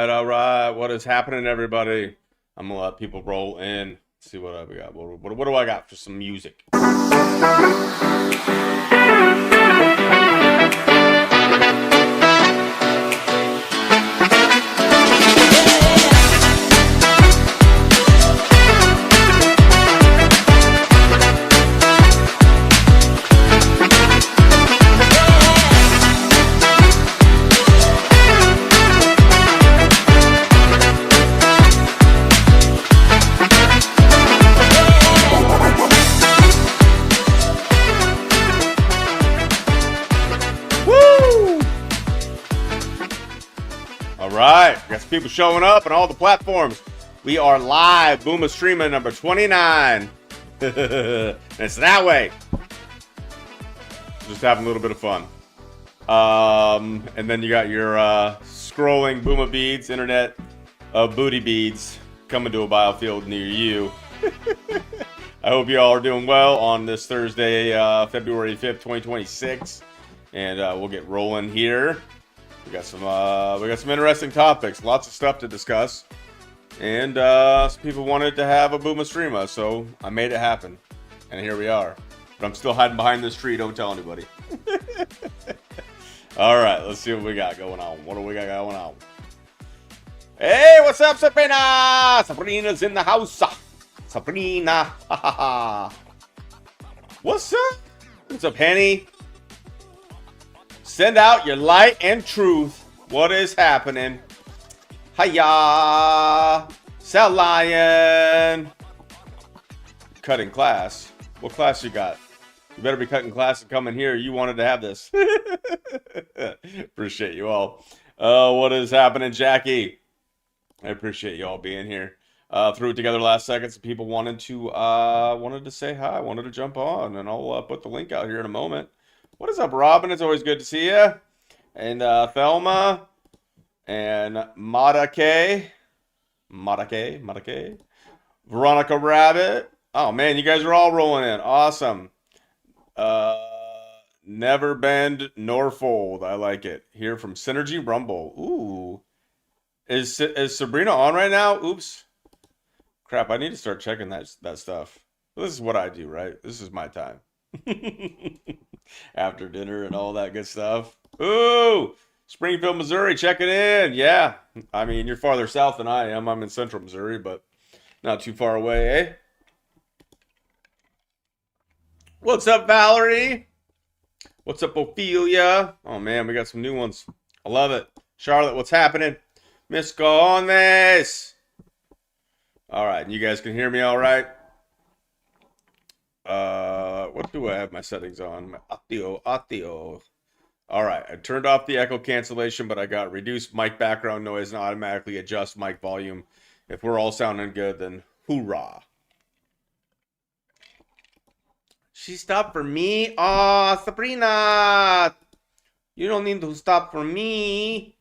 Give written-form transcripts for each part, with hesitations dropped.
All right. What is happening, everybody? I'm gonna let people roll in. See what we got. What do I got for some music? Right, got some people showing up on all the platforms. We are live, BOOMA STREAMA number 29. It's that way. Just having a little bit of fun. And then you got your scrolling BOOMA beads, internet booty beads coming to a biofield near you. I hope you all are doing well on this Thursday, February 5th, 2026. And we'll get rolling here. We got some interesting topics, lots of stuff to discuss, and some people wanted to have a BOOMA STREAMA, so I made it happen, and here we are. But I'm still hiding behind this tree. Don't tell anybody. All right, let's see what we got going on. What do we got going on? Hey, what's up, Sabrina? Sabrina's in the house. Sabrina. What's up? What's up, Henny? Send out your light and truth. What is happening? Hiya! Sal Lion! Cutting class. What class you got? You better be cutting class and coming here. You wanted to have this. Appreciate you all. What is happening, Jackie? I appreciate you all being here. Threw it together last second. Some people wanted to say hi, wanted to jump on, and I'll put the link out here in a moment. What is up, Robin? It's always good to see you. And Thelma and Madake. Veronica Rabbit. Oh, man, you guys are all rolling in. Awesome. Never bend nor fold. I like it. Here from Synergy Rumble. Ooh. Is Sabrina on right now? Oops. Crap, I need to start checking that stuff. This is what I do, right? This is my time. After dinner and all that good stuff. Ooh, Springfield, Missouri, checking in. Yeah, I mean, you're farther south than I am. I'm in central Missouri, but not too far away, eh? What's up, Valerie? What's up, Ophelia? Oh, man, we got some new ones. I love it. Charlotte, what's happening? Miss Gomez. All right, you guys can hear me all right? What do I have my settings on? My audio. All right, I turned off the echo cancellation, but I got reduced mic background noise and automatically adjust mic volume. If we're all sounding good, then hoorah. She stopped for me. Aw, Sabrina. You don't need to stop for me.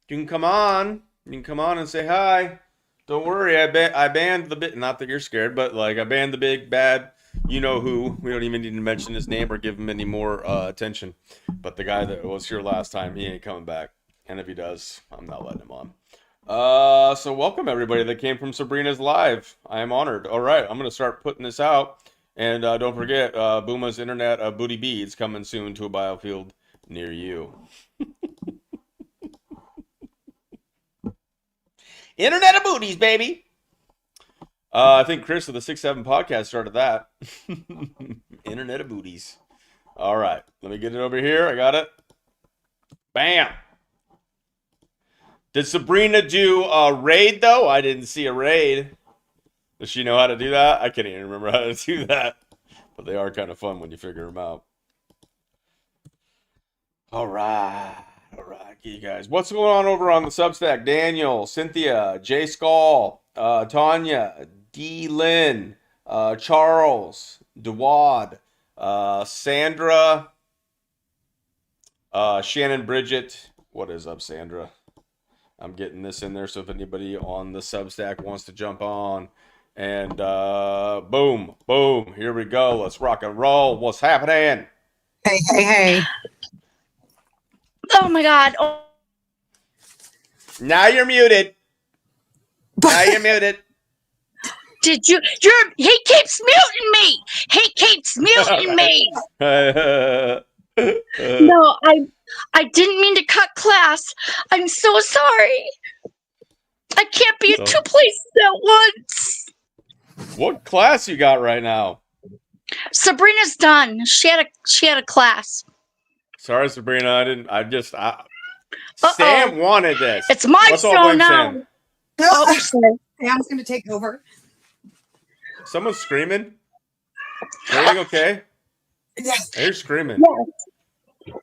You can come on. You can come on and say hi. Don't worry, I banned the bit. Not that you're scared, but like I banned the big bad. You know who. We don't even need to mention his name or give him any more attention. But the guy that was here last time, he ain't coming back. And if he does, I'm not letting him on. So welcome everybody that came from Sabrina's Live. I am honored. All right, I'm going to start putting this out. And don't forget, Booma's Internet Booty Beads coming soon to a biofield near you. Internet of Booties, baby. I think Chris of the 6-7 podcast started that. Internet of Booties. All right. Let me get it over here. I got it. Bam. Did Sabrina do a raid, though? I didn't see a raid. Does she know how to do that? I can't even remember how to do that. But they are kind of fun when you figure them out. All right. All right, you guys. What's going on over on the Substack? Daniel, Cynthia, Jay Skull, Tanya, D. Lynn, Charles, Dewad, Sandra, Shannon Bridget. What is up, Sandra? I'm getting this in there, so if anybody on the Substack wants to jump on. And boom, boom, here we go. Let's rock and roll. What's happening? Hey, hey, hey. Oh my God. Oh. Now you're muted. Now you're muted. Did you? He keeps muting me. He keeps muting me. No, I didn't mean to cut class. I'm so sorry. I can't be in two places at once. What class you got right now? Sabrina's done. She had a class. Sorry, Sabrina. Sam wanted this. It's my show now. Sam? Oh, sorry. Sam's going to take over. Someone's screaming. Everything okay? Yes. I hear screaming. Yes.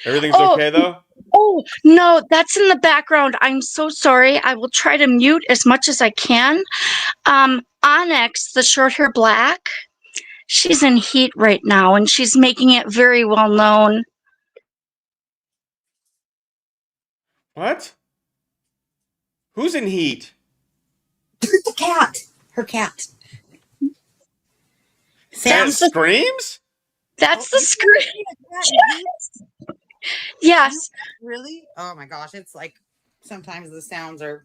Everything's okay though? Oh, no, that's in the background. I'm so sorry. I will try to mute as much as I can. Onyx, the short hair black, she's in heat right now, and she's making it very well known. What? Who's in heat? The cat. Her cat. Sam screams? That's the scream. Yes. Really? Oh my gosh. It's like sometimes the sounds are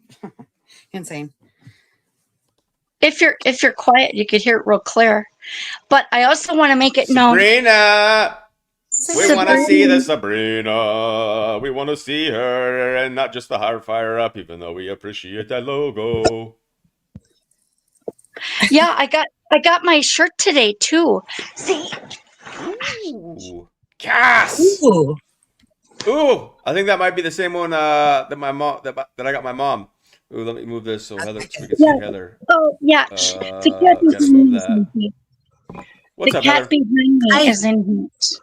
insane. If you're quiet, you could hear it real clear. But I also want to make it known. Sabrina! We want to see the Sabrina. We want to see her, and not just the heart fire up, even though we appreciate that logo. Yeah, I got my shirt today too. See? Ooh. Cass! Ooh. Ooh, I think that might be the same one that my mom that I got my mom. Ooh, let me move this so Heather so we can see Heather. Oh yeah, the cat gotta move that. What's up, Heather? behind me is in heat.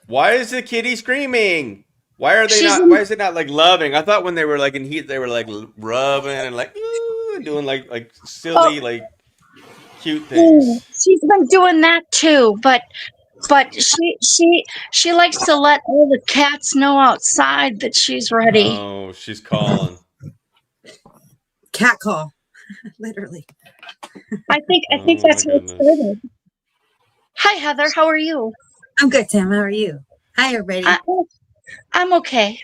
Why is the kitty screaming? Why are they not? Why is it not like loving? I thought when they were like in heat, they were like rubbing and like ooh, doing like silly like cute things. She's been doing that too, but she likes to let all the cats know outside that she's ready. Oh, she's calling. Cat call. Literally. I think that's how it started. Hi Heather, how are you? I'm good, Sam. How are you? Hi everybody. I'm okay.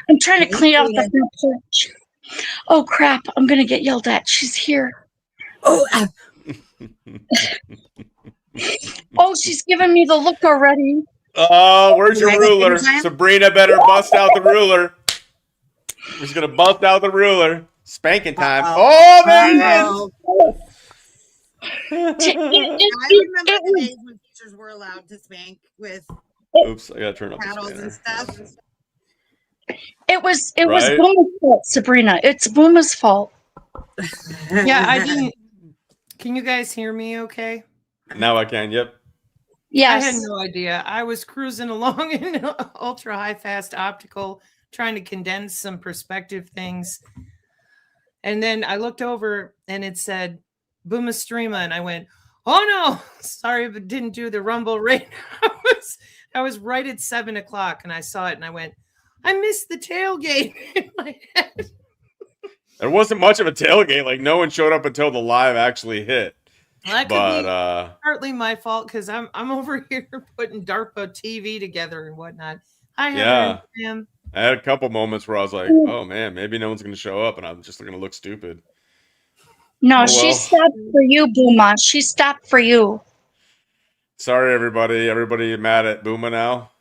I'm trying to clean out the front porch. Oh crap, I'm gonna get yelled at. She's here. Oh, oh, she's giving me the look already. Oh, where's your ruler? Sabrina better bust out the ruler. She's gonna bust out the ruler. Spanking time. Oh, there it is. I remember the days when teachers were allowed to spank with oops, I gotta turn up paddles and stuff. It was Booma's fault, Sabrina. It's Booma's fault. Yeah, I didn't. Can you guys hear me okay? Now I can, yep. Yes. I had no idea. I was cruising along in ultra high fast optical, trying to condense some perspective things. And then I looked over and it said BOOMA STREAMA, and I went, oh no, sorry, but didn't do the rumble rate. I was right at 7 o'clock and I saw it and I went, I missed the tailgate in my head. There wasn't much of a tailgate. Like no one showed up until the live actually hit. Well, that could be partly my fault because I'm over here putting DARPA TV together and whatnot. Hi, Heather and Sam. I had a couple moments where I was like, oh man, maybe no one's going to show up and I'm just going to look stupid. No, she stopped for you, Booma. She stopped for you. Sorry, everybody. Everybody mad at Booma now?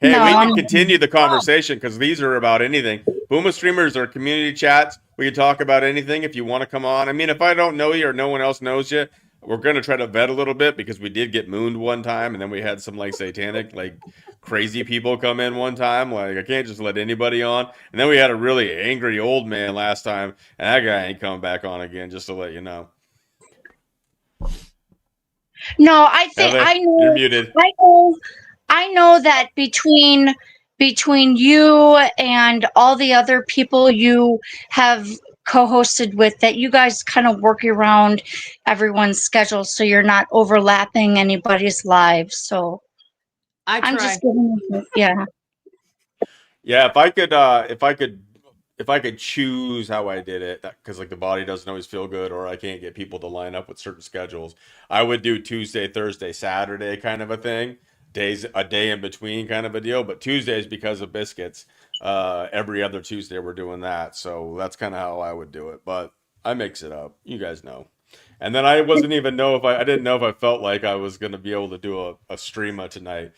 Hey, no, we can continue the conversation because these are about anything. Booma streamers are community chats. We can talk about anything if you want to come on. I mean, if I don't know you or no one else knows you, we're going to try to vet a little bit because we did get mooned one time and then we had some like satanic, like crazy people come in one time. Like I can't just let anybody on. And then we had a really angry old man last time and that guy ain't coming back on again, just to let you know. No, I think Heather, I know. you're muted. I know that between you and all the other people you have co-hosted with, that you guys kind of work around everyone's schedule so you're not overlapping anybody's lives. So I I'm try. just giving you, yeah. Yeah, if I could choose how I did it, because like the body doesn't always feel good, or I can't get people to line up with certain schedules, I would do Tuesday, Thursday, Saturday kind of a thing, a day in between kind of a deal. But Tuesdays, because of biscuits, every other Tuesday we're doing that, so that's kind of how I would do it. But I mix it up, you guys know. And then I wasn't even know if I didn't know if I felt like I was gonna be able to do a streama tonight.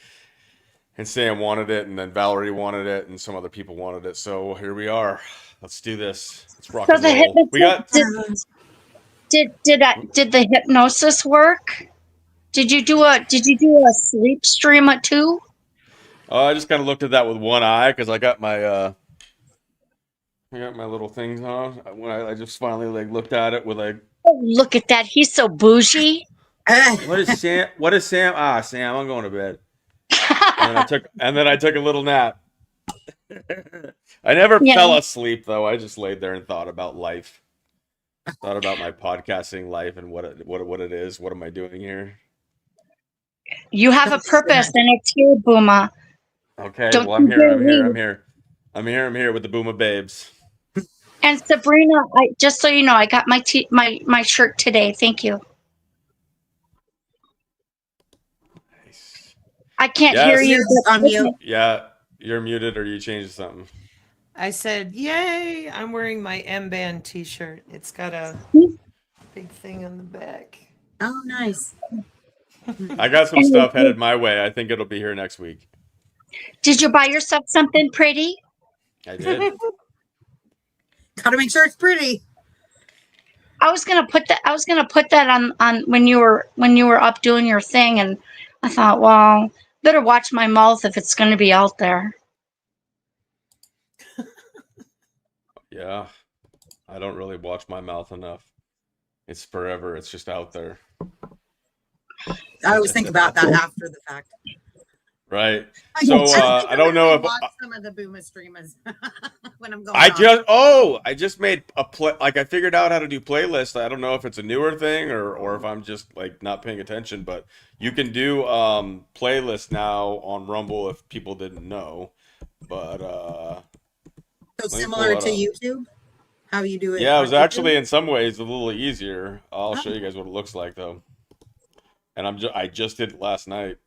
And Sam wanted it, and then Valerie wanted it, and some other people wanted it. So here we are. Let's do this. Let's rock So and the roll. We got. did the hypnosis work? Did you do a sleep stream too? I just kind of looked at that with one eye because I got my little things on. When I just finally like looked at it with like. Oh, look at that! He's so bougie. What is Sam? What is Sam? Ah, Sam, I'm going to bed. And then I took a little nap. I never fell asleep though. I just laid there and thought about life. Thought about my podcasting life and what it is. What am I doing here? You have a purpose, and it's here, Booma. Okay, Don't well I'm you here. dare I'm here with the Booma babes. And Sabrina, just so you know, I got my shirt today. Thank you. Nice. I can't hear you. Yeah, you're muted or you changed something. I said, "Yay! I'm wearing my M-band T-shirt. It's got a big thing on the back." Oh, nice. I got some stuff headed my way. I think it'll be here next week. Did you buy yourself something pretty? I did. Gotta make sure it's pretty. I was gonna put that on when you were up doing your thing, and I thought, well, better watch my mouth if it's gonna be out there. Yeah, I don't really watch my mouth enough. It's forever. It's just out there. I always think about that after the fact. Right. So I don't know if watch some of the BOOMA streamers when I'm going. I just made a play. Like I figured out how to do playlists. I don't know if it's a newer thing or if I'm just like not paying attention. But you can do playlists now on Rumble if people didn't know. But so similar to YouTube, how you do it. Yeah, it was actually in some ways a little easier. I'll show you guys what it looks like though. And I just did it last night.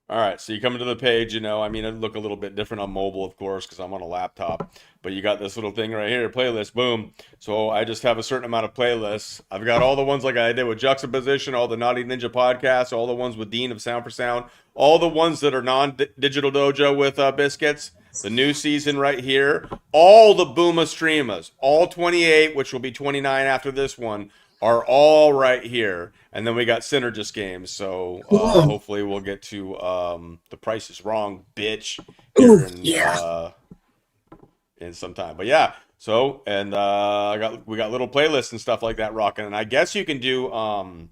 All right, so you come into the page, it look a little bit different on mobile, of course, because I'm on a laptop. But you got this little thing right here, playlist, boom. So I just have a certain amount of playlists. I've got all the ones like I did with Juxtaposition, all the Naughty Ninja podcasts, all the ones with Dean of Sound for Sound, all the ones that are non-digital dojo with Biscuits, the new season right here, all the BOOMA streamas, all 28, which will be 29 after this one, are all right here. And then we got Synergist games. So hopefully we'll get to The Price is Wrong, bitch, here in some time. But yeah, so and we got little playlists and stuff like that rocking. And I guess you can do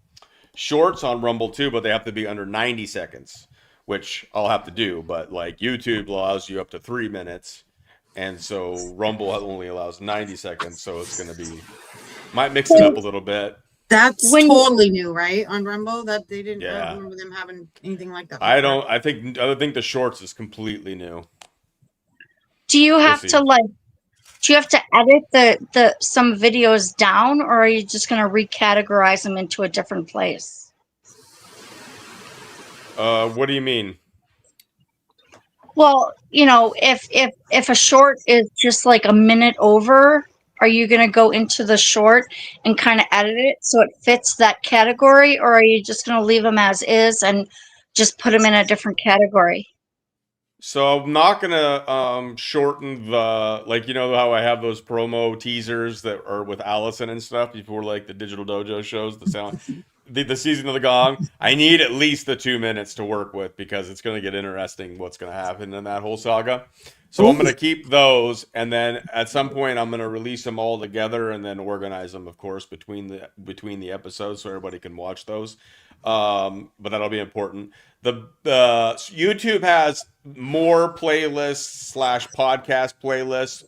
shorts on Rumble too, but they have to be under 90 seconds, which I'll have to do. But like YouTube allows you up to 3 minutes. And so Rumble only allows 90 seconds. So it's going to be... Might mix it up a little bit. That's totally new, right? On Rumble, that they didn't remember them having anything like that. I think the shorts is completely new. Do you have to edit the some videos down, or are you just going to recategorize them into a different place? What do you mean? Well, if a short is just like a minute over, are you going to go into the short and kind of edit it so it fits that category, or are you just going to leave them as is and just put them in a different category? So I'm not going to shorten the, like, how I have those promo teasers that are with Allison and stuff before like the Digital Dojo shows, the sound, the season of the gong. I need at least the 2 minutes to work with because it's going to get interesting what's going to happen in that whole saga. So I'm going to keep those, and then at some point I'm going to release them all together and then organize them, of course, between the episodes so everybody can watch those. But that'll be important. The YouTube has more playlists / podcast playlists,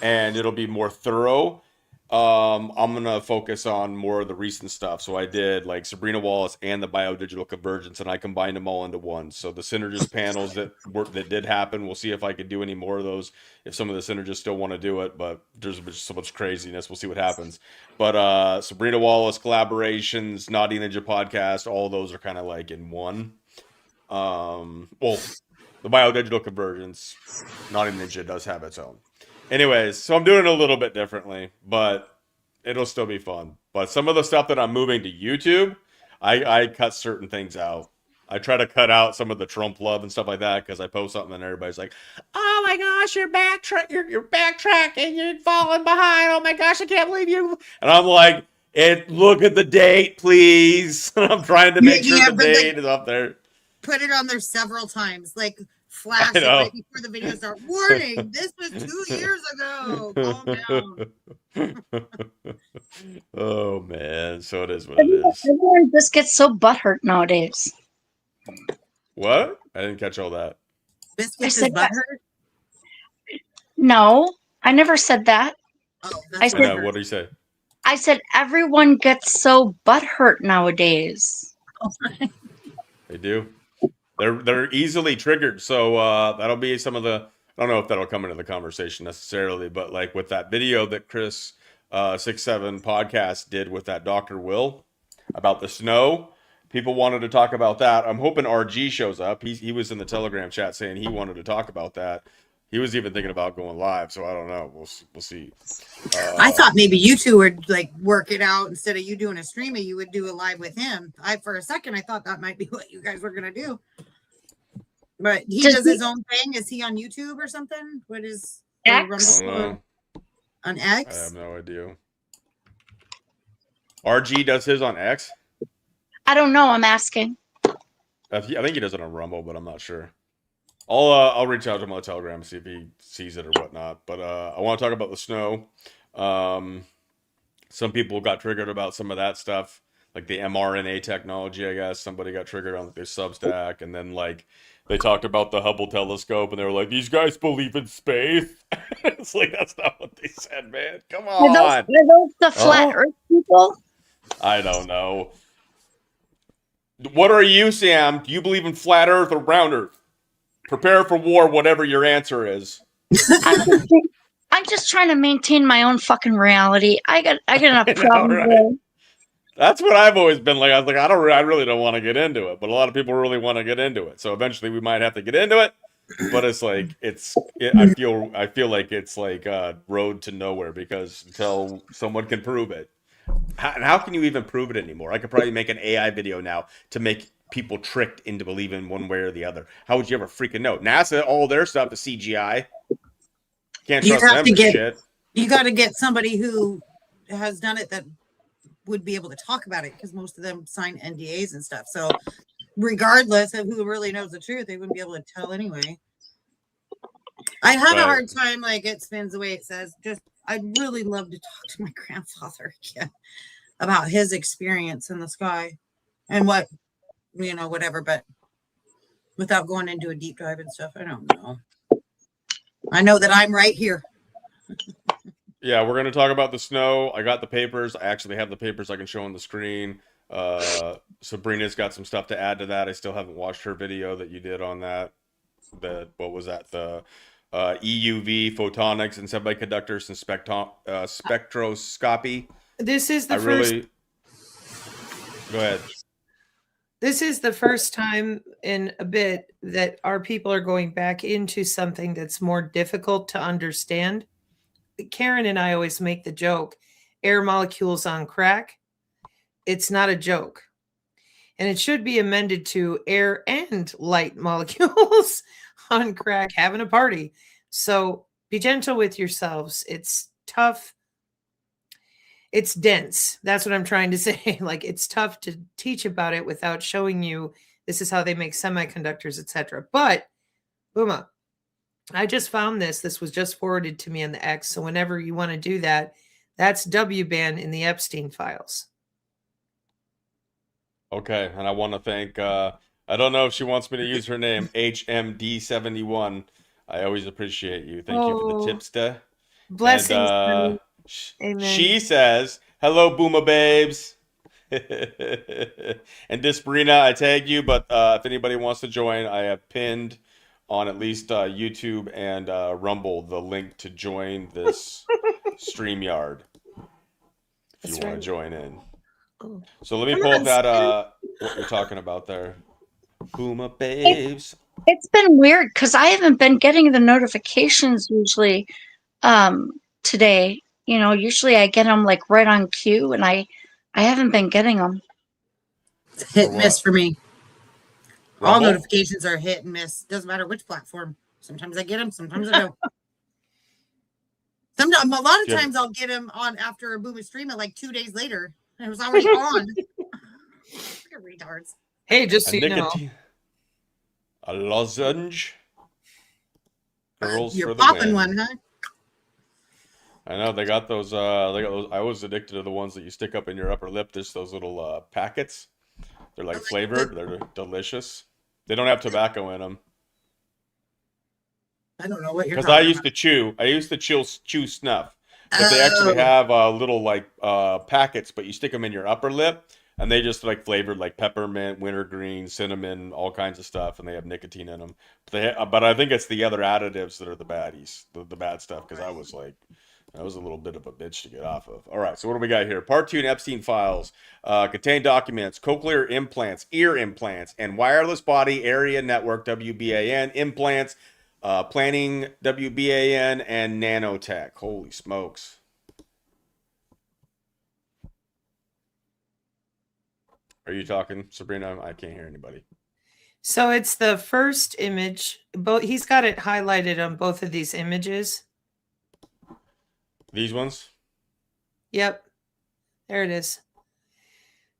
and it'll be more thorough. I'm gonna focus on more of the recent stuff. So I did like Sabrina Wallace and the biodigital convergence, and I combined them all into one. So the synergist panels that did happen, we'll see if I could do any more of those. If some of the synergists still want to do it, but there's so much craziness, we'll see what happens. But Sabrina Wallace collaborations, Naughty Ninja podcast, all those are kind of like in one. Well, the biodigital convergence, Naughty Ninja does have its own. Anyways, so I'm doing it a little bit differently, but it'll still be fun. But some of the stuff that I'm moving to YouTube, I cut certain things out. I try to cut out some of the Trump love and stuff like that because I post something and everybody's like, "Oh my gosh, you're backtracking, you're falling behind. Oh my gosh, I can't believe you." And I'm like, look at the date, please." I'm trying to make sure the date is up there. Put it on there several times, like flash it right before the video starts. Warning, this was 2 years ago. Calm down. Oh man, so it is what it is. Everyone just gets so butthurt nowadays. What? I didn't catch all that. Biscuits is butthurt? No, I never said that. Oh, I said, what do you say? I said everyone gets so butthurt nowadays. They do. They're easily triggered. So that'll be some of the. I don't know if that'll come into the conversation necessarily, but like with that video that Chris 67 podcast did with that Dr. Will about the snow, people wanted to talk about that. I'm hoping RG shows up. He was in the Telegram chat saying he wanted to talk about that. He was even thinking about going live, so I don't know. We'll see. I thought maybe you two would like work it out instead of you doing a stream. You would do a live with him. For a second, I thought that might be what you guys were gonna do. But he does his own thing. Is he on YouTube or something? What is X? on X? I have no idea. RG does his on X? I don't know. I'm asking. I think he does it on Rumble, but I'm not sure. I'll reach out to him on the Telegram and see if he sees it or whatnot. But I want to talk about the snow. Some people got triggered about some of that stuff, like the mRNA technology. I guess somebody got triggered on their Substack, and then like they talked about the Hubble telescope, and they were like, "These guys believe in space." It's like that's not what they said, man. Come on. Are those the flat Earth people? I don't know. What are you, Sam? Do you believe in flat Earth or round Earth? Prepare for war, whatever your answer is. I'm just trying to maintain my own fucking reality. I got enough problems. Right? That's what I've always been like. I was like, I really don't want to get into it, but a lot of people really want to get into it. So eventually, we might have to get into it. But it's like I feel like it's like a road to nowhere because until someone can prove it, how can you even prove it anymore? I could probably make an AI video now to make people tricked into believing one way or the other. How would you ever freaking know? NASA, all their stuff is CGI. Can't trust them with shit. You got to get somebody who has done it that would be able to talk about it because most of them sign NDAs and stuff. So regardless of who really knows the truth, they wouldn't be able to tell anyway. I had a hard time, like it spins the way it says. I'd really love to talk to my grandfather again about his experience in the sky and what, whatever, but without going into a deep dive and stuff, I don't know. I know that I'm right here. Yeah, we're going to talk about the snow. I got the papers. I actually have the papers I can show on the screen. Sabrina's got some stuff to add to that. I still haven't watched her video that you did on that. What was that? The EUV photonics and semiconductors and spectroscopy. This is the first. Go ahead. This is the first time in a bit that our people are going back into something that's more difficult to understand. Karen and I always make the joke, air molecules on crack. It's not a joke. And it should be amended to air and light molecules on crack, having a party. So be gentle with yourselves. It's tough. It's dense. That's what I'm trying to say. Like, it's tough to teach about it without showing you this is how they make semiconductors, etc. But, Booma, I just found this. This was just forwarded to me on the X. So whenever you want to do that, that's WBAN in the Epstein files. Okay, and I want to thank, I don't know if she wants me to use her name, HMD71. I always appreciate you. Thank you for the Oh, tipster. And blessings, honey. Amen. she says, hello, Booma babes. And this, Sabrina, I tagged you, but if anybody wants to join, I have pinned on at least YouTube and Rumble the link to join this StreamYard if That's you want right. to join in. Oh. So let me Come pull on, up that Sid. what you're talking about there. Booma babes. It's been weird because I haven't been getting the notifications usually today. You know, usually I get them like right on cue, and I haven't been getting them. Hit For and miss what? for me. All Rumble? notifications are hit and miss. Doesn't matter which platform. Sometimes I get them, sometimes I don't. Sometimes, a lot of Yeah. times I'll get them on after a BOOMA STREAMA like 2 days later. And it was already on. Freaking retards. Hey, just A so you know. nicotine. A lozenge. Girls You're for the popping win. one, huh? I know they got those. They got those. I was addicted to the ones that you stick up in your upper lip. Just those little packets. They're like flavored. They're delicious. They don't have tobacco in them. I don't know what you're Because talking I used to chew. I used to chew snuff. But they Oh. actually have little like packets, but you stick them in your upper lip, and they just like flavored like peppermint, wintergreen, cinnamon, all kinds of stuff, and they have nicotine in them. But I think it's the other additives that are the baddies, the bad stuff. Because I was a little bit of a bitch to get off of. All right, so what do we got here? Part 2 in Epstein files contain documents, cochlear implants, ear implants, and wireless body area network (WBAN) implants. Planning WBAN and nanotech. Holy smokes. Are you talking, Sabrina? I can't hear anybody. So it's the first image. He's got it highlighted on both of these images. These ones? Yep. There it is.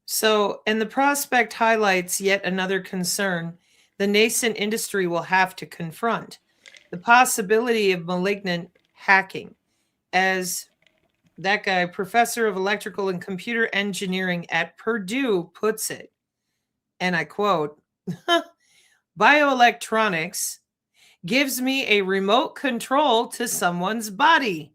So, and the prospect highlights yet another concern the nascent industry will have to confront. The possibility of malignant hacking, as that guy, professor of electrical and computer engineering at Purdue, puts it. And I quote, bioelectronics gives me a remote control to someone's body.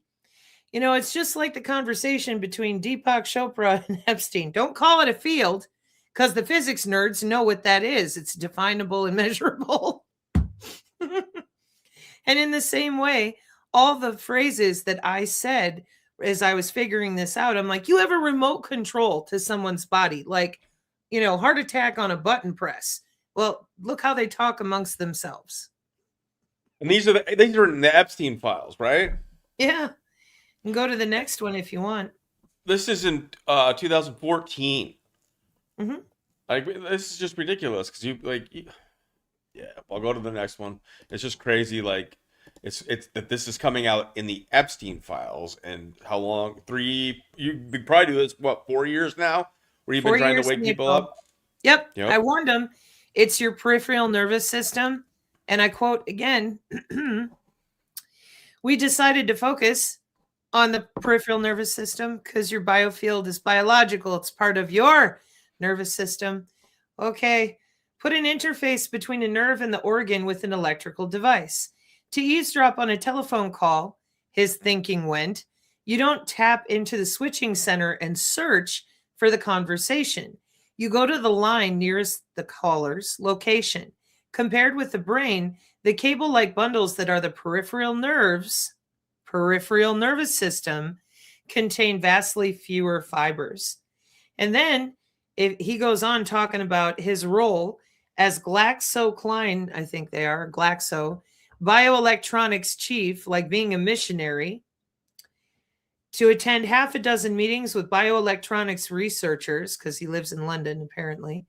You know, it's just like the conversation between Deepak Chopra and Epstein. Don't call it a field because the physics nerds know what that is. It's definable and measurable. And in the same way, all the phrases that I said as I was figuring this out, I'm like, you have a remote control to someone's body, like, you know, heart attack on a button press. Well, look how they talk amongst themselves. And these are in the Epstein files, right? Yeah. And go to the next one if you want. This is in 2014. Mm-hmm. Like, this is just ridiculous because yeah, I'll go to the next one. It's just crazy. Like, it's that this is coming out in the Epstein files, and how long? You probably do this 4 years now, where you've been trying to wake people up. Yep. I warned them. It's your peripheral nervous system, and I quote again. We decided to focus on the peripheral nervous system because your biofield is biological. It's part of your nervous system. Okay. Put an interface between a nerve and the organ with an electrical device. To eavesdrop on a telephone call, his thinking went, you don't tap into the switching center and search for the conversation. You go to the line nearest the caller's location. Compared with the brain, the cable-like bundles that are the peripheral nervous system contain vastly fewer fibers. And then if he goes on talking about his role as GlaxoSmithKline, I think they are, Glaxo, bioelectronics chief, like being a missionary, to attend half a dozen meetings with bioelectronics researchers, because he lives in London, apparently.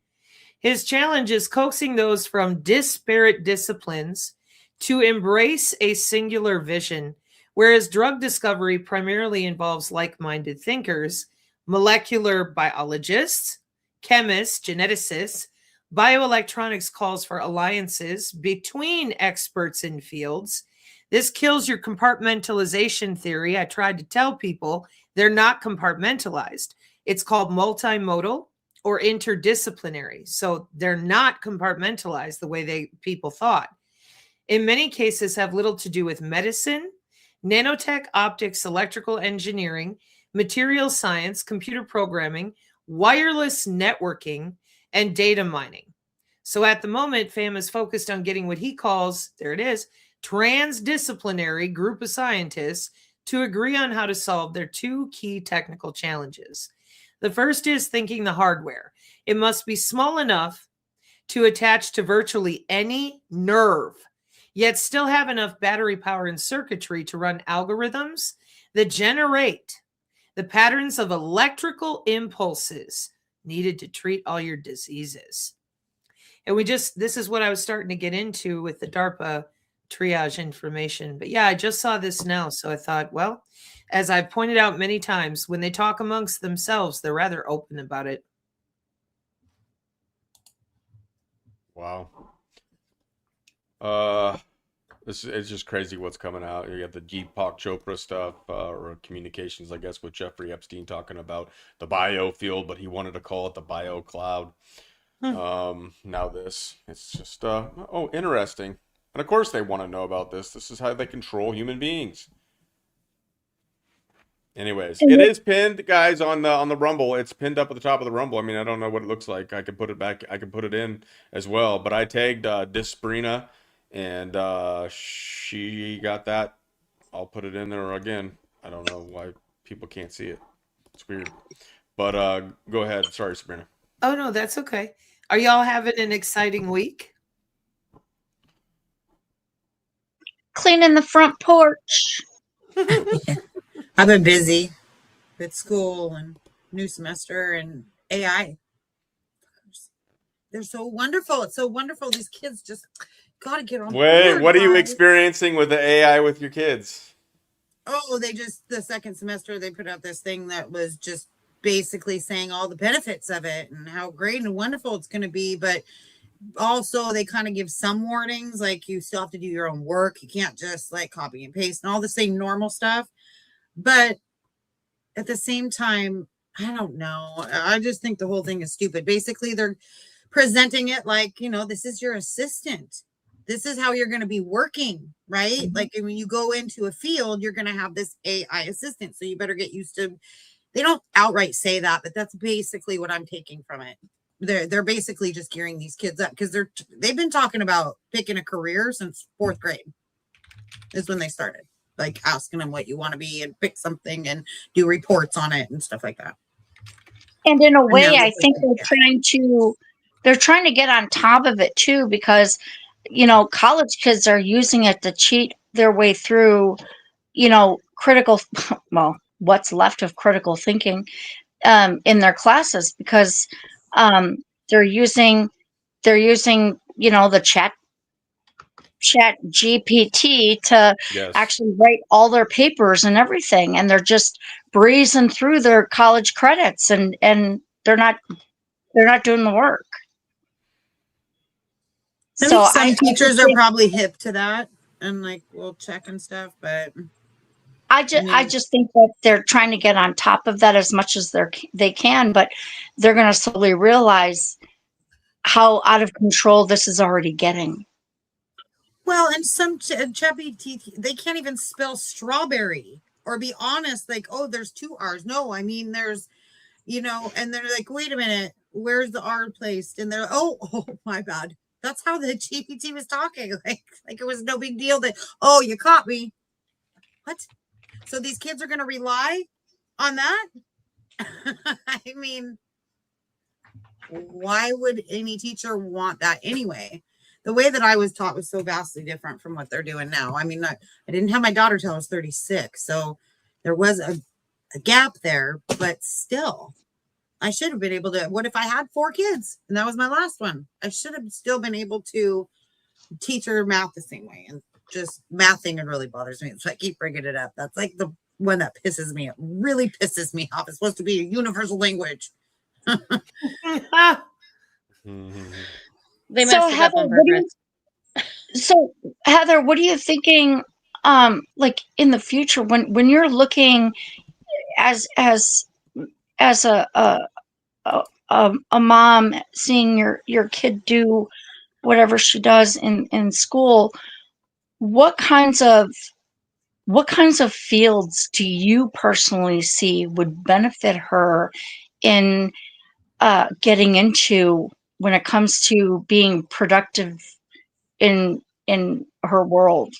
His challenge is coaxing those from disparate disciplines to embrace a singular vision, whereas drug discovery primarily involves like-minded thinkers, molecular biologists, chemists, geneticists. Bioelectronics calls for alliances between experts in fields. This kills your compartmentalization theory. I tried to tell people they're not compartmentalized. It's called multimodal or interdisciplinary. So they're not compartmentalized the way people thought. In many cases have little to do with medicine, nanotech, optics, electrical engineering, material science, computer programming, wireless networking, and data mining. So at the moment, FEMA is focused on getting what he calls, there it is, transdisciplinary group of scientists to agree on how to solve their two key technical challenges. The first is thinking the hardware. It must be small enough to attach to virtually any nerve, yet still have enough battery power and circuitry to run algorithms that generate the patterns of electrical impulses needed to treat all your diseases. And this is what I was starting to get into with the DARPA triage information. But yeah, I just saw this now. So I thought, well, as I've pointed out many times, when they talk amongst themselves, they're rather open about it. Wow. It's just crazy what's coming out. You got the Deepak Chopra stuff, or communications, I guess, with Jeffrey Epstein talking about the biofield, but he wanted to call it the bio cloud. Now this, it's just, oh, interesting. And of course they want to know about this. This is how they control human beings. Anyways, it is pinned, guys, on the Rumble. It's pinned up at the top of the Rumble. I mean, I don't know what it looks like. I could put it back. I could put it in as well. But I tagged Sabrina, and she got that. I'll put it in there again. I don't know why people can't see it. It's weird. But go ahead. Sorry, Sabrina. Oh, no, that's okay. Are y'all having an exciting week? Cleaning the front porch. I've been busy with school and new semester and AI. They're so wonderful. It's so wonderful. These kids just got to get on Wait, board, what are you guys. experiencing with the AI with your kids? Oh, the second semester, they put out this thing that was just basically saying all the benefits of it and how great and wonderful it's going to be. But also they kind of give some warnings, like you still have to do your own work. You can't just like copy and paste and all the same normal stuff. But at the same time, I don't know. I just think the whole thing is stupid. Basically, they're presenting it like, this is your assistant. This is how you're going to be working, right? Mm-hmm. Like when you go into a field, you're going to have this AI assistant. So you better get used to, they don't outright say that, but that's basically what I'm taking from it. They're basically just gearing these kids up because they've been talking about picking a career since 4th grade is when they started, like asking them what you want to be and pick something and do reports on it and stuff like that. And in a way, I think they're trying to get on top of it too, because, college kids are using it to cheat their way through, critical, well, what's left of critical thinking in their classes, because they're using the chat GPT to actually write all their papers and everything, and they're just breezing through their college credits, and they're not doing the work. So some teachers are probably hip to that and like will check and stuff, but I just think that they're trying to get on top of that as much as they can, but they're going to slowly realize how out of control this is already getting. Well, and some ChatGPT, they can't even spell strawberry or be honest, like, oh, there's 2 R's. No, I mean, there's, and they're like, wait a minute, where's the R placed? And they're, oh, my bad. That's how the GPT was talking. Like it was no big deal that, oh, you caught me. What? So these kids are going to rely on that? I mean, why would any teacher want that anyway? The way that I was taught was so vastly different from what they're doing now. I mean, I didn't have my daughter till I was 36. So there was a gap there, but still, I should have been able to. What if I had 4 kids and that was my last one? I should have still been able to teach her math the same way. And just math thing really bothers me. So I keep bringing it up. That's like the one that pisses me. It really pisses me off. It's supposed to be a universal language. They messed it up on purpose. So Heather, what are you thinking? Like in the future, when you're looking as a a mom seeing your kid do whatever she does in school, what kinds of fields do you personally see would benefit her in getting into when it comes to being productive in her world?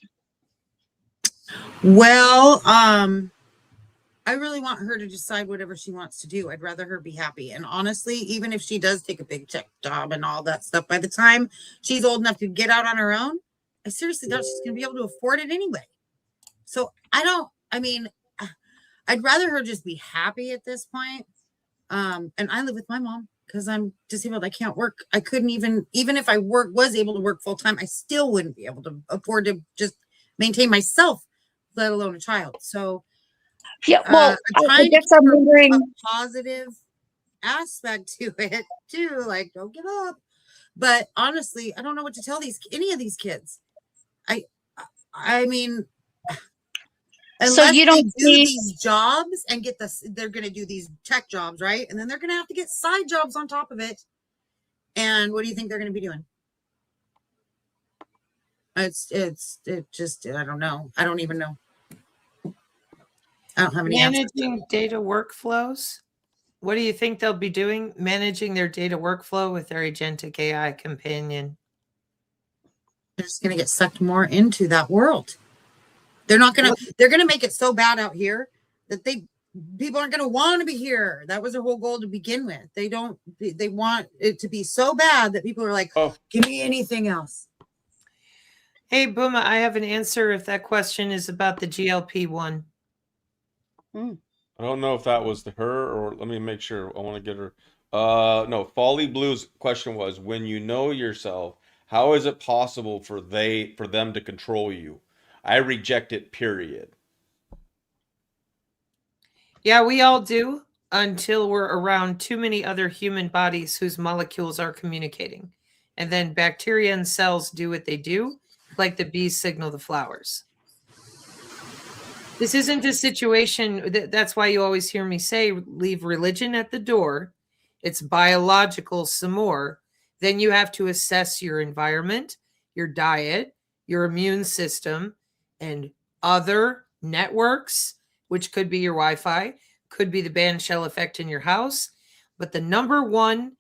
Well, I really want her to decide whatever she wants to do. I'd rather her be happy. And honestly, even if she does take a big tech job and all that stuff, by the time she's old enough to get out on her own, I seriously doubt she's going to be able to afford it anyway. So I'd rather her just be happy at this point. And I live with my mom because I'm disabled. I can't work. I couldn't even if I was able to work full time, I still wouldn't be able to afford to just maintain myself, let alone a child. So Yeah, well, I'm I trying guess to I'm keep wondering. a positive aspect to it too. Like, don't give up. But honestly, I don't know what to tell any of these kids. I mean, So unless you they don't do see. these jobs and they're going to do these tech jobs, right? And then they're going to have to get side jobs on top of it. And what do you think they're going to be doing? It just, I don't know. I don't even know. I don't have any answers. Managing data workflows. What do you think they'll be doing? Managing their data workflow with their agentic AI companion. They're just going to get sucked more into that world. They're going to make it so bad out here that people aren't going to want to be here. That was their whole goal to begin with. They want it to be so bad that people are like, oh, give me anything else. Hey, Booma, I have an answer if that question is about the GLP-1. I don't know if that was her or let me make sure. I want to get her. No, Folly Blue's question was, when you know yourself, how is it possible for them to control you? I reject it, period. Yeah, we all do until we're around too many other human bodies whose molecules are communicating. And then bacteria and cells do what they do, like the bees signal the flowers. This isn't a situation, that's why you always hear me say, leave religion at the door. It's biological some more. Then you have to assess your environment, your diet, your immune system, and other networks, which could be your Wi-Fi, could be the band shell effect in your house. But the number one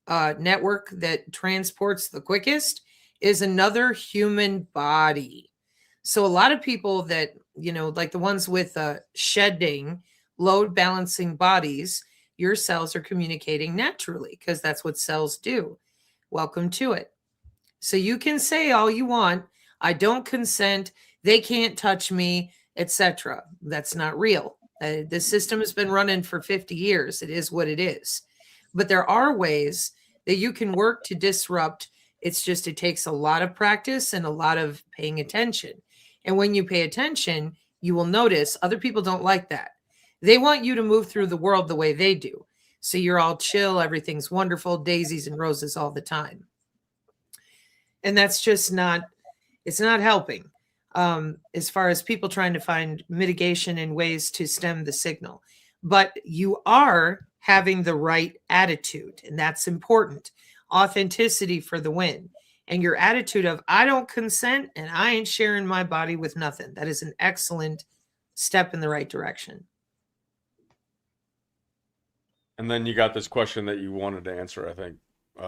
network that transports the quickest is another human body. So a lot of people that, like the ones with shedding, load balancing bodies, your cells are communicating naturally because that's what cells do. Welcome to it. So you can say all you want, I don't consent, they can't touch me, etc. That's not real. The system has been running for 50 years. It is what it is. But there are ways that you can work to disrupt. It's just, it takes a lot of practice and a lot of paying attention. And when you pay attention, you will notice other people don't like that. They want you to move through the world the way they do. So you're all chill, everything's wonderful, daisies and roses all the time. And that's just it's not helping as far as people trying to find mitigation and ways to stem the signal. But you are having the right attitude, and that's important. Authenticity for the win. And your attitude of, I don't consent and I ain't sharing my body with nothing. That is an excellent step in the right direction. And then you got this question that you wanted to answer, I think.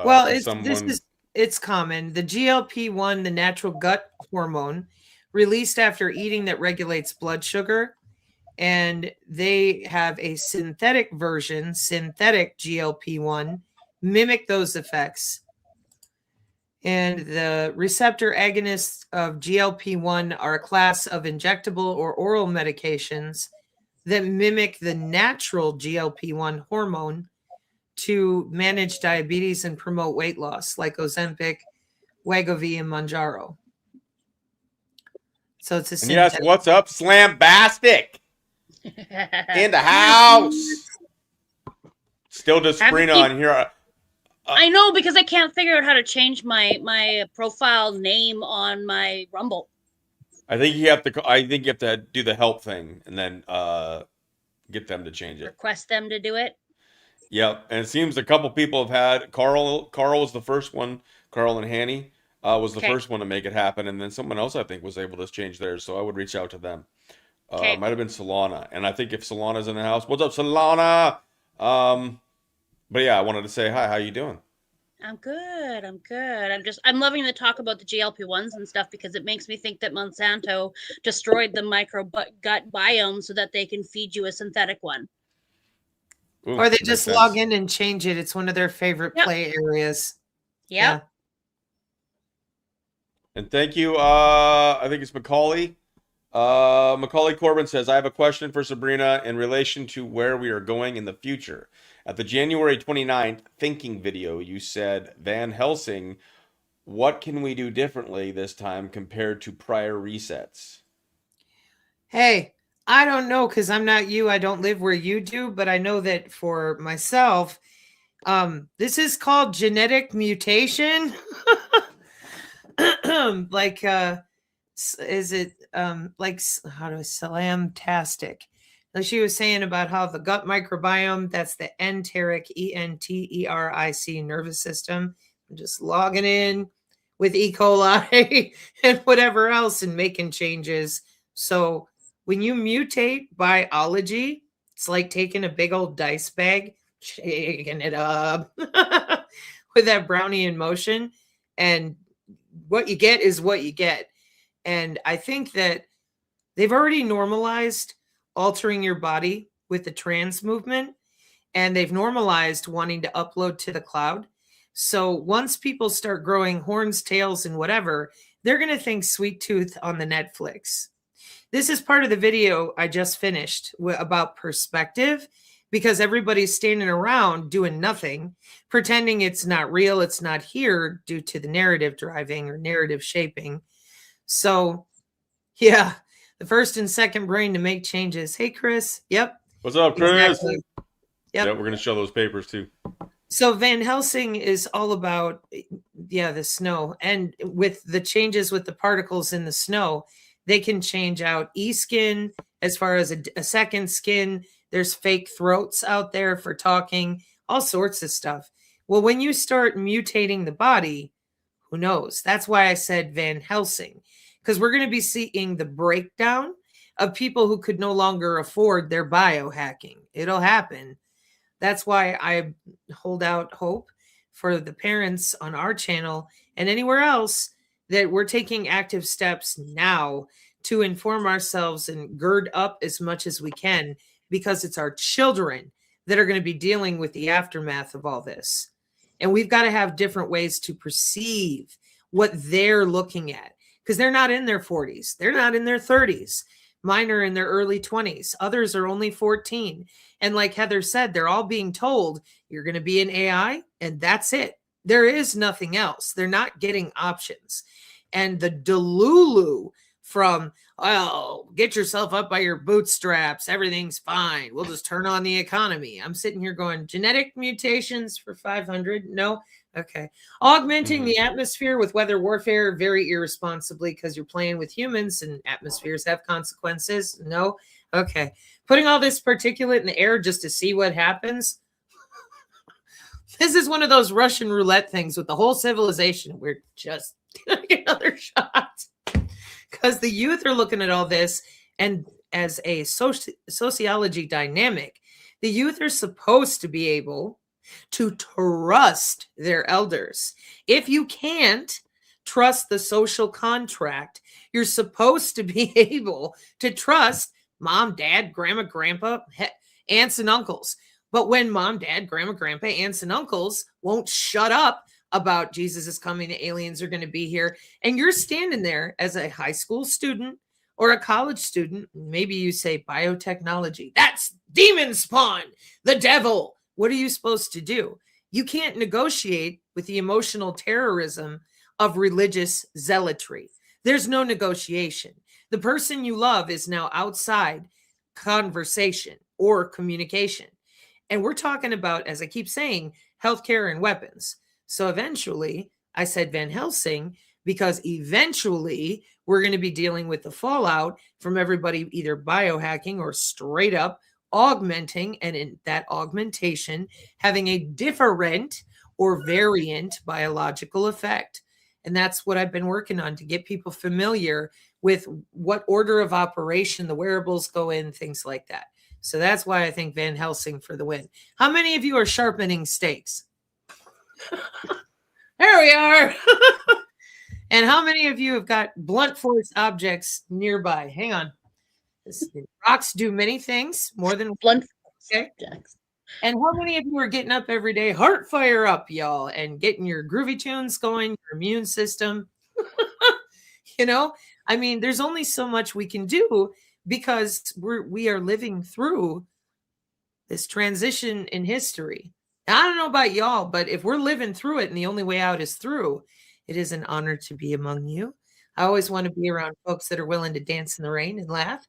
Well, it's common. The GLP-1, the natural gut hormone, released after eating that regulates blood sugar. And they have a synthetic version, synthetic GLP-1, mimic those effects. And the receptor agonists of GLP-1 are a class of injectable or oral medications that mimic the natural GLP-1 hormone to manage diabetes and promote weight loss, like Ozempic, Wegovy, and Mounjaro. So it's a synthetic. And yes, what's up, Slambastic? In the house. Still just Sabrina on here. I know, because I can't figure out how to change my profile name on my Rumble. I think you have to do the help thing and then get them to change it. Request them to do it. Yep, and it seems a couple people have had Carl. Carl was the first one. Carl and Hanny was the Okay. first one to make it happen, and then someone else I think was able to change theirs. So I would reach out to them. Okay. Might have been Solana, and I think if Solana's in the house, what's up, Solana? But yeah, I wanted to say hi. How you doing? I'm good. I'm good. I'm loving the talk about the GLP-1s and stuff because it makes me think that Monsanto destroyed the gut biome so that they can feed you a synthetic one. Ooh, Or they makes just sense. log in and change it. It's one of their favorite Yep. play areas. Yep. And thank you. I think it's Macaulay. Macaulay Corbin says, I have a question for Sabrina in relation to where we are going in the future. At the January 29th thinking video, you said, Van Helsing, what can we do differently this time compared to prior resets? Hey, I don't know because I'm not you. I don't live where you do, but I know that for myself, this is called genetic mutation. Like, is it like how do I slamtastic? Like she was saying about how the gut microbiome, that's the enteric, enteric nervous system. I'm just logging in with E. coli and whatever else and making changes. So when you mutate biology, it's like taking a big old dice bag, shaking it up with that brownie in motion. And what you get is what you get. And I think that they've already normalized altering your body with the trans movement, and they've normalized wanting to upload to the cloud. So once people start growing horns, tails, and whatever, they're going to think Sweet Tooth on the Netflix. This is part of the video I just finished about perspective, because everybody's standing around doing nothing, pretending it's not real, it's not here due to the narrative driving or narrative shaping. So, yeah, the first and second brain to make changes. Hey, Chris. Yep. What's up, Chris? Exactly. Yep, Yep. we're going to show those papers too. So Van Helsing is all about, the snow. And with the changes with the particles in the snow, they can change out e-skin as far as a second skin. There's fake throats out there for talking, all sorts of stuff. Well, when you start mutating the body, who knows? That's why I said Van Helsing, because we're going to be seeing the breakdown of people who could no longer afford their biohacking. It'll happen. That's why I hold out hope for the parents on our channel and anywhere else that we're taking active steps now to inform ourselves and gird up as much as we can, because it's our children that are going to be dealing with the aftermath of all this. And we've got to have different ways to perceive what they're looking at, because they're not in their 40s. They're not in their 30s. Mine are in their early 20s. Others are only 14. And like Heather said, they're all being told you're going to be an AI and that's it. There is nothing else. They're not getting options. And the delulu from, oh, get yourself up by your bootstraps. Everything's fine. We'll just turn on the economy. I'm sitting here going, genetic mutations for 500? No. Okay. Augmenting the atmosphere with weather warfare very irresponsibly because you're playing with humans and atmospheres have consequences. No. Okay. Putting all this particulate in the air just to see what happens. This is one of those Russian roulette things with the whole civilization. We're just getting another shot because the youth are looking at all this, and as a sociology dynamic, the youth are supposed to be able to trust their elders. If you can't trust the social contract, you're supposed to be able to trust mom, dad, grandma, grandpa, aunts, and uncles. But when mom, dad, grandma, grandpa, aunts, and uncles won't shut up about Jesus is coming, the aliens are going to be here, and you're standing there as a high school student or a college student, maybe you say biotechnology, that's demon spawn, the devil. What are you supposed to do? You can't negotiate with the emotional terrorism of religious zealotry. There's no negotiation. The person you love is now outside conversation or communication. And we're talking about, as I keep saying, healthcare and weapons. So eventually, I said Van Helsing, because eventually we're going to be dealing with the fallout from everybody either biohacking or straight up augmenting, and in that augmentation having a different or variant biological effect. And that's what I've been working on, to get people familiar with what order of operation the wearables go in, things like that. So that's why I think Van Helsing for the win. How many of you are sharpening stakes? There we are. And how many of you have got blunt force objects nearby? Hang on. Rocks do many things more than Blunt okay. objects. And how many of you are getting up every day, heart fire up, y'all, and getting your groovy tunes going, your immune system? You know, I mean, there's only so much we can do because we are living through this transition in history. Now, I don't know about y'all, but if we're living through it and the only way out is through, it is an honor to be among you. I always want to be around folks that are willing to dance in the rain and laugh,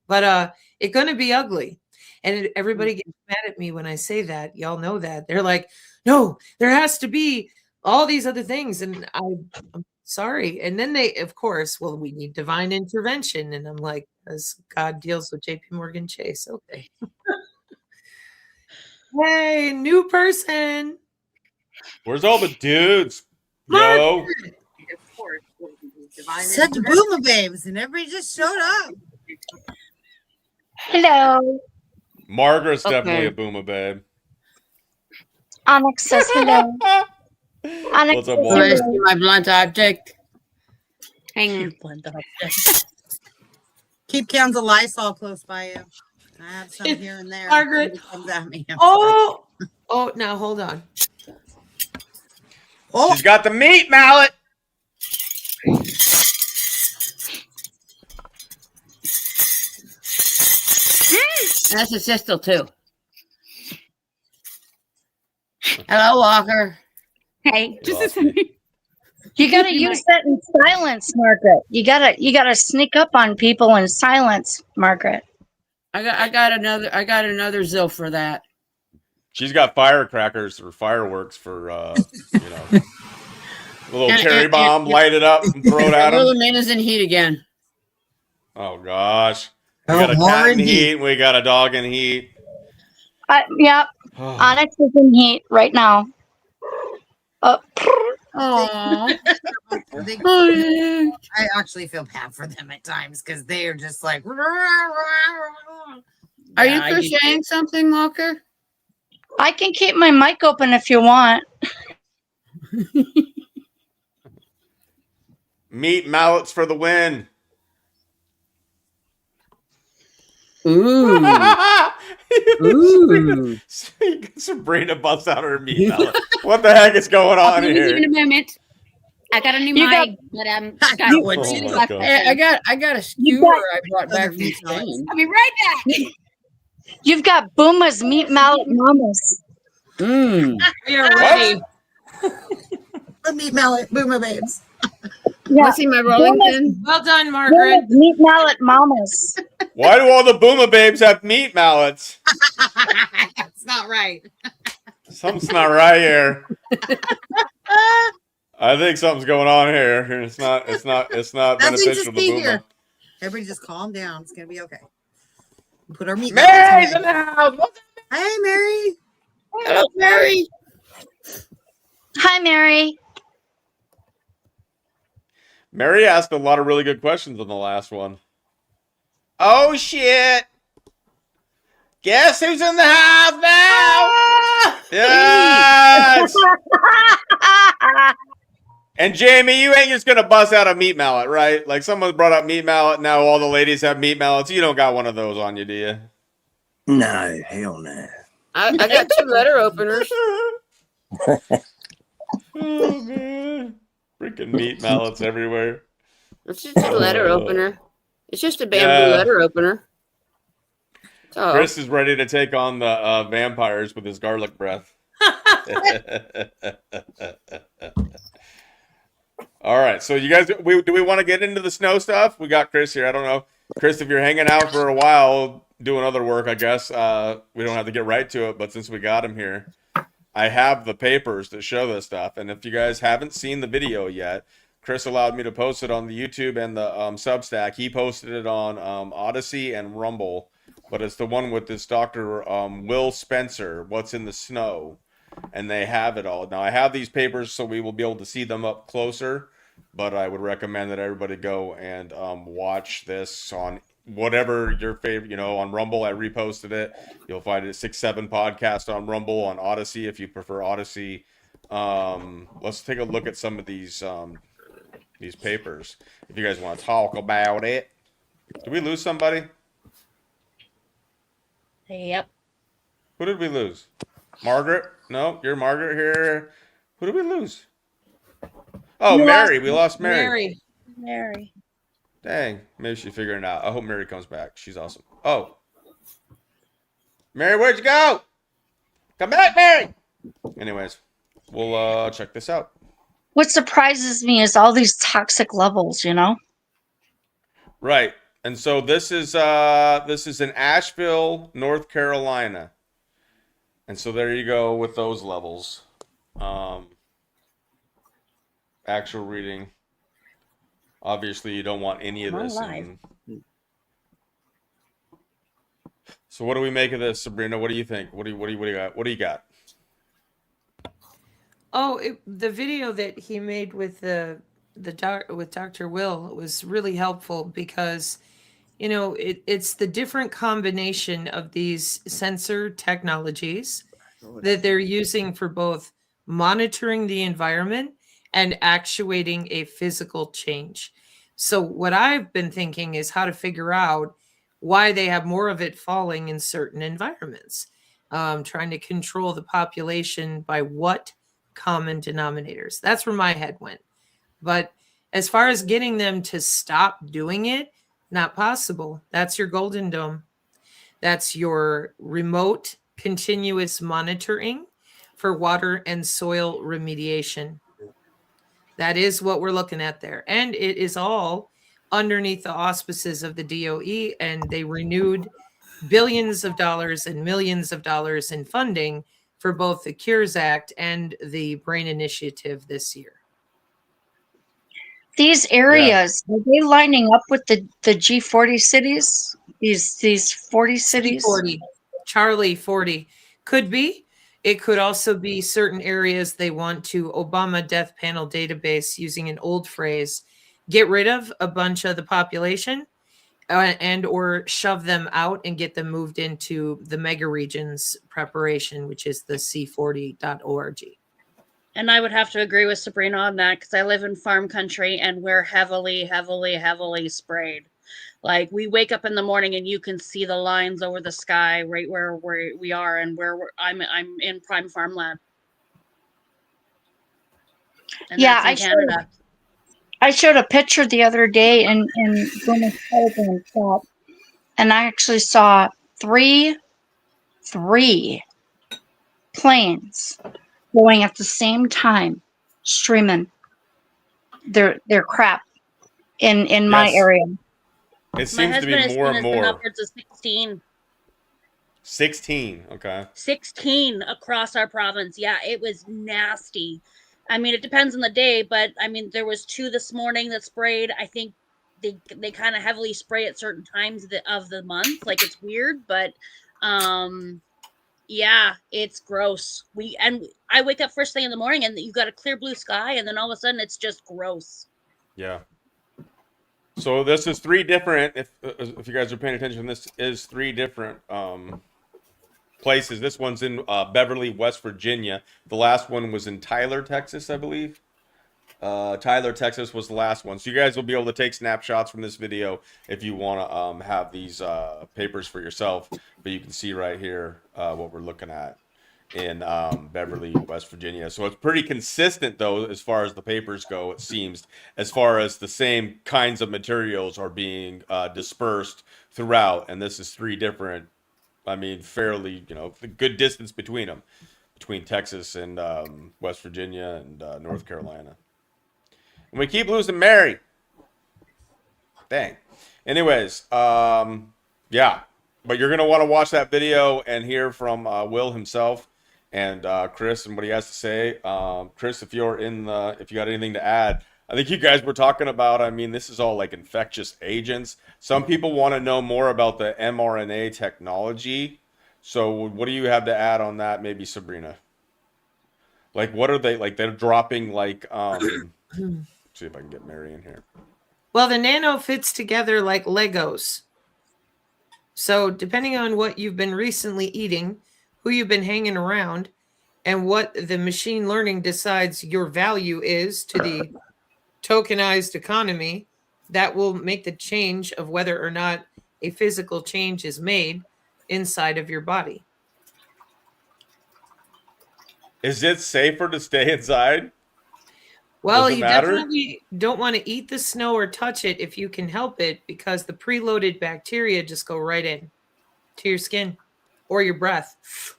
but it's going to be ugly. And everybody gets mad at me when I say that. Y'all know that. They're like, no, there has to be all these other things. And I'm sorry. And then they, of course, well, we need divine intervention. And I'm like, as God deals with JP Morgan Chase. Okay. Hey, new person. Where's all the dudes? Yo. Of course. Such boomer babes, and everybody just showed up. Hello. Margaret's definitely a boomer babe. Onyx says hello. Onyx What's up, says Walter? Where's hello. my blunt object? Hang on. Blunt objects. Keep cans of Lysol close by you. I have some here and there. Margaret. Somebody comes at me. Oh, now hold on. Oh, She's got the meat mallet. That's a system too. Hello, Walker. Hey, just a Lost second. You gotta use that in silence, Margaret. You gotta sneak up on people in silence, Margaret. I got another Zill for that. She's got firecrackers or fireworks for you know, a little cherry bomb, light it up and throw it at Little them. man is in heat again. Oh gosh, we got a cat in heat. We got a dog in heat. Yeah, Onyx is in heat right now. Aww. I actually feel bad for them at times because they are just like. Are you crocheting something, Walker? I can keep my mic open if you want. Meat mallets for the win. Ooh. Ooh. Sabrina busts out her meat mallet. What the heck is going on Give me here? a moment. I got a new You mic, but I got know what Oh you my God. I got a skewer I brought back from Spain. I'll be right back. You've got Booma's meat mallet mamas. Mmm. We are ready. The meat mallet boomer babes. Yeah, Want to see my rolling pin? Well done, Margaret. Booma's meat mallet mamas. Why do all the boomer babes have meat mallets? That's not right. Something's not right here. I think something's going on here. It's not Nothing's beneficial to to see boomer. here. Everybody just calm down. It's gonna be okay. Put our meat. Mary's in mallets the house. What's away. Hey, Mary. Hello, Mary. Hi, Mary. Mary asked a lot of really good questions on the last one. Oh shit! Guess who's in the house now? Yes! And Jamie, you ain't just gonna bust out a meat mallet, right? Like someone brought up meat mallet. Now all the ladies have meat mallets. You don't got one of those on you, do you? No, hell no. I got 2 letter openers. Oh man, freaking meat mallets everywhere. It's just a letter opener. It's just a bamboo letter opener. Oh. Chris is ready to take on the vampires with his garlic breath. All right, so you guys, do we want to get into the snow stuff? We got Chris here. I don't know, Chris, if you're hanging out for a while doing other work, I guess we don't have to get right to it. But since we got him here, I have the papers that show this stuff. And if you guys haven't seen the video yet, Chris allowed me to post it on the YouTube and the Substack. He posted it on Odyssey and Rumble. but it's the one with this Dr. Will Spencer, What's in the Snow, and they have it all. Now, I have these papers so we will be able to see them up closer, but I would recommend that everybody go and watch this on whatever your favorite, on Rumble. I reposted it. You'll find it at 6-7 podcast on Rumble, on Odyssey if you prefer Odyssey. Let's take a look at some of these papers if you guys want to talk about it. Did we lose somebody? Yep. Who did we lose? Margaret? No, you're Margaret here. Who did we lose? Oh, Mary. We lost Mary. Mary. Dang. Maybe she's figuring it out. I hope Mary comes back. She's awesome. Oh. Mary, where'd you go? Come back, Mary. Anyways, we'll check this out. What surprises me is all these toxic levels, Right. And so this is in Asheville, North Carolina. And so there you go with those levels. Actual reading. Obviously, you don't want any of this. So what do we make of this, Sabrina? What do you think? What do you got? Oh, the video that he made with with Dr. Will was really helpful because, it's the different combination of these sensor technologies that they're using for both monitoring the environment and actuating a physical change. So what I've been thinking is how to figure out why they have more of it falling in certain environments, trying to control the population by what common denominators. That's where my head went. But as far as getting them to stop doing it, not possible. That's your Golden Dome. That's your remote continuous monitoring for water and soil remediation. That is what we're looking at there. And it is all underneath the auspices of the DOE, and they renewed billions of dollars and millions of dollars in funding for both the Cures Act and the Brain Initiative this year. These areas, are they lining up with the G40 cities? These 40 cities? G40, Charlie 40. Could be. It could also be certain areas they want to Obama death panel database, using an old phrase, get rid of a bunch of the population and or shove them out and get them moved into the mega regions preparation, which is the c40.org. And I would have to agree with Sabrina on that because I live in farm country and we're heavily, heavily, heavily sprayed. Like we wake up in the morning and you can see the lines over the sky right where we are and I'm in prime farmland. And Yeah, that's in Canada. I showed a picture the other day in BOOMA STREAMA, and I actually saw three planes going at the same time, streaming their crap in my area. It seems to be more and more. Upwards of 16. 16, okay. 16 across our province. Yeah, it was nasty. I mean, it depends on the day, but I mean, there was 2 this morning that sprayed. I think they kind of heavily spray at certain times of the month. Like it's weird, but yeah, it's gross. I wake up first thing in the morning and you got a clear blue sky, and then all of a sudden it's just gross. Yeah. So this is 3 different. If you guys are paying attention, this is 3 different places. This one's in Beverly, West Virginia. The last one was in Tyler, Texas, I believe. Tyler, Texas was the last one. So you guys will be able to take snapshots from this video if you want to have these papers for yourself. But you can see right here what we're looking at in Beverly, West Virginia. So it's pretty consistent, though, as far as the papers go, it seems, as far as the same kinds of materials are being dispersed throughout. And this is 3 different, I mean, fairly, a good distance between them, between Texas and West Virginia and North Carolina. And we keep losing Mary. Dang. Anyways, yeah. But you're going to want to watch that video and hear from Will himself and Chris and what he has to say. Chris, if you got anything to add, I think you guys were talking about, I mean, this is all like infectious agents. Some people want to know more about the mRNA technology. So what do you have to add on that, maybe, Sabrina? Like, what are they, like, they're dropping, like, see if I can get Mary in here. Well, the nano fits together like Legos. So depending on what you've been recently eating, who you've been hanging around, and what the machine learning decides your value is to the tokenized economy, that will make the change of whether or not a physical change is made inside of your body. Is it safer to stay inside? Well, Does it you matter? definitely don't want to eat the snow or touch it if you can help it, because the preloaded bacteria just go right in to your skin or your breath.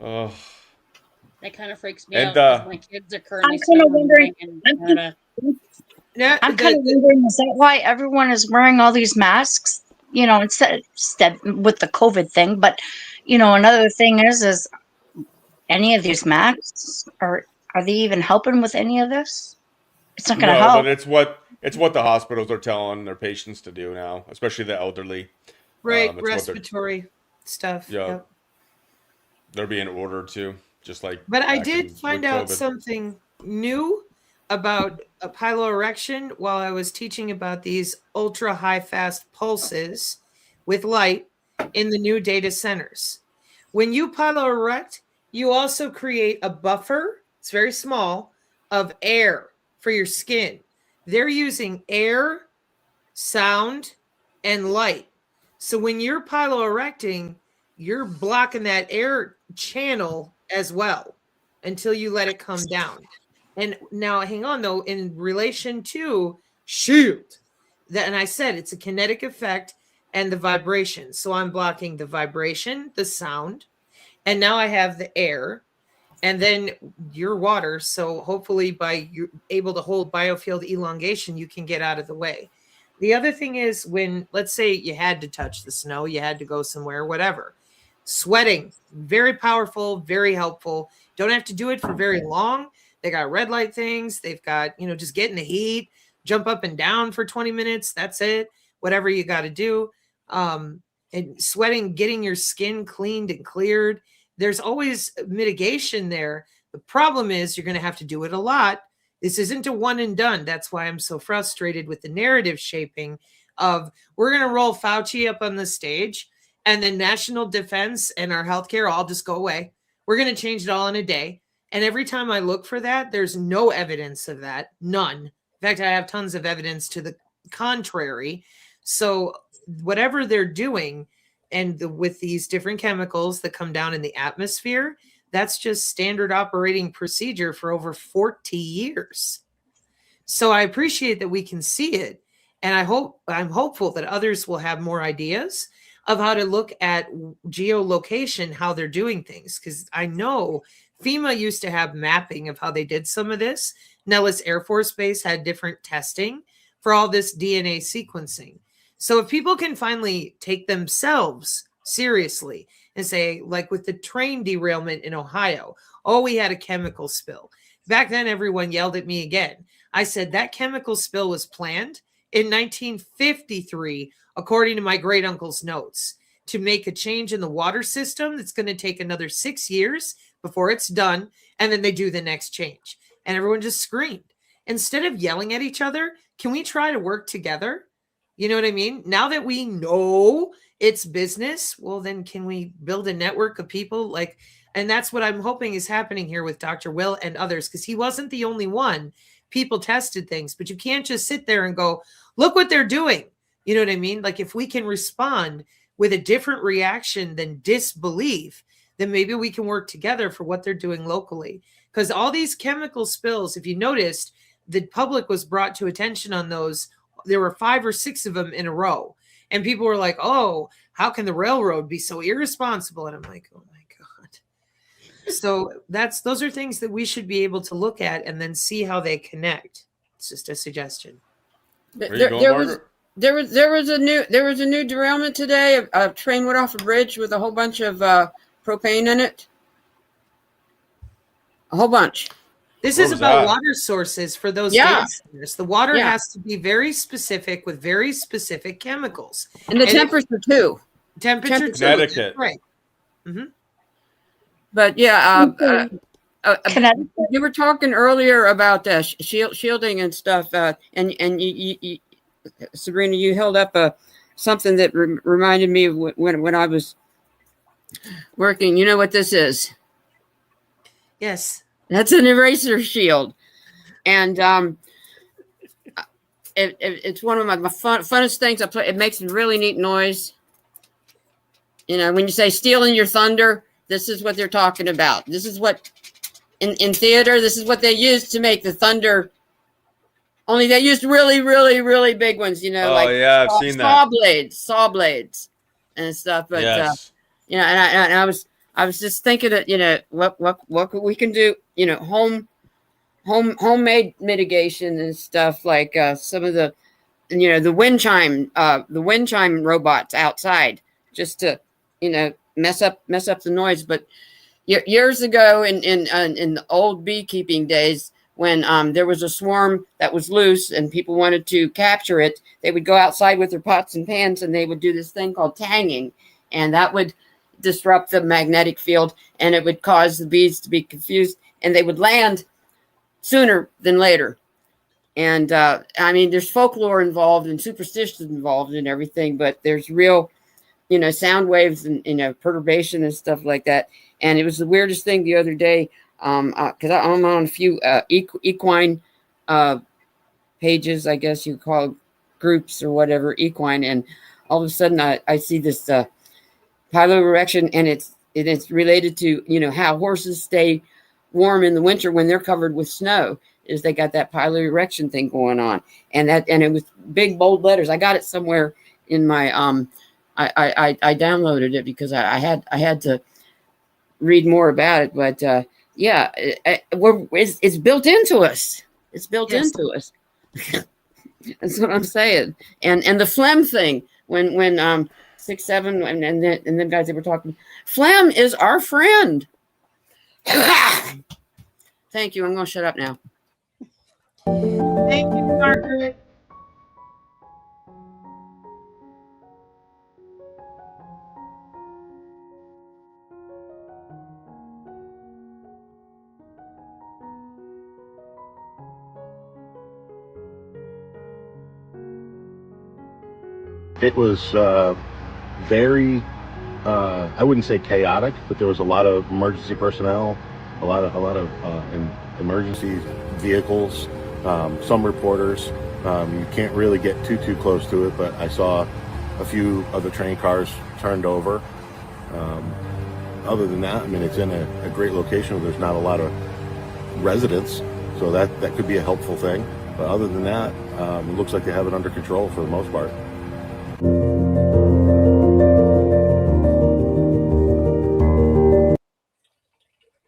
Oh, That kind of freaks me And, out because my kids are currently I'm kind of wondering. snowboarding in Canada. Yeah, I'm kind of wondering, is that why everyone is wearing all these masks? You know, instead with the COVID thing. But you know, another thing is any of these masks are they even helping with any of this? It's not going to no, help. but it's what the hospitals are telling their patients to do now, especially the elderly. right, It's what they're, respiratory stuff. yeah, Yep. they're being ordered to, just like. But I back did with find out COVID. something new about a piloerection while I was teaching about these ultra high fast pulses with light in the new data centers. When you piloerect, you also create a buffer, it's very small, of air for your skin. They're using air, sound, and light. So when you're piloerecting, you're blocking that air channel as well until you let it come down. And now, hang on though, in relation to shield, that, and I said it's a kinetic effect and the vibration. So I'm blocking the vibration, the sound, and now I have the air, and then your water. So hopefully, by you're able to hold biofield elongation, you can get out of the way. The other thing is, when, let's say you had to touch the snow, you had to go somewhere, whatever. Sweating, very powerful, very helpful. Don't have to do it for very long. They got red light things. They've got, just get in the heat, jump up and down for 20 minutes. That's it. Whatever you got to do. And sweating, getting your skin cleaned and cleared. There's always mitigation there. The problem is you're going to have to do it a lot. This isn't a one and done. That's why I'm so frustrated with the narrative shaping of, we're going to roll Fauci up on the stage and then national defense and our healthcare all just go away. We're going to change it all in a day. And every time I look for that, there's no evidence of that. None. In fact, I have tons of evidence to the contrary. So whatever they're doing, and with these different chemicals that come down in the atmosphere, that's just standard operating procedure for over 40 years. So I appreciate that we can see it. And I'm hopeful that others will have more ideas of how to look at geolocation, how they're doing things. Because I know FEMA used to have mapping of how they did some of this. Nellis Air Force Base had different testing for all this DNA sequencing. So if people can finally take themselves seriously and say, like with the train derailment in Ohio, oh, we had a chemical spill. Back then, everyone yelled at me again. I said that chemical spill was planned in 1953, according to my great uncle's notes, to make a change in the water system that's going to take another 6 years before it's done. And then they do the next change. And everyone just screamed. Instead of yelling at each other, can we try to work together? You know what I mean? Now that we know it's business, well, then can we build a network of people like, and that's what I'm hoping is happening here with Dr. Will and others, because he wasn't the only one. People tested things, but you can't just sit there and go, look what they're doing. You know what I mean? Like if we can respond with a different reaction than disbelief, then maybe we can work together for what they're doing locally. Because all these chemical spills, if you noticed, the public was brought to attention on those. There were 5 or 6 of them in a row. And people were like, oh, how can the railroad be so irresponsible? And I'm like, oh my God. So those are things that we should be able to look at and then see how they connect. It's just a suggestion. There was a new derailment today. A train went off a bridge with a whole bunch of propane in it. A whole bunch. This Where is was about that? water sources for those Yeah. data centers. The water Yeah. has to be very specific with very specific chemicals. And the And temperature too. temperature too. Connecticut. Right. Mm-hmm. But yeah, Connecticut. you were talking earlier about shielding and stuff, and you, Sabrina, you held up something that reminded me of when I was working. You know what this is? Yes. That's an eraser shield, and it's one of my funnest things I play. It makes a really neat noise. You know, when you say stealing your thunder, this is what they're talking about. This is what in theater, this is what they used to make the thunder. Only they used really, really, really big ones, you know, like I've seen that. saw blades and stuff. But Yes. you know, and I was just thinking that, you know, what we can do, you know, homemade mitigation and stuff, like some of the, you know, the wind chime robots outside, just to, you know, mess up the noise. But years ago in the old beekeeping days, when there was a swarm that was loose and people wanted to capture it, they would go outside with their pots and pans and they would do this thing called tanging, and that would disrupt the magnetic field and it would cause the bees to be confused and they would land sooner than later. And I mean, there's folklore involved and superstitions involved and everything, but there's real, you know, sound waves and, you know, perturbation and stuff like that. And it was the weirdest thing the other day, because I'm on a few equine pages, I guess you call it, groups or whatever, equine, and all of a sudden I see this piloerection, and it's related to, you know, how horses stay warm in the winter when they're covered with snow, is they got that piloerection thing going on, and it was big bold letters. I got it somewhere in my I downloaded it because I had to read more about it, but yeah, it's built into us. It's built into us. That's what I'm saying. And the phlegm thing, when 6, 7, and then guys, they were talking. Phlegm is our friend. Thank you. I'm going to shut up now. Thank you, Margaret. It was very, I wouldn't say chaotic, but there was a lot of emergency personnel, a lot of emergency vehicles, some reporters. You can't really get too close to it, but I saw a few of the train cars turned over. Other than that, I mean, it's in a great location where there's not a lot of residents, so that could be a helpful thing. But other than that, it looks like they have it under control for the most part.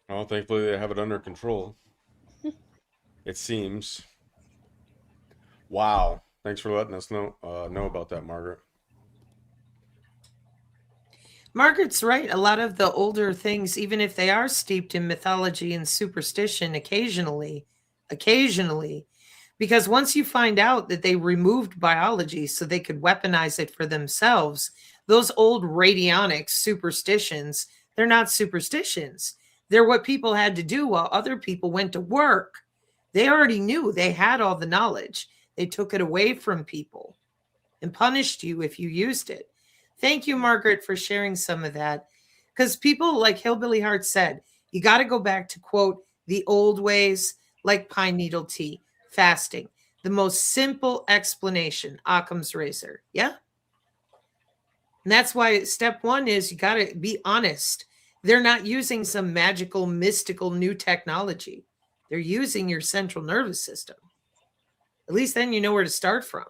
Well, thankfully they have it under control. It seems. Wow. Thanks for letting us know about that, Margaret. Margaret's right. A lot of the older things, even if they are steeped in mythology and superstition occasionally, because once you find out that they removed biology so they could weaponize it for themselves, those old radionics superstitions, they're not superstitions. They're what people had to do while other people went to work. They already knew. They had all the knowledge. They took it away from people and punished you if you used it. Thank you, Margaret, for sharing some of that. Because people, like Hillbilly Heart said, you got to go back to, quote, the old ways, like pine needle tea, fasting. The most simple explanation, Occam's razor. Yeah? And that's why step one is you got to be honest. They're not using some magical, mystical new technology. They're using your central nervous system. At least then you know where to start from.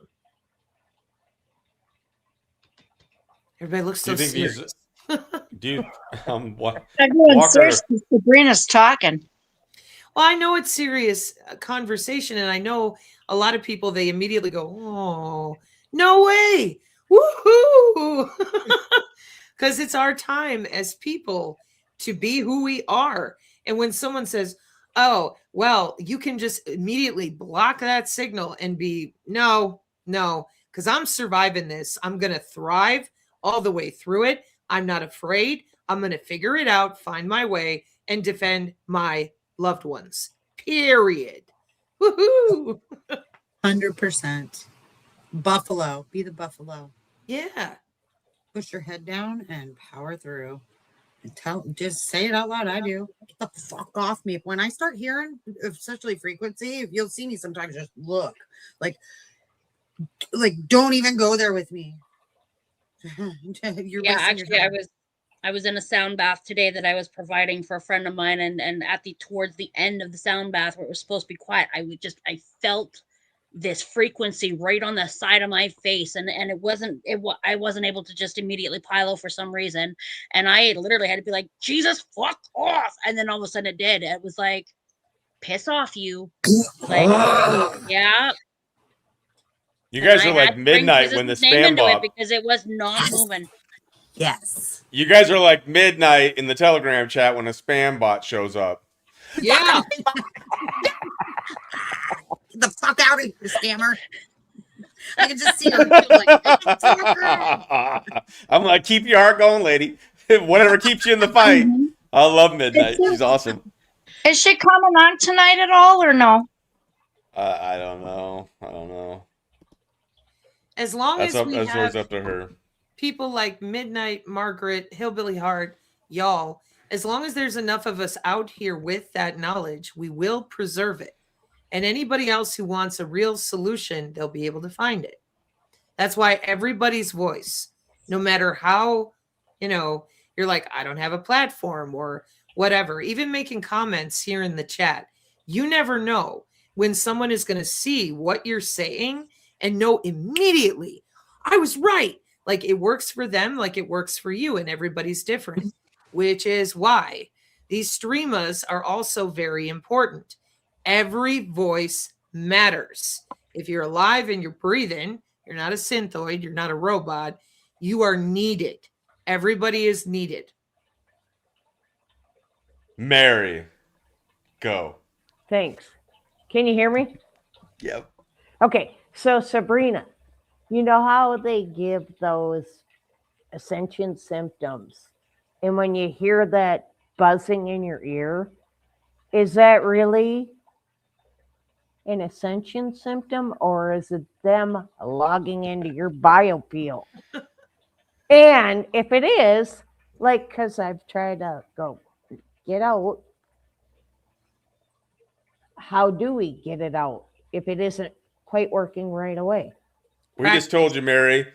Everybody looks so serious. What? Everyone's serious. Sabrina's talking. Well, I know it's serious conversation, and I know a lot of people, they immediately go, oh, no way. Woohoo! Because it's our time as people to be who we are. And when someone says, Oh, well, you can just immediately block that signal and be no, because I'm surviving this. I'm going to thrive all the way through it. I'm not afraid. I'm going to figure it out, find my way, and defend my loved ones. Period. Woohoo! 100%. Buffalo. Be the buffalo. Yeah. Push your head down and power through. And just say it out loud. I do. Get the fuck off me. When I start hearing, especially frequency, if you'll see me sometimes, just look like don't even go there with me. You're Yeah, wasting your actually, time. I was in a sound bath today that I was providing for a friend of mine, and at towards the end of the sound bath where it was supposed to be quiet, I felt this frequency right on the side of my face, and I wasn't able to just immediately pile for some reason, and I literally had to be like, Jesus, fuck off, and then all of a sudden it did. It was like, piss off, you. Like, yeah. You guys And are I like had to bring midnight when the Jesus' name spam into it bot. because it was not moving. Yes. You guys are like midnight in the Telegram chat when a spam bot shows up. Yeah. Get the fuck out of here, scammer. I can just see her like, I'm like, keep your heart going, lady. Whatever keeps you in the fight. I love Midnight. She's awesome. Is she coming on tonight at all or no? I don't know. As long as we That's always have up to her. people like Midnight, Margaret, Hillbilly Heart, y'all, as long as there's enough of us out here with that knowledge, we will preserve it. And anybody else who wants a real solution, they'll be able to find it. That's why everybody's voice, no matter how, you're like, I don't have a platform or whatever, even making comments here in the chat, you never know when someone is going to see what you're saying and know immediately, I was right. Like it works for them, like it works for you, and everybody's different, which is why these streamas are also very important. Every voice matters. If you're alive and you're breathing, you're not a synthoid, you're not a robot, you are needed. Everybody is needed. Mary, go. Thanks. Can you hear me? Yep. Okay, so Sabrina, you know how they give those ascension symptoms? And when you hear that buzzing in your ear, is that really an ascension symptom, or is it them logging into your biofield? And if it is, like, because I've tried to go get out, how do we get it out if it isn't quite working right away? We just told you, Mary.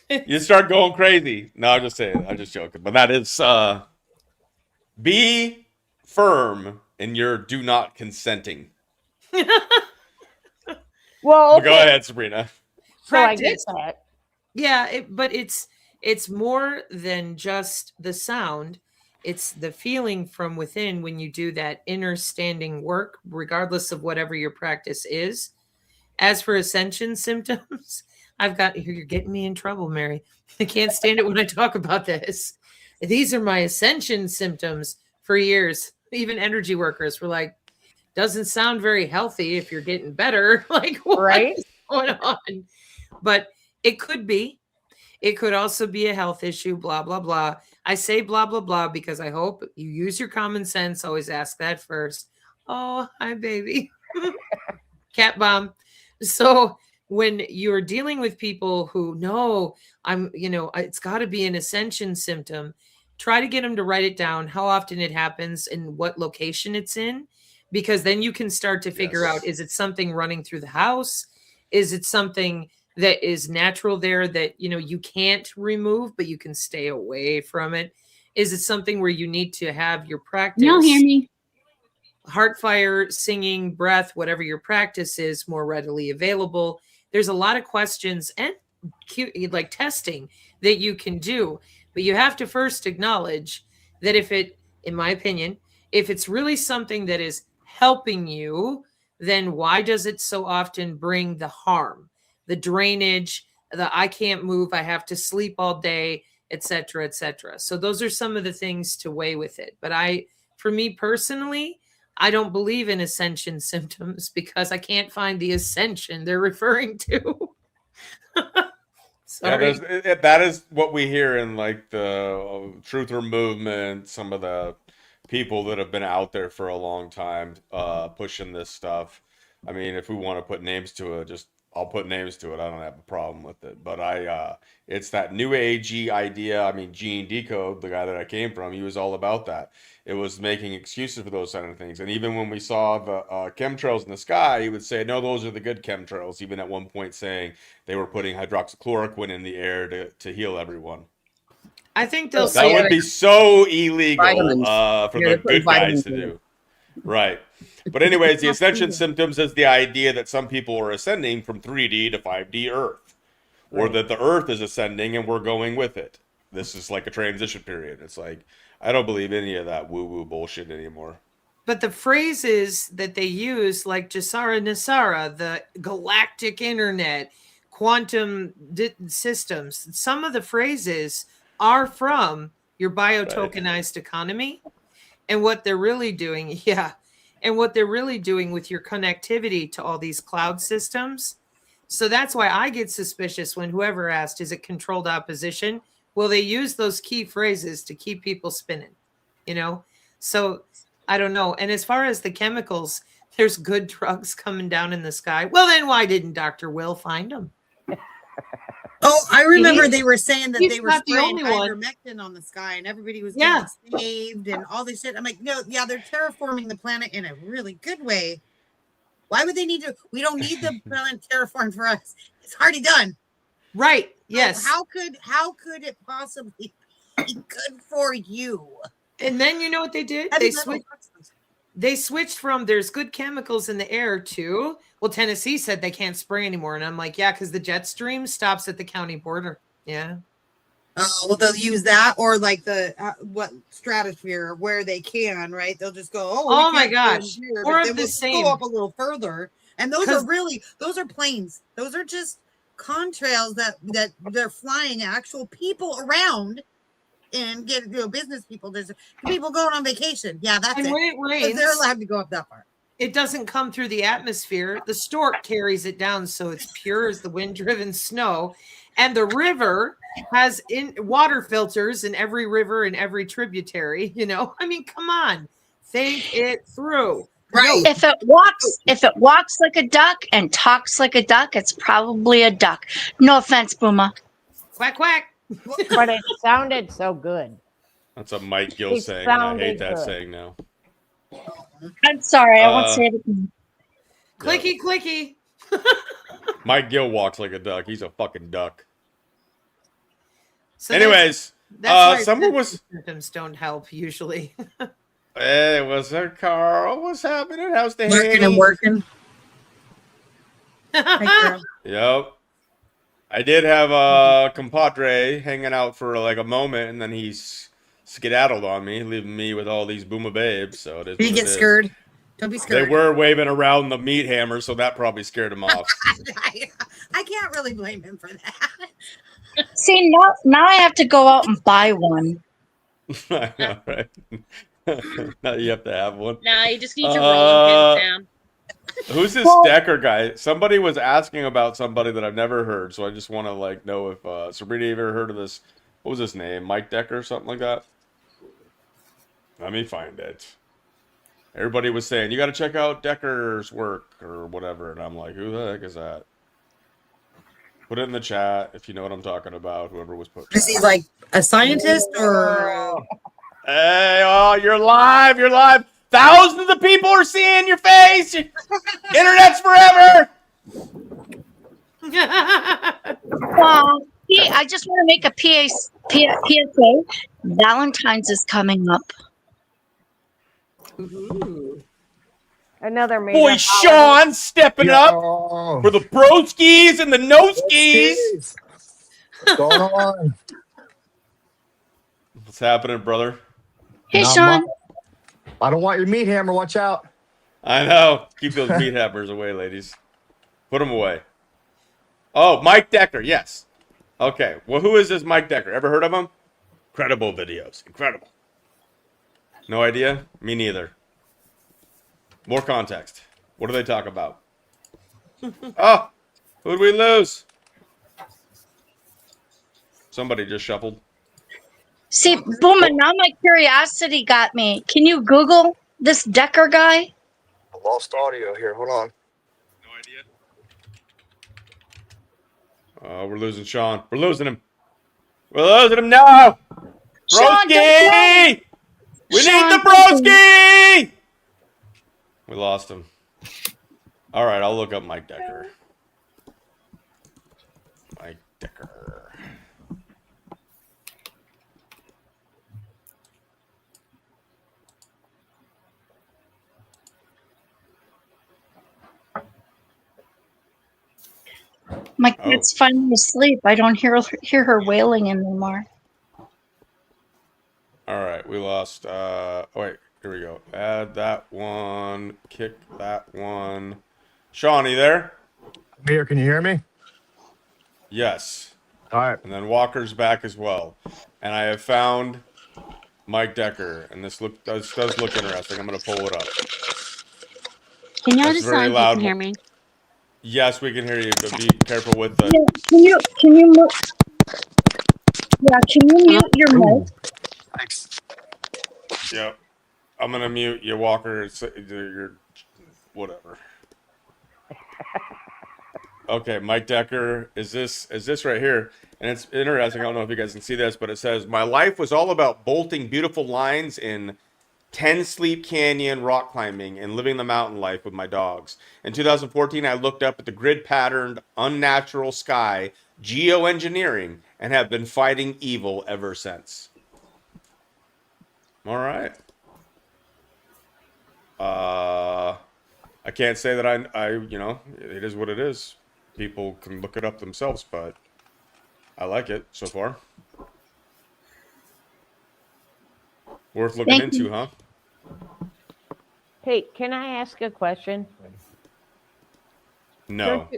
You start going crazy. No, I'm just saying. I'm just joking. But that is be firm in your do not consenting. Well, okay. Go ahead, Sabrina. So I get that. Yeah, but it's more than just the sound. It's the feeling from within when you do that inner standing work, regardless of whatever your practice is. As for ascension symptoms, you're getting me in trouble, Mary. I can't stand it when I talk about this. These are my ascension symptoms for years. Even energy workers were like, doesn't sound very healthy if you're getting better. Like, what's going on? But it could be. It could also be a health issue, blah, blah, blah. I say blah, blah, blah because I hope you use your common sense. Always ask that first. Oh, hi, baby. Cat bomb. So when you're dealing with people who know it's got to be an ascension symptom, try to get them to write it down, how often it happens and what location it's in, because then you can start to figure out, is it something running through the house? Is it something that is natural there that, you can't remove, but you can stay away from it? Is it something where you need to have your practice? You'll hear me. Heart fire, singing, breath, whatever your practice is, more readily available. There's a lot of questions and like testing that you can do, but you have to first acknowledge that in my opinion, if it's really something that is helping you, then why does it so often bring the harm, the drainage, the I can't move, I have to sleep all day, etc., etc. So those are some of the things to weigh with it. But for me personally, I don't believe in ascension symptoms because I can't find the ascension they're referring to. Sorry. Yeah, that is what we hear in like the truther movement, some of the people that have been out there for a long time pushing this stuff. I mean, if we want to put names to it, I'll put names to it. I don't have a problem with it. But it's that new agey idea. I mean, Gene Decode, the guy that I came from, he was all about that. It was making excuses for those kind of things. And even when we saw the chemtrails in the sky, he would say, no, those are the good chemtrails. Even at one point saying they were putting hydroxychloroquine in the air to heal everyone. I think they'll that would be so illegal for the good guys to in. do. Right. But anyways, the ascension symptoms is the idea that some people are ascending from 3D to 5D Earth. Or that the Earth is ascending and we're going with it. This is like a transition period. It's like, I don't believe any of that woo-woo bullshit anymore. But the phrases that they use, like Jasara Nasara, the galactic internet, quantum systems, some of the phrases are from your biotokenized economy. And what they're really doing, and what they're really doing with your connectivity to all these cloud systems. So that's why I get suspicious when whoever asked, is it controlled opposition? Well, they use those key phrases to keep people spinning, So I don't know. And as far as the chemicals, there's good drugs coming down in the sky. Well, then why didn't Dr. Will find them? Oh, I remember they were saying that He's they were not the spraying only one. ivermectin on the sky and everybody was getting saved and all this shit. I'm like, no, yeah, they're terraforming the planet in a really good way. Why would they need to? We don't need the planet terraformed for us. It's already done. Right. Yes. So how could it possibly be good for you? And then you know what they did? They switched from there's good chemicals in the air to, well, Tennessee said they can't spray anymore. And I'm like, yeah, because the jet stream stops at the county border. Yeah. Well, they'll use that or like the stratosphere where they can, right? They'll just go, oh my gosh, or of the same. Go up a little further, and those are planes. Those are just contrails that they're flying actual people around and get business people. There's people going on vacation. Yeah, that's it. When it rains, they're allowed to go up that far. It doesn't come through the atmosphere. The stork carries it down, so it's pure as the wind-driven snow. And the river has water filters in every river and every tributary. I mean, come on, think it through. Right. If it walks like a duck and talks like a duck, it's probably a duck. No offense, Booma. Quack quack. But it sounded so good. That's a Mike Gill saying, and I hate that saying now. I'm sorry, I won't say it again. Clicky, clicky. Mike Gill walks like a duck. He's a fucking duck. So anyways, someone was symptoms don't help usually. Hey, what's up, Carl? What's happening? How's the working? Yep. I did have a compadre hanging out for like a moment, and then he's skedaddled on me, leaving me with all these Booma babes. So did you get scared? Don't be scared. They were waving around the meat hammer, so that probably scared him off. I can't really blame him for that. See, now I have to go out and buy one. I know, right? Now you have to have one. Nah, you just need your rolling pins down. Who's this Decker guy? Somebody was asking about somebody that I've never heard, so I just want to know if Sabrina, you ever heard of this? What was his name? Mike Decker or something like that? Let me find it. Everybody was saying, you got to check out Decker's work or whatever, and I'm like, who the heck is that? Put it in the chat if you know what I'm talking about, whoever was putting it. Is he like a scientist or... Hey, oh, you're live. Thousands of people are seeing your face. Internet's forever. I just want to make a PSA. Valentine's is coming up. Ooh. Another boy Sean stepping up for the Proskis and the no-skis. What's going on? What's happening, brother? Hey, Sean. I don't want your meat hammer. Watch out. I know. Keep those meat hammers away, ladies. Put them away. Oh, Mike Decker. Yes. Okay. Well, who is this Mike Decker? Ever heard of him? Incredible videos. Incredible. No idea? Me neither. More context. What do they talk about? Oh, who'd we lose? Somebody just shuffled. See, Booma, now my curiosity got me. Can you Google this Decker guy? I lost audio here. Hold on. No idea. We're losing Sean. We're losing him. We're losing him now. Sean, don't Proskey! We Sean, need the Proskey! We lost him. All right, I'll look up Mike Decker. Mike Decker. My kid's finally asleep. I don't hear her wailing anymore. All right, we lost. Oh wait, here we go. Add that one. Kick that one. Sean, are you there? I'm here. Can you hear me? Yes. All right. And then Walker's back as well. And I have found Mike Decker, and this does look interesting. I'm going to pull it up. Can y'all That's decide very if you loud. can hear me? Yes, we can hear you, but be careful with the. Yeah, can you mute? Yeah, can you mute your mic? Thanks. Yep. I'm gonna mute you, Walker. You're whatever. Okay, Mike Decker. Is this right here? And it's interesting. I don't know if you guys can see this, but it says, "My life was all about bolting beautiful lines in 10 Sleep Canyon rock climbing and living the mountain life with my dogs. In 2014, I looked up at the grid-patterned, unnatural sky, geoengineering, and have been fighting evil ever since." All right. I can't say that I it is what it is. People can look it up themselves, but I like it so far. Worth looking Thank into, you. huh? Hey, can I ask a question? No.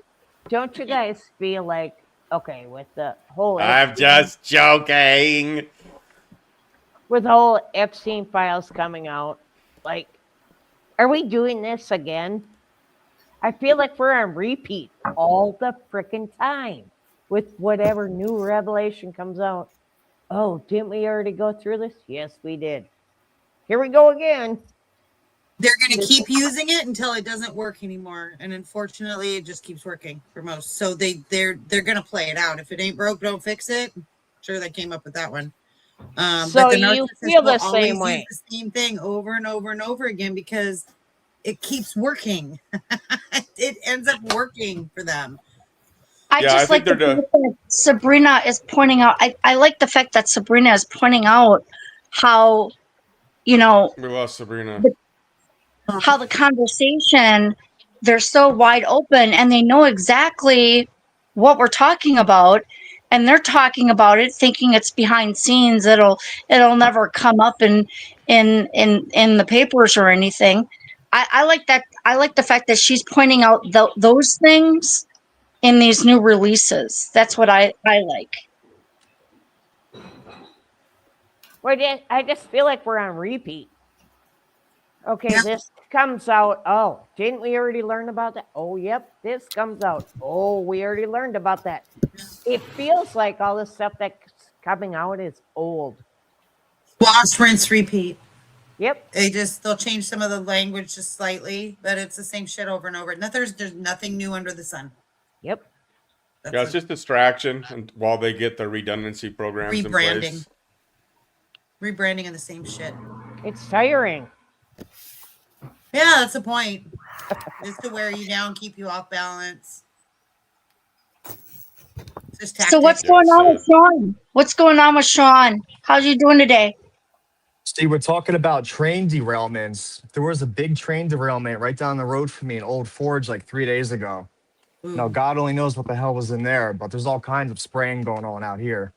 Don't you guys feel like, okay, with the whole I'm just joking. with the whole Epstein files coming out, like, are we doing this again? I feel like we're on repeat all the freaking time with whatever new revelation comes out. Oh, didn't we already go through this? Yes, we did. Here we go again. They're going to keep using it until it doesn't work anymore, and unfortunately, it just keeps working for most. So they're going to play it out. If it ain't broke, don't fix it. Sure, they came up with that one. So But the you narcissist feel the will always same way. use the same thing over and over and over again because it keeps working. It ends up working for them. I Yeah, I just like think the they're fact that Sabrina is pointing out. I like the fact that Sabrina is pointing out how, We lost Sabrina. how the conversation, they're so wide open and they know exactly what we're talking about, and they're talking about it thinking it's behind scenes. It'll never come up in the papers or anything. I like that. I like the fact that she's pointing out those things in these new releases. That's what I like. Well, I just feel like we're on repeat. Okay, Yeah. this comes out. Oh, didn't we already learn about that? Oh, yep, this comes out. Oh, we already learned about that. It feels like all the stuff that's coming out is old. Wash, rinse, repeat. Yep. They'll change some of the language just slightly, but it's the same shit over and over. There's nothing new under the sun. Yep. That's Yeah, it's just distraction and while they get the redundancy programs in rebranding. place. Rebranding and the same shit. It's tiring. Yeah, that's the point. Is to wear you down, keep you off balance. Just So what's Yeah, going on so- with Sean? What's going on with Sean? How's you doing today? Steve, we're talking about train derailments. There was a big train derailment right down the road from me in Old Forge like 3 days ago. Now, God only knows what the hell was in there, but there's all kinds of spraying going on out here.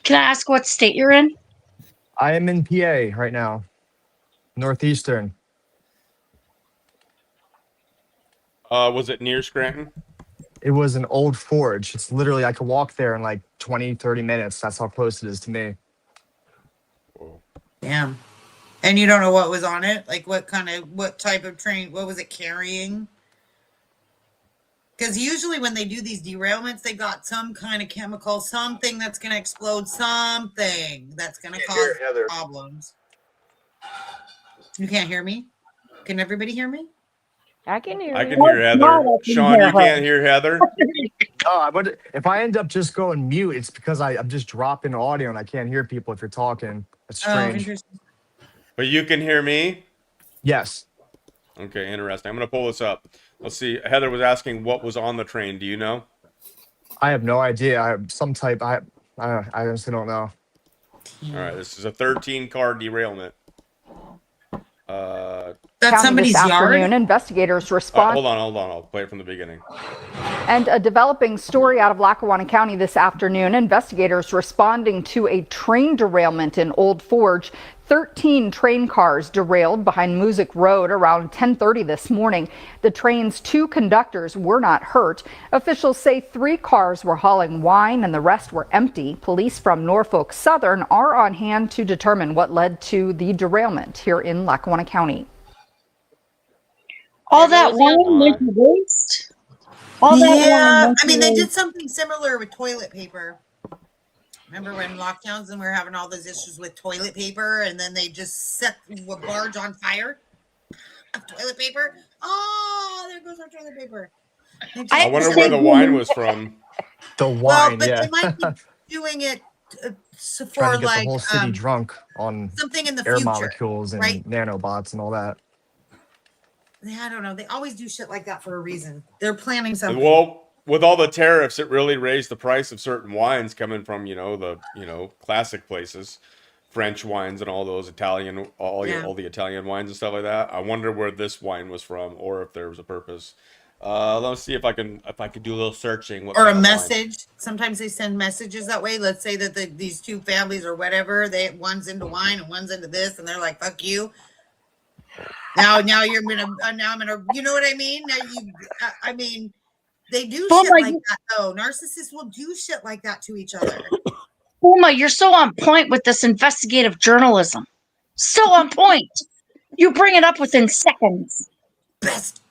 Can I ask what state you're in? I am in PA right now, Northeastern. Was it near Scranton? It was an old forge. It's literally, I could walk there in like 20, 30 minutes. That's how close it is to me. Damn. And you don't know what was on it? Like what type of train, what was it carrying? Because usually when they do these derailments, they got some kind of chemical, something that's going to explode, something that's going to cause problems. You can't hear me? Can everybody hear me? I can hear you. I can hear Heather. Sean, you can't hear Heather? Oh, but if I end up just going mute, it's because I'm just dropping audio and I can't hear people if you're talking. It's strange. Interesting. But you can hear me? Yes. Okay, interesting. I'm going to pull this up. Let's see. Heather was asking what was on the train. Do you know? I have no idea. I have some type. I honestly don't know. All right, this is a 13-car derailment. That's somebody's yard. Investigators respond. Hold on. I'll play it from the beginning. And a developing story out of Lackawanna County this afternoon. Investigators responding to a train derailment in Old Forge. 13 train cars derailed behind Music Road around 10:30 this morning. The train's 2 conductors were not hurt. Officials say 3 cars were hauling wine and the rest were empty. Police from Norfolk Southern are on hand to determine what led to the derailment here in Lackawanna County. All that wine went to waste. All that wine. I mean, they did something similar with toilet paper. Remember when lockdowns and we were having all those issues with toilet paper, and then they just set a barge on fire of toilet paper? Oh, there goes our toilet paper. I wonder where the wine was from. The wine, well, but yeah. they might be doing it for Trying to get like the whole city drunk on something in the air future, molecules and right? nanobots and all that. I don't know. They always do shit like that for a reason. They're planning something. Well, with all the tariffs, it really raised the price of certain wines coming from, classic places, French wines and all those Italian, all the Italian wines and stuff like that. I wonder where this wine was from, or if there was a purpose. Let's see if I can do a little searching. Or a message. Sometimes they send messages that way. Let's say that these 2 families or whatever, one's into wine and one's into this, and they're like, "Fuck you." Now you're gonna. Now I'm gonna. You know what I mean? I mean. They do shit like that, though. Narcissists will do shit like that to each other. Booma, you're so on point with this investigative journalism. So on point. You bring it up within seconds. Best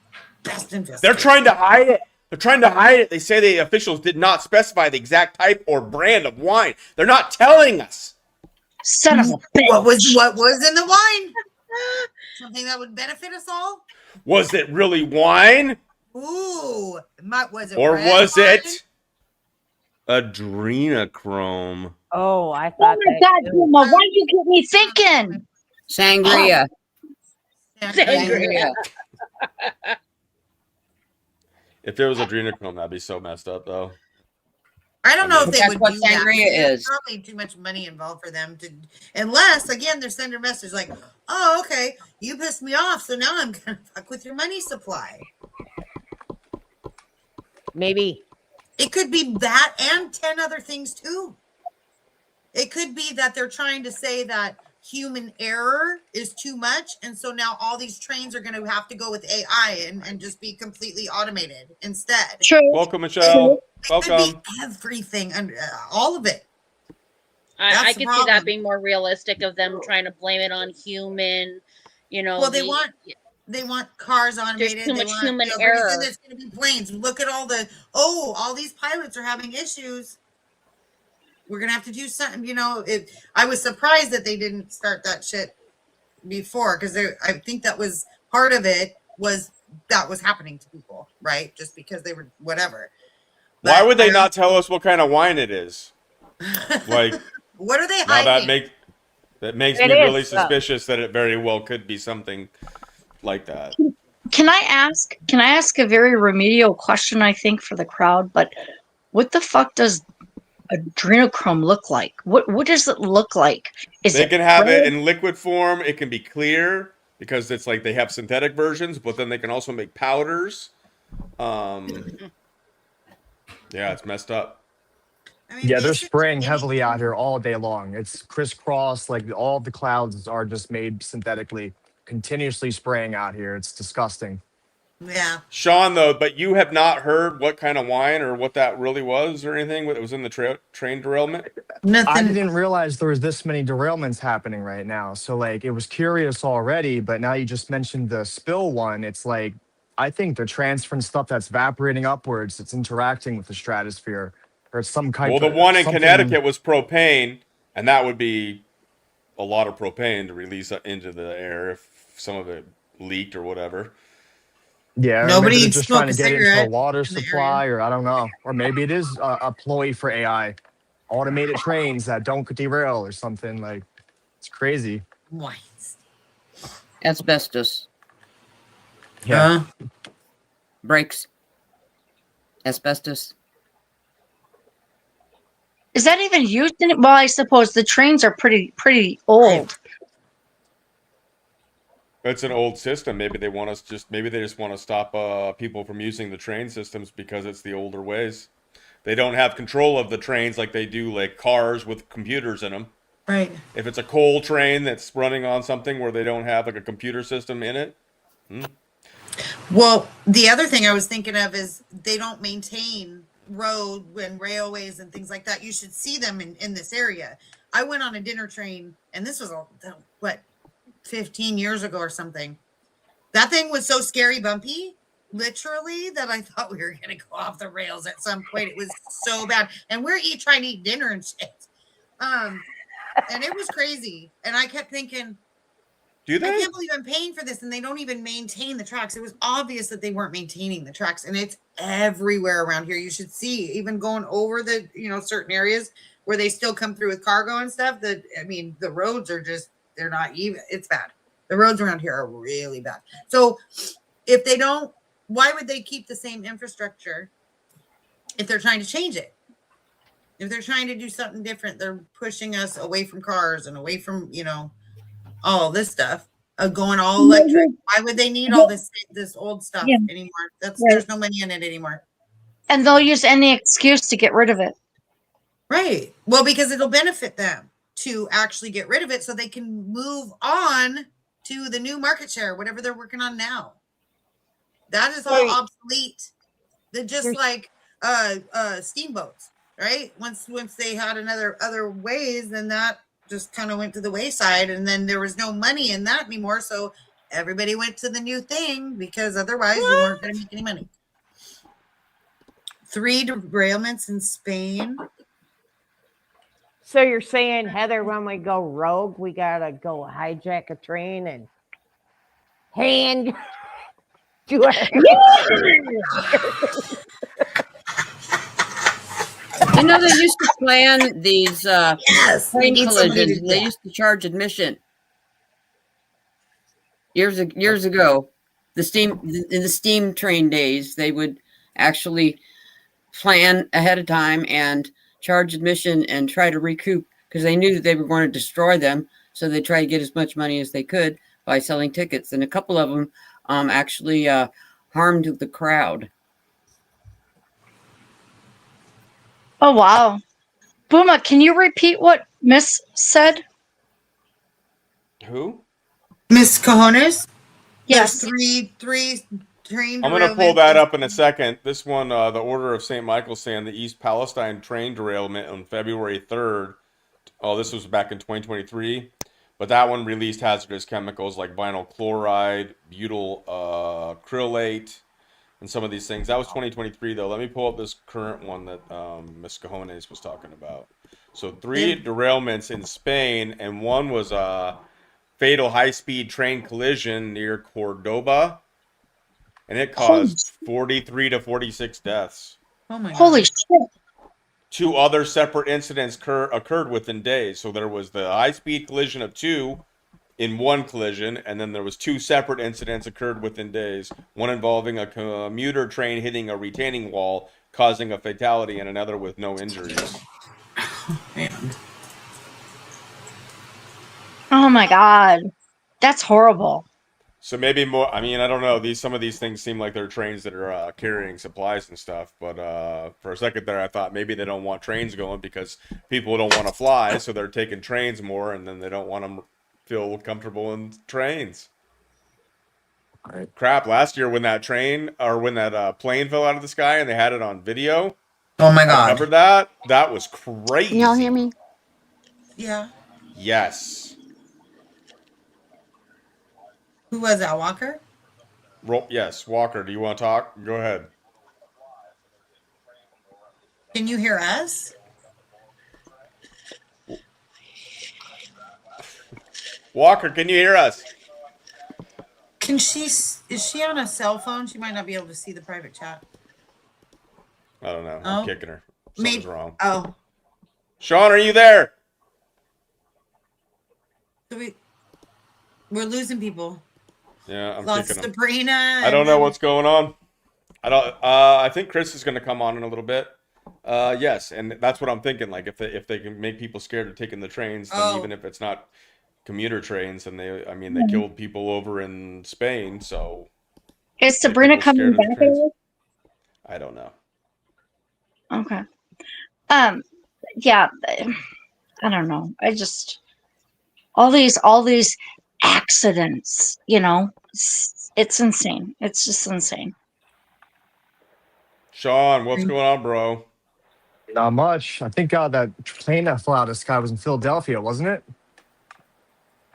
investigation. They're trying to hide it. They say the officials did not specify the exact type or brand of wine. They're not telling us. Son of a bitch. What was in the wine? Something that would benefit us all? Was it really wine? Ooh, was it? Or was wine? it adrenochrome? Oh, I thought. Oh my God, Booma, why you get me thinking? Sangria. Sangria. If there was adrenochrome, that'd be so messed up, though. I don't know if they would what do sangria that. There's is. probably too much money involved for them to, unless again they're sending a message like, "Oh, okay, you pissed me off, so now I'm gonna fuck with your money supply." Maybe it could be that and 10 other things too. It could be that they're trying to say that human error is too much, and so now all these trains are going to have to go with AI and just be completely automated instead. True. Welcome, Michelle. It Welcome. could be everything and all of it. I could see that being more realistic of them trying to blame it on human. Well, they want cars automated. There's too much human pretty error. soon there's going to be planes. Look at all these pilots are having issues. We're going to have to do something. I was surprised that they didn't start that shit before, because I think that was part of it was happening to people, right? Just because they were whatever. Why would they not tell us what kind of wine it is? Like, what are they now hiding? that makes me really suspicious that it very well could be something like that. Can I ask a very remedial question, I think, for the crowd? But what the fuck does adrenochrome look like? What does it look like? They can have it in liquid form. It can be clear because it's like they have synthetic versions, but then they can also make powders. Yeah, it's messed up. Yeah, they're spraying heavily out here all day long. It's crisscross, like all the clouds are just made synthetically, continuously spraying out here. It's disgusting. Yeah. Sean, though, but you have not heard what kind of wine or what that really was or anything that was in the train derailment? I Nothing. didn't realize there was this many derailments happening right now. So like it was curious already, but now you just mentioned the spill one. It's like I think they're transferring stuff that's evaporating upwards. It's interacting with the stratosphere, or it's some kind Well, the of one in something. Connecticut was propane, and that would be a lot of propane to release into the air if some of it leaked or whatever. Yeah, or maybe Nobody they're just smoke trying a to get into a cigarette water in the supply, area. or I don't know. Or maybe it is a ploy for AI, automated trains that don't derail or something. Like it's crazy. Wines. Asbestos. Yeah. Brakes. Asbestos. Is that even used in it? Well, I suppose the trains are pretty old. It's an old system. Maybe they want us maybe they just want to stop people from using the train systems because it's the older ways. They don't have control of the trains like they do like cars with computers in them. Right. If it's a coal train that's running on something where they don't have like a computer system in it. Well, the other thing I was thinking of is they don't maintain road and railways and things like that. You should see them in this area. I went on a dinner train, and this was what 15 years ago or something. That thing was so scary bumpy, literally, that I thought we were gonna go off the rails at some point. It was so bad, and we're trying to eat dinner and shit. And it was crazy. And I kept thinking, do they? I can't believe I'm paying for this, and they don't even maintain the tracks. It was obvious that they weren't maintaining the tracks, and it's everywhere around here. You should see, even going over the certain areas where they still come through with cargo and stuff. The roads are just, they're not even. It's bad. The roads around here are really bad. So if they don't, why would they keep the same infrastructure if they're trying to change it? If they're trying to do something different, they're pushing us away from cars and away from, all this stuff, going all electric. Why would they need all this old stuff anymore? There's no money in it anymore. And they'll use any excuse to get rid of it. Right. Well, because it'll benefit them to actually get rid of it so they can move on to the new market share, whatever they're working on now. That is all obsolete. They're just like steamboats, right? Once they had other ways, then that just kind of went to the wayside, and then there was no money in that anymore. So everybody went to the new thing because otherwise you weren't going to make any money. 3 derailments in Spain. So you're saying, Heather, when we go rogue, we gotta go hijack a train and hand to our They used to plan these train collisions. They used to charge admission. Years ago, in the steam train days, they would actually plan ahead of time and charge admission and try to recoup, because they knew that they were going to destroy them. So they try to get as much money as they could by selling tickets. And a couple of them actually harmed the crowd. Oh, wow. Booma, can you repeat what Miss said? Who? Miss Cojones? Yes. There's three train. I'm going to pull that up in a second. This one, the Order of St. Michael saying the East Palestine train derailment on February 3rd. Oh, this was back in 2023. But that one released hazardous chemicals like vinyl chloride, butyl acrylate, and some of these things. That was 2023, though. Let me pull up this current one that Ms. Cajones was talking about. So 3 derailments in Spain, and one was a fatal high-speed train collision near Cordoba, and it caused 43 to 46 deaths. Oh my God. Holy shit. 2 other separate incidents occurred within days. So there was the high-speed collision of 2 in one collision, and then there was 2 separate incidents occurred within days. One involving a commuter train hitting a retaining wall, causing a fatality, and another with no injuries. Man. Oh my God. That's horrible. So maybe more. I mean, I don't know. Some of these things seem like they're trains that are carrying supplies and stuff. But for a second there, I thought maybe they don't want trains going because people don't want to fly, so they're taking trains more, and then they don't want them feel comfortable in trains. Crap, last year when that train or when that plane fell out of the sky and they had it on video. Oh my I God. covered that. That was crazy. Can y'all hear me? Yeah. Yes. Who was that, Walker? Yes, Walker, do you want to talk? Go ahead. Can you hear us? Walker, can you hear us? Is she on a cell phone? She might not be able to see the private chat. I don't know. Oh. I'm kicking her. Something's Maybe. wrong. Oh. Sean, are you there? We're losing people. Yeah, I'm Lost kicking them. Sabrina. I don't know what's going on. I think Chris is going to come on in a little bit. Yes, and that's what I'm thinking. Like if they can make people scared of taking the trains, then even if it's not commuter trains, and they killed people over in Spain, so Is Sabrina coming back? I don't know. Okay. Yeah, I don't know. I just all these accidents, it's insane. It's just insane. Sean, what's going on, bro? Not much. I think that plane that flew out of the sky was in Philadelphia, wasn't it?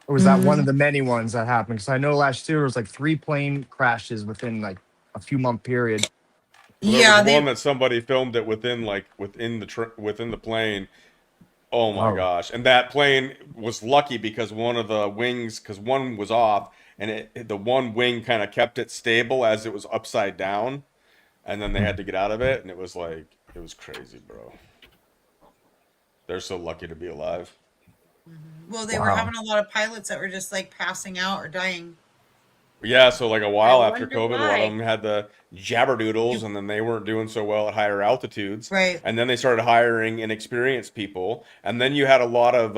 Or was that one of the many ones that happened? Because I know last year there was like 3 plane crashes within like a few month period. Well, there was one that somebody filmed it within the plane. Oh my gosh! And that plane was lucky because one of the wings, because one was off, and the one wing kind of kept it stable as it was upside down, and then they had to get out of it, and it was crazy, bro. They're so lucky to be alive. Well, they were having a lot of pilots that were just like passing out or dying. Yeah, so like a while after wonder COVID, a lot why. of them had the jabberdoodles, and then they weren't doing so well at higher altitudes. Right. And then they started hiring inexperienced people, and then you had a lot of,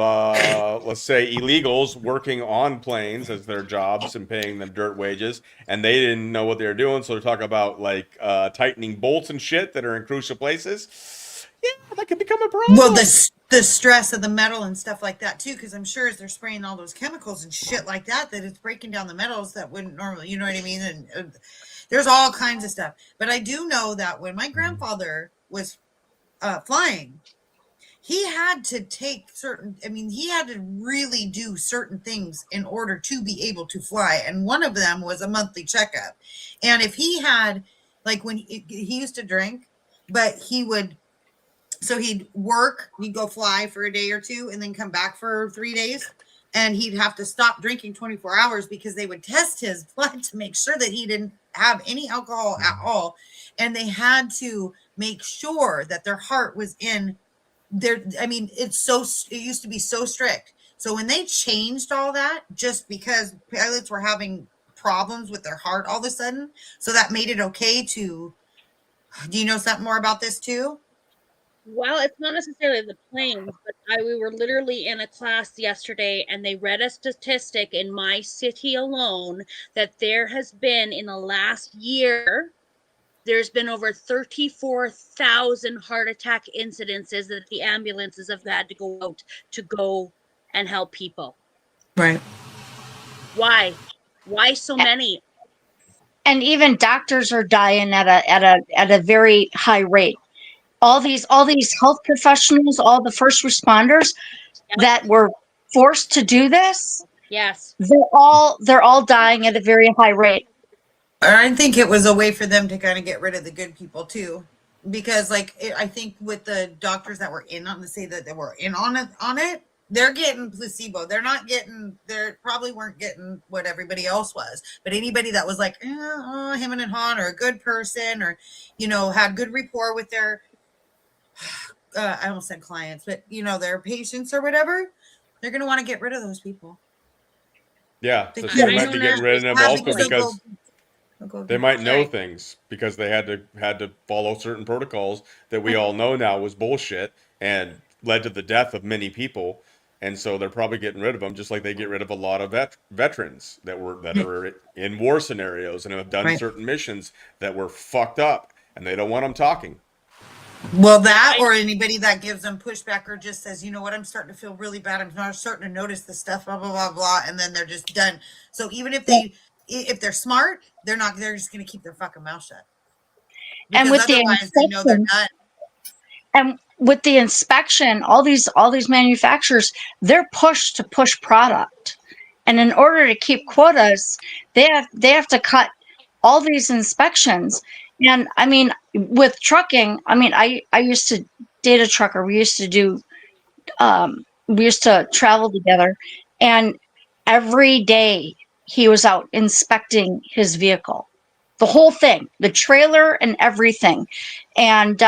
let's say, illegals working on planes as their jobs and paying them dirt wages, and they didn't know what they were doing, so they're talking about like tightening bolts and shit that are in crucial places. Yeah, that could become a problem. Well, the stress of the metal and stuff like that too, because I'm sure as they're spraying all those chemicals and shit like that it's breaking down the metals that wouldn't normally, you know what I mean? And there's all kinds of stuff. But I do know that when my grandfather was flying, he had to take he had to really do certain things in order to be able to fly. And one of them was a monthly checkup. And if he had, like when he used to drink, but he'd work, he'd go fly for a day or two and then come back for 3 days. And he'd have to stop drinking 24 hours because they would test his blood to make sure that he didn't have any alcohol at all. And they had to make sure that their heart was in there. I mean, it used to be so strict. So when they changed all that, just because pilots were having problems with their heart all of a sudden, so that made it okay to, do you know something more about this too? Well, it's not necessarily the planes, but we were literally in a class yesterday, and they read a statistic in my city alone that there has been, in the last year, there's been over 34,000 heart attack incidences that the ambulances have had to go out to go and help people. Right. Why? Why so many? And even doctors are dying at a very high rate. All these health professionals, all the first responders that were forced to do this, yes, they're all dying at a very high rate. I think it was a way for them to kind of get rid of the good people too, because I think with the doctors that were in on the say that they were in on it, they're getting placebo. They probably weren't getting what everybody else was, but anybody that was like him and Han, or a good person, or had good rapport with their I almost said clients, but their patients or whatever, they're going to want to get rid of those people. Yeah, so they might be getting rid of them also because they might know things, because they had to follow certain protocols that we all know now was bullshit and led to the death of many people. And so they're probably getting rid of them, just like they get rid of a lot of veterans that are in war scenarios and have done certain missions that were fucked up, and they don't want them talking. Well, that, or anybody that gives them pushback or just says, you know what, I'm starting to feel really bad. I'm starting to notice the stuff, blah, blah, blah, blah. And then they're just done. So even if they if they're smart, they're not. They're just going to keep their fucking mouth shut. And Because with the otherwise, they know they're inspection, done. and with the inspection, all these manufacturers, they're pushed to push product, and in order to keep quotas, they have to cut all these inspections. And I mean, with trucking, I mean, I used to date a trucker. We used to travel together, and every day he was out inspecting his vehicle, the whole thing, the trailer and everything. And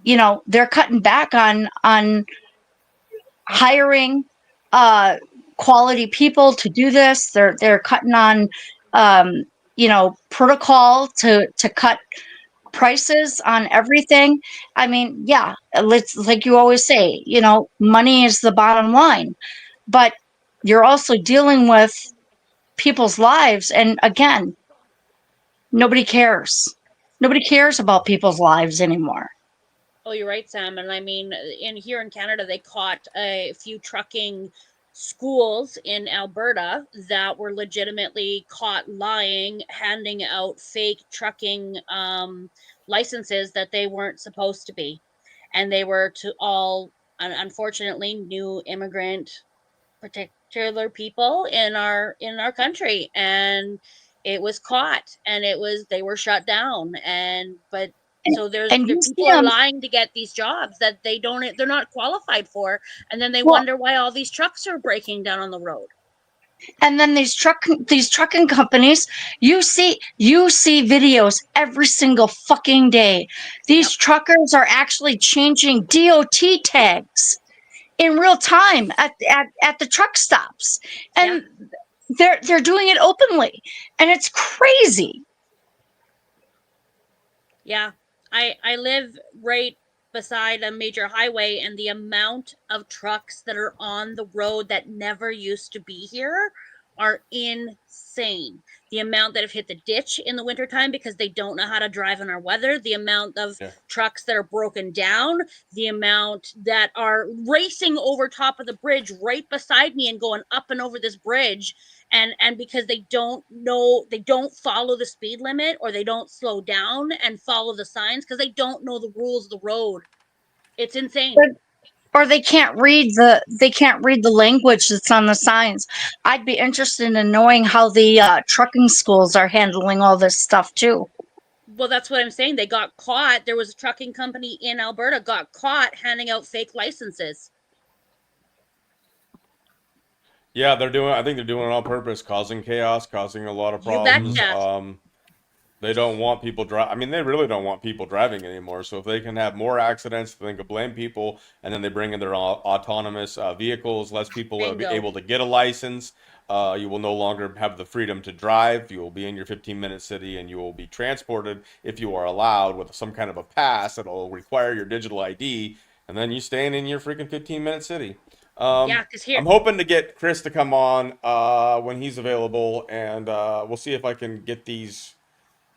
you know, they're cutting back on hiring quality people to do this. They're cutting on you know, protocol to cut prices on everything. I mean, yeah, let's, like you always say, you know, money is the bottom line, but you're also dealing with people's lives. And again, nobody cares. Nobody cares about people's lives anymore. Oh, you're right, Sam. And I mean, here in Canada, they caught a few trucking schools in Alberta that were legitimately caught lying, handing out fake trucking licenses that they weren't supposed to be, and they were to all, unfortunately, new immigrant, particular people in our country, and it was caught, and they were shut down, but so And you see people are them. lying to get these jobs that they're not qualified for, and then they Well, wonder why all these trucks are breaking down on the road. and then these trucking companies, you see videos every single fucking day. These truckers are actually changing DOT tags in real time at the truck stops, and they're doing it openly, and it's crazy. Yeah, I live right beside a major highway, and the amount of trucks that are on the road that never used to be here are insane. The amount that have hit the ditch in the wintertime because they don't know how to drive in our weather, the amount of trucks that are broken down, the amount that are racing over top of the bridge right beside me and going up and over this bridge, and because they don't follow the speed limit, or they don't slow down and follow the signs because they don't know the rules of the road. It's insane. Or they can't read the language that's on the signs. I'd be interested in knowing how the trucking schools are handling all this stuff too. Well, that's what I'm saying. They got caught. There was a trucking company in Alberta got caught handing out fake licenses. Yeah, I think they're doing it on purpose, causing chaos, causing a lot of You problems. betcha. They don't want people I mean, they really don't want people driving anymore. So if they can have more accidents, then they can blame people, and then they bring in their autonomous vehicles. Less people will be Bingo. able to get a license. You will no longer have the freedom to drive. You will be in your 15-minute city, and you will be transported, if you are allowed, with some kind of a pass that will require your digital ID, and then you staying in your freaking 15-minute city. Yeah, because here I'm hoping to get Chris to come on when he's available, and we'll see if I can get these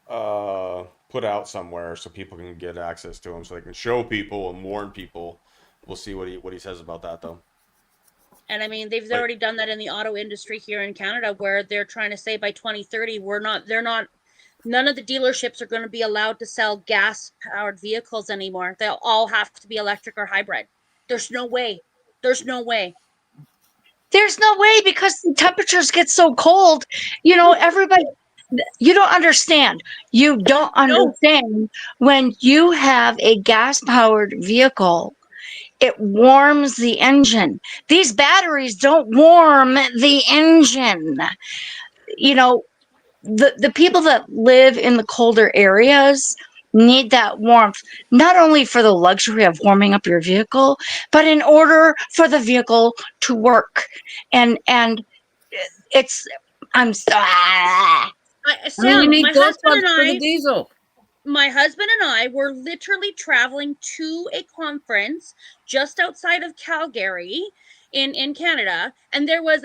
put out somewhere so people can get access to them, so they can show people and warn people. We'll see what he says about that, though. And I mean, they've already done that in the auto industry here in Canada, where they're trying to say by 2030, none of the dealerships are going to be allowed to sell gas-powered vehicles anymore. They'll all have to be electric or hybrid. There's no way. There's no way. There's no way, because the temperatures get so cold. You know, everybody, you don't understand. You don't understand. When you have a gas-powered vehicle, it warms the engine. These batteries don't warm the engine. You know, the people that live in the colder areas need that warmth, not only for the luxury of warming up your vehicle, but in order for the vehicle to work. And it's, I'm Sam, you need glow plugs for the diesel. My husband and I were literally traveling to a conference just outside of Calgary in Canada, and there was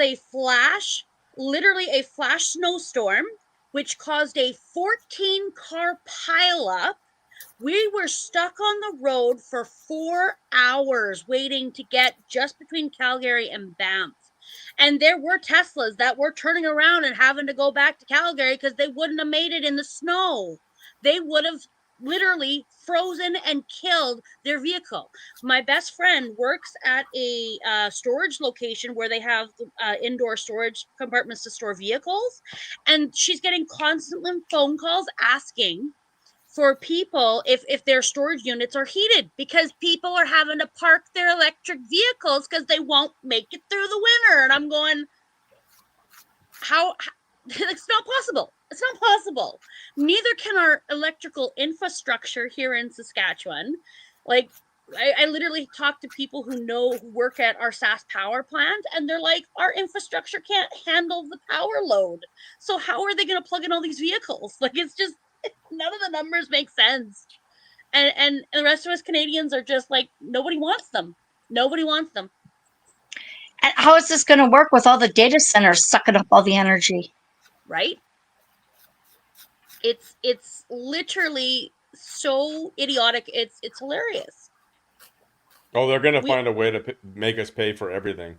literally a flash snowstorm, which caused a 14-car pileup. We were stuck on the road for 4 hours waiting to get just between Calgary and Banff. And there were Teslas that were turning around and having to go back to Calgary because they wouldn't have made it in the snow. They would have literally frozen and killed their vehicle. My best friend works at a storage location where they have indoor storage compartments to store vehicles, and she's getting constant phone calls asking for people if their storage units are heated, because people are having to park their electric vehicles because they won't make it through the winter. And I'm going, how it's not possible. It's not possible. Neither can our electrical infrastructure here in Saskatchewan. Like, I literally talk to people who work at our SAS power plant, and they're like, our infrastructure can't handle the power load. So how are they going to plug in all these vehicles? Like, it's just, none of the numbers make sense. And the rest of us Canadians are just like, nobody wants them. Nobody wants them. And how is this going to work with all the data centers sucking up all the energy? Right? It's literally so idiotic. It's hilarious. Oh, they're gonna find a way to make us pay for everything.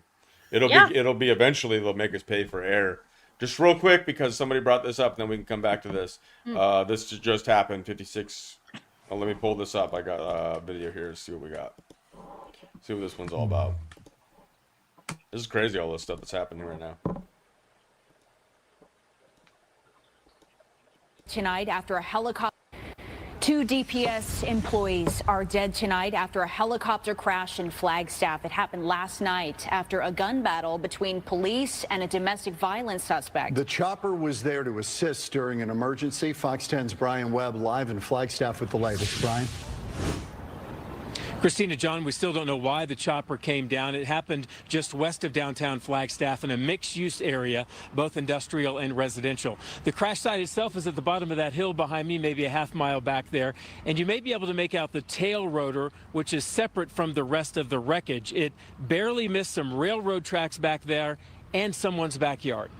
It'll be eventually they'll make us pay for air. Just real quick, because somebody brought this up, then we can come back to this. This just happened. 56. Oh, let me pull this up. I got a video here to see what we got. See what this one's all about. This is crazy, all this stuff that's happening right now. Tonight after a helicopter. 2 DPS employees are dead tonight after a helicopter crash in Flagstaff. It happened last night after a gun battle between police and a domestic violence suspect. The chopper was there to assist during an emergency. Fox 10's Brian Webb live in Flagstaff with the latest. Brian? Christina, John, we still don't know why the chopper came down. It happened just west of downtown Flagstaff in a mixed-use area, both industrial and residential. The crash site itself is at the bottom of that hill behind me, maybe a half-mile back there, and you may be able to make out the tail rotor, which is separate from the rest of the wreckage. It barely missed some railroad tracks back there and someone's backyard.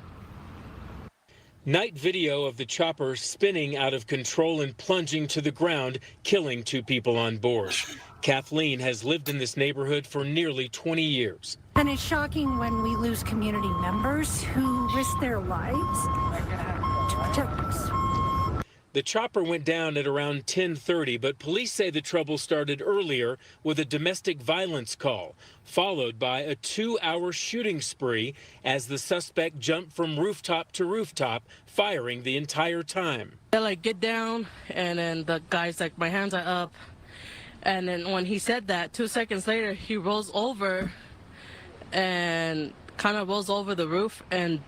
Night video of the chopper spinning out of control and plunging to the ground, killing 2 people on board. Kathleen has lived in this neighborhood for nearly 20 years. And it's shocking when we lose community members who risk their lives to protect us. The chopper went down at around 10:30, but police say the trouble started earlier with a domestic violence call, followed by a 2-hour shooting spree as the suspect jumped from rooftop to rooftop, firing the entire time. I like get down, and then the guy's like, my hands are up. And then when he said that, 2 seconds later, he rolls over and kind of rolls over the roof, and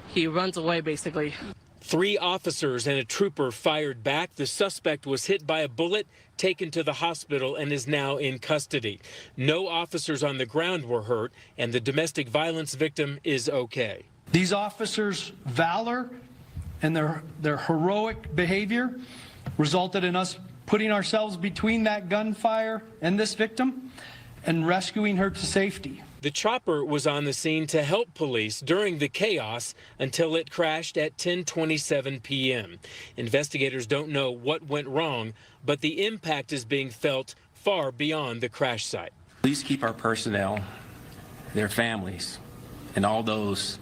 he runs away, basically. 3 officers and a trooper fired back. The suspect was hit by a bullet, taken to the hospital, and is now in custody. No officers on the ground were hurt, and the domestic violence victim is okay. These officers' valor and their heroic behavior resulted in us putting ourselves between that gunfire and this victim and rescuing her to safety. The chopper was on the scene to help police during the chaos until it crashed at 10:27 p.m. Investigators don't know what went wrong, but the impact is being felt far beyond the crash site. Please keep our personnel, their families, and all those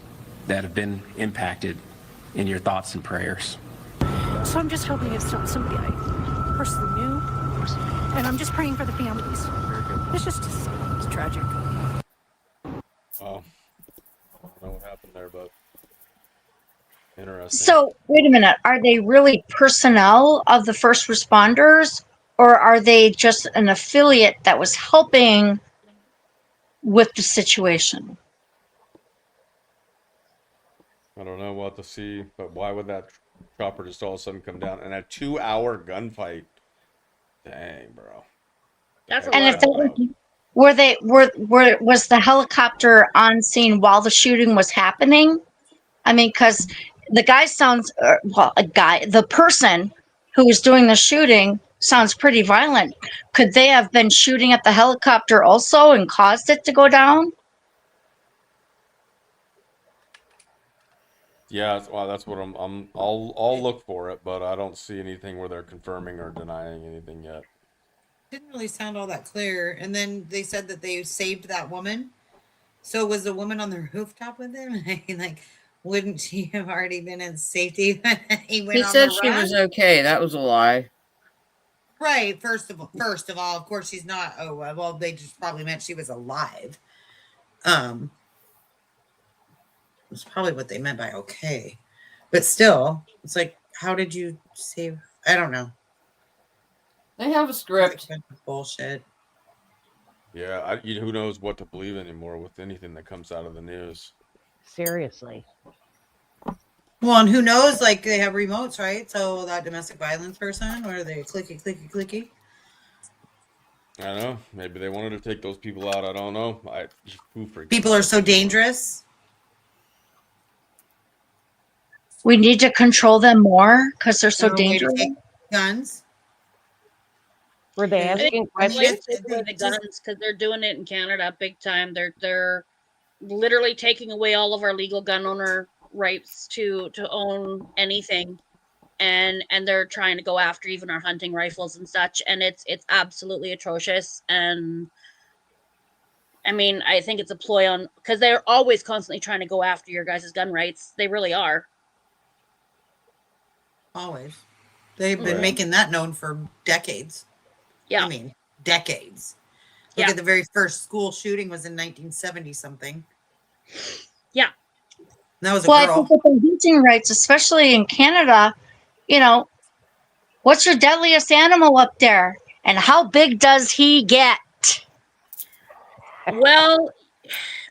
that have been impacted in your thoughts and prayers. So I'm just hoping it's not somebody I personally knew. And I'm just praying for the families. It's tragic. Wow. I don't know what happened there, but interesting. So, wait a minute. Are they really personnel of the first responders, or are they just an affiliate that was helping with the situation? I don't know what to see, but why would that chopper just all of a sudden come down in a 2-hour gunfight? Dang, bro. That's a And lot if of they was the helicopter on scene while the shooting was happening? I mean, because the guy sounds the person who was doing the shooting sounds pretty violent. Could they have been shooting at the helicopter also and caused it to go down? Yeah, well, that's what I'll look for it, but I don't see anything where they're confirming or denying anything Didn't really sound all that clear. And then they said that they saved that woman So was the woman on the rooftop with him? Like, wouldn't she have already been in safety when he went He on said the she run? was okay. That was a lie. Right. First of all, of course she's not. Oh well, they just probably meant she was alive. That's probably what they meant by okay. But still, it's like, how did you save? I don't know. They have a script. Bullshit. Yeah, who knows what to believe anymore with anything that comes out of the news. Seriously. Well, and who knows? Like they have remotes, right? So that domestic violence person, or they clicky. I don't know. Maybe they wanted to take those people out. I don't know. Who freaking People are knows so anymore? dangerous. We need to control them more because they're so Is there a way to dangerous. take guns? Were they I think asking it's like questions? take away the guns because they're doing it in Canada big time. They're literally taking away all of our legal gun owner rights to own anything, and they're trying to go after even our hunting rifles and such. And it's absolutely atrocious. And I mean, I think it's a ploy on because they're always constantly trying to go after your guys' gun rights. They really are. Always. They've been Right. making that known for decades. Yeah. I mean, decades. Look at the very first school shooting was in 1970 something. Yeah. That was a Well, I girl. think with the hunting rights, especially in Canada, you know, what's your deadliest animal up there? And how big does he get? Well,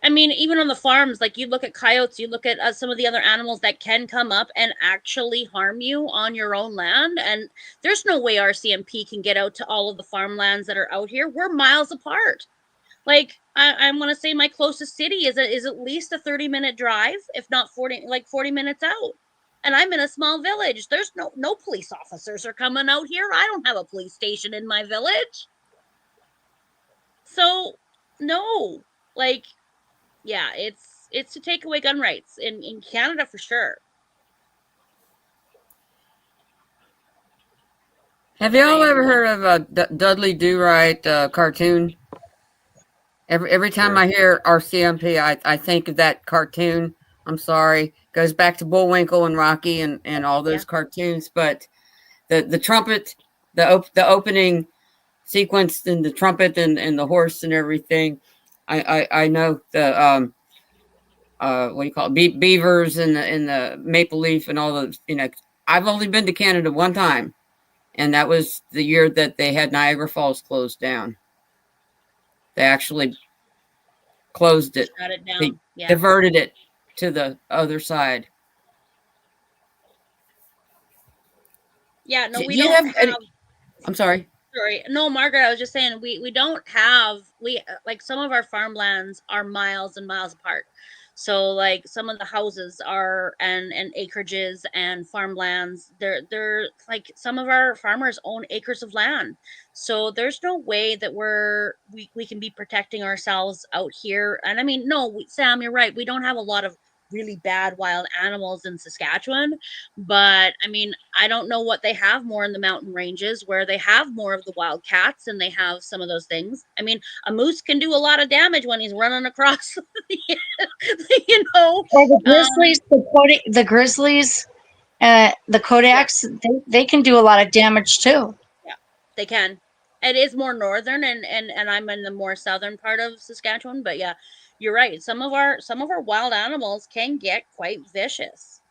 I mean, even on the farms, like you look at coyotes, you look at some of the other animals that can come up and actually harm you on your own land. And there's no way our CMP can get out to all of the farmlands that are out here. We're miles apart. Like I'm going to say my closest city is at least a 30-minute drive, if not 40 minutes out. And I'm in a small village. There's no police officers are coming out here. I don't have a police station in my village. So no, like, yeah, it's to take away gun rights in Canada for sure. Have y'all ever heard of a Dudley Do Right cartoon? Every time I hear RCMP, I think of that cartoon. I'm sorry, goes back to Bullwinkle and Rocky and all those cartoons. But the trumpet, the opening sequence, and the trumpet and the horse and everything. I know the what do you call it? Beavers and the maple leaf and all those. You know, I've only been to Canada one time, and that was the year that they had Niagara Falls closed down. They actually closed it. Shut it down. They Yeah. diverted it to the other side. Yeah, no, Do we you don't have any- have. I'm sorry. Sorry, no, Margaret. I was just saying we don't have like some of our farmlands are miles and miles apart. So like some of the houses are and acreages and farmlands. They're like some of our farmers own acres of land. So there's no way that we can be protecting ourselves out here. And I mean, no, Sam, you're right. We don't have a lot of really bad wild animals in Saskatchewan, but I mean, I don't know what they have more in the mountain ranges where they have more of the wild cats and they have some of those things. I mean, a moose can do a lot of damage when he's running across, you know. Or the grizzlies, the grizzlies, the Kodaks, they can do a lot of damage too. Yeah, they can. It is more northern and I'm in the more southern part of Saskatchewan, but yeah, you're right. Some of our wild animals can get quite vicious.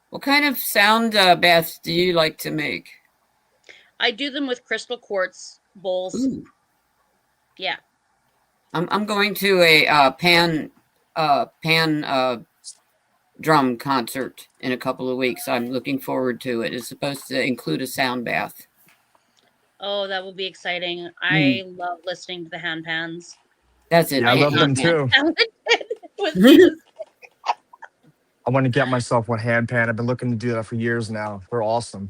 What kind of sound baths do you like to make? I do them with crystal quartz bowls. Ooh. Yeah. I'm going to a pan drum concert in a couple of weeks. I'm looking forward to it. It's supposed to include a sound bath. Oh, that would be exciting. I love listening to the hand pans. That's it. Yeah, I love them too. I want to get myself one hand pan. I've been looking to do that for years now. They're awesome.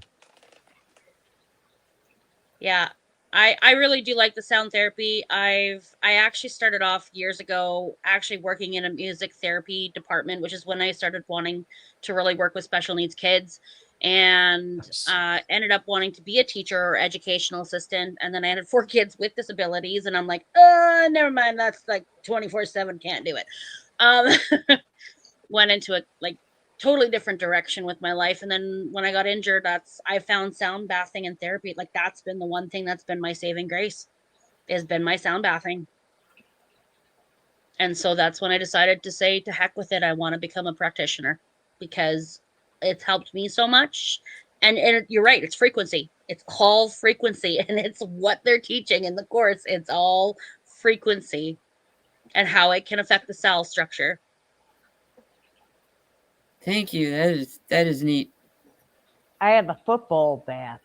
Yeah, I really do like the sound therapy. I actually started off years ago actually working in a music therapy department, which is when I started wanting to really work with special needs kids. and ended up wanting to be a teacher or educational assistant. And then I had 4 kids with disabilities, and I'm like, never mind, that's like 24/7, can't do it. Went into a like totally different direction with my life. And then when I got injured, I found sound bathing and therapy. Like that's been the one thing that's been my saving grace, has been my sound bathing. And so that's when I decided to say, to heck with it, I want to become a practitioner, because it's helped me so much. And you're right, it's frequency. It's all frequency, and it's what they're teaching in the course. It's all frequency and how it can affect the cell structure. Thank you. That is neat. I have a football bath.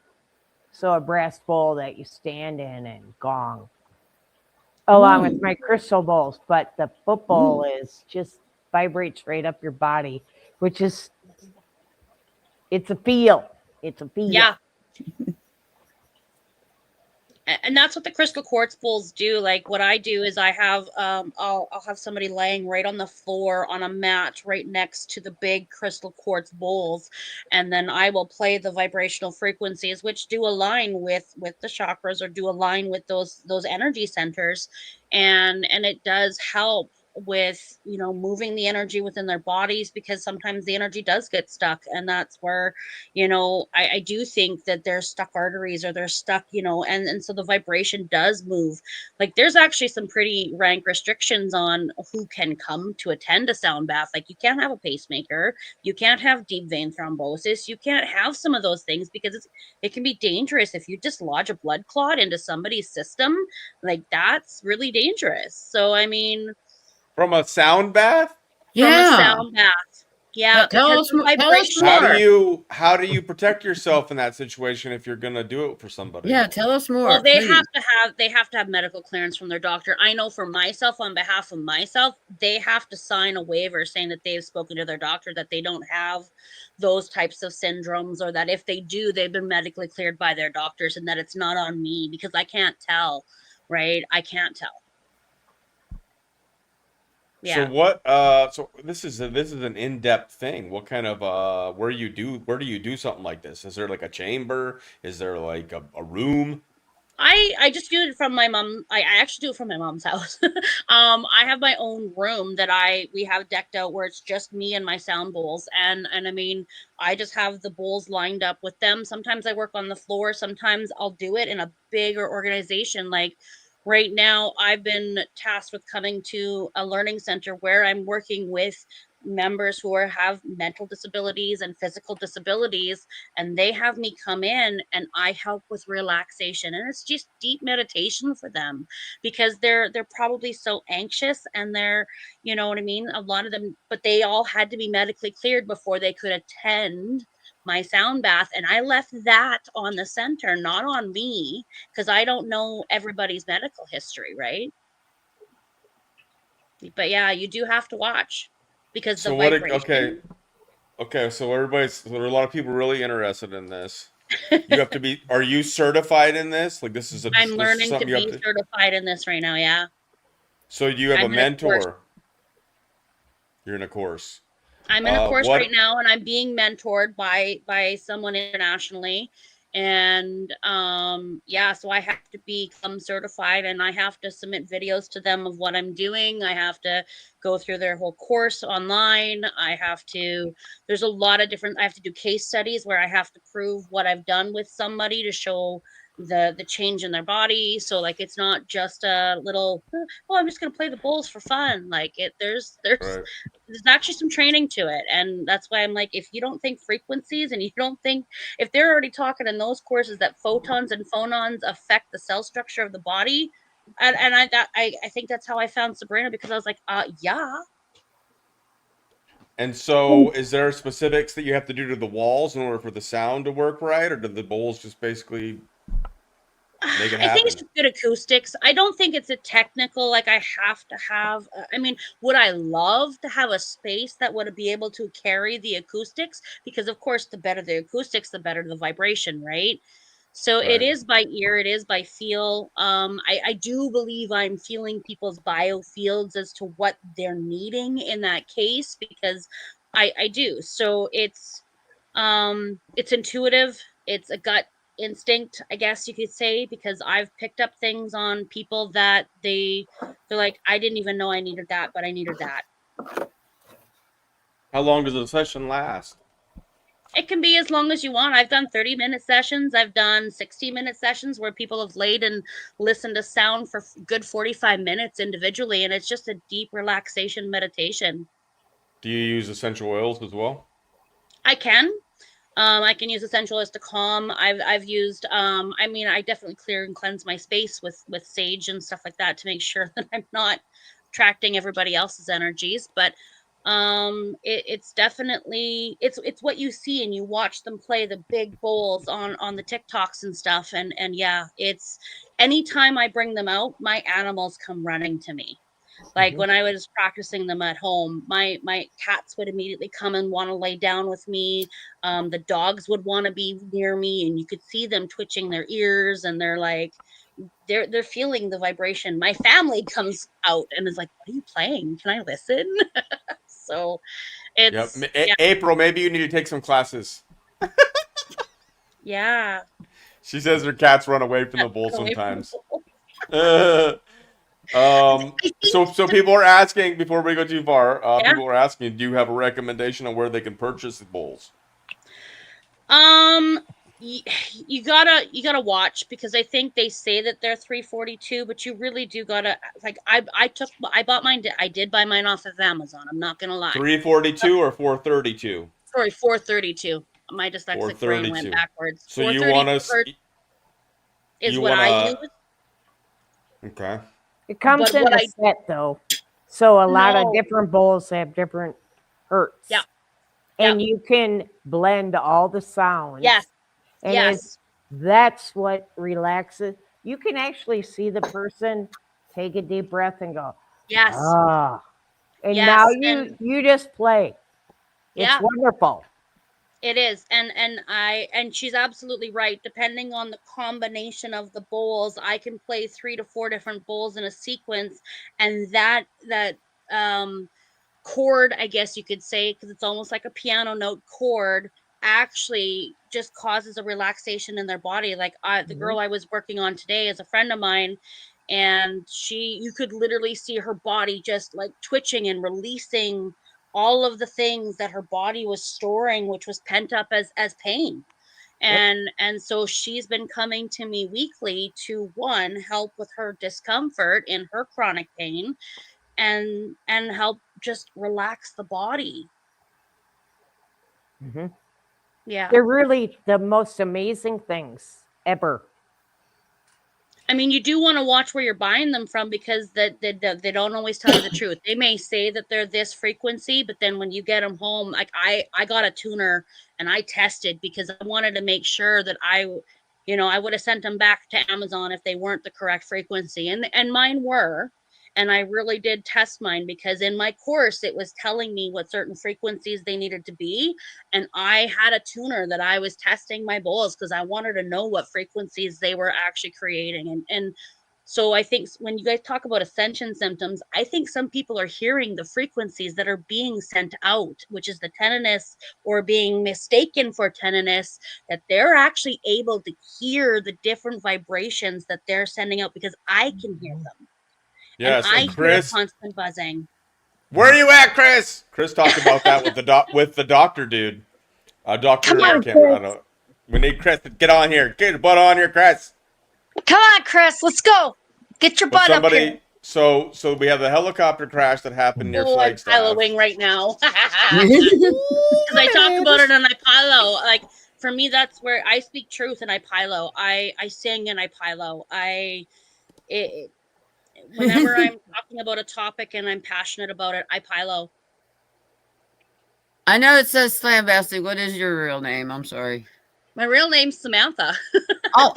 So a brass bowl that you stand in and gong. Along with my crystal bowls. But the football is just vibrates right up your body, which is, it's a feel. It's a feel. Yeah. And that's what the crystal quartz bowls do. Like what I do is I have, I'll have somebody laying right on the floor on a mat right next to the big crystal quartz bowls. And then I will play the vibrational frequencies, which do align with the chakras, or do align with those energy centers. And it does help with, you know, moving the energy within their bodies, because sometimes the energy does get stuck. And that's where, you know, I do think that there's stuck arteries, or they're stuck, you know, and so the vibration does move. Like there's actually some pretty rank restrictions on who can come to attend a sound bath. Like you can't have a pacemaker, you can't have deep vein thrombosis, you can't have some of those things, because it can be dangerous if you dislodge a blood clot into somebody's system. Like that's really dangerous. So I mean, From a sound bath? From a sound bath. Yeah, Tell us more. How do you protect yourself in that situation if you're gonna do it for somebody? Yeah, tell us more. Well, they please. have to have medical clearance from their doctor. I know for myself, on behalf of myself, they have to sign a waiver saying that they've spoken to their doctor, that they don't have those types of syndromes, or that if they do, they've been medically cleared by their doctors, and that it's not on me, because I can't tell, right? I can't tell. Yeah. So what? So this is an in-depth thing. What kind of where do you do something like this? Is there like a chamber? Is there like a room? I just do it from my mom. I actually do it from my mom's house. I have my own room that we have decked out, where it's just me and my sound bowls. And I mean, I just have the bowls lined up with them. Sometimes I work on the floor. Sometimes I'll do it in a bigger organization. Like right now, I've been tasked with coming to a learning center where I'm working with members who have mental disabilities and physical disabilities, and they have me come in and I help with relaxation, and it's just deep meditation for them, because they're probably so anxious, and they're, you know what I mean, a lot of them, but they all had to be medically cleared before they could attend my sound bath. And I left that on the center, not on me, because I don't know everybody's medical history, right? But yeah, you do have to watch, because So the what? vibration. Okay. So there are a lot of people really interested in this. You have to be. Are you certified in this? Like this is a. I'm this is learning to something you have be certified in this right now. Yeah. So do you have I'm a in a course. mentor? You're in a course. I'm in a course What? right now, and I'm being mentored by someone internationally. And yeah, so I have to become certified, and I have to submit videos to them of what I'm doing. I have to go through their whole course online. There's a lot of different, I have to do case studies where I have to prove what I've done with somebody to show the change in their body. So like it's not just a little, oh, I'm just gonna play the bowls for fun. Like there's actually some training to it. And that's why I'm like, if you don't think frequencies, and you don't think, if they're already talking in those courses that photons and phonons affect the cell structure of the body, and I think that's how I found Sabrina, because I was like, yeah. And so, is there specifics that you have to do to the walls in order for the sound to work right, or do the bowls just basically make it happen? I think it's just good acoustics. I don't think it's a technical, like I have to have, I mean, would I love to have a space that would be able to carry the acoustics? Because of course, the better the acoustics, the better the vibration, right? So it is by ear, it is by feel. I do believe I'm feeling people's biofields as to what they're needing in that case, because I do. So it's, It's intuitive. It's a gut instinct, I guess you could say, because I've picked up things on people that they're like, I didn't even know I needed that, but I needed that. How long does a session last? It can be as long as you want. I've done 30-minute sessions. I've done 60-minute sessions where people have laid and listened to sound for good 45 minutes individually, and it's just a deep relaxation meditation. Do you use essential oils as well? I can. I can use essential oils to calm. I've used I mean, I definitely clear and cleanse my space with sage and stuff like that to make sure that I'm not attracting everybody else's energies, but it's definitely it's what you see, and you watch them play the big bowls on the TikToks and stuff, and yeah, it's anytime I bring them out, my animals come running to me. Like when I was practicing them at home, my cats would immediately come and want to lay down with me. The dogs would want to be near me, and you could see them twitching their ears, and they're like, they're feeling the vibration. My family comes out and is like, "What are you playing? Can I listen?" So it's yeah. April, maybe you need to take some classes. Yeah. She says her cats run away from the bowl sometimes. So people are asking, before we go too far, people are asking, do you have a recommendation on where they can purchase the bowls? You gotta watch, because I think they say that they're $342, but you really do gotta, like, I bought mine. I did buy mine off of Amazon. I'm not gonna lie. $342 or $432? Sorry, $432. My dyslexic brain went backwards. So you want us? Is what I use. Okay. It comes in a set though, so a lot of different bowls have different hertz. Yeah. And you can blend all the sounds. Yes. And that's what relaxes. You can actually see the person take a deep breath and go, yes. Ah. And now you just play. It's wonderful. It is. And she's absolutely right. Depending on the combination of the bowls, I can play 3 to 4 different bowls in a sequence, and that chord, I guess you could say, because it's almost like a piano note chord, actually just causes a relaxation in their body. Like the girl I was working on today is a friend of mine, and you could literally see her body just like twitching and releasing all of the things that her body was storing, which was pent up as pain. And so she's been coming to me weekly to, one, help with her discomfort in her chronic pain, and help just relax the body. Yeah. They're really the most amazing things ever. I mean, you do want to watch where you're buying them from, because they don't always tell you the truth. They may say that they're this frequency, but then when you get them home, like I got a tuner and I tested, because I wanted to make sure that I would have sent them back to Amazon if they weren't the correct frequency, and mine were. And I really did test mine, because in my course, it was telling me what certain frequencies they needed to be. And I had a tuner that I was testing my bowls, because I wanted to know what frequencies they were actually creating. And so I think when you guys talk about ascension symptoms, I think some people are hearing the frequencies that are being sent out, which is the tinnitus, or being mistaken for tinnitus, that they're actually able to hear the different vibrations that they're sending out, because I can hear them. Yes, and I Chris, hear constant buzzing. Where are you at, Chris? Chris talked about that with the doctor dude. Doctor, we need Chris to get on here. Get your butt on here, Chris. Come on, Chris. Let's go. Get your butt up here. So we have the helicopter crash that happened near Flagstaff. I'm piloing right now. Because I talk about it and I pilo. Like, for me, that's where I speak truth and I pilo. I sing and I pilo. Whenever I'm talking about a topic and I'm passionate about it, I pilo. I know it says Slambastic. What is your real name? I'm sorry. My real name's Samantha. Oh,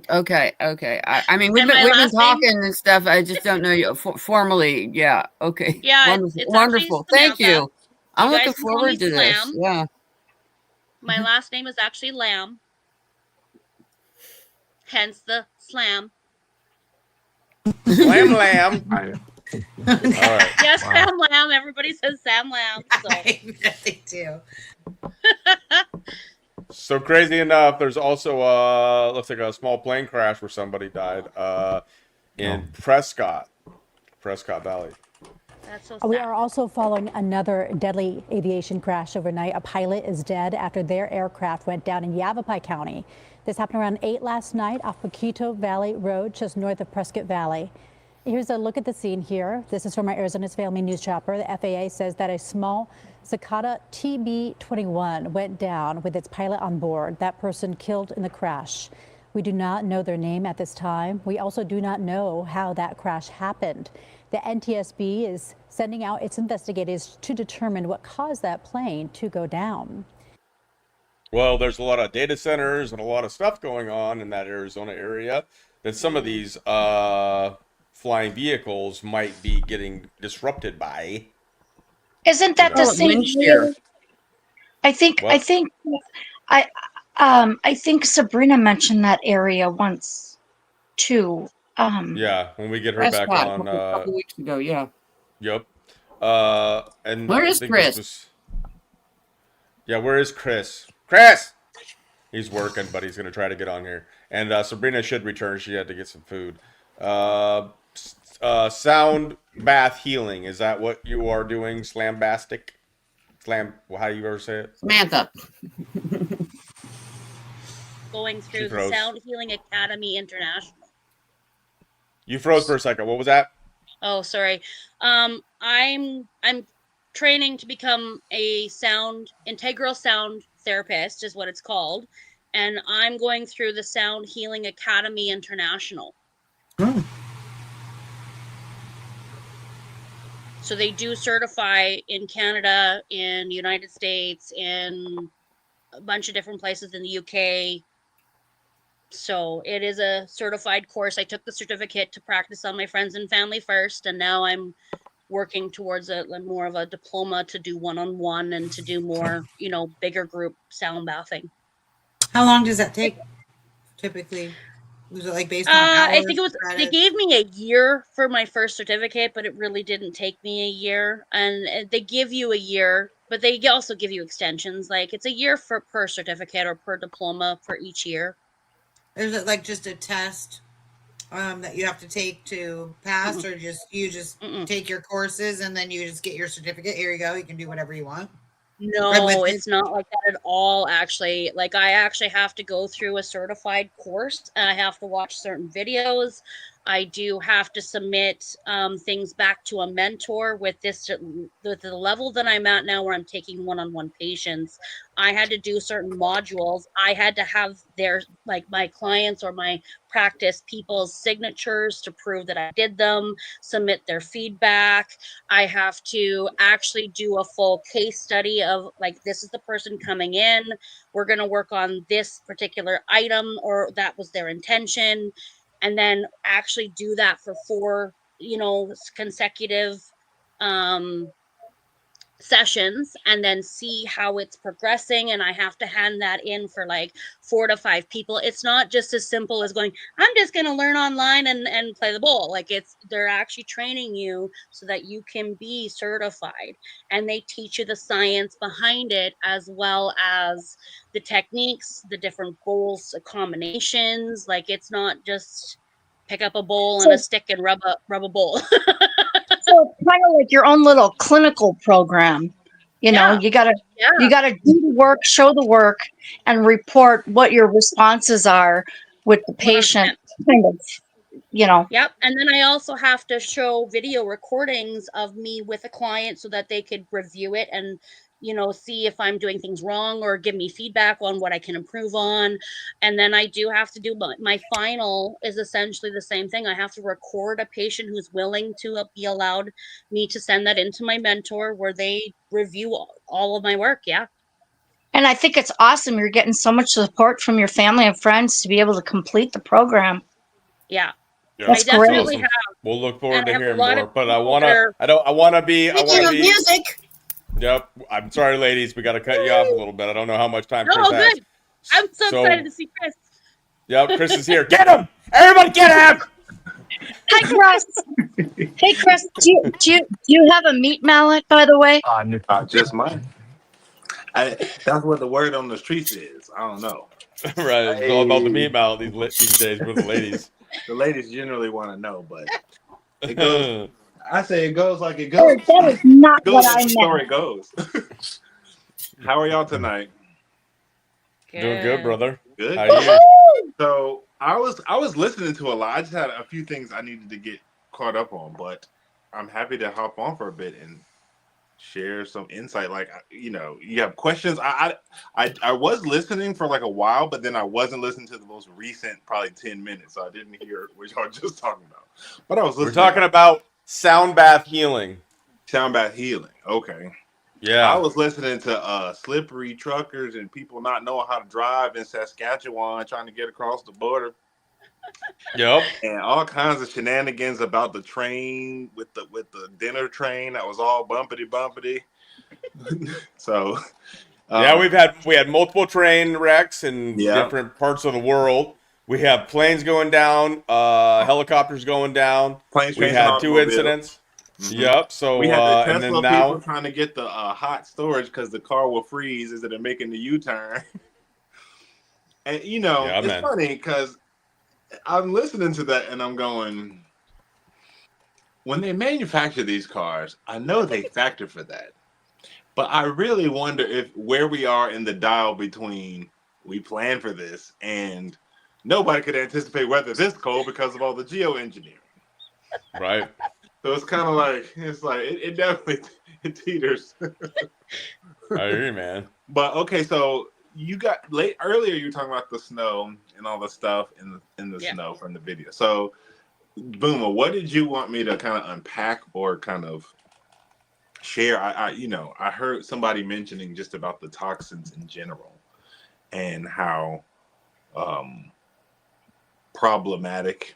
okay. I mean, we've been talking and stuff. I just don't know you formally. Yeah. Okay. Yeah. Wonderful. Thank you. I'm looking forward to this. Yeah. My last name is actually Lamb. Hence the slam. Slam lamb. All right. Yes, Sam Lamb. Everybody says Sam Lamb. So. They do. So crazy enough, there's also looks like a small plane crash where somebody died in Prescott Valley. That's so We are also following another deadly aviation crash overnight. A pilot is dead after their aircraft went down in Yavapai County. This happened around 8 last night off Paquito Valley Road, just north of Prescott Valley. Here's a look at the scene here. This is from our Arizona's Family News chopper. The FAA says that a small Cicada TB-21 went down with its pilot on board. That person killed in the crash. We do not know their name at this time. We also do not know how that crash happened. The NTSB is sending out its investigators to determine what caused that plane to go down. Well, there's a lot of data centers and a lot of stuff going on in that Arizona area that some of these flying vehicles might be getting disrupted by. Isn't that the same? I think Sabrina mentioned that area once too. Yeah, when we get her back on a couple weeks ago, yeah. Yep. And Where is I think Chris? Where is Chris? Chris! He's working, but he's gonna try to get on here. And Sabrina should return. She had to get some food. Sound bath healing. Is that what you are doing? Slambastic? How do you ever say it? Samantha. Going through the Sound Healing Academy International. You froze for a second. What was that? Oh, sorry. I'm training to become a integral sound therapist is what it's called. And I'm going through the Sound Healing Academy International. So they do certify in Canada, in the United States, in a bunch of different places in the UK. So it is a certified course. I took the certificate to practice on my friends and family first, and now I'm working towards more of a diploma to do one-on-one and to do more, bigger group sound bathing. How long does that take typically? Was it like based on hours? I think it was, they gave me a year for my first certificate, but it really didn't take me a year. And they give you a year, but they also give you extensions. Like it's a year per certificate or per diploma for each year. Is it like just a test that you have to take to pass, or you just take your courses and then you just get your certificate? Here you go. You can do whatever you want. No, it's not like that at all, actually. Like, I actually have to go through a certified course, and I have to watch certain videos. I do have to submit things back to a mentor with the level that I'm at now, where I'm taking one-on-one patients. I had to do certain modules. I had to have my clients or my practice people's signatures to prove that I did them, submit their feedback. I have to actually do a full case study of this is the person coming in. We're going to work on this particular item, or that was their intention. And then actually do that for 4, consecutive sessions, and then see how it's progressing. And I have to hand that in for 4 to 5 people. It's not just as simple as going, I'm just going to learn online and play the bowl. They're actually training you so that you can be certified, and they teach you the science behind it, as well as the techniques, the different bowls, combinations. It's not just pick up a bowl and a stick and rub a bowl. So it's kind of like your own little clinical program. You gotta do the work, show the work, and report what your responses are with the patient. 100%. Yep. And then I also have to show video recordings of me with a client so that they could review it and see if I'm doing things wrong or give me feedback on what I can improve on. And then I do have to do my final is essentially the same thing. I have to record a patient who's willing to be allowed me to send that into my mentor, where they review all of my work. Yeah. And I think it's awesome. You're getting so much support from your family and friends to be able to complete the program. Yeah. That's I definitely great. have. We'll look forward to hearing lot more. of But I people wanna that are- I wanna be music. Yep. I'm sorry, ladies. We got to cut you off a little bit. I don't know how much time Chris Oh, has. good. I'm so excited to see Chris. Yep, Chris is here. Get him! Everybody get him! Hi, Chris. Hey, Chris. Do you have a meat mallet, by the way? Just mine. That's what the word on the streets is. I don't know. Right, it's all about the meat mouth these days with the ladies. The ladies generally want to know, but it goes. I say it goes like it goes. That is not It goes what as I the meant. story goes. How are y'all tonight? Doing good, brother. Good. How are you? So I was listening to a lot. I just had a few things I needed to get caught up on, but I'm happy to hop on for a bit and share some insight. Like, you have questions. I was listening for like a while, but then I wasn't listening to the most recent probably 10 minutes, so I didn't hear what y'all just talking about. But I was listening. We're talking about sound bath healing. Sound bath healing. Okay. Yeah. I was listening to slippery truckers and people not knowing how to drive in Saskatchewan trying to get across the border. Yep. And all kinds of shenanigans about the train with the dinner train that was all bumpity. So yeah, we had multiple train wrecks in different parts of the world. We have planes going down, helicopters going down. Planes, we trains, had and 2 automobiles. incidents. Mm-hmm. Yep. So we had the and Tesla then now people trying to get the hot storage because the car will freeze as they're making the U-turn. And it's funny because I'm listening to that and I'm going, when they manufacture these cars, I know they factor for that. But I really wonder where we are in the dial between we plan for this and nobody could anticipate weather this cold because of all the geoengineering. Right. So it's kind of like it definitely teeters. I agree, man. But okay, so you got earlier. You were talking about the snow and all the stuff in the snow from the video. So, Booma, what did you want me to kind of unpack or kind of share? I heard somebody mentioning just about the toxins in general and how problematic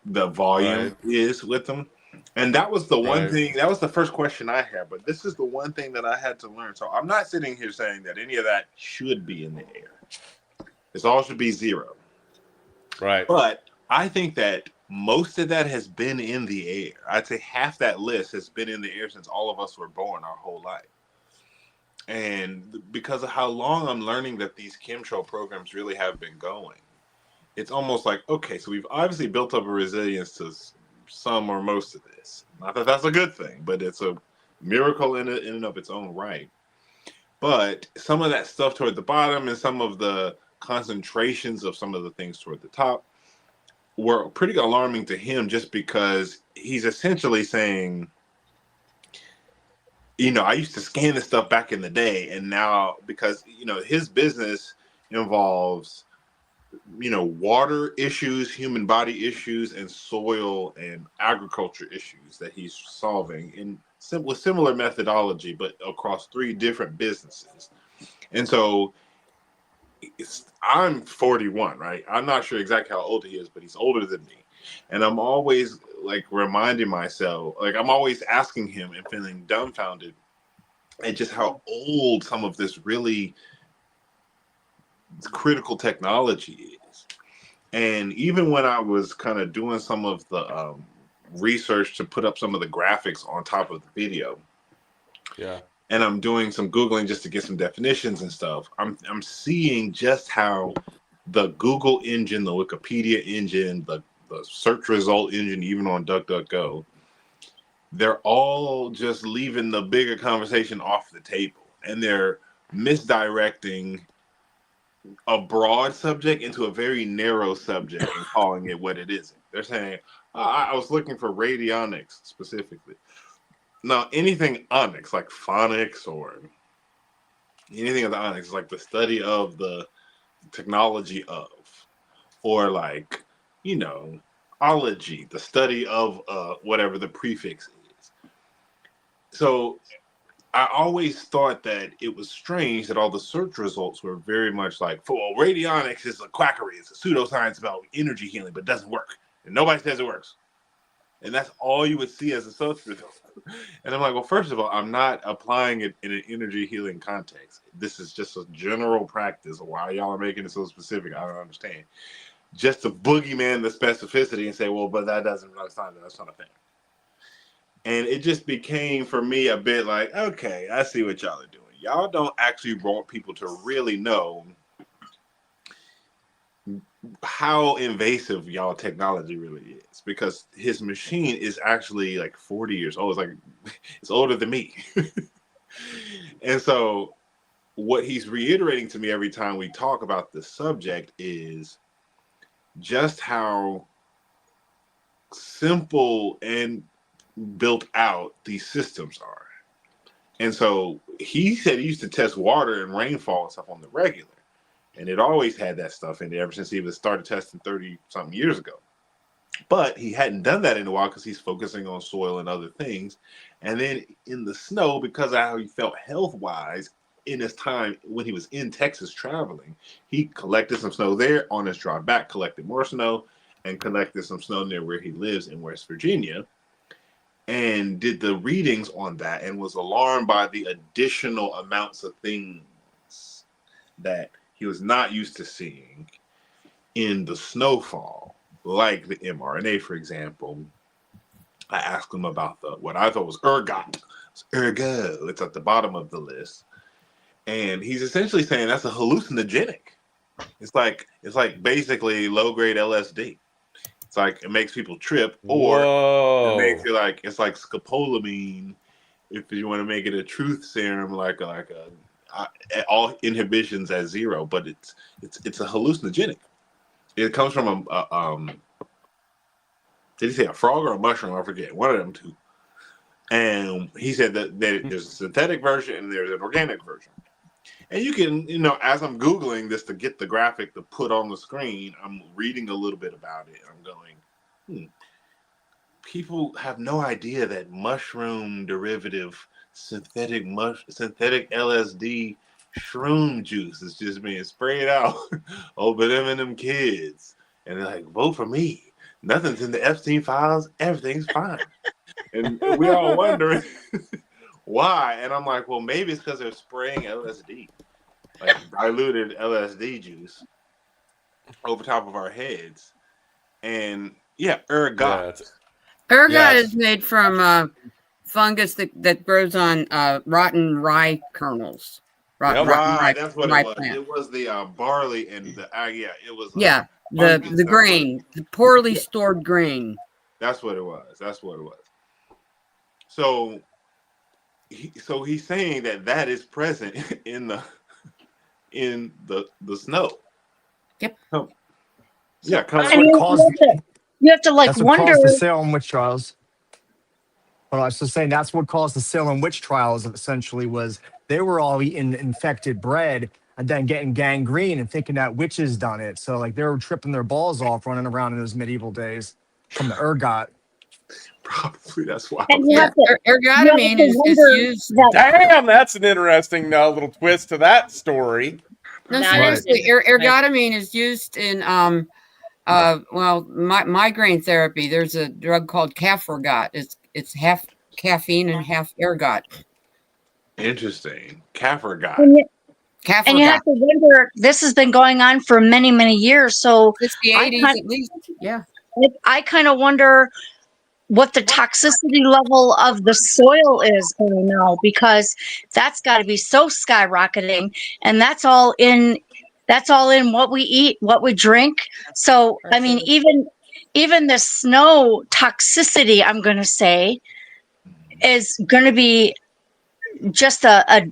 the volume is with them. And that was the one thing, that was the first question I had, but this is the one thing that I had to learn. So I'm not sitting here saying that any of that should be in the air. This all should be zero. Right. But I think that most of that has been in the air. I'd say half that list has been in the air since all of us were born our whole life. And because of how long I'm learning that these chemtrail programs really have been going, it's almost like, okay, so we've obviously built up a resilience to some or most of this. Not that that's a good thing, but it's a miracle in and of its own right. But some of that stuff toward the bottom and some of the concentrations of some of the things toward the top were pretty alarming to him, just because he's essentially saying, I used to scan this stuff back in the day, and now because his business involves water issues, human body issues, and soil and agriculture issues that he's solving with similar methodology, but across 3 different businesses. And so I'm 41, right? I'm not sure exactly how old he is, but he's older than me. And I'm always reminding myself, I'm always asking him and feeling dumbfounded at just how old some of this really critical technology is. And even when I was kind of doing some of the research to put up some of the graphics on top of the video, and I'm doing some Googling just to get some definitions and stuff, I'm seeing just how the Google engine, the Wikipedia engine, the search result engine, even on DuckDuckGo, they're all just leaving the bigger conversation off the table, and they're misdirecting a broad subject into a very narrow subject and calling it what it isn't. They're saying, I was looking for radionics specifically. Now, anything onyx, like phonics or anything of the onyx, like the study of the technology of, or ology, the study of whatever the prefix is. So I always thought that it was strange that all the search results were very much radionics is a quackery. It's a pseudoscience about energy healing, but it doesn't work. And nobody says it works. And that's all you would see as a search result. And I'm like, well, first of all, I'm not applying it in an energy healing context. This is just a general practice. Why y'all are making it so specific, I don't understand. Just to boogeyman the specificity and say, well, but that's not a thing. And it just became for me a bit like, okay, I see what y'all are doing. y'all don't actually want people to really know how invasive y'all technology really is, because his machine is actually like 40 years old. It's like, it's older than me. And so what he's reiterating to me every time we talk about this subject is just how simple and built out these systems are. And so he said he used to test water and rainfall and stuff on the regular. And it always had that stuff in there ever since he was started testing 30-something years ago. But he hadn't done that in a while because he's focusing on soil and other things. And then in the snow, because of how he felt health-wise in his time when he was in Texas traveling, he collected some snow there. On his drive back, collected more snow and collected some snow near where he lives in West Virginia, and did the readings on that and was alarmed by the additional amounts of things that he was not used to seeing in the snowfall, like the mRNA, for example. I asked him about what I thought was ergot. It's ergo. It's at the bottom of the list. And he's essentially saying that's a hallucinogenic. It's like basically low-grade LSD. It's like it makes people trip, or it makes you like, it's like scopolamine if you want to make it a truth serum, like all inhibitions at zero. But it's a hallucinogenic. It comes from did he say a frog or a mushroom? I forget. One of them two. And he said that there's a synthetic version and there's an organic version. And you can, as I'm Googling this to get the graphic to put on the screen, I'm reading a little bit about it. I'm going, people have no idea that mushroom derivative synthetic LSD shroom juice is just being sprayed out over them kids. And they're like, vote for me. Nothing's in the Epstein files. Everything's fine. And we're all wondering why. And I'm like, well, maybe it's because they're spraying LSD, like diluted LSD juice, over top of our heads. And yeah, ergot. Ergot is made from fungus that grows on rotten rye kernels. Rotten rye, that's what rye it was. plant. It was the barley and the it was the grain, the poorly stored grain. That's what it was. So he's saying that is present in the snow. Yep. Yeah. You have to that's what wonder. caused the Salem witch trials. But I was just saying that's what caused the Salem witch trials. Essentially, was they were all eating infected bread and then getting gangrene and thinking that witches done it. So like they were tripping their balls off running around in those medieval days from the ergot. Probably that's why. And you have to, ergotamine is used. Damn, that's an interesting little twist to that story. No, seriously, ergotamine is used in migraine therapy. There's a drug called Caffergot. It's half caffeine and half ergot. Interesting. Caffergot. And you have to wonder, this has been going on for many, many years. So since the 80s at least. Yeah. I kind of wonder what the toxicity level of the soil is going now, because that's got to be so skyrocketing, and that's all in what we eat, what we drink. So I mean, even the snow toxicity, I'm going to say, is going to be just a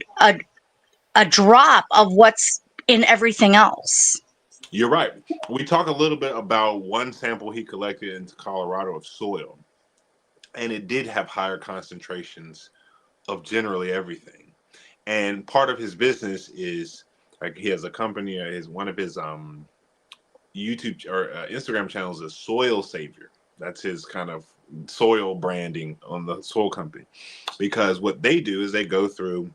drop of what's in everything else. You're right. We talk a little bit about one sample he collected in Colorado of soil, and it did have higher concentrations of generally everything. And part of his business is, like, he has a company, one of his YouTube or Instagram channels is Soil Savior. That's his kind of soil branding on the soil company, because what they do is they go through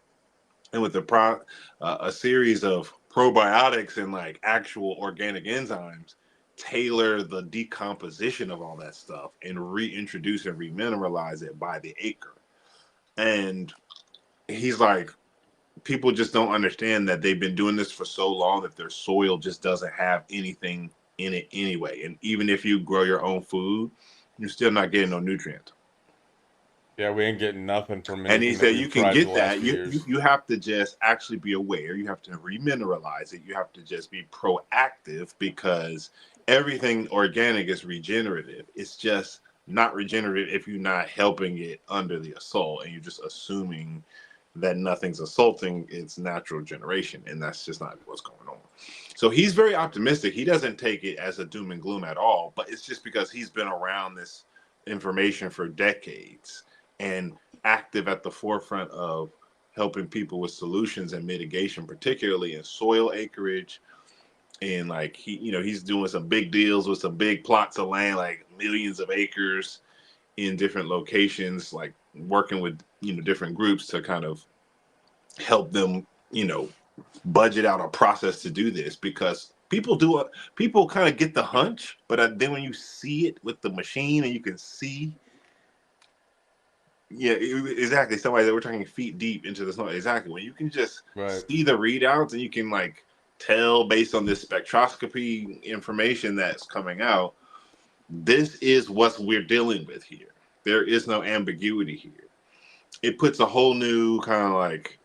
and with a series of probiotics and like actual organic enzymes, tailor the decomposition of all that stuff and reintroduce and remineralize it by the acre. And he's like, people just don't understand that they've been doing this for so long that their soil just doesn't have anything in it anyway. And even if you grow your own food, you're still not getting no nutrients. Yeah, we ain't getting nothing from And he anything said that you we've can tried get the last that. few You, years. you have to just actually be aware. You have to remineralize it. You have to just be proactive because everything organic is regenerative. It's just not regenerative if you're not helping it under the assault and you're just assuming that nothing's assaulting its natural generation. And that's just not what's going on. So he's very optimistic. He doesn't take it as a doom and gloom at all, but it's just because he's been around this information for decades and active at the forefront of helping people with solutions and mitigation, particularly in soil acreage. And like he's doing some big deals with some big plots of land, like millions of acres in different locations, like working with different groups to kind of help them budget out a process to do this, because people kind of get the hunch, but then when you see it with the machine and you can see. Yeah, exactly. Somebody that we're talking feet deep into the snow. Exactly. When you can just see the readouts and you can like tell based on this spectroscopy information that's coming out, this is what we're dealing with here. There is no ambiguity here. It puts a whole new kind of like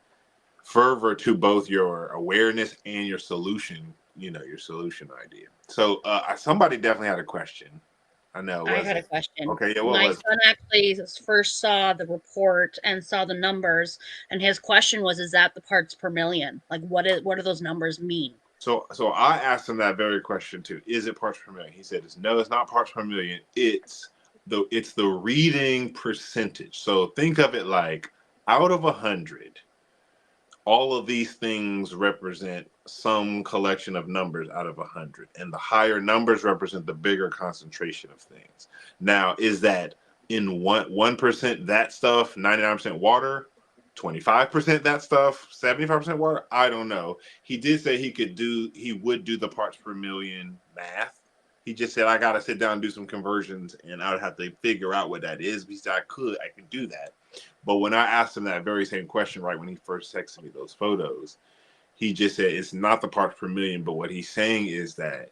fervor to both your awareness and your solution, your solution idea. So somebody definitely had a question. I know. I had a question. Okay, yeah, My son actually first saw the report and saw the numbers, and his question was, "Is that the parts per million? Like, what do those numbers mean?" So I asked him that very question too. Is it parts per million? He said, "No, it's not parts per million. It's the reading percentage. So think of it like out of 100, all of these things represent some collection of numbers out of 100, and the higher numbers represent the bigger concentration of things. Now, is that in 1% that stuff, 99% water, 25% that stuff, 75% water? I don't know. He did say he would do the parts per million math. He just said, I got to sit down and do some conversions, and I would have to figure out what that is. He said, I can do that. But when I asked him that very same question, right when he first texted me those photos, he just said it's not the parts per million. But what he's saying is that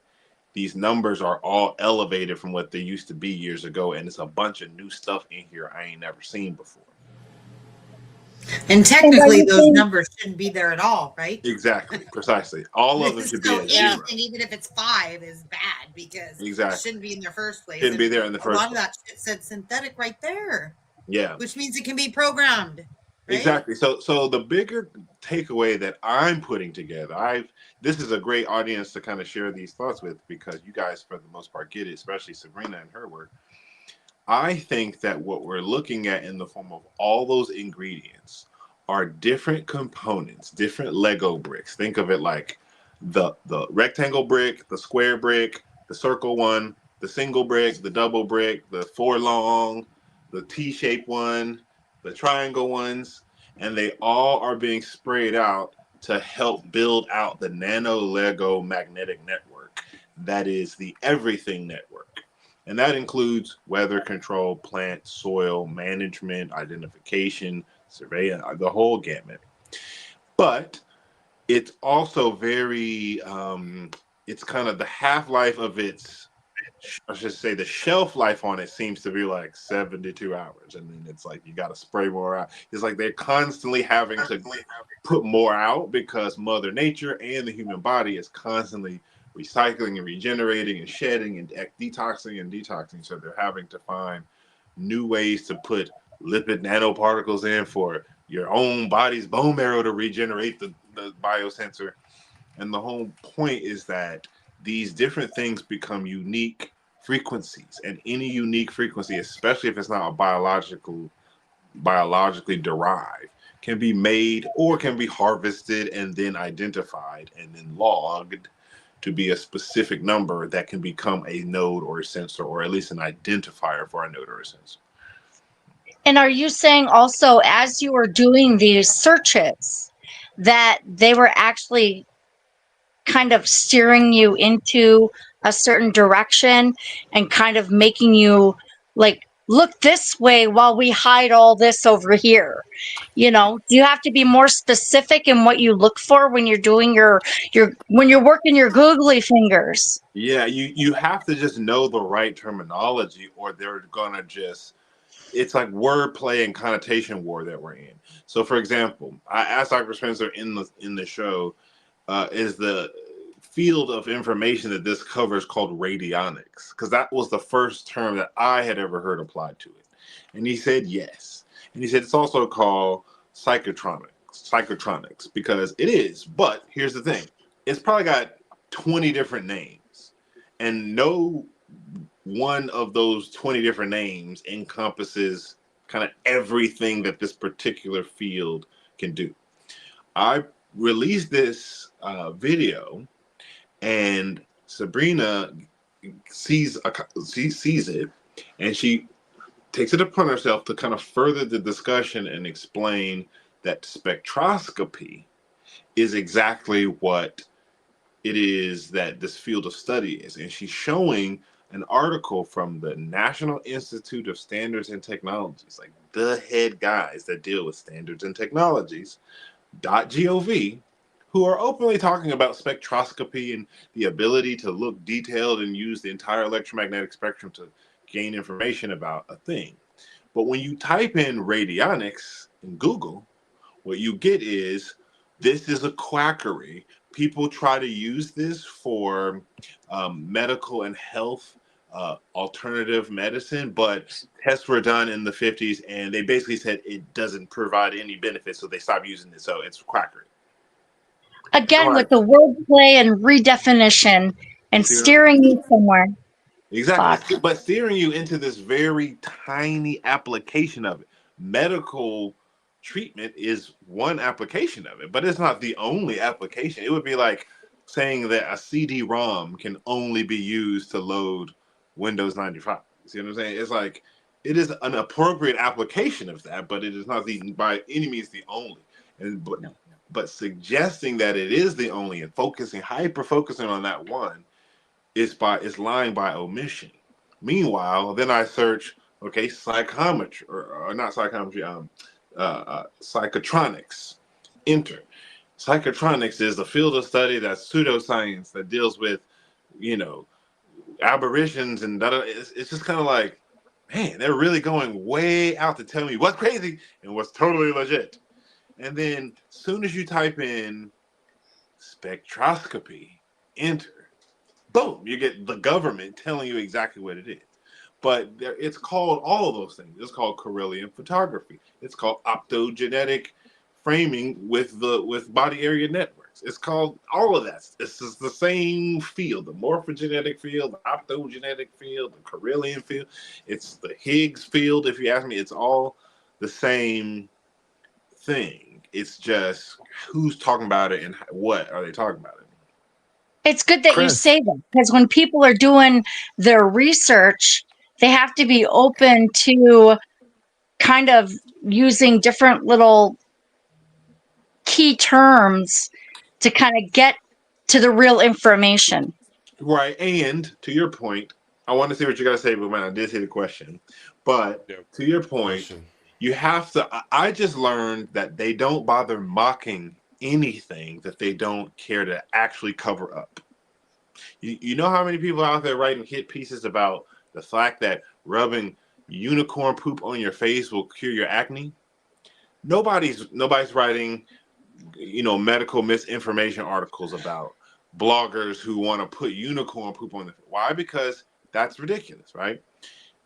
these numbers are all elevated from what they used to be years ago, and it's a bunch of new stuff in here I ain't never seen before. And technically, those numbers shouldn't be there at all, right? Exactly, precisely. All of them should be at zero. Anything, even if it's 5, is bad because Exactly. it shouldn't be in the first place. Shouldn't be there in the first place. A lot place. of that shit said synthetic right there. Yeah. Which means it can be programmed. Right? Exactly. So the bigger takeaway that I'm putting together, this is a great audience to kind of share these thoughts with, because you guys, for the most part, get it, especially Sabrina and her work. I think that what we're looking at in the form of all those ingredients are different components, different Lego bricks. Think of it like the rectangle brick, the square brick, the circle one, the single brick, the double brick, the 4 long, the T-shaped one, the triangle ones, and they all are being sprayed out to help build out the Nano Lego magnetic network. That is the everything network. And that includes weather control, plant, soil management, identification, survey, the whole gamut. But it's also very, it's kind of the half-life of its, I should say the shelf life on it seems to be like 72 hours. And then it's like, you got to spray more out. It's like they're constantly having to put more out because Mother Nature and the human body is constantly recycling and regenerating and shedding and detoxing. So they're having to find new ways to put lipid nanoparticles in for your own body's bone marrow to regenerate the biosensor. And the whole point is that these different things become unique frequencies, and any unique frequency, especially if it's not biologically derived, can be made or can be harvested and then identified and then logged to be a specific number that can become a node or a sensor, or at least an identifier for a node or a sensor. And are you saying also, as you were doing these searches, that they were actually kind of steering you into a certain direction and kind of making you like, look this way while we hide all this over here? You know, do you have to be more specific in what you look for when you're doing when you're working your googly fingers? Yeah, you have to just know the right terminology, or they're gonna just it's like wordplay and connotation war that we're in. So, for example, I asked Dr. Spencer in the show, is the field of information that this covers called radionics? Because that was the first term that I had ever heard applied to it. And he said yes. And he said it's also called psychotronics, because it is. But here's the thing. It's probably got 20 different names. And no one of those 20 different names encompasses kind of everything that this particular field can do. I released this video, and Sabrina sees it, and she takes it upon herself to kind of further the discussion and explain that spectroscopy is exactly what it is that this field of study is. And she's showing an article from the National Institute of Standards and Technologies, like the head guys that deal with standards and technologies, .gov, who are openly talking about spectroscopy and the ability to look detailed and use the entire electromagnetic spectrum to gain information about a thing. But when you type in radionics in Google, what you get is, this is a quackery. People try to use this for medical and health alternative medicine, but tests were done in the 50s and they basically said it doesn't provide any benefit, so they stopped using it. So it's quackery. Again, with the wordplay and redefinition and steering you somewhere. Exactly. But steering you into this very tiny application of it. Medical treatment is one application of it, but it's not the only application. It would be like saying that a CD-ROM can only be used to load Windows 95. See what I'm saying? It's like, it is an appropriate application of that, but it is not by any means the only. But suggesting that it is the only and hyper focusing on that one is lying by omission. Meanwhile, then I search, psychometry or not psychometry, psychotronics. Enter. Psychotronics is a field of study that's pseudoscience that deals with, aberrations and it's just kind of like, man, they're really going way out to tell me what's crazy and what's totally legit. And then as soon as you type in spectroscopy, enter, boom, you get the government telling you exactly what it is. But it's called all of those things. It's called Correllian photography. It's called optogenetic framing with body area networks. It's called all of that. It's just the same field, the morphogenetic field, the optogenetic field, the Correllian field. It's the Higgs field, if you ask me. It's all the same thing. It's just who's talking about it and what are they talking about it. It's good that you say that, because when people are doing their research, they have to be open to kind of using different little key terms to kind of get to the real information. Right. And to your point, I want to see what you're going to say, but man, I did see the question. But to your point, you have to, I just learned that they don't bother mocking anything that they don't care to actually cover up. You know how many people out there writing hit pieces about the fact that rubbing unicorn poop on your face will cure your acne? Nobody's writing, medical misinformation articles about bloggers who want to put unicorn poop on their face. Why? Because that's ridiculous, right?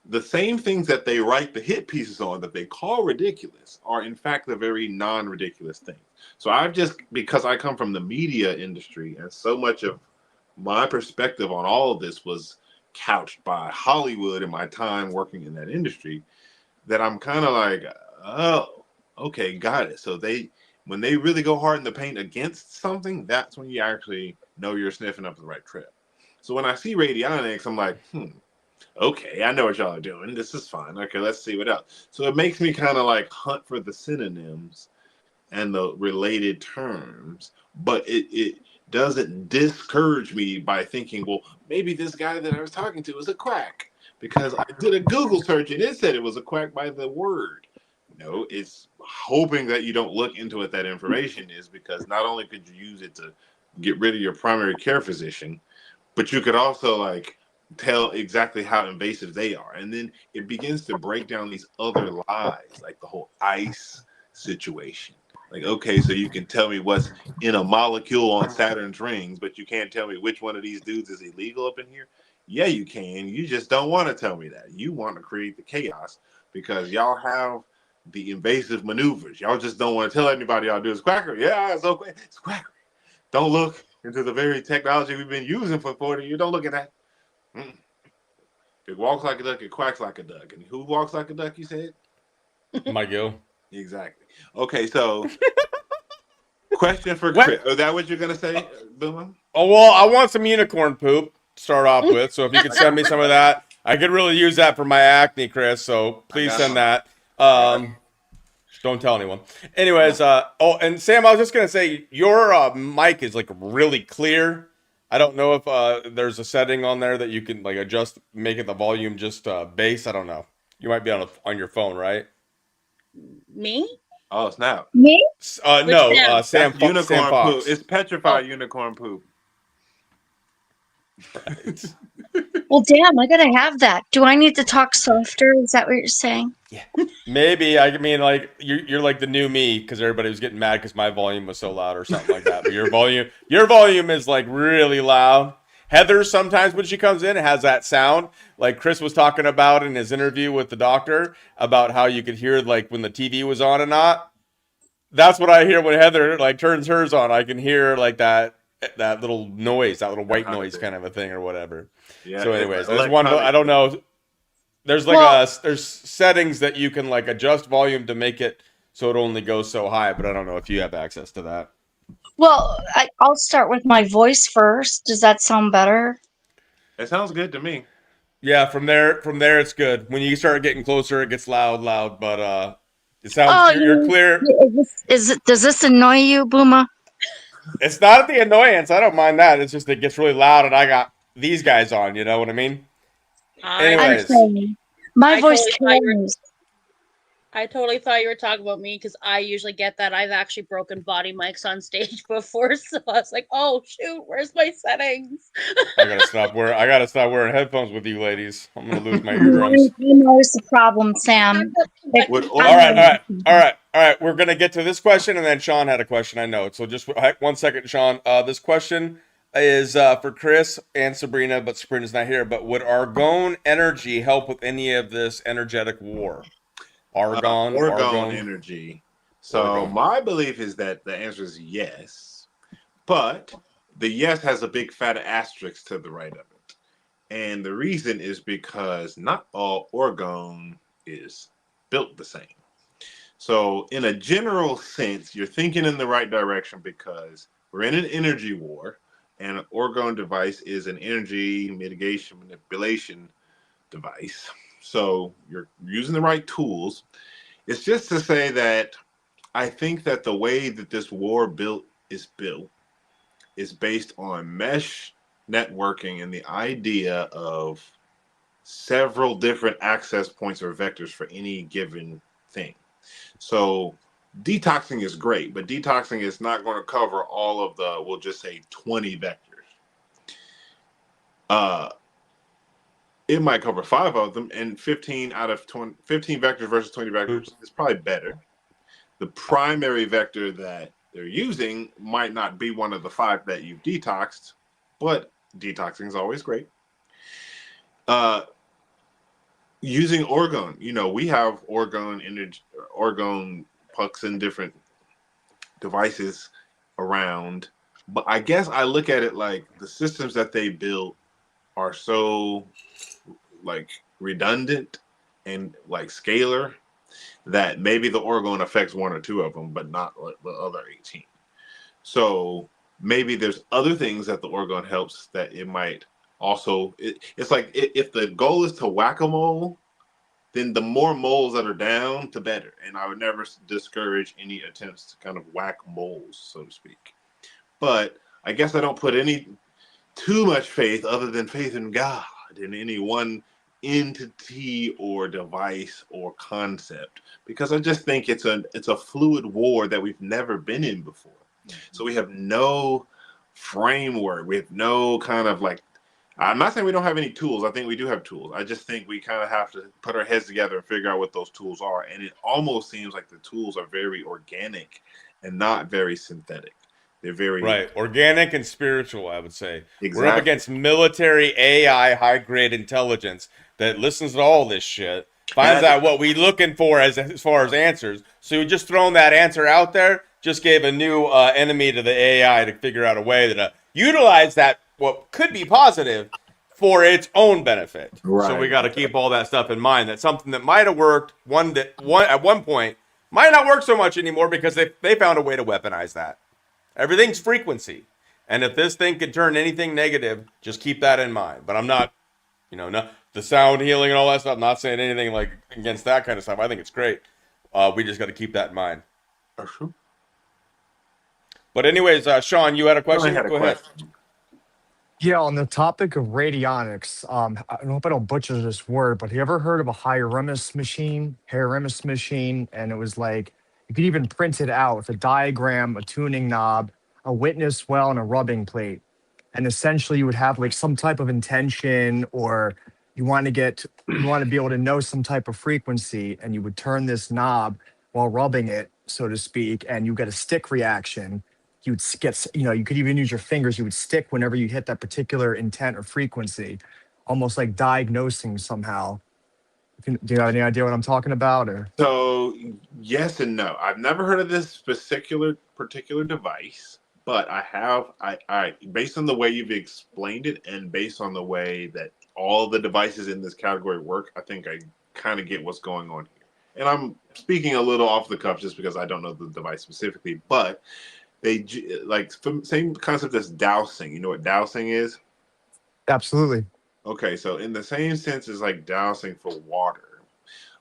The same things that they write the hit pieces on that they call ridiculous are in fact the very non-ridiculous things. So because I come from the media industry and so much of my perspective on all of this was couched by Hollywood in my time working in that industry, that I'm kind of like, oh, okay, got it. So when they really go hard in the paint against something, that's when you actually know you're sniffing up the right trail. So when I see radionics, I'm like, okay, I know what y'all are doing. This is fine. Okay, let's see what else. So it makes me kind of like hunt for the synonyms and the related terms, but it doesn't discourage me by thinking, well, maybe this guy that I was talking to is a quack, because I did a Google search and it said it was a quack by the word. No, it's hoping that you don't look into what that information is, because not only could you use it to get rid of your primary care physician, but you could also tell exactly how invasive they are. And then it begins to break down these other lies, like the whole ice situation. Like, okay, so you can tell me what's in a molecule on Saturn's rings, but you can't tell me which one of these dudes is illegal up in here. Yeah, you can. You just don't want to tell me that. You want to create the chaos because y'all have the invasive maneuvers. Y'all just don't want to tell anybody y'all do is quackery. Yeah, it's okay. It's quackery. Don't look into the very technology we've been using for 40 years. Don't look at that. It walks like a duck, it quacks like a duck. And who walks like a duck, you said? Mike Gill. Exactly. Okay, so question for Chris. Is that what you're going to say, Booma? Oh, well, I want some unicorn poop to start off with. So if you could send me some of that, I could really use that for my acne, Chris. So please send that. Don't tell anyone. Anyways, and Sam, I was just going to say, your mic is like really clear. I don't know if there's a setting on there that you can like adjust, make it the volume just bass. I don't know. You might be on your phone, right? Me? Oh, snap. Me? No, Sam. That's unicorn Sam Fox. poop. It's petrified unicorn poop. Well, damn, I gotta have that. Do I need to talk softer? Is that what you're saying? Maybe. I mean, like you're like the new me because everybody was getting mad because my volume was so loud or something like that. But your volume is like really loud. Heather sometimes when she comes in has that sound like Chris was talking about in his interview with the doctor about how you could hear like when the TV was on and not. That's what I hear when Heather like turns hers on. I can hear like that little noise, that little white noise kind of a thing or whatever. Yeah, so anyways, there's one, I don't know. There's like there's settings that you can like adjust volume to make it so it only goes so high, but I don't know if you have access to that. Well, I'll start with my voice first. Does that sound better? It sounds good to me. Yeah, from there it's good. When you start getting closer, it gets loud, but it sounds you're clear. Does this annoy you, Booma? It's not the annoyance. I don't mind that. It's just it gets really loud, and I got these guys on. You know what I mean? Anyways, my voice carries. I totally thought you were talking about me because I usually get that. I've actually broken body mics on stage before, so I was like, "Oh shoot, where's my settings?" I gotta stop wearing headphones with you ladies. I'm gonna lose my eardrums. You know it's a problem, Sam. All right. We're gonna get to this question, and then Sean had a question. I know. So just 1 second, Sean. This question is for Chris and Sabrina, but Sabrina's not here. But would argon energy help with any of this energetic war? Argon energy. So my belief is that the answer is yes, but the yes has a big fat asterisk to the right of it. And the reason is because not all orgone is built the same. So in a general sense, you're thinking in the right direction because we're in an energy war and an orgone device is an energy mitigation manipulation device. So you're using the right tools. It's just to say that I think that the way that this war is built is based on mesh networking and the idea of several different access points or vectors for any given thing. So detoxing is great, but detoxing is not going to cover all of the, we'll just say 20 vectors. It might cover 5 of them, and 15 out of 20, 15 vectors versus 20 vectors is probably better. The primary vector that they're using might not be one of the 5 that you've detoxed, but detoxing is always great. Using orgone, we have orgone energy, orgone pucks and different devices around, but I guess I look at it like the systems that they built are so like redundant and like scalar that maybe the orgone affects 1 or 2 of them, but not the other 18. So maybe there's other things that the orgone helps that it might also. It's like if the goal is to whack-a-mole, then the more moles that are down, the better. And I would never discourage any attempts to kind of whack moles, so to speak. But I guess I don't put too much faith other than faith in God in any one entity or device or concept, because I just think it's a fluid war that we've never been in before. So we have no framework, we have no kind of like I'm not saying we don't have any tools. I think we do have tools. I just think we kind of have to put our heads together and figure out what those tools are. And it almost seems like the tools are very organic and not very synthetic. They're very right, organic and spiritual, I would say. Exactly. We're up against military AI high-grade intelligence that listens to all this shit, finds out what we're looking for as far as answers. So just throwing that answer out there just gave a new enemy to the AI to figure out a way to utilize that, what could be positive, for its own benefit. Right. So we got to keep all that stuff in mind. That something that might have worked at one point might not work so much anymore because they found a way to weaponize that. Everything's frequency. And if this thing can turn anything negative, just keep that in mind. But I'm not, not the sound healing and all that stuff. I'm not saying anything like against that kind of stuff. I think it's great. We just got to keep that in mind. Sure. But anyways, Sean, you had a question? Go ahead. Yeah, on the topic of radionics, I hope I don't butcher this word, but have you ever heard of a Hieronymus machine? Hieronymus machine, and it was like you could even print it out with a diagram, a tuning knob, a witness well, and a rubbing plate. And essentially, you would have like some type of intention, or you want to be able to know some type of frequency, and you would turn this knob while rubbing it, so to speak, and you get a stick reaction. You'd get, you could even use your fingers. You would stick whenever you hit that particular intent or frequency, almost like diagnosing somehow. Do you have any idea what I'm talking about? Or So yes and no. I've never heard of this particular device, but I based on the way you've explained it and based on the way that all the devices in this category work, I think I kind of get what's going on here. And I'm speaking a little off the cuff just because I don't know the device specifically, but they like same concept as dowsing. You know what dowsing is? Absolutely. Okay, so in the same sense as like dowsing for water,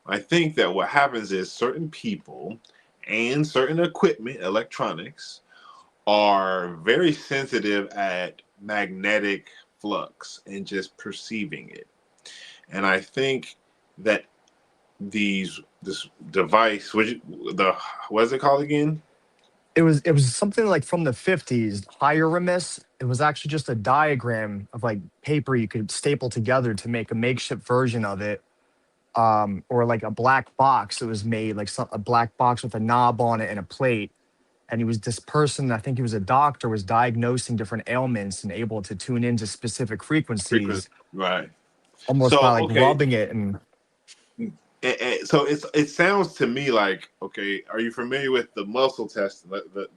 I think that what happens is certain people and certain equipment, electronics, are very sensitive at magnetic flux and just perceiving it. And I think that this device, what is it called again? it was something like from the 50s, Hieronymus. It was actually just a diagram of like paper you could staple together to make a makeshift version of it. Or like a black box that was made, like a black box with a knob on it and a plate. And he was this person, I think he was a doctor, was diagnosing different ailments and able to tune into specific frequencies. Right. Almost by like rubbing it. And so it sounds to me like, okay, are you familiar with the muscle test, the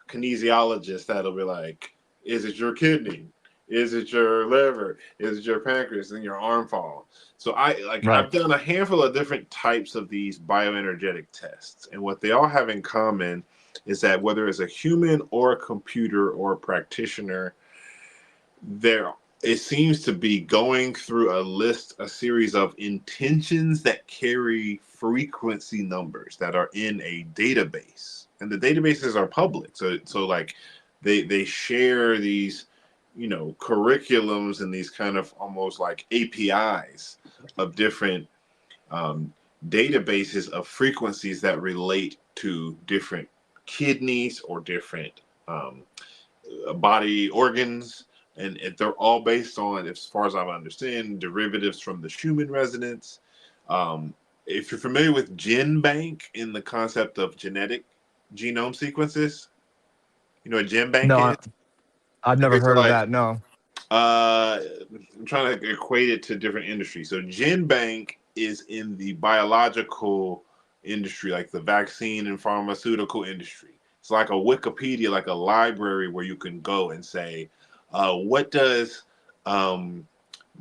kinesiologist that'll be like, is it your kidney? Is it your liver? Is it your pancreas? And your arm fall? So I've done a handful of different types of these bioenergetic tests, and what they all have in common is that whether it's a human or a computer or a practitioner, it seems to be going through a series of intentions that carry frequency numbers that are in a database, and the databases are public. So like they share these, curriculums and these kind of almost like APIs of different databases of frequencies that relate to different kidneys or different body organs. And they're all based on, as far as I understand, derivatives from the Schumann resonance. If you're familiar with GenBank in the concept of genetic genome sequences, you know what GenBank is? I've never heard of that, no. I'm trying to equate it to different industries. So GenBank is in the biological industry, like the vaccine and pharmaceutical industry. It's like a Wikipedia, like a library where you can go and say, what does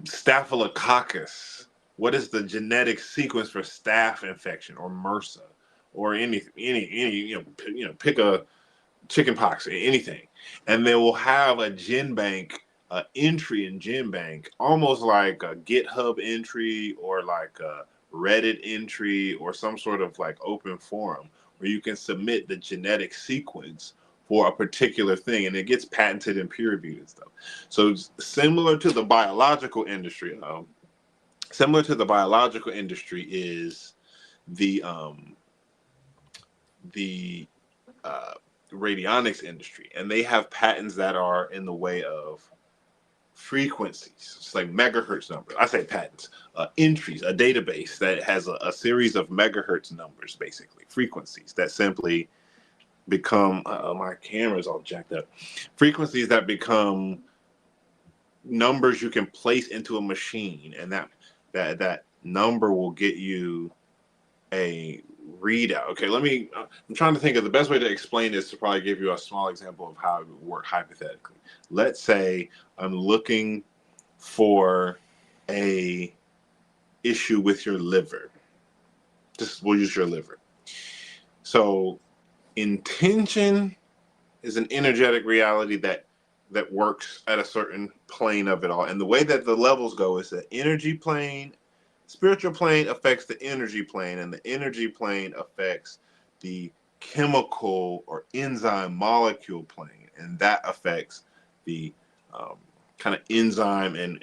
staphylococcus, what is the genetic sequence for staph infection or MRSA or any pick a chicken pox, anything. And they will have a GenBank entry in GenBank, almost like a GitHub entry or like a Reddit entry or some sort of like open forum where you can submit the genetic sequence for a particular thing, and it gets patented and peer reviewed and stuff. So similar to the biological industry, is the radionics industry, and they have patents that are in the way of frequencies. It's like megahertz numbers. I say patents, entries, a database that has a series of megahertz numbers, basically frequencies that simply become. My camera's all jacked up. Frequencies that become numbers you can place into a machine, and that number will get you a readout. Okay, I'm trying to think of the best way to explain this to probably give you a small example of how it would work hypothetically. Let's say I'm looking for a issue with your liver. We'll use your liver. So intention is an energetic reality that works at a certain plane of it all. And the way that the levels go is the energy plane, spiritual plane affects the energy plane, and the energy plane affects the chemical or enzyme molecule plane, and that affects the kind of enzyme and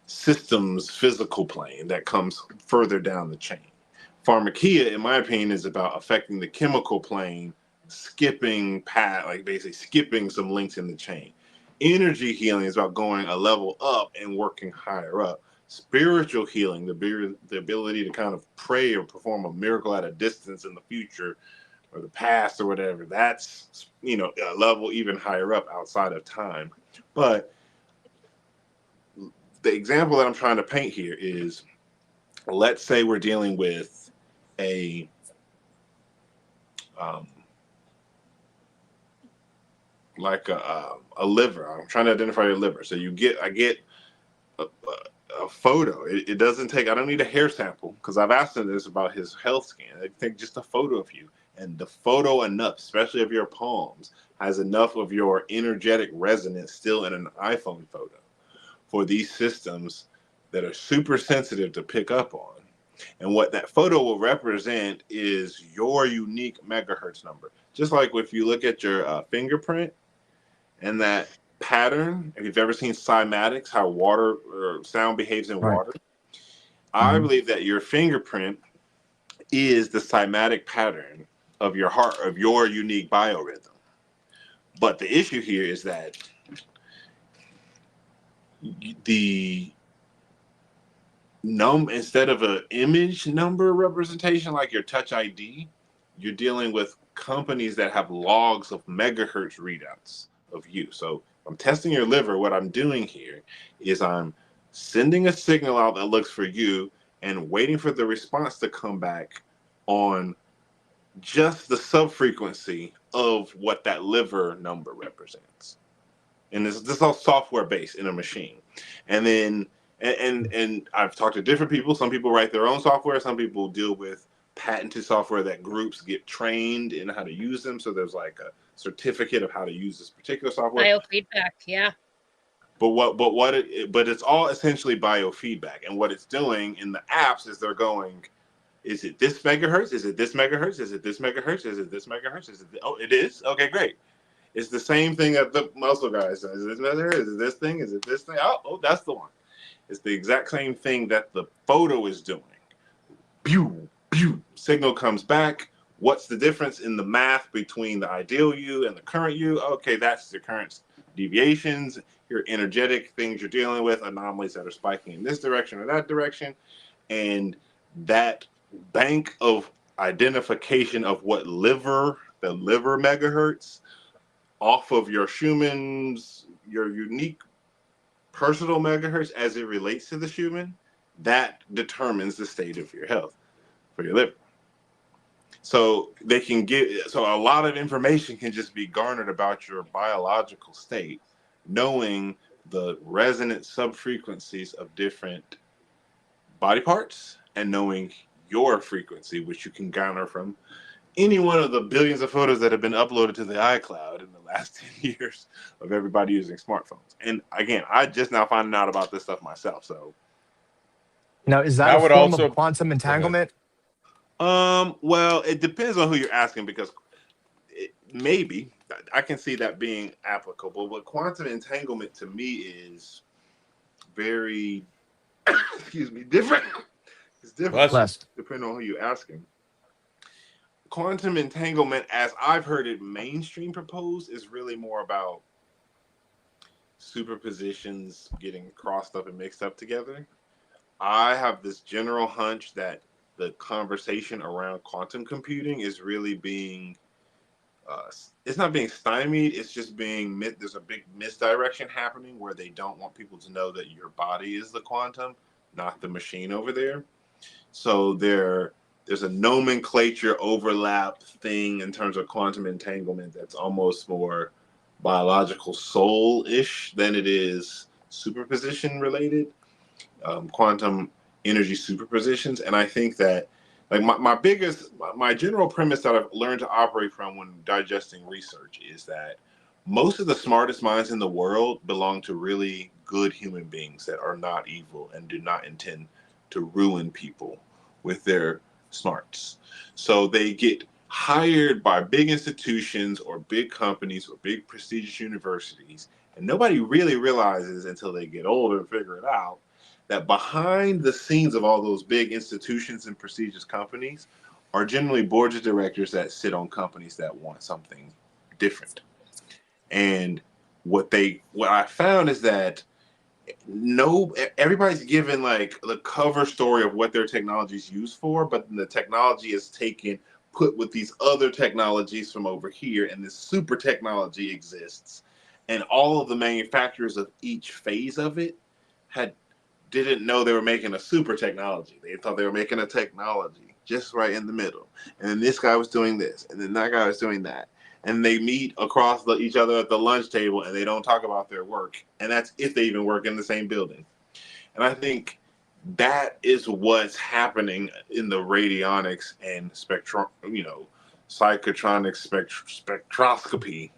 systems physical plane that comes further down the chain. Pharmakia, in my opinion, is about affecting the chemical plane, skipping basically skipping some links in the chain. Energy healing is about going a level up and working higher up. Spiritual healing, the ability to kind of pray or perform a miracle at a distance in the future or the past or whatever, that's a level even higher up outside of time. But the example that I'm trying to paint here is, let's say we're dealing with a liver. I'm trying to identify your liver. So I get a photo. It doesn't take, I don't need a hair sample, because I've asked him this about his health scan. I take just a photo of you, and the photo enough, especially of your palms, has enough of your energetic resonance still in an iPhone photo for these systems that are super sensitive to pick up on. And what that photo will represent is your unique megahertz number. Just like if you look at your fingerprint and that pattern, if you've ever seen cymatics, how water or sound behaves in water, I believe that your fingerprint is the cymatic pattern of your heart, of your unique biorhythm. But the issue here is that instead of an image number representation like your Touch ID, you're dealing with companies that have logs of megahertz readouts of you. So I'm testing your liver. What I'm doing here is I'm sending a signal out that looks for you and waiting for the response to come back on just the subfrequency of what that liver number represents. And this is all software based in a machine. And then and I've talked to different people. Some people write their own software. Some people deal with patented software that groups get trained in how to use them. So there's like a certificate of how to use this particular software. Biofeedback, yeah. But it's all essentially biofeedback. And what it's doing in the apps is they're going, is it this megahertz? Is it this megahertz? Is it this megahertz? Is it this megahertz? Oh, it is? Okay, great. It's the same thing that the muscle guys say. Is it this megahertz? Is it this thing? Is it this thing? Oh, that's the one. It's the exact same thing that the photo is doing. Pew, pew. Signal comes back. What's the difference in the math between the ideal you and the current you? Okay, that's the current deviations, your energetic things you're dealing with, anomalies that are spiking in this direction or that direction. And that bank of identification of what the liver megahertz off of your Schumann's, your unique personal megahertz as it relates to the Schumann, that determines the state of your health for your liver. So a lot of information can just be garnered about your biological state, knowing the resonant subfrequencies of different body parts and knowing your frequency, which you can garner from any one of the billions of photos that have been uploaded to the iCloud in the last 10 years of everybody using smartphones. And again, I just now finding out about this stuff myself. So now, is that a form of quantum entanglement? Well, it depends on who you're asking, because maybe I can see that being applicable, but quantum entanglement to me is very, different. It's different depending on who you're asking. Quantum entanglement, as I've heard it mainstream proposed, is really more about superpositions getting crossed up and mixed up together. I have this general hunch that the conversation around quantum computing is really being, it's not being stymied, it's just being, there's a big misdirection happening where they don't want people to know that your body is the quantum, not the machine over there. So there's a nomenclature overlap thing in terms of quantum entanglement that's almost more biological soul-ish than it is superposition related. Quantum energy superpositions. And I think that like my general premise that I've learned to operate from when digesting research is that most of the smartest minds in the world belong to really good human beings that are not evil and do not intend to ruin people with their smarts. So they get hired by big institutions or big companies or big prestigious universities, and nobody really realizes until they get older and figure it out that behind the scenes of all those big institutions and prestigious companies are generally boards of directors that sit on companies that want something different. And what I found is that everybody's given like the cover story of what their technology is used for, but the technology is put with these other technologies from over here, and this super technology exists, and all of the manufacturers of each phase of it didn't know they were making a super technology. They thought they were making a technology just right in the middle. And then this guy was doing this, and then that guy was doing that. And they meet across each other at the lunch table, and they don't talk about their work. And that's if they even work in the same building. And I think that is what's happening in the radionics and psychotronic spectroscopy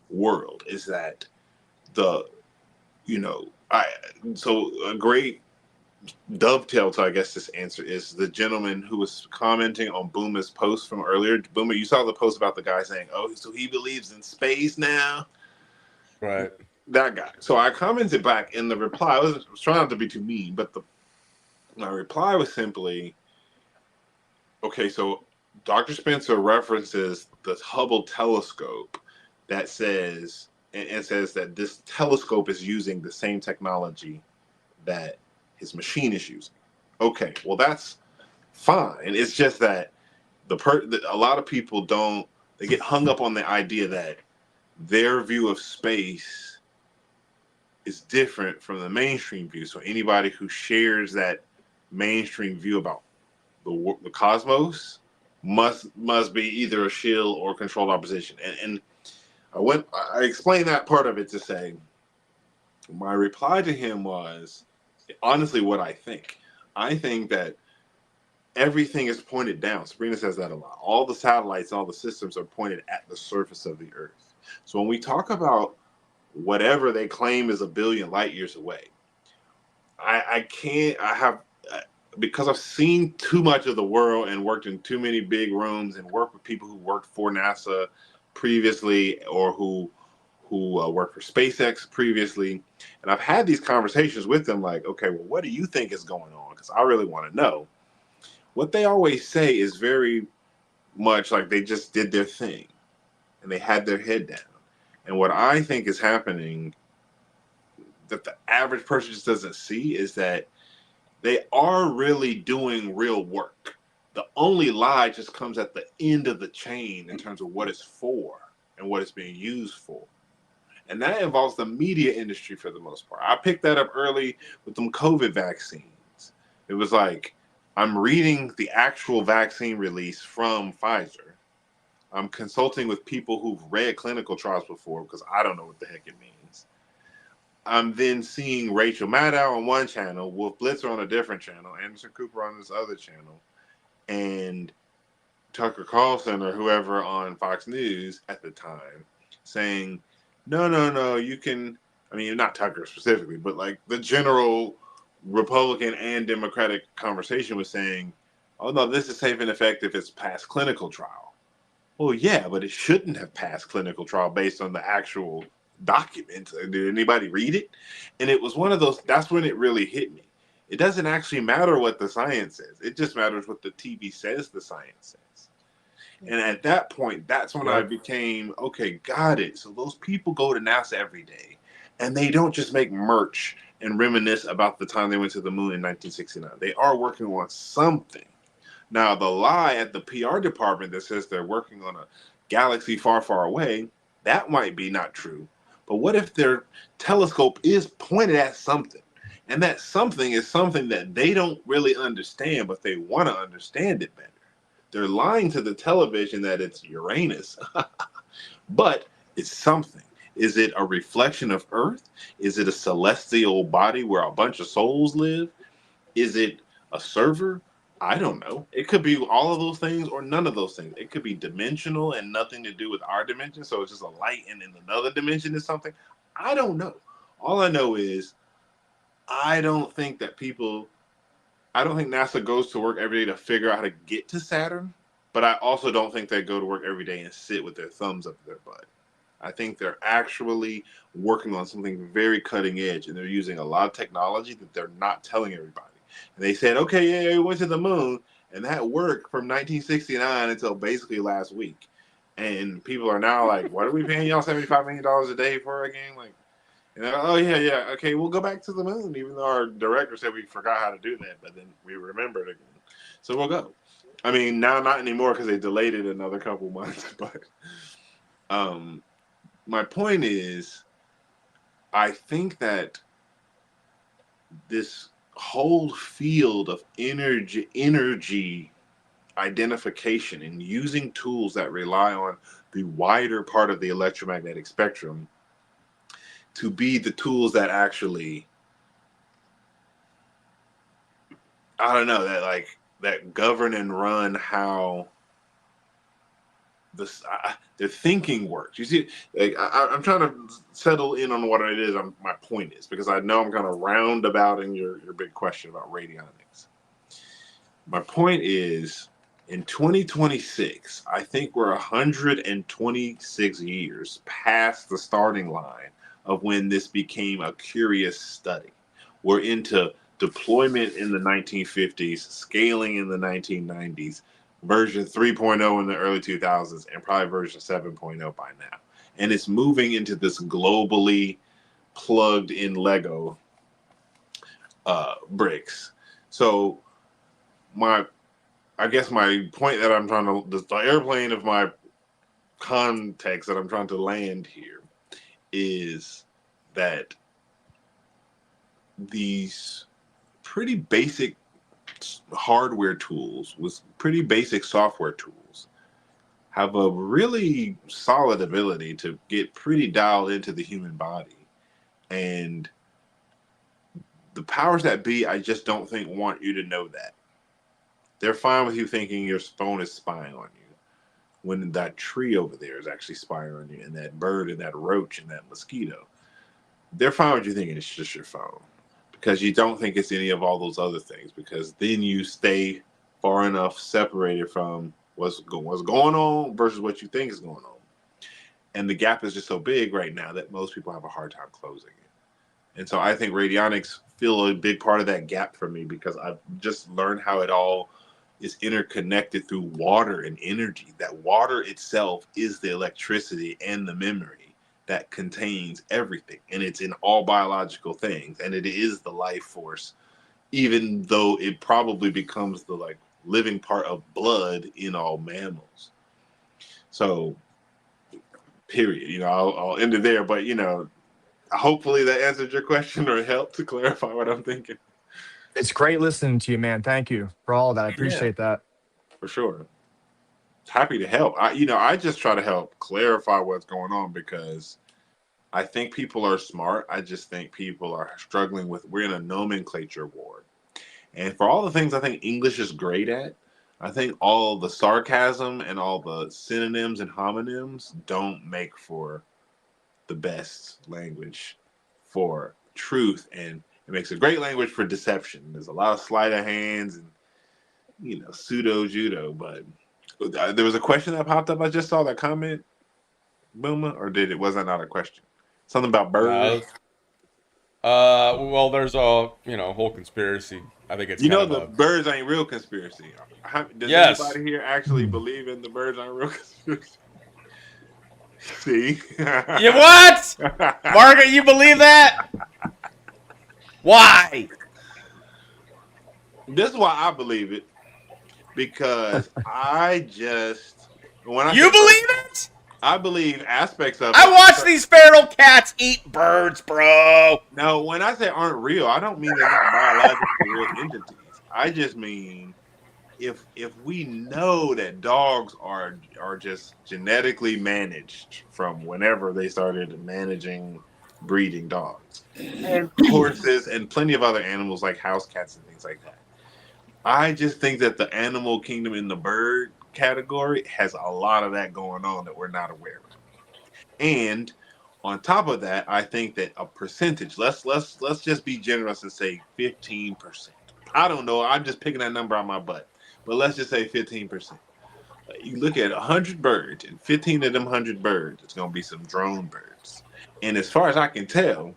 world, is that so a great dovetail to, I guess, this answer is the gentleman who was commenting on Booma's post from earlier. Booma, you saw the post about the guy saying, "Oh, so he believes in space now?" Right. That guy. So I commented back in the reply. I was trying not to be too mean, but my reply was simply, okay, so Dr. Spencer references the Hubble telescope that says that this telescope is using the same technology that his machine is using. Okay, well, that's fine. It's just that a lot of people they get hung up on the idea that their view of space is different from the mainstream view. So anybody who shares that mainstream view about the cosmos must be either a shill or controlled opposition. And I explained that part of it to say, my reply to him was, honestly, what I think. I think that everything is pointed down. Sabrina says that a lot. All the satellites, all the systems are pointed at the surface of the Earth. So when we talk about whatever they claim is a billion light years away, because I've seen too much of the world and worked in too many big rooms and worked with people who worked for NASA previously or who worked for SpaceX previously. And I've had these conversations with them like, okay, well, what do you think is going on? Because I really want to know. What they always say is very much like they just did their thing and they had their head down. And what I think is happening that the average person just doesn't see is that they are really doing real work. The only lie just comes at the end of the chain in terms of what it's for and what it's being used for. And that involves the media industry for the most part. I picked that up early with them COVID vaccines. It was like, I'm reading the actual vaccine release from Pfizer. I'm consulting with people who've read clinical trials before because I don't know what the heck it means. I'm then seeing Rachel Maddow on one channel, Wolf Blitzer on a different channel, Anderson Cooper on this other channel, and Tucker Carlson or whoever on Fox News at the time saying, no, you can, I mean, not Tucker specifically, but like the general Republican and Democratic conversation was saying, oh no, this is safe and effective, it's past clinical trial. Well, yeah, but it shouldn't have passed clinical trial based on the actual documents. Did anybody read it? And it was one of those, that's when it really hit me. It doesn't actually matter what the science says. It just matters what the TV says the science says. And at that point, that's when I became, okay, got it. So those people go to NASA every day And they don't just make merch and reminisce about the time they went to the moon in 1969. They are working on something. Now, the lie at the PR department that says they're working on a galaxy far, far away, that might be not true. But what if their telescope is pointed at something? And that something is something that they don't really understand, but they want to understand it better. They're lying to the television that it's Uranus, but it's something. Is it a reflection of Earth? Is it a celestial body where a bunch of souls live? Is it a server? I don't know. It could be all of those things or none of those things. It could be dimensional and nothing to do with our dimension. So it's just a light and in another dimension is something. I don't know. All I know is I don't think NASA goes to work every day to figure out how to get to Saturn, but I also don't think they go to work every day and sit with their thumbs up their butt. I think they're actually working on something very cutting edge, and they're using a lot of technology that they're not telling everybody. And they said, okay, yeah, we went to the moon, and that worked from 1969 until basically last week. And people are now like, what are we paying y'all $75 million a day for again? Like, and oh, yeah, okay, we'll go back to the moon, even though our director said we forgot how to do that, but then we remembered again. So we'll go. I mean, now not anymore because they delayed it another couple months, but my point is, I think that this whole field of energy identification and using tools that rely on the wider part of the electromagnetic spectrum to be the tools that actually, I don't know, that govern and run how their thinking works. You see, like, I'm trying to settle in on what it is. My point is, because I know I'm kind of roundabouting your big question about radionics. My point is, in 2026, I think we're 126 years past the starting line of when this became a curious study. We're into deployment in the 1950s, scaling in the 1990s, version 3.0 in the early 2000s, and probably version 7.0 by now. And it's moving into this globally plugged in Lego bricks. So I guess my point that I'm trying to, the airplane of my context that I'm trying to land here is that these pretty basic hardware tools with pretty basic software tools have a really solid ability to get pretty dialed into the human body. And the powers that be, I just don't think want you to know that. They're fine with you thinking your phone is spying on you when that tree over there is actually spying on you, and that bird and that roach and that mosquito. They're fine with you thinking it's just your phone, because you don't think it's any of all those other things, because then you stay far enough separated from what's going on versus what you think is going on. And the gap is just so big right now that most people have a hard time closing it. And so I think radionics fill a big part of that gap for me, because I've just learned how it all is interconnected through water and energy. That water itself is the electricity and the memory that contains everything, and it's in all biological things, and it is the life force, even though it probably becomes the living part of blood in all mammals. So period. I'll end it there, but hopefully that answered your question or helped to clarify what I'm thinking. It's great listening to you, man. Thank you for all that. I appreciate that. For sure. Happy to help. I just try to help clarify what's going on, because I think people are smart. I just think people are struggling we're in a nomenclature war. And for all the things I think English is great at, I think all the sarcasm and all the synonyms and homonyms don't make for the best language for truth, and it makes a great language for deception. There's a lot of sleight of hands and pseudo judo. But there was a question that popped up. I just saw that comment, Booma, or was that not a question? Something about birds. Well, there's a whole conspiracy. I think it's the birds ain't real conspiracy. Does anybody here actually believe in the birds aren't real conspiracy? See? You what? Margaret, you believe that? Why? This is why I believe it. Because I just when I You say believe it? I believe aspects of it. I watch these feral cats eat birds, bro. No, when I say aren't real, I don't mean they're not biologically real entities. I just mean if we know that dogs are just genetically managed from whenever they started managing breeding dogs, and horses and plenty of other animals like house cats and things like that. I just think that the animal kingdom in the bird category has a lot of that going on that we're not aware of. And on top of that, I think that a percentage, let's just be generous and say 15%. I don't know, I'm just picking that number out my butt. But let's just say 15%. You look at 100 birds, and 15 of them 100 birds, it's going to be some drone birds. And as far as I can tell,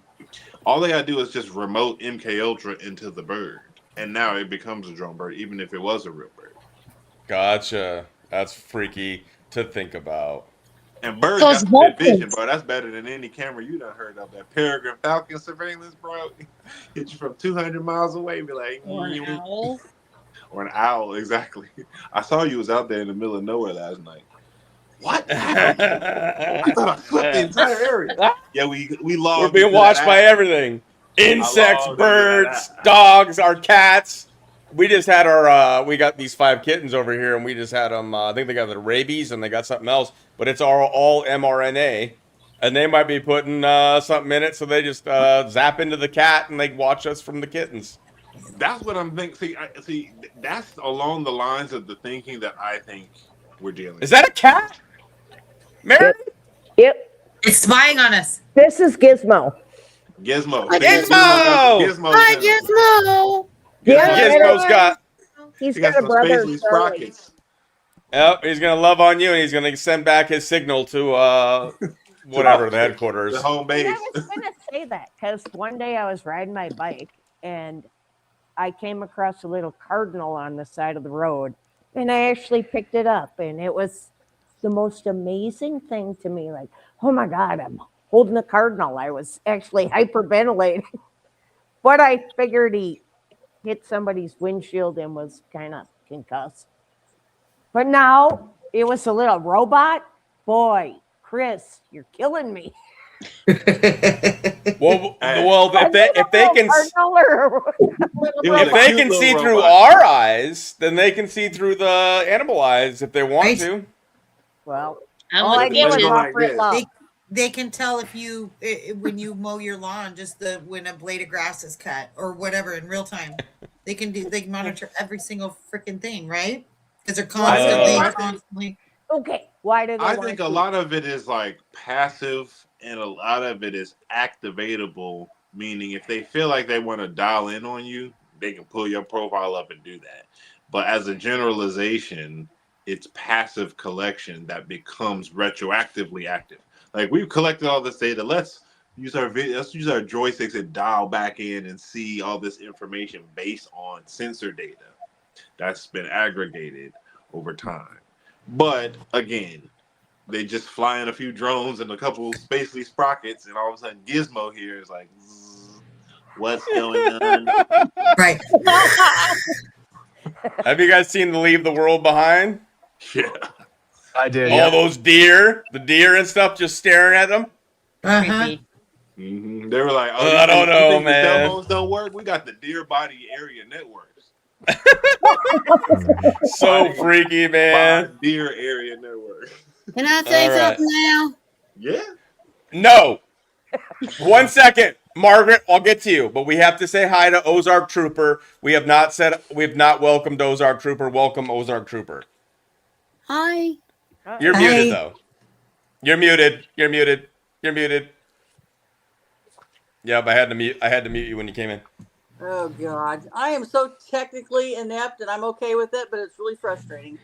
all they got to do is just remote MK Ultra into the bird. And now it becomes a drone bird, even if it was a real bird. Gotcha. That's freaky to think about. And birds got some good vision, bro. That's better than any camera you done heard of. That Peregrine Falcon surveillance, bro. Hit you from 200 miles away, be like, Or an owl. Or an owl, exactly. I saw you was out there in the middle of nowhere last night. What? I thought I flipped the entire area. Yeah, we logged. We're being watched by everything. Insects, birds, dogs, our cats. We just had our, we got these 5 kittens over here, and we just had them, I think they got the rabies, and they got something else, but it's all mRNA, and they might be putting something in it, so they just zap into the cat, and they watch us from the kittens. That's what I'm thinking. See, that's along the lines of the thinking that I think we're dealing with. Is that a cat? Mary? Yep. It's spying on us. This is Gizmo. Gizmo. Gizmo! Hi, Gizmo! Gizmo's got... He's got a brother. Sprockets. Yep, he's going to love on you, and he's going to send back his signal to, whatever, the headquarters. The home base. And I was going to say that, because one day I was riding my bike, and I came across a little cardinal on the side of the road, and I actually picked it up, and it was the most amazing thing to me. Like, oh my God, I'm holding a cardinal. I was actually hyperventilating, but I figured he hit somebody's windshield and was kind of concussed. But now it was a little robot. Boy, Chris, you're killing me. Well, if they can see through our eyes, then they can see through the animal eyes if they want to. Well, all I did was offer it love. They can tell if you when you mow your lawn, just when a blade of grass is cut or whatever in real time. They can monitor every single freaking thing, right? Because they're constantly. Okay, why do they? I think a lot of it is like passive, and a lot of it is activatable. Meaning, if they feel like they want to dial in on you, they can pull your profile up and do that. But as a generalization, it's passive collection that becomes retroactively active. Like, we've collected all this data. Let's use our joysticks and dial back in and see all this information based on sensor data that's been aggregated over time. But again, they just fly in a few drones and a couple spacely sprockets, and all of a sudden Gizmo here is like, what's going on? Right. Have you guys seen Leave the World Behind? Yeah. I did. All those deer, the deer and stuff, just staring at them. Mm-hmm. They were like, "Oh, I don't know, man. man. The cell phones don't work. We got the deer body area networks." So freaky, man. Deer area network. Can I say All right. something now? Yeah. No. 1 second, Margaret. I'll get to you, but we have to say hi to Ozark Trooper. We have not welcomed Ozark Trooper. Welcome, Ozark Trooper. Hi. You're muted though. You're muted. You're muted. You're muted. Yep, I had to mute you when you came in. Oh God, I am so technically inept, and I'm okay with it, but it's really frustrating.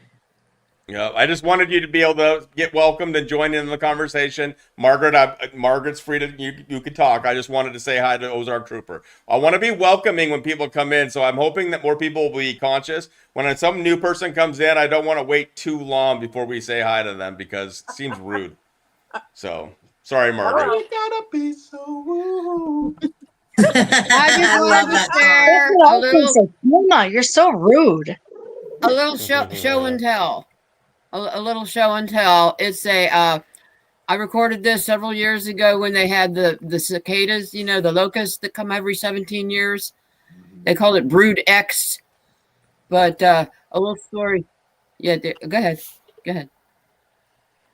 Yeah, I just wanted you to be able to get welcomed and join in the conversation. Margaret's free to you could talk. I just wanted to say hi to Ozark Trooper. I want to be welcoming when people come in, so I'm hoping that more people will be conscious. When some new person comes in, I don't want to wait too long before we say hi to them because it seems rude. So sorry, Margaret. You gotta be so rude. I just I wanted love to that share I was gonna say, Mama, you're so rude. a little show and tell. A little show and tell. It's a I recorded this several years ago when they had the cicadas, you know, the locusts that come every 17 years. They called it Brood X. But a little story. Yeah, go ahead. Go ahead.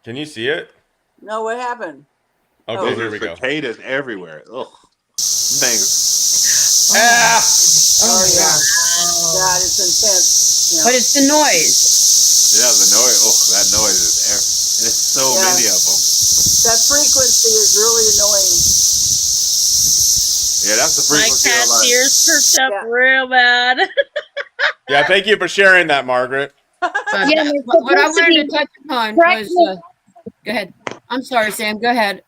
Can you see it? No, what happened? Okay, here we go. Cicadas everywhere. Ugh. Thanks. Ah! Oh yeah. God, it's intense. Yeah. But it's the noise. Yeah, the noise. Oh, that noise is and it's so many of them. That frequency is really annoying. Yeah, that's the My frequency of cat's life. ears perked up real bad. Yeah, thank you for sharing that, Margaret. But Yeah, what I wanted to touch upon was go ahead. I'm sorry, Sam. Go ahead.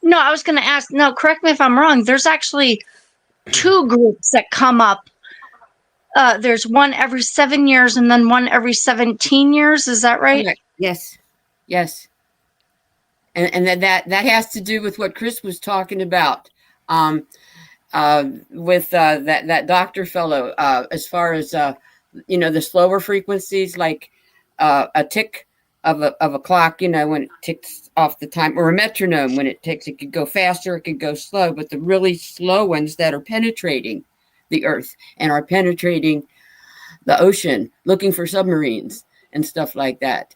No, I was going to ask. No, correct me if I'm wrong. There's actually two groups that come up. There's one every 7 years and then one every 17 years. Is that right? Correct. Yes. Yes. And that has to do with what Chris was talking about with that doctor fellow, as far as you know, the slower frequencies, like a tick of a clock, you know, when it ticks off the time, or a metronome when it ticks. It could go faster, it could go slow, but the really slow ones that are penetrating the earth and are penetrating the ocean, looking for submarines and stuff like that,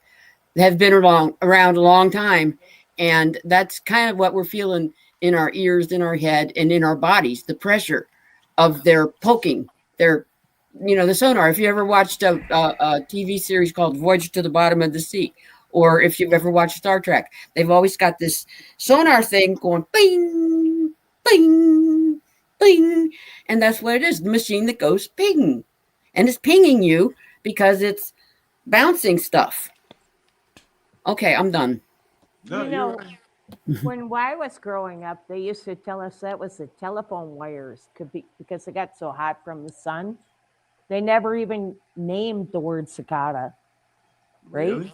have been around a long time. And that's kind of what we're feeling in our ears, in our head, and in our bodies, the pressure of their poking, their, you know, the sonar. If you ever watched a TV series called Voyage to the Bottom of the Sea, or if you've ever watched Star Trek, they've always got this sonar thing going bing, bing, bing. And that's what it is, the machine that goes ping. And it's pinging you because it's bouncing stuff. Okay, I'm done. No, you know, when I was growing up, they used to tell us that was the telephone wires could be because they got so hot from the sun. They never even named the word cicada. Right? Really?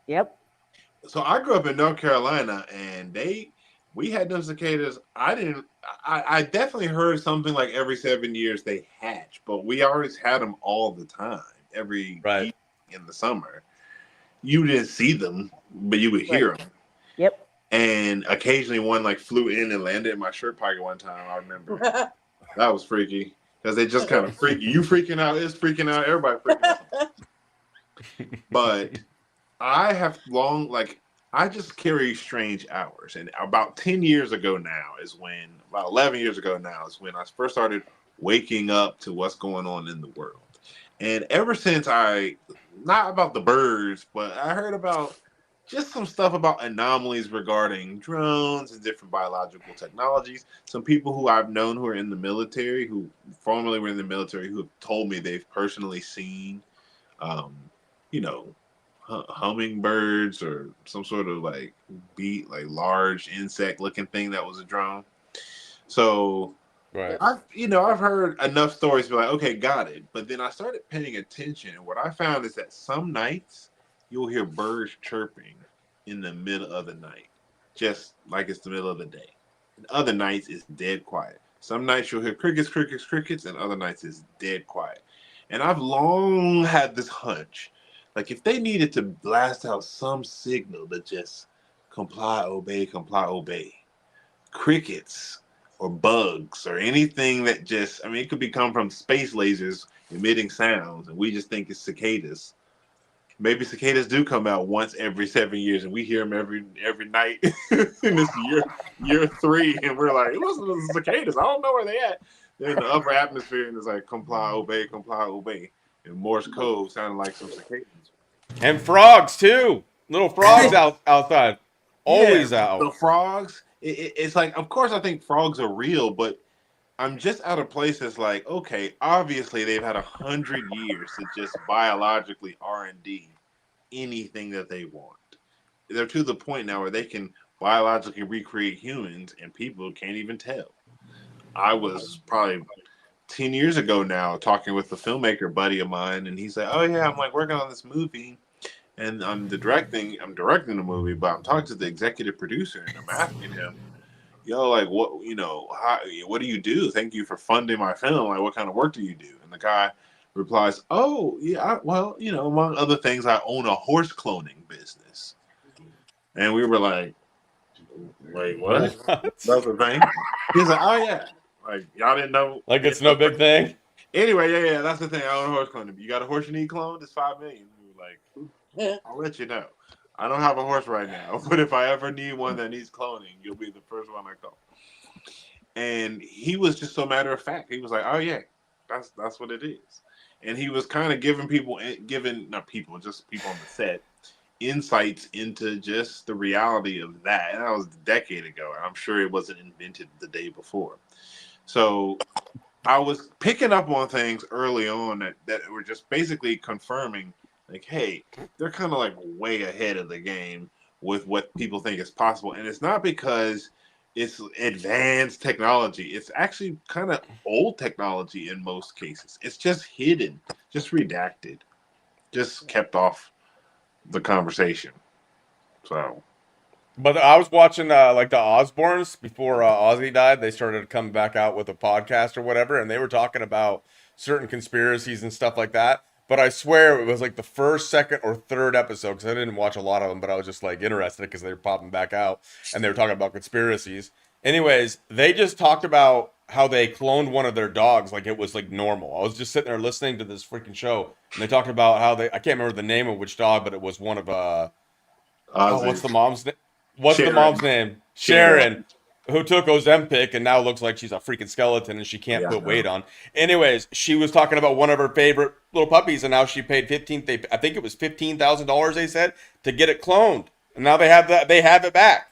Yep. So I grew up in North Carolina, and we had them cicadas. I definitely heard something like every 7 years they hatch, but we always had them all the time, every week in the summer. You didn't see them, but you would hear them. Yep. And occasionally one like flew in and landed in my shirt pocket one time. I remember that was freaky because they just kind of freaky. You freaking out, it's freaking out, everybody freaking out. But I have I just carry strange hours. And about 10 years ago now about 11 years ago now is when I first started waking up to what's going on in the world. And ever since not about the birds, but I heard about just some stuff about anomalies regarding drones and different biological technologies. Some people who I've known who are in the military, who formerly were in the military, who have told me they've personally seen, you know, hummingbirds or some sort of like large insect looking thing that was a drone. So I've heard enough stories to be like, okay, got it. But then I started paying attention, and what I found is that some nights you'll hear birds chirping in the middle of the night, just like it's the middle of the day. And other nights it's dead quiet. Some nights you'll hear crickets, crickets, crickets, and other nights it's dead quiet. And I've long had this hunch, like if they needed to blast out some signal that just comply, obey, crickets or bugs or anything that just, I mean, it could come from space lasers emitting sounds, and we just think it's cicadas. Maybe cicadas do come out once every 7 years, and we hear them every night in this year 3, and we're like, listen to the cicadas. I don't know where they at. They're in the upper atmosphere, and it's like comply, obey. And Morse code sounded like some cicadas. And frogs too. Little frogs outside. Always out. The frogs. It's like, of course, I think frogs are real, but I'm just at a place that's like, okay, obviously they've had 100 years to just biologically R&D anything that they want. They're to the point now where they can biologically recreate humans, and people can't even tell. I was probably 10 years ago now talking with a filmmaker buddy of mine, and he's like, oh yeah, I'm like working on this movie, And I'm directing the movie, but I'm talking to the executive producer, and I'm asking him, yo, like, what, what do you do? Thank you for funding my film. Like, what kind of work do you do? And the guy replies, oh, yeah, well, among other things, I own a horse cloning business. And we were like, wait, what? That's a thing? He's like, oh, yeah. Like, y'all didn't know. Like, it's no big thing. Anyway, yeah, that's the thing. I own a horse cloning. You got a horse you need cloned? It's $5 million. We were like, I'll let you know. I don't have a horse right now, but if I ever need one that needs cloning, you'll be the first one I call. And he was just so matter of fact. He was like, "Oh yeah, that's what it is." And he was kind of giving people on the set, insights into just the reality of that. And that was a decade ago. I'm sure it wasn't invented the day before. So I was picking up on things early on that were just basically confirming, like, hey, they're kind of like way ahead of the game with what people think is possible. And it's not because it's advanced technology. It's actually kind of old technology in most cases. It's just hidden, just redacted, just kept off the conversation. So, but I was watching like the Osbournes before Ozzy died. They started to come back out with a podcast or whatever, and they were talking about certain conspiracies and stuff like that. But I swear it was like the first, second, or third episode, because I didn't watch a lot of them, but I was just like interested because they were popping back out and they were talking about conspiracies. Anyways, they just talked about how they cloned one of their dogs like it was like normal. I was just sitting there listening to this freaking show, and they talked about how I can't remember the name of which dog, but it was one of what's the mom's name? What's Sharon. the mom's name? Sharon, who took Ozempic and now looks like she's a freaking skeleton and she can't put weight on. Anyways, she was talking about one of her favorite little puppies, and now she paid I think it was $15,000 they said to get it cloned. And now they have it back.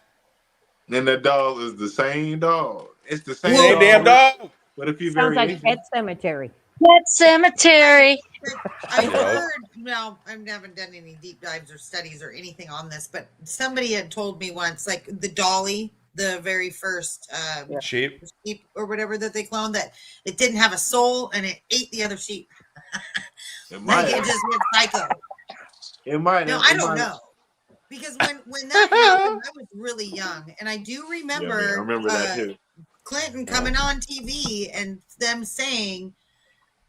And the dog is the same dog. It's the same damn dog. But a few Sounds like variations. Pet Cemetery. Pet Cemetery. I heard, well, I haven't done any deep dives or studies or anything on this, but somebody had told me once, like the Dolly, the very first sheep or whatever that they cloned, that it didn't have a soul and it ate the other sheep. It Like it just went psycho. It might. No, I don't know. Because when that happened, I was really young. And I do remember, I remember that too. Clinton coming on TV and them saying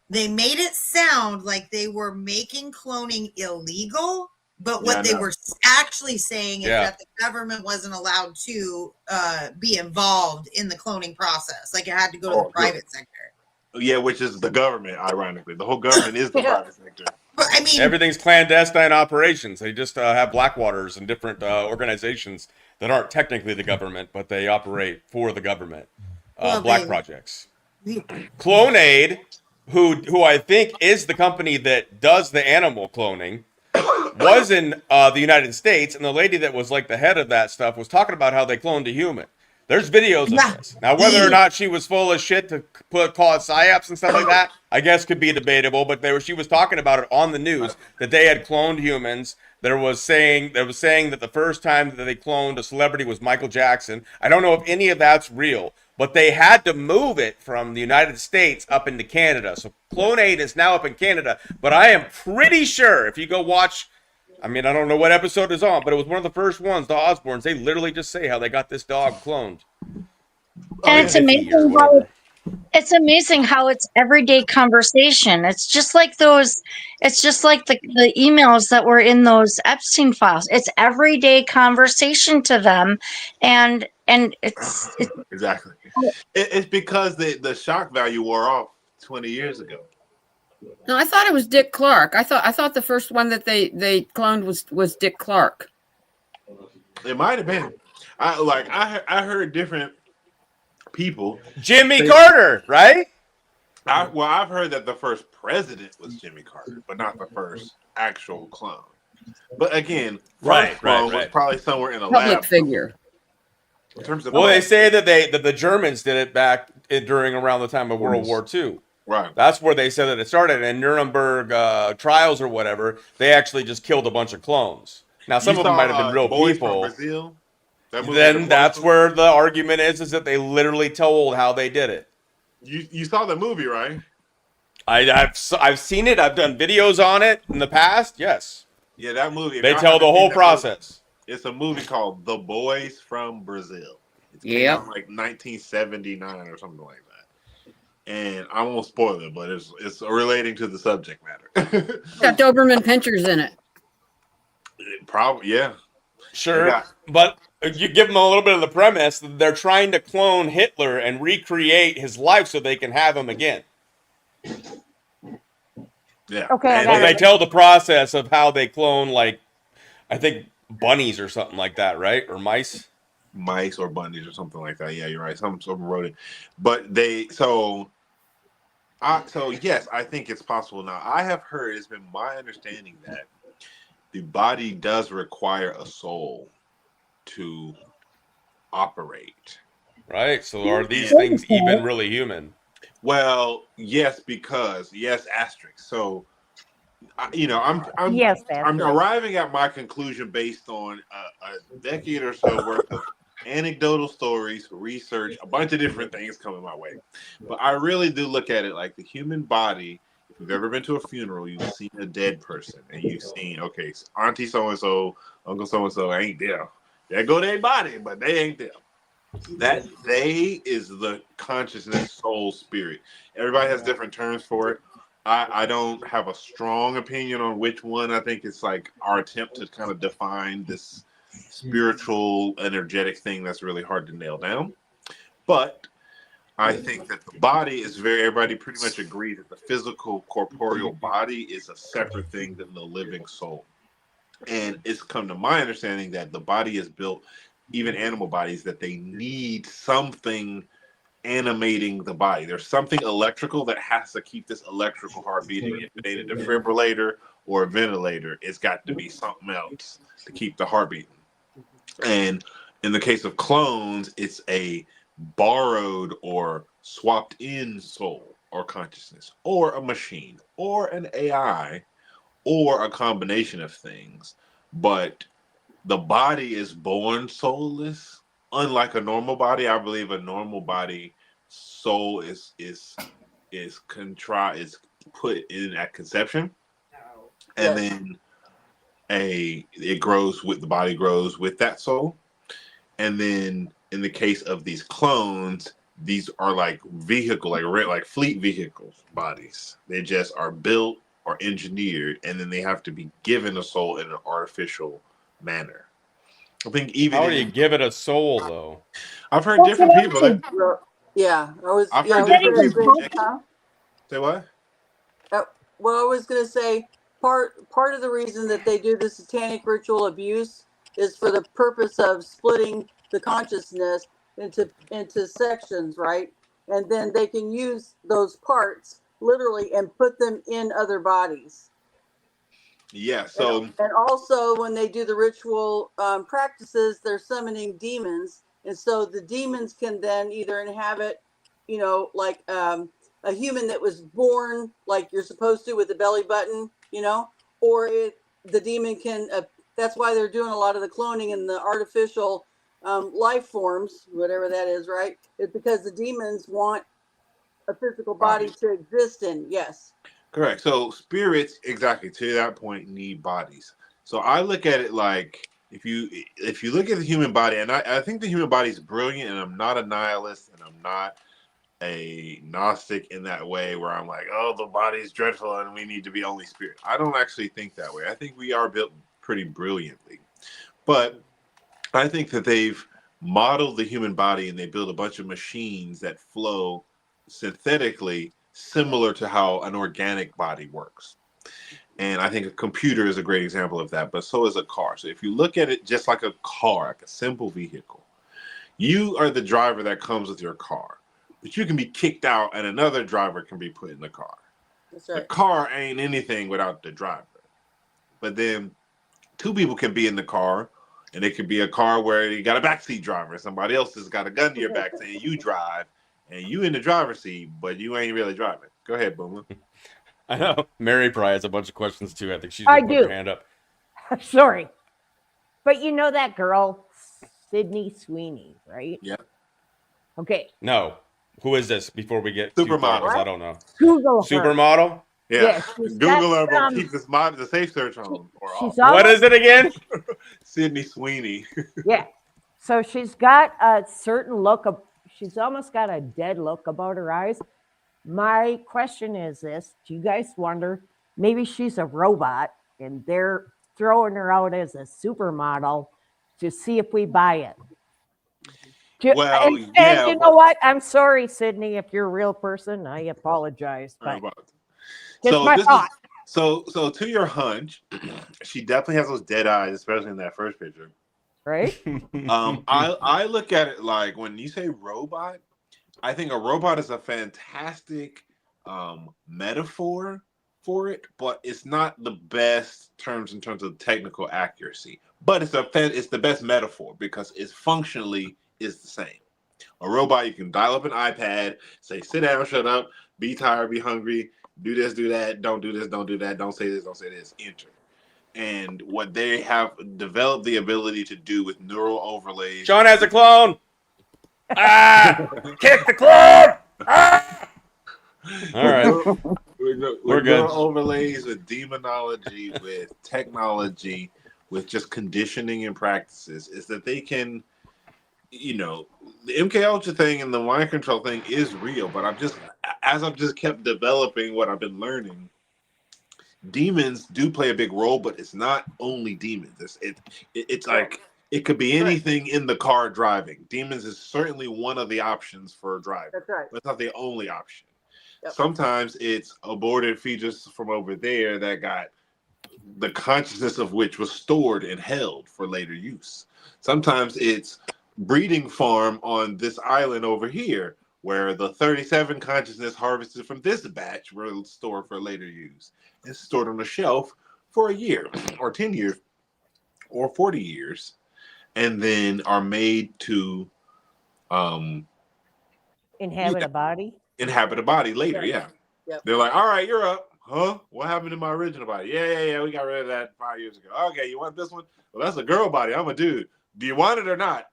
they made it sound like they were making cloning illegal, but what they were actually saying is that the government wasn't allowed to be involved in the cloning process. Like it had to go to the private sector. Yeah, which is the government, ironically. The whole government is the private sector. But I mean, everything's clandestine operations. They just have Blackwaters and different organizations that aren't technically the government, but they operate for the government. Black projects. Clonaid, who I think is the company that does the animal cloning, was in the United States, and the lady that was like the head of that stuff was talking about how they cloned a human. There's videos of this. Now, whether or not she was full of shit to call it psyops and stuff like that, I guess could be debatable. But she was talking about it on the news that they had cloned humans. There was saying that the first time that they cloned a celebrity was Michael Jackson. I don't know if any of that's real, but they had to move it from the United States up into Canada. So Clonaid is now up in Canada, but I am pretty sure if you go watch, I mean, I don't know what episode is on, but it was one of the first ones, the Osbournes. They literally just say how they got this dog cloned. And it's amazing how it's everyday conversation. It's just like the emails that were in those Epstein files. It's everyday conversation to them, and it's exactly. It's because the shock value wore off 20 years ago. No, I thought it was Dick Clark. I thought the first one that they cloned was Dick Clark. It might have been. I heard different people. Jimmy Carter, right? I've heard that the first president was Jimmy Carter, but not the first actual clone. But again, clone was probably somewhere in a public lab figure. In terms of they say that the Germans did it back during around the time of World War II. Right. That's where they said that it started. In Nuremberg trials or whatever, they actually just killed a bunch of clones. Now, some of them might have been real Boys people. From Brazil? Then that's where the argument is that they literally told how they did it. You saw the movie, right? I've seen it. I've done videos on it in the past. Yes. Yeah, that movie. if They y'all tell the haven't seen whole that movie, process. it's a movie called The Boys from Brazil. It came Yep. out in like 1979 or something like that. And I won't spoil it, but it's relating to the subject matter. Got Doberman Pinchers in it. Probably, yeah. Sure, but you give them a little bit of the premise. They're trying to clone Hitler and recreate his life so they can have him again. Yeah. Okay, I But got they it. tell the process of how they clone, like, I think bunnies or something like that, right? Or mice. Mice or bunnies or something like that. Yeah, you're right. Some wrote it, but so yes, I think it's possible. Now, I have heard, it's been my understanding that the body does require a soul to operate. Right. So are these things even really human? Well, yes, because yes, asterisk. So, I'm Yes, that's I'm right. arriving at my conclusion based on a decade or so worth of anecdotal stories, research, a bunch of different things coming my way. But I really do look at it like the human body. If you've ever been to a funeral, you've seen a dead person, and you've seen, okay, Auntie so and so, Uncle so and so ain't there. They go their body, but they ain't there. That they is the consciousness, soul, spirit. Everybody has different terms for it. I don't have a strong opinion on which one. I think it's like our attempt to kind of define this spiritual, energetic thing that's really hard to nail down. But I think that the body is everybody pretty much agrees that the physical, corporeal body is a separate thing than the living soul. And it's come to my understanding that the body is built, even animal bodies, that they need something animating the body. There's something electrical that has to keep this electrical heart beating. If it ain't a defibrillator or a ventilator, it's got to be something else to keep the heart beating. And in the case of clones, it's a borrowed or swapped in soul or consciousness, or a machine, or an AI, or a combination of things. But the body is born soulless. Unlike a normal body, I believe a normal body soul is put in at conception, and then the body grows with that soul. And then in the case of these clones, these are like like fleet vehicles bodies. They just are built or engineered, and then they have to be given a soul in an artificial manner. I think even How do you give it a soul, though? I've heard different people. I've heard different people. Say what? Well, I was going to say part of the reason that they do the satanic ritual abuse is for the purpose of splitting the consciousness into sections, right? And then they can use those parts literally and put them in other bodies. Yeah. So and also when they do the ritual practices, they're summoning demons, and so the demons can then either inhabit, like a human that was born like you're supposed to with a belly button, or the demon can. That's why they're doing a lot of the cloning and the artificial life forms, whatever that is, right? It's because the demons want a physical body to exist in. Yes. Correct. So spirits, exactly to that point, need bodies. So I look at it like if you look at the human body, and I think the human body is brilliant, and I'm not a nihilist, and I'm not a Gnostic in that way where I'm like, oh, the body's dreadful and we need to be only spirit. I don't actually think that way. I think we are built pretty brilliantly. But I think that they've modeled the human body and they build a bunch of machines that flow synthetically, similar to how an organic body works. And I think a computer is a great example of that, but so is a car. So if you look at it just like a car, like a simple vehicle, you are the driver that comes with your car. But you can be kicked out and another driver can be put in the car. That's right. The car ain't anything without the driver. But then two people can be in the car, and it could be a car where you got a backseat driver. Somebody else has got a gun to your back saying you drive, and you in the driver's seat, but you ain't really driving. Go ahead, Boomer. I know. Mary probably has a bunch of questions, too. I think she's I going to put do. her hand up. Sorry. But you know that girl, Sydney Sweeney, right? Yeah. Okay. No. Who is this before we get too far? Supermodel. Because I don't know. Google her. Supermodel? Yeah, she's Google got her, but some. keep this mod the safe search on. Or She's off. What almost, is it again? Sydney Sweeney. yeah. So she's got a certain look of. She's almost got a dead look about her eyes. My question is this: do you guys wonder maybe she's a robot and they're throwing her out as a supermodel to see if we buy it? Well, And yeah, you know what? I'm sorry, Sydney. If you're a real person, I apologize. But just so my this thought. is so to your hunch, she definitely has those dead eyes, especially in that first picture. Right? I look at it like when you say robot, I think a robot is a fantastic metaphor for it, but it's not the best terms in terms of technical accuracy. But it's the best metaphor because it's functionally is the same. A robot, you can dial up an iPad, say sit down, shut up, be tired, be hungry, do this, do that, don't do this, don't do that, don't say this, enter. And what they have developed the ability to do with neural overlays. Sean has a clone. Kick the clone. All right. We're good. neural overlays with demonology, with technology, with just conditioning and practices, is that they can, the MK Ultra thing and the mind control thing is real, but I've just kept developing what I've been learning. Demons do play a big role, but it's not only demons. It's like it could be anything in the car driving. Demons is certainly one of the options for driving. That's right. But it's not the only option. Yep. Sometimes it's aborted features from over there that got the consciousness of which was stored and held for later use. Sometimes it's breeding farm on this island over here where the 37 consciousness harvested from this batch were stored for later use. It's stored on a shelf for a year or 10 years or 40 years and then are made to Inhabit a body? Inhabit a body later, yeah. Yep. They're like, all right, you're up. Huh? What happened to my original body? Yeah. We got rid of that 5 years ago. Okay, you want this one? Well, that's a girl body. I'm a dude. Do you want it or not?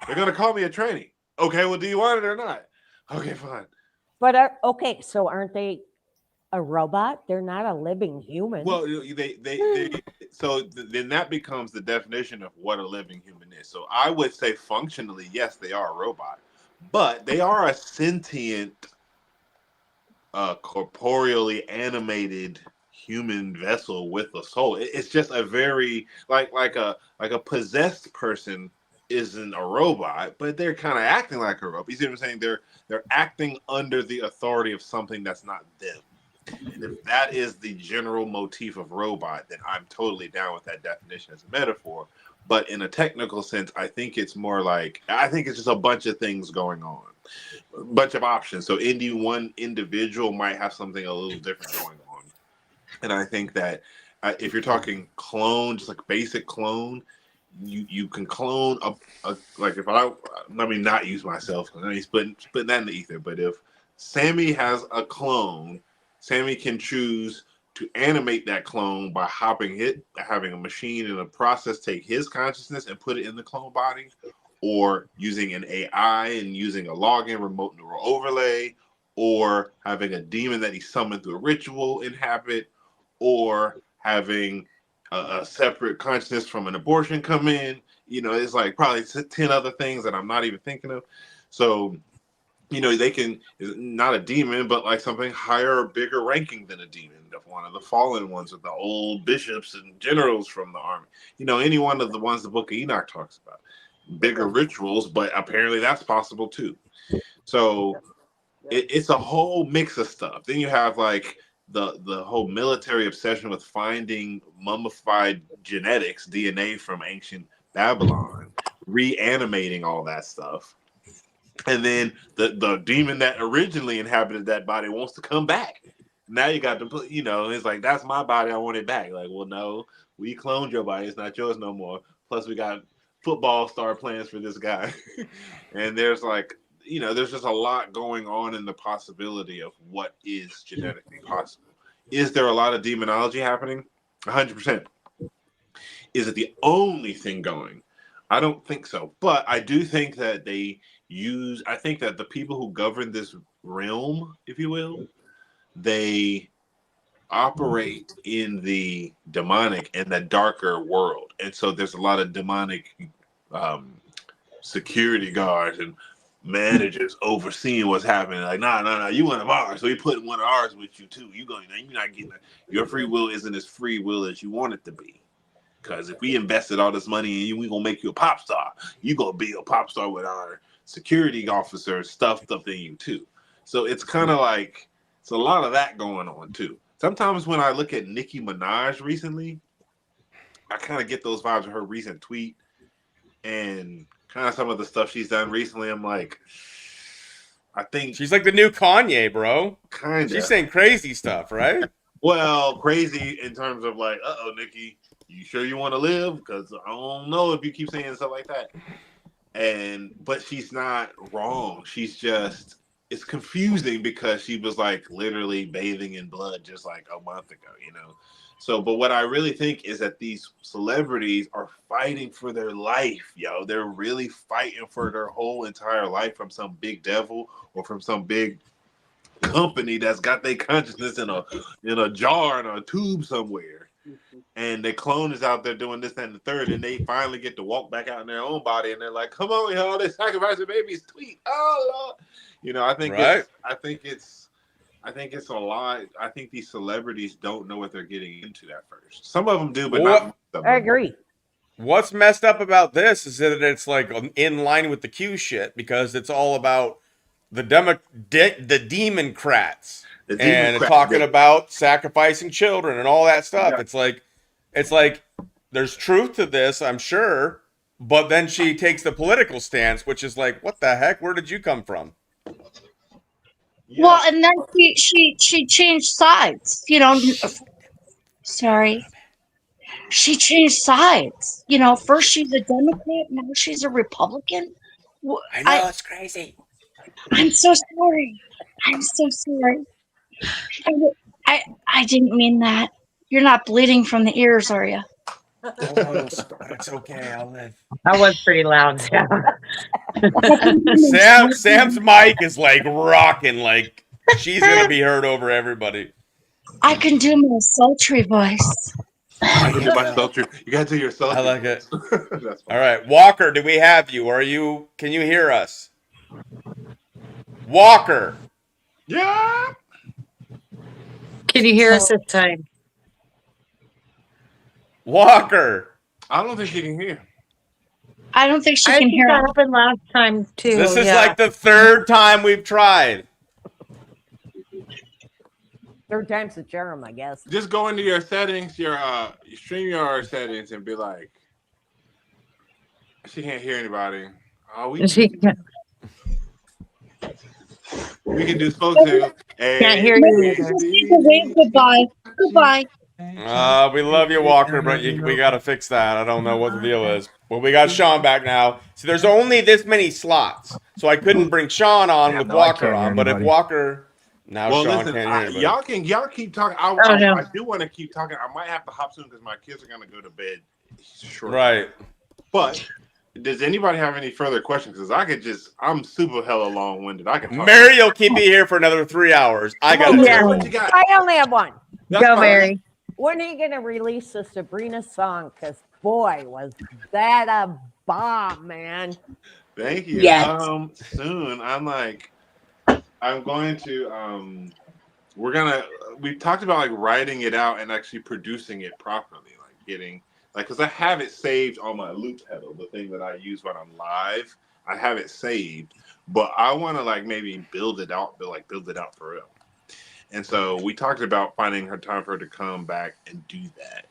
They're going to call me a tranny. Okay, well, do you want it or not? Okay, fine. But okay, so aren't they a robot? They're not a living human. Well, then that becomes the definition of what a living human is. So I would say functionally, yes, they are a robot, but they are a sentient, corporeally animated human vessel with a soul. It's just a very like a possessed person isn't a robot, but they're kind of acting like a robot. You see what I'm saying? They're acting under the authority of something that's not them. And if that is the general motif of robot, then I'm totally down with that definition as a metaphor. But in a technical sense, I think it's just a bunch of things going on, a bunch of options. So one individual might have something a little different going on. And I think that if you're talking clone, just like basic clone, you can clone like if let me not use myself, he's putting that in the ether. But if Sammy has a clone, Sammy can choose to animate that clone by having a machine and a process take his consciousness and put it in the clone body, or using an AI and using a login remote neural overlay, or having a demon that he summoned through a ritual inhabit, or having a separate consciousness from an abortion come in. It's like probably 10 other things that I'm not even thinking of. So, they can, not a demon, but like something higher or bigger ranking than a demon. One of the fallen ones with the old bishops and generals from the army. Any one of the ones the Book of Enoch talks about. Bigger rituals, but apparently that's possible too. So it's a whole mix of stuff. Then you have like the whole military obsession with finding mummified genetics, DNA from ancient Babylon, reanimating all that stuff. And then the demon that originally inhabited that body wants to come back. Now you got to put, it's like, that's my body, I want it back. Like, well, no, we cloned your body, it's not yours no more. Plus we got football star plans for this guy. And there's like, there's just a lot going on in the possibility of what is genetically possible. Is there a lot of demonology happening? 100%. Is it the only thing going? I don't think so. But I do think that I think that the people who govern this realm, if you will, they operate in the demonic and the darker world, and so there's a lot of demonic security guards and managers overseeing what's happening. Like, nah, you one of ours, so we put one of ours with you too. You're not getting your free will isn't as free will as you want it to be. Because if we invested all this money in you, we gonna make you a pop star. You gonna be a pop star with our security officer stuffed up in you too. So it's kind of like it's a lot of that going on too. Sometimes when I look at Nicki Minaj recently, I kind of get those vibes of her recent tweet and kind of some of the stuff she's done recently. I'm like, I think she's like the new Kanye, bro. Kind of. She's saying crazy stuff, right? Well, crazy in terms of like, Nicki, you sure you want to live? Because I don't know if you keep saying stuff like that. But she's not wrong. She's just, it's confusing because she was like literally bathing in blood just like a month ago, So, but what I really think is that these celebrities are fighting for their life, yo. They're really fighting for their whole entire life from some big devil or from some big company that's got their consciousness in a jar in a tube somewhere. And their clone is out there doing this, that, and the third, and they finally get to walk back out in their own body, and they're like, "Come on, y'all! They sacrificing babies, tweet, oh Lord!" I think it's a lot. I think these celebrities don't know what they're getting into at first. Some of them do, but not most of them. I agree. What's messed up about this is that it's like in line with the Q shit because it's all about the Democrats and talking about sacrificing children and all that stuff. Yeah. It's like there's truth to this, I'm sure, but then she takes the political stance, which is like, what the heck? Where did you come from? Yeah. Well, and then she changed sides, Sorry. She changed sides. First she's a Democrat, now she's a Republican. I know, it's crazy. I'm so sorry. I didn't mean that. You're not bleeding from the ears, are you? It's okay. I'll live. That was pretty loud, Sam's mic is like rocking, like she's gonna be heard over everybody. I can do my sultry voice. I can do my sultry. You gotta do your sultry. I like it. All right, Walker, do we have you? Can you hear us? Walker. Yeah. Can you hear us this time? Walker. I don't think she can hear. I don't think she can hear. That happened last time too. This is like the third time we've tried. Third time's the charm, I guess. Just go into your settings, your StreamYard settings, and be like, she can't hear anybody. We can do spoke to. Can't hear you either. Goodbye. We love you, Walker, but we got to fix that. I don't know what the deal is. Well, we got Sean back now. See, there's only this many slots, so I couldn't bring Sean on with Walker on. But if Walker, Sean can't hear anybody. Y'all keep talking. I do want to keep talking. I might have to hop soon because my kids are gonna go to bed shortly. Right. But does anybody have any further questions? Because I'm super hella long-winded. I can talk. Mary will keep you here for another 3 hours. I got it. I only have one. Go, Mary. When are you going to release the Sabrina song? Because, boy, was that a bomb, man. Thank you. Yes. Soon. I'm going to, we've talked about, writing it out and actually producing it properly. Because I have it saved on my loop pedal, the thing that I use when I'm live. I have it saved. But I want to, maybe build it out for real. And so we talked about finding her time for her to come back and do that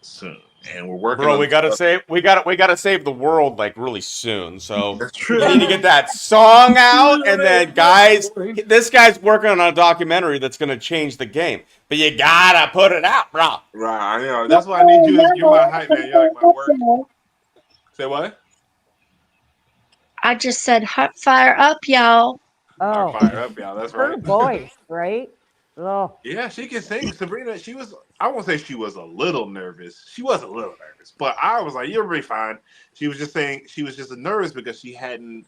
soon. And we're working. Bro, we gotta save the world really soon. So that's true. We need to get that song out, and then this guy's working on a documentary that's gonna change the game. But you gotta put it out, bro. Right, I know. That's why I need you. You're my hype man. You're like my work. Say what? I just said hot fire up, y'all. Oh, fire up, y'all. That's right. Her voice, right? Oh, yeah, she can sing. Sabrina, I won't say she was a little nervous. She was a little nervous, but I was like, you'll be fine. She was just saying she was just nervous because she hadn't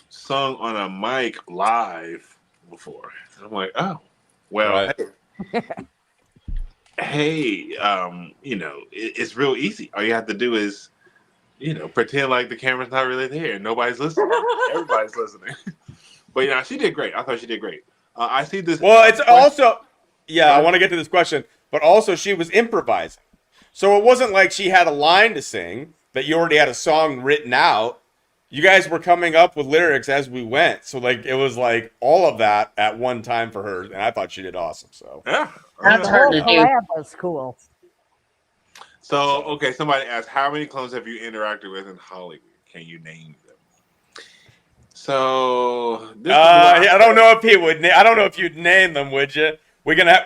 sung on a mic live before. And I'm like, oh, well, right. Hey, Hey, it's real easy. All you have to do is, pretend like the camera's not really there and nobody's listening. Everybody's listening. But she did great. I thought she did great. I see this. Well, it's also, I want to get to this question, but also she was improvising. So it wasn't like she had a line to sing, that you already had a song written out. You guys were coming up with lyrics as we went. So it was like all of that at one time for her. And I thought she did awesome. So yeah. The whole collab was cool. So, okay, somebody asked, how many clones have you interacted with in Hollywood? Can you name them? So, I don't know if he would. I don't know if you'd name them, would you? We're gonna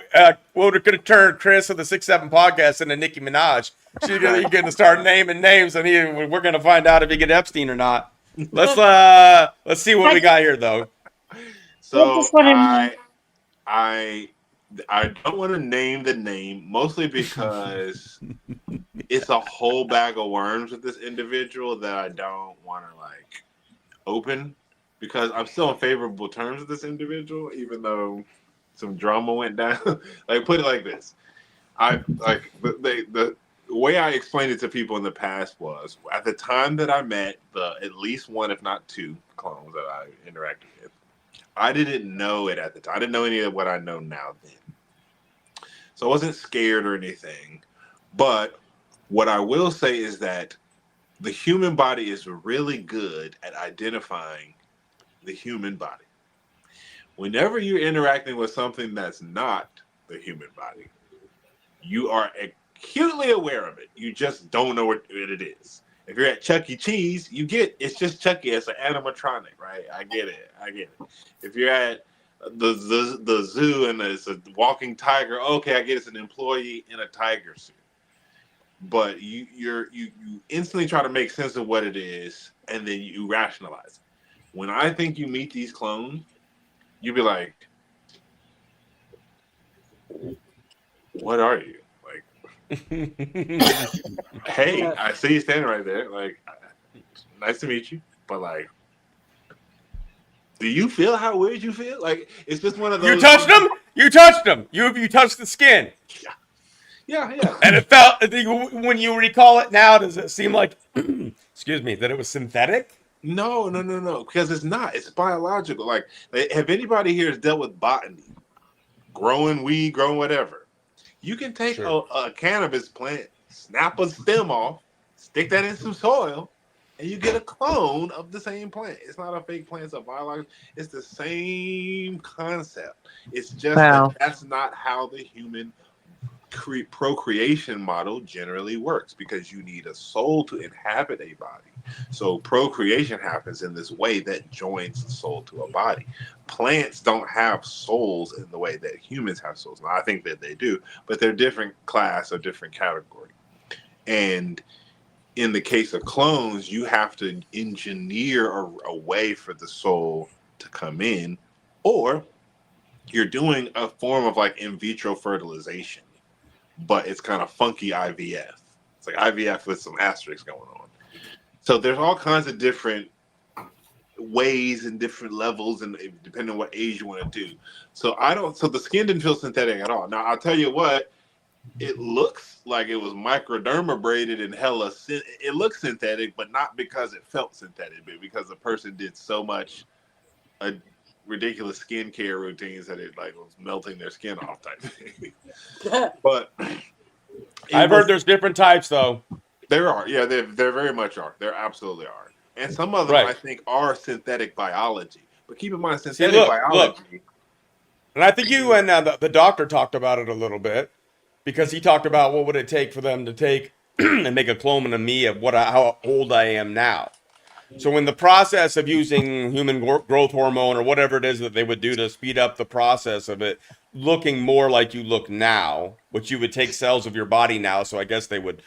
turn Chris of the 6-7 podcast into Nicki Minaj. She's gonna start naming names, and we're gonna find out if he get Epstein or not. Let's see what we got here, though. So I don't want to name the name, mostly because it's a whole bag of worms with this individual that I don't want to open, because I'm still on favorable terms with this individual, even though some drama went down. Put it like this. The way I explained it to people in the past was, at the time that I met at least one, if not two, clones that I interacted with, I didn't know it at the time. I didn't know any of what I know now then. So I wasn't scared or anything. But what I will say is that the human body is really good at identifying the human body. Whenever you're interacting with something that's not the human body, you are acutely aware of it. You just don't know what it is. If you're at Chuck E. Cheese, it's just Chucky. It's an animatronic, right? I get it. If you're at the zoo and it's a walking tiger, okay, I get it's an employee in a tiger suit. But you instantly try to make sense of what it is, and then you rationalize it. When I think you meet these clones, you'd be like, what are you? Hey, I see you standing right there. Nice to meet you. But do you feel how weird you feel? It's just one of those. You touched him. You touched him. You touched the skin. Yeah. And it felt. When you recall it now, does it seem like, excuse me, that it was synthetic? No. Because it's not. It's biological. Have anybody here has dealt with botany, growing weed, growing whatever? You can take a cannabis plant, snap a stem off, stick that in some soil, and you get a clone of the same plant. It's not a fake plant, it's a biological. It's the same concept. It's just that that's not how the human procreation model generally works, because you need a soul to inhabit a body. So procreation happens in this way that joins the soul to a body. Plants don't have souls in the way that humans have souls. Now, I think that they do, but they're different class or different category. And in the case of clones, you have to engineer a way for the soul to come in, or you're doing a form of in vitro fertilization, but it's kind of funky IVF. It's like IVF with some asterisks going on. So there's all kinds of different ways and different levels, and depending on what age you want to do. So the skin didn't feel synthetic at all. Now I'll tell you what, it looks like it was microdermabrated and it looks synthetic, but not because it felt synthetic, but because the person did so much ridiculous skincare routines that it was melting their skin off type thing. But I've heard there's different types though. There are, yeah, there very much are. There absolutely are, and some of them I think are synthetic biology. But keep in mind, synthetic biology. And I think you and the doctor talked about it a little bit, because he talked about what would it take for them to take and make a clone of me of how old I am now. So in the process of using human growth hormone or whatever it is that they would do to speed up the process of it looking more like you look now, which you would take cells of your body now, so I guess they would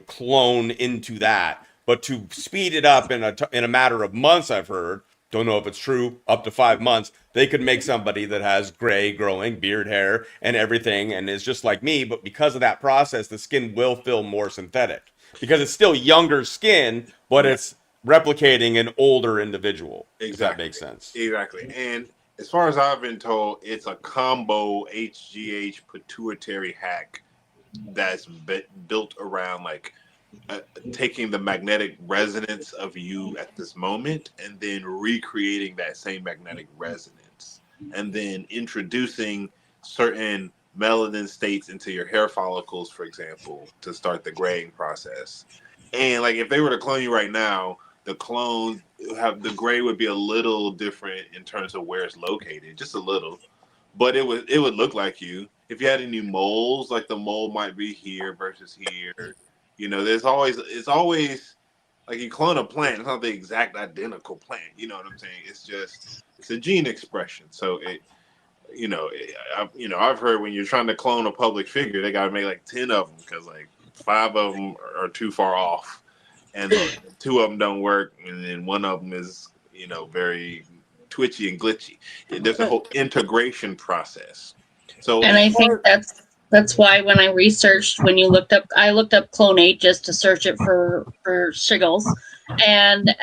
clone into that. But to speed it up in a matter of months, I've heard, don't know if it's true, up to 5 months, they could make somebody that has gray growing beard hair and everything and is just like me. But because of that process, the skin will feel more synthetic because it's still younger skin, but it's replicating an older individual. Exactly. If that makes sense. Exactly. And as far as I've been told, it's a combo HGH pituitary hack that's built around like taking the magnetic resonance of you at this moment and then recreating that same magnetic resonance and then introducing certain melanin states into your hair follicles, for example, to start the graying process. And like if they were to clone you right now, the clone the gray would be a little different in terms of where it's located, just a little, but it would look like you. If you had any moles, like the mole might be here versus here. You know, it's always like you clone a plant, it's not the exact identical plant. You know what I'm saying? It's a gene expression. So I've heard when you're trying to clone a public figure, they got to make like 10 of them because like 5 of them are too far off, and 2 of them don't work, and then 1 of them is very twitchy and glitchy. There's a whole integration process. So, and I think that's why when I researched, I looked up Clonate just to search it for shiggles, and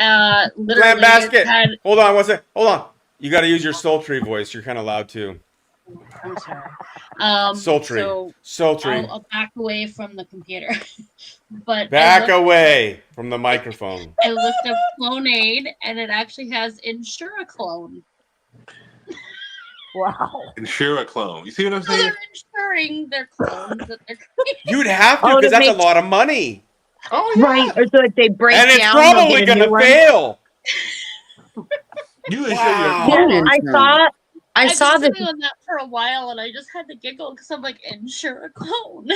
literally Plant basket. had. Hold on, what's it? Hold on. You got to use your sultry voice. You're kind of loud too. I'm sorry. Sultry. So Sultry. I'll back away from the computer. But Back away from the microphone. I looked up Clonade, and it actually has Insuraclone. Wow. Insure a clone. You see what I'm So saying? they're insuring their clones that they're You'd have to because that's a lot of money. Oh yeah. Right. Or so if they break And it's down, probably going to fail. You Wow. Yeah, I saw I've been this. sitting on that for a while, and I just had to giggle because I'm like, Insuraclone.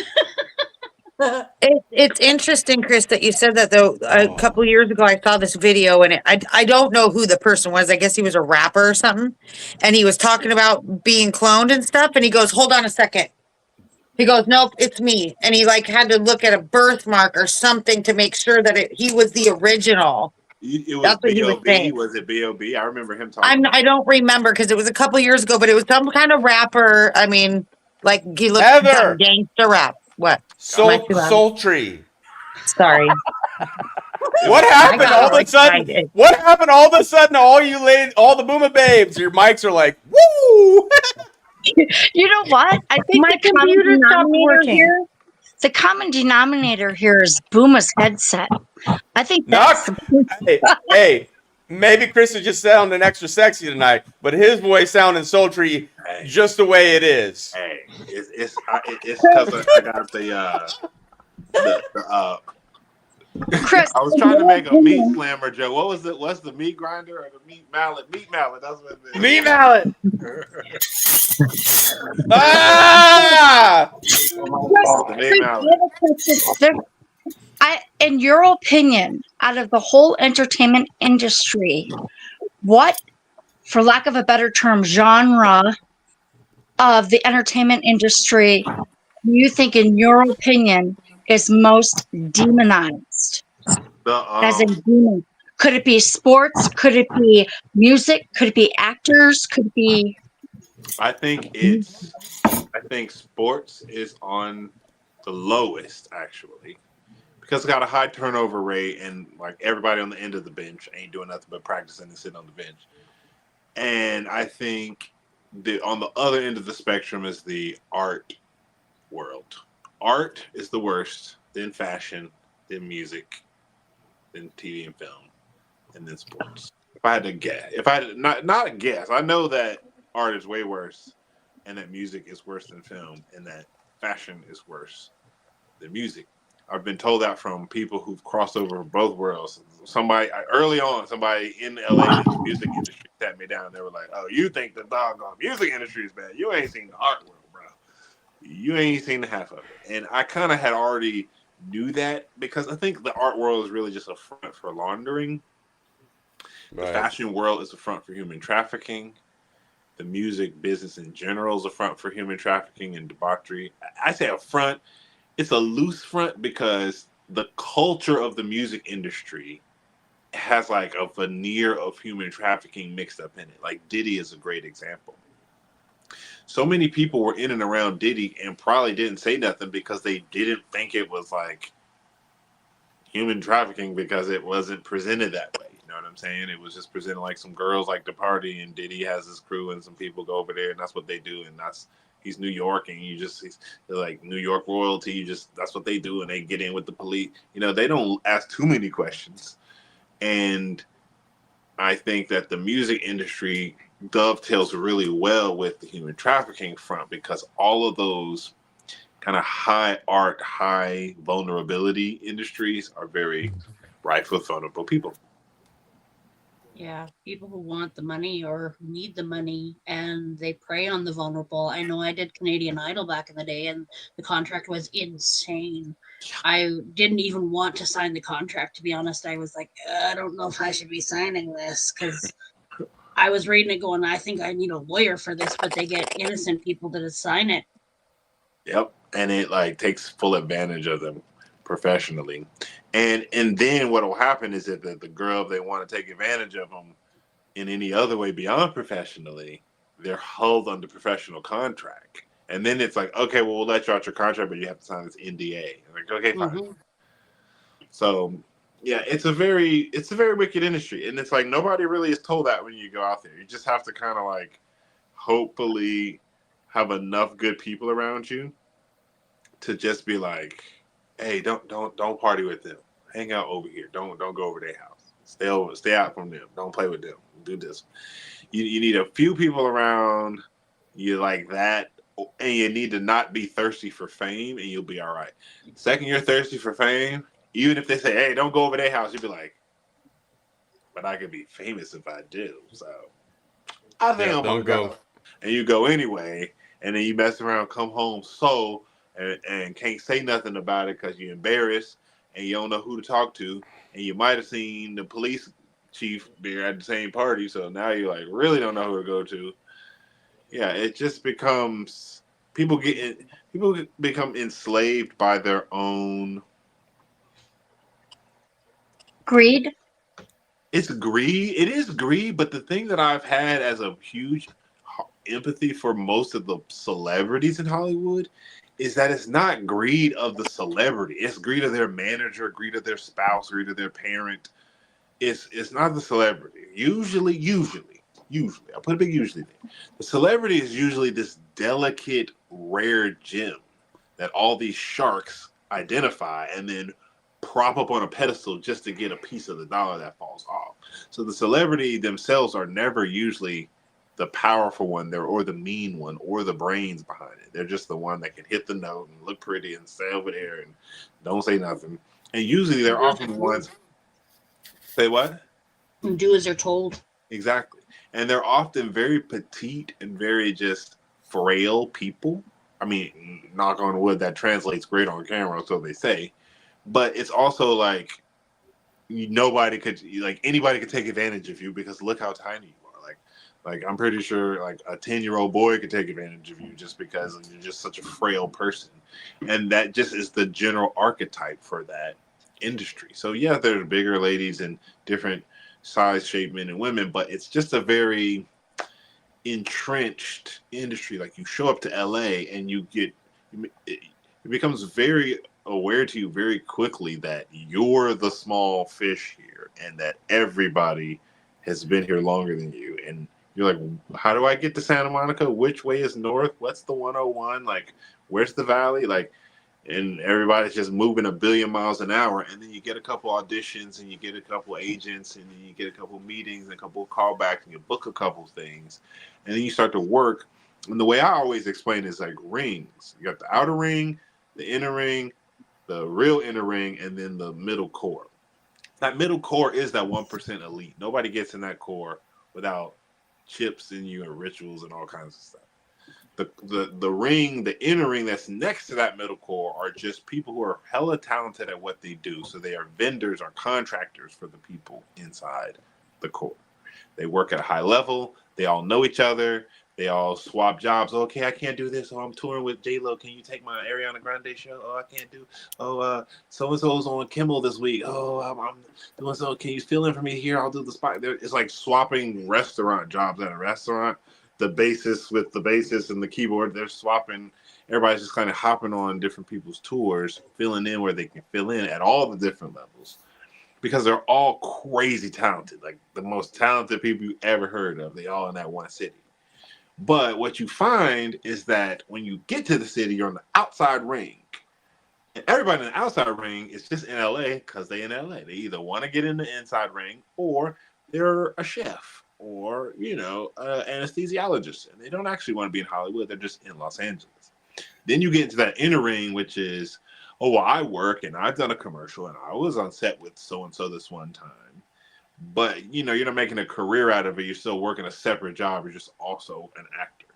It's interesting, Chris, that you said that though. A couple years ago, I saw this video, and I don't know who the person was. I guess he was a rapper or something, and he was talking about being cloned and stuff. And he goes, "Hold on a second." He goes, "Nope, it's me." And he like had to look at a birthmark or something to make sure that he was the original. It was That's what he was saying. Was it B.O.B.? I remember him talking. I don't remember because it was a couple years ago, but it was some kind of rapper. I mean, like he looked Heather. gangster rap. What? Sultry. Sorry. What happened all of a sudden? What happened all of a sudden? All the Booma babes, your mics are like, woo! You know what? I think My the common computer stopped denominator working. here. The common denominator here is Booma's headset. I think that's hey, maybe Chris is just sounding extra sexy tonight, but his voice sounding sultry just the way it is. Hey, it's because I got the Chris, I was trying to make a meat slammer joke. What's the meat grinder or the meat mallet? Meat mallet. That's what it is. Meat mallet. Ah! The meat mallet. In your opinion, out of the whole entertainment industry, what, for lack of a better term, genre of the entertainment industry do you think, in your opinion, is most demonized? As in demon. Could it be sports? Could it be music? Could it be actors? Could it be... I think sports is on the lowest, actually, because it's got a high turnover rate, and like everybody on the end of the bench ain't doing nothing but practicing and sitting on the bench. And I think on the other end of the spectrum is the art world. Art is the worst, then fashion, then music, then TV and film, and then sports. If I had to guess, not a guess, I know that art is way worse, and that music is worse than film, and that fashion is worse than music. I've been told that from people who've crossed over both worlds. Early on, somebody in LA in the music industry sat me down. They were like, "Oh, you think the doggone music industry is bad? You ain't seen the art world, bro. You ain't seen the half of it." And I kind of had already knew that because I think the art world is really just a front for laundering. Right. The fashion world is a front for human trafficking. The music business in general is a front for human trafficking and debauchery. I say a front. It's a loose front because the culture of the music industry has like a veneer of human trafficking mixed up in it. Like Diddy is a great example. So many people were in and around Diddy and probably didn't say nothing because they didn't think it was like human trafficking because it wasn't presented that way. You know what what I'm saying? It was just presenting like some girls like to party, and Diddy has his crew and some people go over there, and that's what they do. And he's New York, and he's like New York royalty. That's what they do, and they get in with the police. You know, they don't ask too many questions. And I think that the music industry dovetails really well with the human trafficking front, because all of those kind of high art, high vulnerability industries are very rife with vulnerable people. Yeah, people who want the money or who need the money, and they prey on the vulnerable. I know I did Canadian Idol back in the day, and the contract was insane. I didn't even want to sign the contract, to be honest. I was like, I don't know if I should be signing this, because I was reading it going, I think I need a lawyer for this, but they get innocent people to sign it. Yep. And it like takes full advantage of them professionally. And then what will happen is that the girl, if they want to take advantage of them in any other way beyond professionally, they're held under professional contract. And then it's like, okay, well, we'll let you out your contract, but you have to sign this NDA. I'm like, okay, fine. Mm-hmm. So yeah, it's a very wicked industry. And it's like nobody really is told that when you go out there. You just have to kind of like hopefully have enough good people around you to just be like, hey, don't party with them. Hang out over here. Don't go over their house. Stay out from them. Don't play with them. Do this. You need a few people around you like that, and you need to not be thirsty for fame, and you'll be all right. Second, you're thirsty for fame, even if they say, hey, don't go over their house, you'll be like, but I could be famous if I do. So I think I'm gonna go. And you go anyway, and then you mess around, come home and can't say nothing about it because you're embarrassed and you don't know who to talk to, and you might have seen the police chief there at the same party, so now you like really don't know who to go to. Yeah, it just becomes people become enslaved by their own greed. It's greed. It is greed, but the thing that I've had as a huge empathy for most of the celebrities in Hollywood is that it's not greed of the celebrity. It's greed of their manager, greed of their spouse, greed of their parent. It's not the celebrity. Usually, I put a big usually there. The celebrity is usually this delicate, rare gem that all these sharks identify and then prop up on a pedestal just to get a piece of the dollar that falls off. So the celebrity themselves are never usually the powerful one there, or the mean one, or the brains behind it. They're just the one that can hit the note and look pretty and stay over there and don't say nothing. And usually they're often the ones. Say what? Do as they're told. Exactly. And they're often very petite and very just frail people. I mean, knock on wood, that translates great on camera, so they say. But it's also like anybody could take advantage of you because look how tiny you are. Like I'm pretty sure like a 10-year-old boy could take advantage of you just because you're just such a frail person. And that just is the general archetype for that industry. So yeah, there's bigger ladies and different size, shape men and women, but it's just a very entrenched industry. Like you show up to LA and it becomes very aware to you very quickly that you're the small fish here and that everybody has been here longer than you. And you're like, how do I get to Santa Monica? Which way is north? What's the 101? Like, where's the valley? Like, and everybody's just moving a billion miles an hour. And then you get a couple auditions and you get a couple agents and then you get a couple meetings and a couple callbacks and you book a couple things. And then you start to work. And the way I always explain it is like rings. You got the outer ring, the inner ring, the real inner ring, and then the middle core. That middle core is that 1% elite. Nobody gets in that core without chips in you and rituals and all kinds of stuff. The ring, the inner ring that's next to that middle core are just people who are hella talented at what they do. So they are vendors or contractors for the people inside the core. They work at a high level. They all know each other. They all swap jobs. Okay, I can't do this. Oh, I'm touring with J-Lo. Can you take my Ariana Grande show? Oh, I can't do. Oh, so-and-so's on Kimmel this week. Oh, I'm doing so. Can you fill in for me here? I'll do the spot. It's like swapping restaurant jobs at a restaurant. The bassist with the bassist and the keyboard, they're swapping. Everybody's just kind of hopping on different people's tours, filling in where they can fill in at all the different levels. because they're all crazy talented, like the most talented people you ever heard of. They all in that one city. But what you find is that when you get to the city, you're on the outside ring. And everybody in the outside ring is just in LA because they in LA. They either want to get in the inside ring or they're a chef or, you know, anesthesiologist. And they don't actually want to be in Hollywood. They're just in Los Angeles. Then you get into that inner ring, which is, oh, well, I work and I've done a commercial and I was on set with so-and-so this one time. But, you know, you're not making a career out of it. You're still working a separate job. You're just also an actor.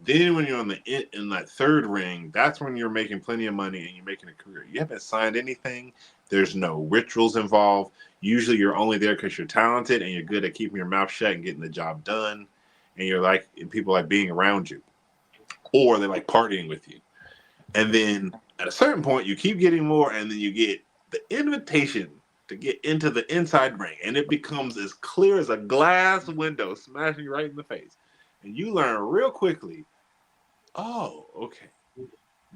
Then when you're on in that third ring, that's when you're making plenty of money and you're making a career. You haven't signed anything. There's no rituals involved. Usually you're only there because you're talented and you're good at keeping your mouth shut and getting the job done. And you're like, and people like being around you. Or they like partying with you. And then at a certain point, you keep getting more, and then you get the invitation to get into the inside ring. And it becomes as clear as a glass window, smashing you right in the face. And you learn real quickly, oh, okay,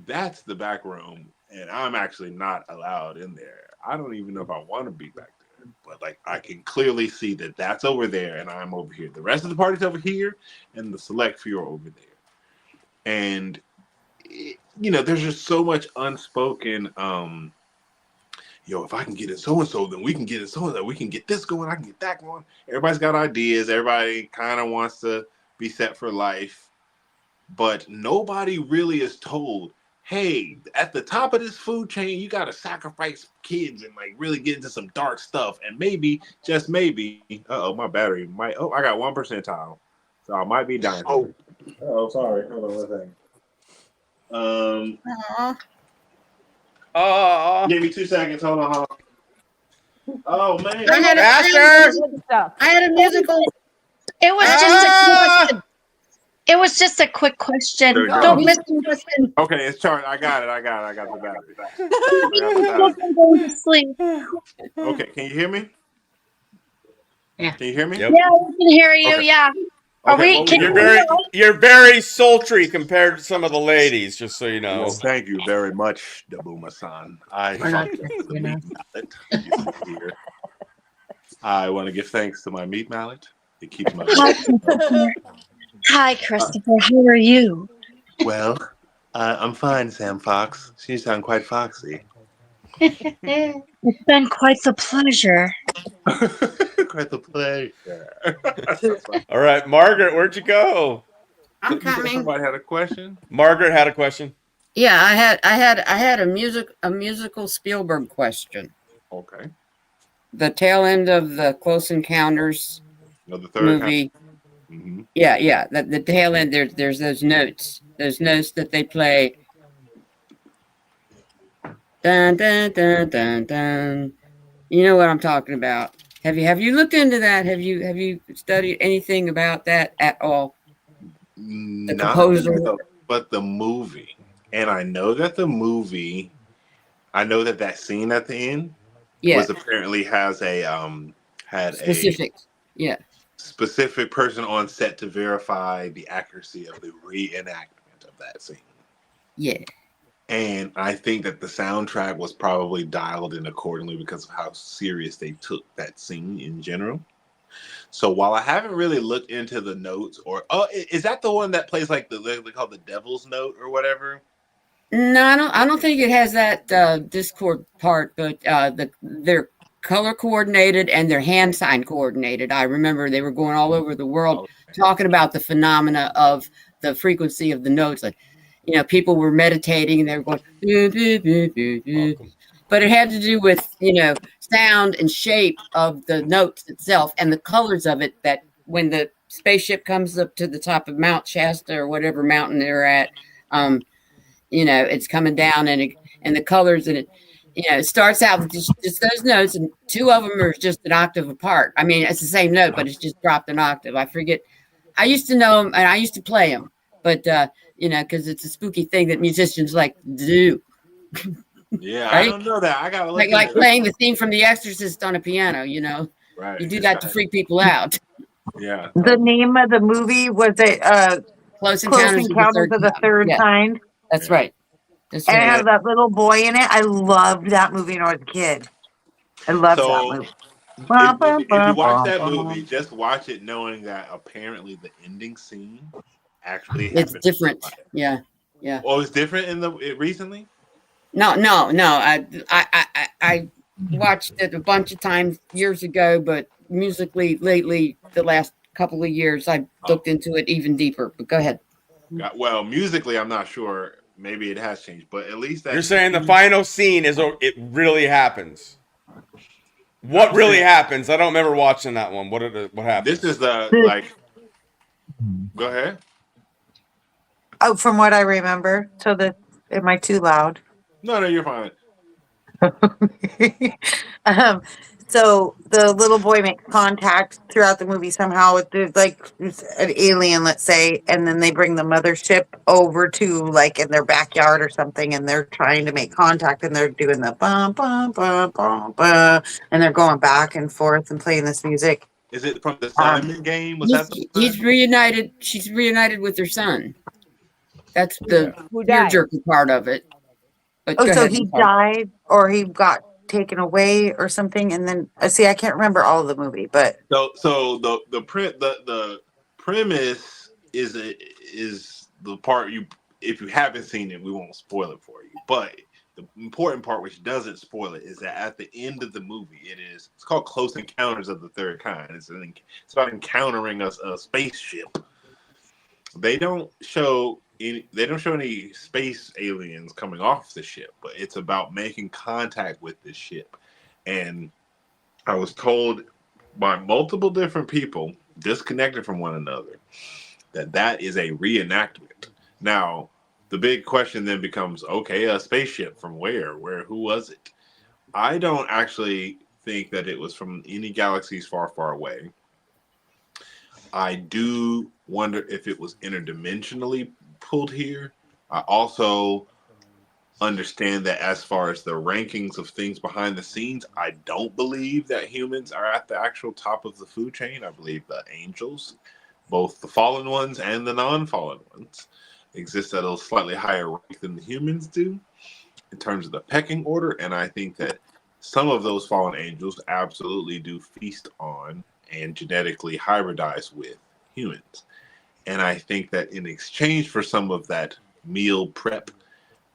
that's the back room, and I'm actually not allowed in there. I don't even know if I want to be back there, but like I can clearly see that that's over there, and I'm over here. The rest of the party's over here, and the select few are over there. And you know, there's just so much unspoken. If I can get in so and so, then we can get in so and so. We can get this going. I can get that going. Everybody's got ideas. Everybody kind of wants to be set for life, but nobody really is told, hey, at the top of this food chain, you got to sacrifice kids and like really get into some dark stuff. And maybe, just maybe, my battery might, I got 1%, so I might be dying. Sorry. Hold on 1 second. Give me 2 seconds. Hold on. Oh, man. I had a musical. It was just a question. It was just a quick question. Don't miss the question. Okay, it's charged. I got it. I got the battery. I'm going to sleep. Okay, can you hear me? Yeah. Can you hear me? Yeah, we can hear you. Okay. Yeah. Are Okay, we? You're very sultry compared to some of the ladies, just so you know. Well, thank you very much, Dabuma-san. I want to give thanks to my meat mallet. It keeps my. Hi, Christopher. How are you? Well, I'm fine, Sam Fox. You sound quite foxy. It's been quite the pleasure. Quite the pleasure. All right, Margaret, where'd you go? I'm coming. Somebody had a question. Margaret had a question. Yeah, I had a musical Spielberg question. Okay. The tail end of the Close Encounters the third movie. Mm-hmm. Yeah. The tail end. There's those notes that they play. Dun dun dun dun dun. You know what I'm talking about. Have you looked into that? Have you studied anything about that at all? The composer, but the movie, and I know that the movie. I know that scene at the end. Yeah. Was apparently has a specific person on set to verify the accuracy of the reenactment of that scene. Yeah. And I think that the soundtrack was probably dialed in accordingly because of how serious they took that scene in general. So while I haven't really looked into the notes, is that the one that plays like they call the Devil's Note or whatever? No, I don't think it has that Discord part, but they're color coordinated and they're hand sign coordinated. I remember they were going all over the world talking about the phenomena of the frequency of the notes. Like, people were meditating and they were going, doo, doo, doo, doo, doo. But it had to do with, sound and shape of the notes itself and the colors of it, that when the spaceship comes up to the top of Mount Shasta or whatever mountain they're at, it's coming down and the colors and it starts out with just those notes, and two of them are just an octave apart. I mean, it's the same note, but it's just dropped an octave. I forget. I used to know them and I used to play them, but because it's a spooky thing that musicians like to do. Yeah, right? I don't know that. I gotta look like playing the theme from The Exorcist on a piano. Right. You do that to freak people out. Yeah. The name of the movie was Close Encounters of the Third Kind. That's right. And it has that little boy in it. I loved that movie when I was a kid. I love that So movie. Bum, bum, if you bum, watch bum, that bum. movie, just watch it knowing that apparently the ending scene actually It's happened. different. Yeah. Yeah. Oh, it's different recently? No. I watched it a bunch of times years ago, but musically lately, the last couple of years, I looked into it even deeper. But go ahead. Well, musically, I'm not sure. Maybe it has changed, but at least that You're saying the final scene is it really happens. What really happens? I don't remember watching that one. What happens? This is the Go ahead. Oh, from what I remember. So am I too loud? No, you're fine. So the little boy makes contact throughout the movie somehow with an alien, let's say, and then they bring the mothership over to like in their backyard or something, and they're trying to make contact, and they're doing the bum bum bum bum bum, and they're going back and forth and playing this music. Is it from the Simon game? Was that the He's reunited? She's reunited with her son. That's the Who died? tearjerker part of it. But Oh, go so ahead, he Nicole. died or he got taken away or something, and then see, I can't remember all of the movie, but So the premise is the part if you haven't seen it, we won't spoil it for you. But the important part, which doesn't spoil it, is that at the end of the movie, it's called Close Encounters of the Third Kind. It's about encountering a spaceship. They don't show any space aliens coming off the ship, but it's about making contact with this ship. And I was told by multiple different people disconnected from one another that is a reenactment. Now, the big question then becomes, okay, a spaceship from where? Who was it? I don't actually think that it was from any galaxies far, far away. I do wonder if it was interdimensionally pulled here. I also understand that as far as the rankings of things behind the scenes, I don't believe that humans are at the actual top of the food chain. I believe the angels, both the fallen ones and the non-fallen ones, exist at a slightly higher rank than the humans do in terms of the pecking order. And I think that some of those fallen angels absolutely do feast on and genetically hybridize with humans. And I think that in exchange for some of that meal prep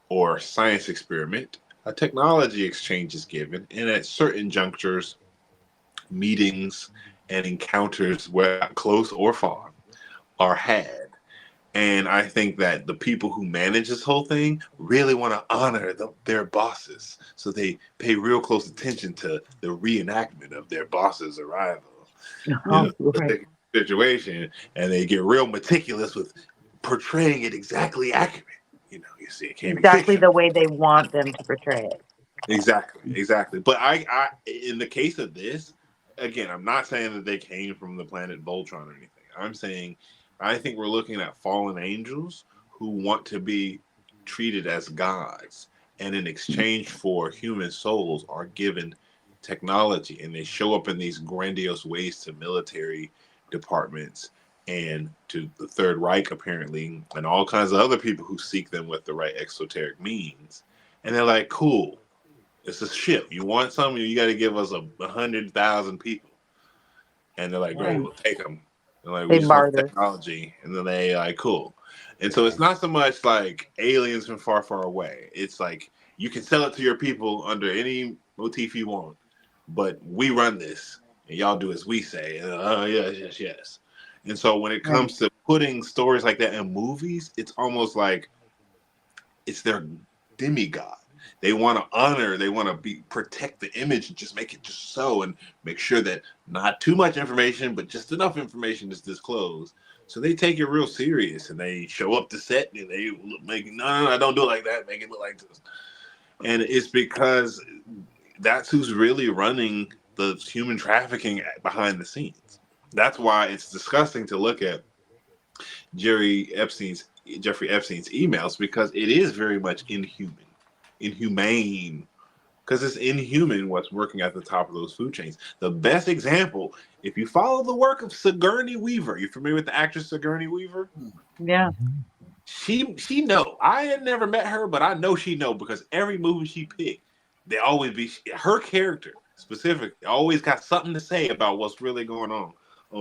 or science experiment, a technology exchange is given, and at certain junctures, meetings and encounters, whether close or far, are had. And I think that the people who manage this whole thing really want to honor their bosses, so they pay real close attention to the reenactment of their boss's arrival. Right. Situation, and they get real meticulous with portraying it exactly accurate. You see, it can't exactly be the way they want them to portray it. Exactly. But I, in the case of this, again, I'm not saying that they came from the planet Voltron or anything. I'm saying I think we're looking at fallen angels who want to be treated as gods, and in exchange for human souls are given technology, and they show up in these grandiose ways to military departments and to the Third Reich, apparently, and all kinds of other people who seek them with the right exoteric means. And they're like, cool, it's a ship. You want something, you got to give us 100,000 people. And they're like, great, we'll take them. They're like, we just want technology. And then they like, cool. And so it's not so much like aliens from far, far away. It's like, you can sell it to your people under any motif you want, but we run this, and y'all do as we say. Yes. And so when it comes to putting stories like that in movies, it's almost like it's their demigod. They want to honor, they want to protect the image and just make it just so, and make sure that not too much information, but just enough information is disclosed. So they take it real serious, and they show up to set, and they make no, don't do it like that. Make it look like this. And it's because that's who's really running the human trafficking behind the scenes. That's why it's disgusting to look at Jeffrey Epstein's emails, because it is very much inhumane, because it's inhuman what's working at the top of those food chains. The best example, if you follow the work of Sigourney Weaver, you familiar with the actress Sigourney Weaver? Yeah. She know. I had never met her, but I know she know, because every movie she picked, they always be her character. specific, always got something to say about what's really going on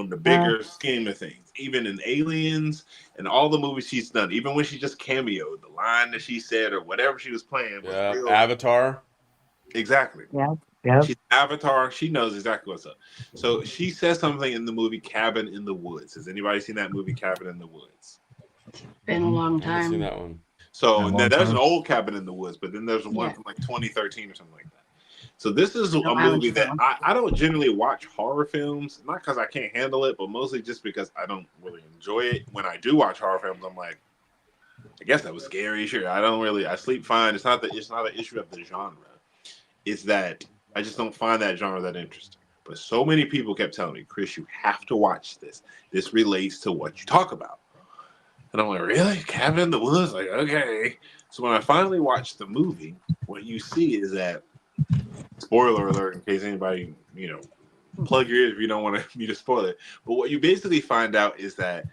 the bigger scheme of things. Even in Aliens and all the movies she's done, even when she just cameoed, the line that she said or whatever she was playing was real. Avatar. Exactly. Yeah. Yeah. She's Avatar. She knows exactly what's up. So she says something in the movie Cabin in the Woods. Has anybody seen that movie Cabin in the Woods? Been a long I haven't seen time. that one. So now there's an old Cabin in the Woods, but then there's one from like 2013 or something like that. So this is a movie that I don't generally watch horror films, not because I can't handle it, but mostly just because I don't really enjoy it. When I do watch horror films, I'm like, I guess that was scary. Sure, I sleep fine. It's not an issue of the genre. It's that I just don't find that genre that interesting. But so many people kept telling me, Chris, you have to watch this. This relates to what you talk about. And I'm like, really? Cabin in the Woods? Like, okay. So when I finally watched the movie, what you see is that, spoiler alert in case anybody, plug your ears if you don't want me to spoil it. But what you basically find out is that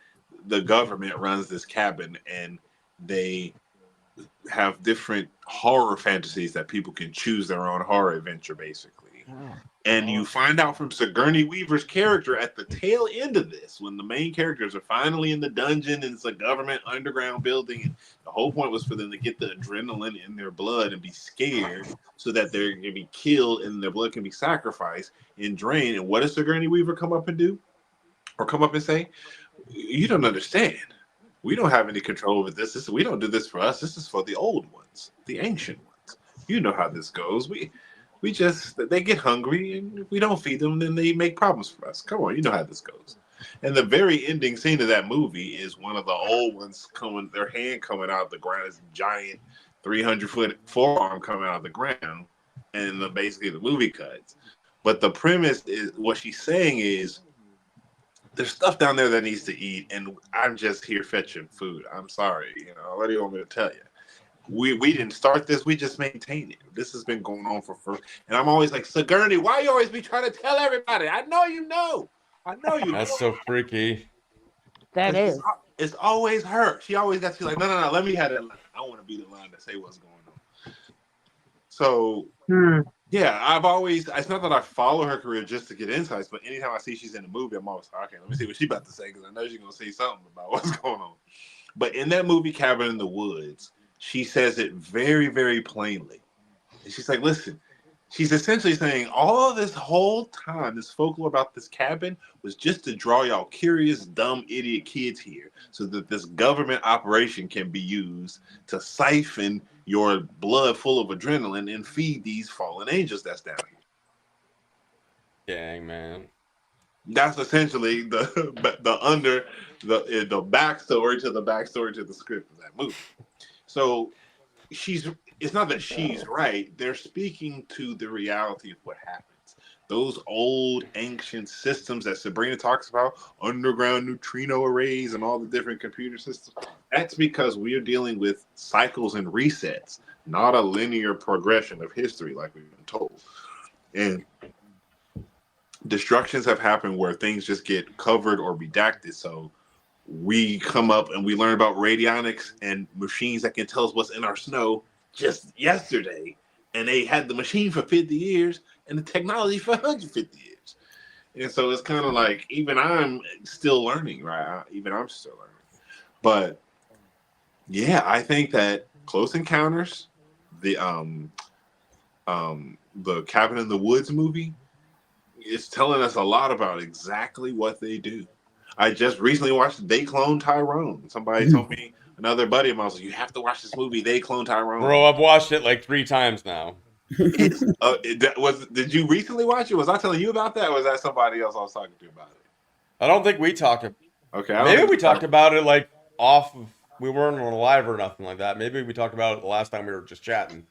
the government runs this cabin and they have different horror fantasies that people can choose their own horror adventure, basically. And you find out from Sigourney Weaver's character at the tail end of this, when the main characters are finally in the dungeon and it's a government underground building, and the whole point was for them to get the adrenaline in their blood and be scared so that they're going to be killed and their blood can be sacrificed and drained. And what does Sigourney Weaver come up and do? Or come up and say? You don't understand. We don't have any control over this. We don't do this for us. This is for the old ones, the ancient ones. You know how this goes. They get hungry and if we don't feed them, then they make problems for us. Come on, you know how this goes. And the very ending scene of that movie is one of the old ones their hand coming out of the ground, this giant 300-foot forearm coming out of the ground, and basically the movie cuts. But the premise is what she's saying is there's stuff down there that needs to eat, and I'm just here fetching food. I'm sorry, what do you want me to tell you? We didn't start this. We just maintain it. This has been going on for and I'm always like, Sigourney, why you always be trying to tell everybody? I know you know. That's so freaky. That is. It's always her. She always got to be like, no, let me have that line. I want to be the line to say what's going on. So, yeah, I've always, it's not that I follow her career just to get insights, but anytime I see she's in a movie, I'm always like, okay, let me see what she's about to say because I know she's going to say something about what's going on. But in that movie, Cabin in the Woods, she says it very, very plainly. And she's like, listen, she's essentially saying all this whole time, this folklore about this cabin was just to draw y'all curious, dumb, idiot kids here so that this government operation can be used to siphon your blood full of adrenaline and feed these fallen angels that's down here. Dang, man. That's essentially the backstory to the script of that movie. So it's not that she's right. They're speaking to the reality of what happens. Those old ancient systems that Sabrina talks about, underground neutrino arrays and all the different computer systems, that's because we are dealing with cycles and resets, not a linear progression of history like we've been told. And destructions have happened where things just get covered or redacted. So we come up and we learn about radionics and machines that can tell us what's in our snow just yesterday. And they had the machine for 50 years and the technology for 150 years. And so it's kind of like, even I'm still learning, right? I'm still learning. But yeah, I think that Close Encounters, the Cabin in the Woods movie, is telling us a lot about exactly what they do. I just recently watched They Clone Tyrone. Somebody told me, another buddy of mine was like, you have to watch this movie, They Clone Tyrone. Bro, I've watched it like 3 times now. Did you recently watch it? Was I telling you about that, or was that somebody else I was talking to about it? I don't think we talked. Okay, maybe we talked about it like off of, we weren't on live or nothing like that. Maybe we talked about it the last time we were just chatting.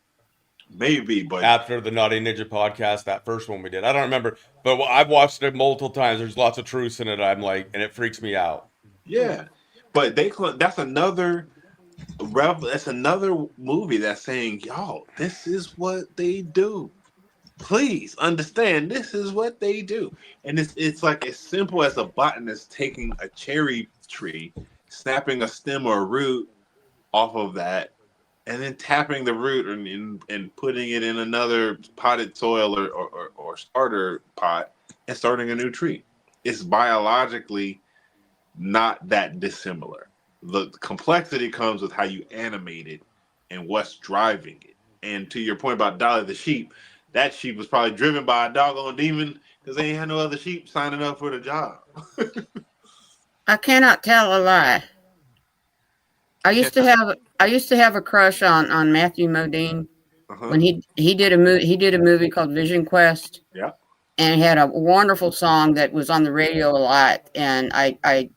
Maybe, but after the Naughty Ninja podcast, that first one we did, I don't remember, but I've watched it multiple times. There's lots of truths in it. I'm like, and it freaks me out. Yeah, but that's another movie that's saying, y'all, this is what they do. Please understand, this is what they do. And it's like as simple as a botanist taking a cherry tree, snapping a stem or a root off of that, and then tapping the root and putting it in another potted soil or starter pot and starting a new tree. It's biologically not that dissimilar. The complexity comes with how you animate it and what's driving it. And to your point about Dolly the sheep, that sheep was probably driven by a doggone demon because they ain't had no other sheep signing up for the job. I cannot tell a lie. I used to have a crush on Matthew Modine when he did a movie called Vision Quest. Yeah. And he had a wonderful song that was on the radio a lot, and I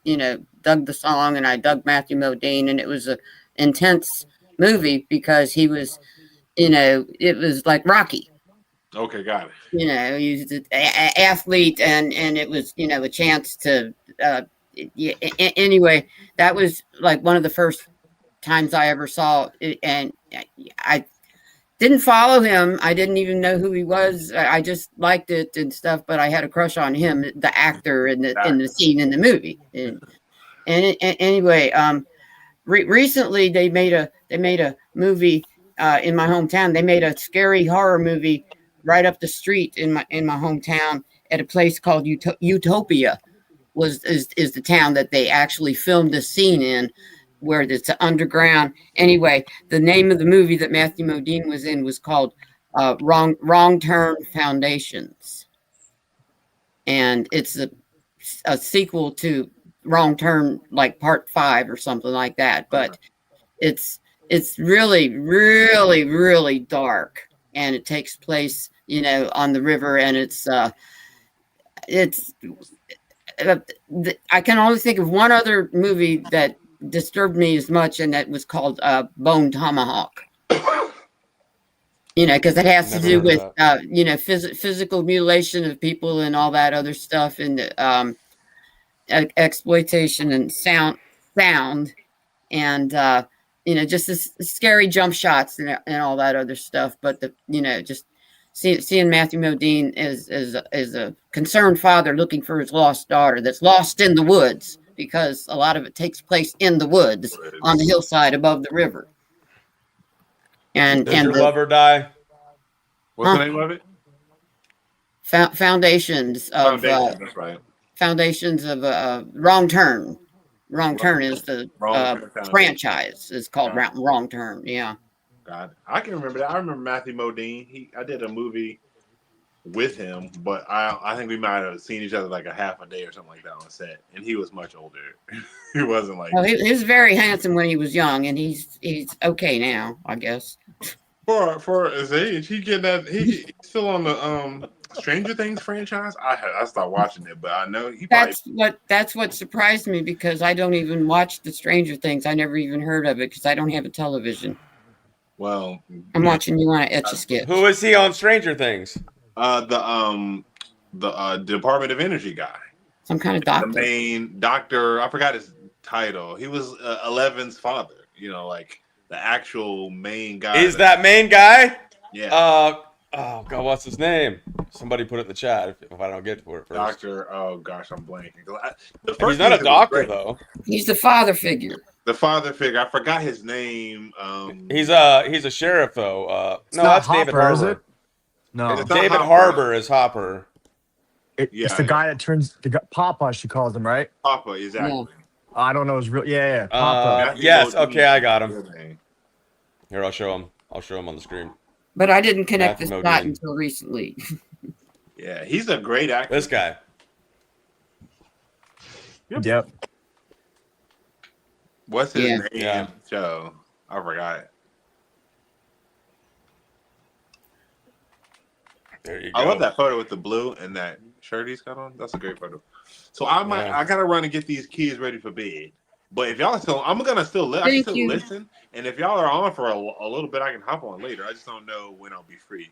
dug the song, and I dug Matthew Modine, and it was an intense movie because he was, it was like Rocky. Okay, got it. He was an athlete, and it was, a chance to. Anyway, that was like one of the first times I ever saw it, and I didn't follow him. I didn't even know who he was. I just liked it and stuff, but I had a crush on him, the actor in the scene in the movie. And anyway, recently they made a movie in my hometown. They made a scary horror movie right up the street in my hometown at a place called Utopia. Is the town that they actually filmed the scene in, where it's underground. Anyway, the name of the movie that Matthew Modine was in was called Wrong Turn Foundations. And it's a sequel to Wrong Turn, like part 5 or something like that. But it's really, really, really dark. And it takes place, on the river, and it's I can only think of one other movie that disturbed me as much, and that was called Bone Tomahawk. Because it has to do with physical mutilation of people and all that other stuff, and exploitation and sound, and just this scary jump shots and all that other stuff. But just seeing Matthew Modine as a concerned father looking for his lost daughter that's lost in the woods, because a lot of it takes place in the woods on the hillside above the river. And Did your lover die? What's the name of it? Foundations of that's right. Foundations of Wrong Turn. Wrong Turn is the franchise. It's called Wrong Turn. Yeah. God, I can remember that. I remember Matthew Modine. I did a movie with him, but I think we might have seen each other like a half a day or something like that on set. And he was much older. He wasn't like. Well, he was very handsome when he was young, and he's okay now, I guess. For his age, he's still on the Stranger Things franchise. I stopped watching it, but I know that's what surprised me, because I don't even watch the Stranger Things. I never even heard of it because I don't have a television. Well, I'm watching you on an Etch-a-Sketch. Who is he on Stranger Things? The Department of Energy guy. Some kind of doctor. The main doctor. I forgot his title. He was Eleven's father. Like the actual main guy. Is that main guy? Yeah. Oh God, what's his name? Somebody put it in the chat if I don't get to it first. Doctor. Oh gosh, I'm blanking. He's not a doctor though. He's the father figure. The father figure. I forgot his name. He's a sheriff though. No, that's Hopper, David Harbour. is it? No, David Harbour is Hopper. It's the guy that turns Papa. She calls him, right? Papa, exactly. Yeah. I don't know his real. Yeah. Papa. Yes. Okay, I got him. Here, I'll show him. I'll show him on the screen. But I didn't connect Matthew this dot Modine. until recently. Yeah, he's a great actor. This guy. Yep. What's his name? Yeah. Joe, I forgot it. There you go. I love that photo with the blue and that shirt he's got on. That's a great photo. So I gotta run and get these kids ready for bed. But if y'all are still, I'm gonna still listen. And if y'all are on for a little bit, I can hop on later. I just don't know when I'll be free.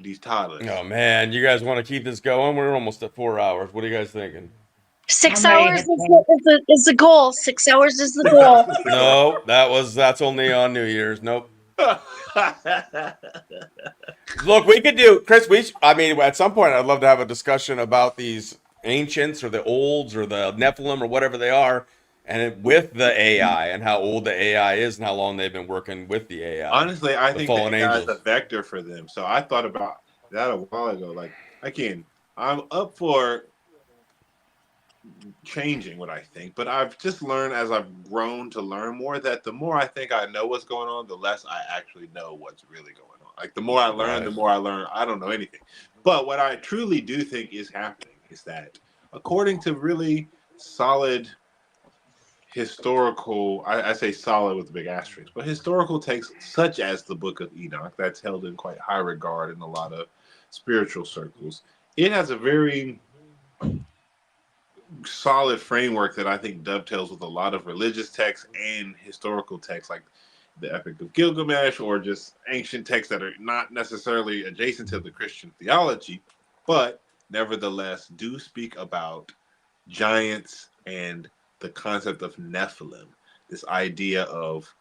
These toddlers. Oh man, you guys want to keep this going? We're almost at 4 hours. What are you guys thinking? 6 hours is the goal. 6 hours is the goal. No, that's only on New Year's. Nope. Look, we could do, Chris. At some point, I'd love to have a discussion about these ancients or the olds or the Nephilim or whatever they are, and with the AI and how old the AI is and how long they've been working with the AI. Honestly, I the think fallen the AI is angels. a vector for them. So I thought about that a while ago. Like, again, I'm up for changing what I think, but I've just learned as I've grown to learn more that the more I think I know what's going on, the less I actually know what's really going on. Like, the more I learn, the more I learn I don't know anything. But what I truly do think is happening is that, according to really solid historical, I say solid with a big asterisk, but historical texts such as the Book of Enoch, that's held in quite high regard in a lot of spiritual circles, it has a very solid framework that I think dovetails with a lot of religious texts and historical texts, like the Epic of Gilgamesh, or just ancient texts that are not necessarily adjacent to the Christian theology, but nevertheless do speak about giants and the concept of Nephilim, this idea of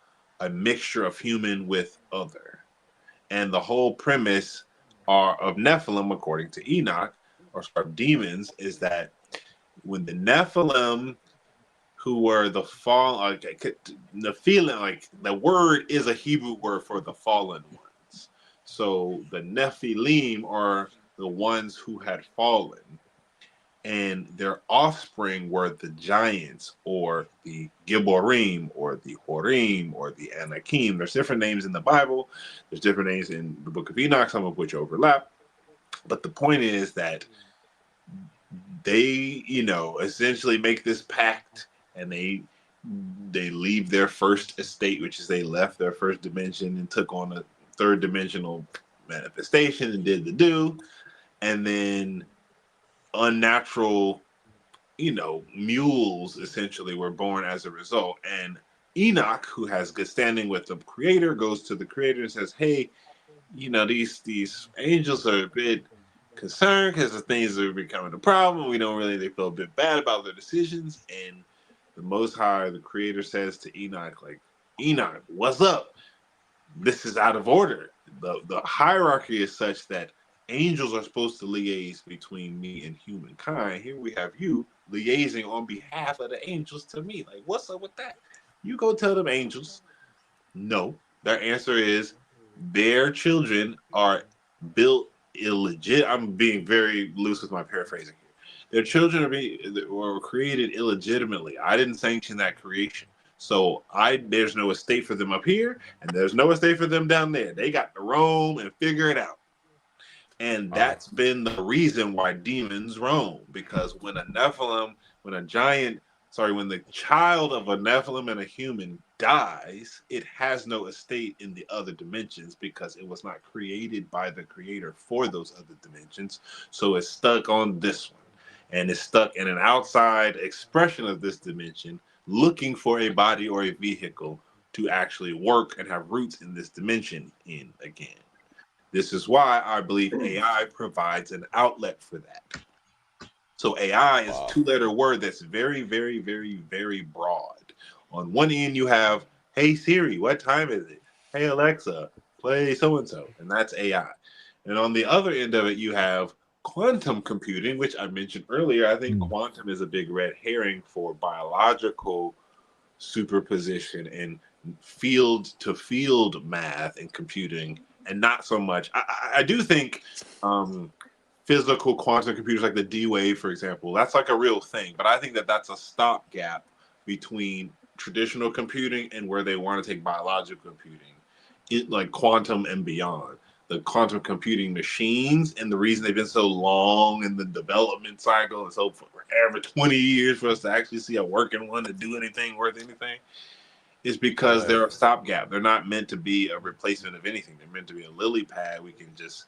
a mixture of human with other. And the whole premise of Nephilim, according to Enoch, or demons, is that when the Nephilim, who were the fall, Nephilim, like the word is a Hebrew word for the fallen ones. So the Nephilim are the ones who had fallen, and their offspring were the giants, or the Gibborim, or the Horim, or the Anakim. There's different names in the Bible. There's different names in the Book of Enoch, some of which overlap. But the point is that they, essentially make this pact, and they leave their first estate, which is they left their first dimension and took on a third dimensional manifestation and did the do, and then unnatural, mules essentially were born as a result. And Enoch, who has good standing with the creator, goes to the creator and says, hey, these angels are a bit concerned because the things are becoming a problem. They feel a bit bad about their decisions. And the Most High, the creator, says to Enoch, like, Enoch, what's up? This is out of order. The hierarchy is such that angels are supposed to liaise between me and humankind. Here we have you liaising on behalf of the angels to me. Like, what's up with that? You go tell them angels. No. Their answer is their children are built illegit. I'm being very loose with my paraphrasing here. Their children were created illegitimately. I didn't sanction that creation. So there's no estate for them up here, and there's no estate for them down there. They got to roam and figure it out. And that's been the reason why demons roam, because when the child of a Nephilim and a human dies, it has no estate in the other dimensions because it was not created by the creator for those other dimensions. So it's stuck on this one, and it's stuck in an outside expression of this dimension, looking for a body or a vehicle to actually work and have roots in this dimension in again. This is why I believe AI provides an outlet for that. So AI is a two-letter word that's very, very, very, very broad. On one end, you have, hey Siri, what time is it? Hey Alexa, play so-and-so, and that's AI. And on the other end of it, you have quantum computing, which I mentioned earlier. I think quantum is a big red herring for biological superposition and field-to-field math and computing, and not so much. I do think physical quantum computers like the D-Wave, for example, that's like a real thing. But I think that that's a stopgap between traditional computing and where they want to take biological computing, like quantum and beyond. The quantum computing machines, and the reason they've been so long in the development cycle and so forever 20 years for us to actually see a working one to do anything worth anything, is because they're a stopgap. They're not meant to be a replacement of anything. They're meant to be a lily pad we can just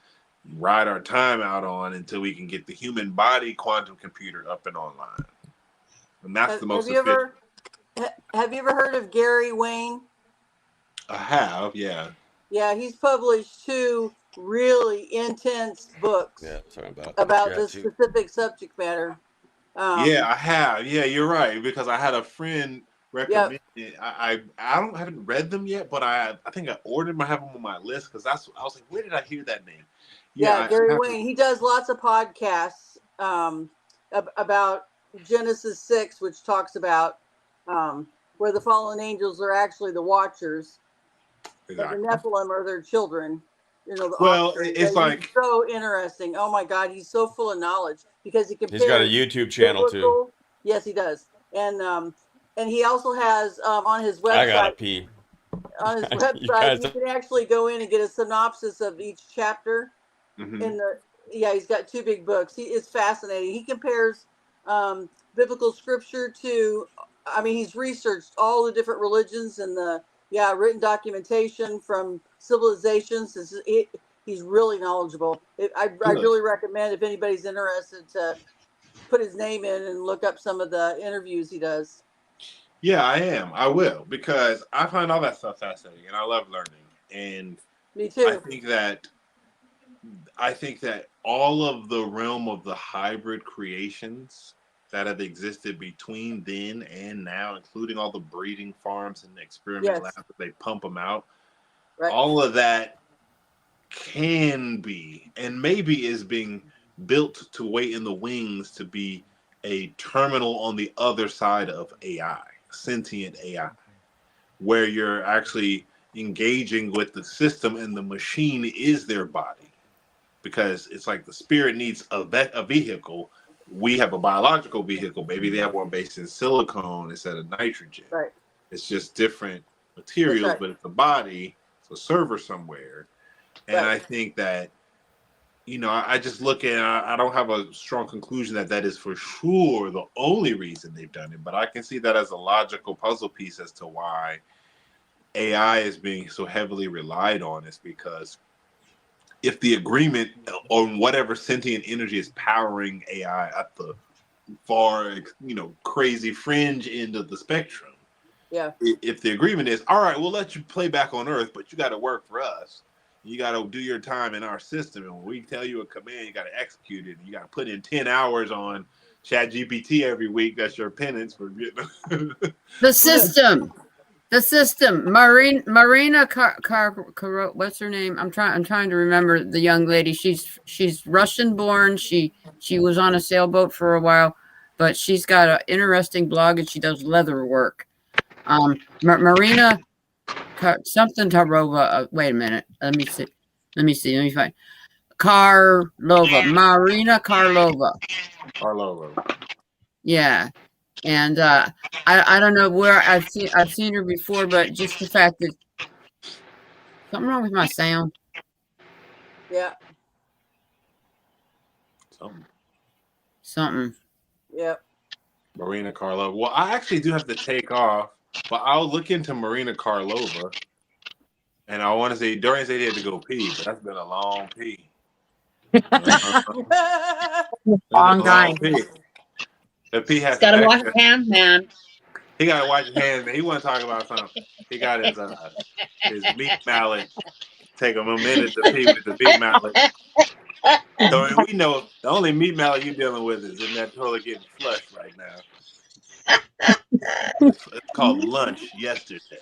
ride our time out on until we can get the human body quantum computer up and online. And that's the most efficient. Have you ever heard of Gary Wayne? I have, yeah. Yeah, he's published 2 really intense books about this specific subject matter. Yeah, I have. Yeah, you're right, because I had a friend recommend it. I haven't read them yet, but I think I ordered them. I have them on my list because I was like, where did I hear that name? Yeah, Gary Wayne. He does lots of podcasts about Genesis 6, which talks about where the fallen angels are actually the watchers, Exactly. but the Nephilim are their children. You know, the Well, offspring. it's But like he's so interesting. Oh my God, he's so full of knowledge because he compares. He's got a YouTube channel too. Yes, he does, and he also has on his website. I gotta pee. On his You website, guys- you can actually go in and get a synopsis of each chapter. Mhm. In the he's got 2 big books. He is fascinating. He compares biblical scripture to. I mean, he's researched all the different religions and the written documentation from civilizations. He's really knowledgeable. I really recommend if anybody's interested to put his name in and look up some of the interviews he does. Yeah, I am. I will, because I find all that stuff fascinating and I love learning. And me too. I think that all of the realm of the hybrid creations that have existed between then and now, including all the breeding farms and the experiment labs that they pump them out, all of that can be and maybe is being built to wait in the wings to be a terminal on the other side of AI, sentient AI, where you're actually engaging with the system and the machine is their body. Because it's like the spirit needs a vehicle. We have a biological vehicle. Maybe they have one based in silicone instead of nitrogen. Right. It's just different materials, but it's a body, it's a server somewhere. And I think that, I just look at, I don't have a strong conclusion that is for sure the only reason they've done it, but I can see that as a logical puzzle piece as to why AI is being so heavily relied on, is because if the agreement on whatever sentient energy is powering AI at the far, crazy fringe end of the spectrum, if the agreement is, all right, we'll let you play back on Earth, but you got to work for us. You got to do your time in our system, and when we tell you a command, you got to execute it. You got to put in 10 hours on ChatGPT every week. That's your penance for getting the system. Marina what's her name? I'm trying to remember the young lady. She's Russian born. She was on a sailboat for a while, but she's got an interesting blog and she does leather work. Marina something Tarova. Wait a minute. Let me see. Let me find Karlova. Marina Karlova. Yeah. And I don't know where I've seen her before, but just the fact that something wrong with my sound. Yeah. Something. Yep. Marina Karlova. Well, I actually do have to take off, but I'll look into Marina Karlova. And I want to say, Dorian said he had to go pee, but that's been a long pee. Long time. The pee has Got to wash your hands, man. He got to wash his hands, man. He want to talk about something. He got his meat mallet. Take him a minute to pee with the meat mallet. So we know the only meat mallet you're dealing with is in that toilet getting flushed right now. It's called lunch yesterday.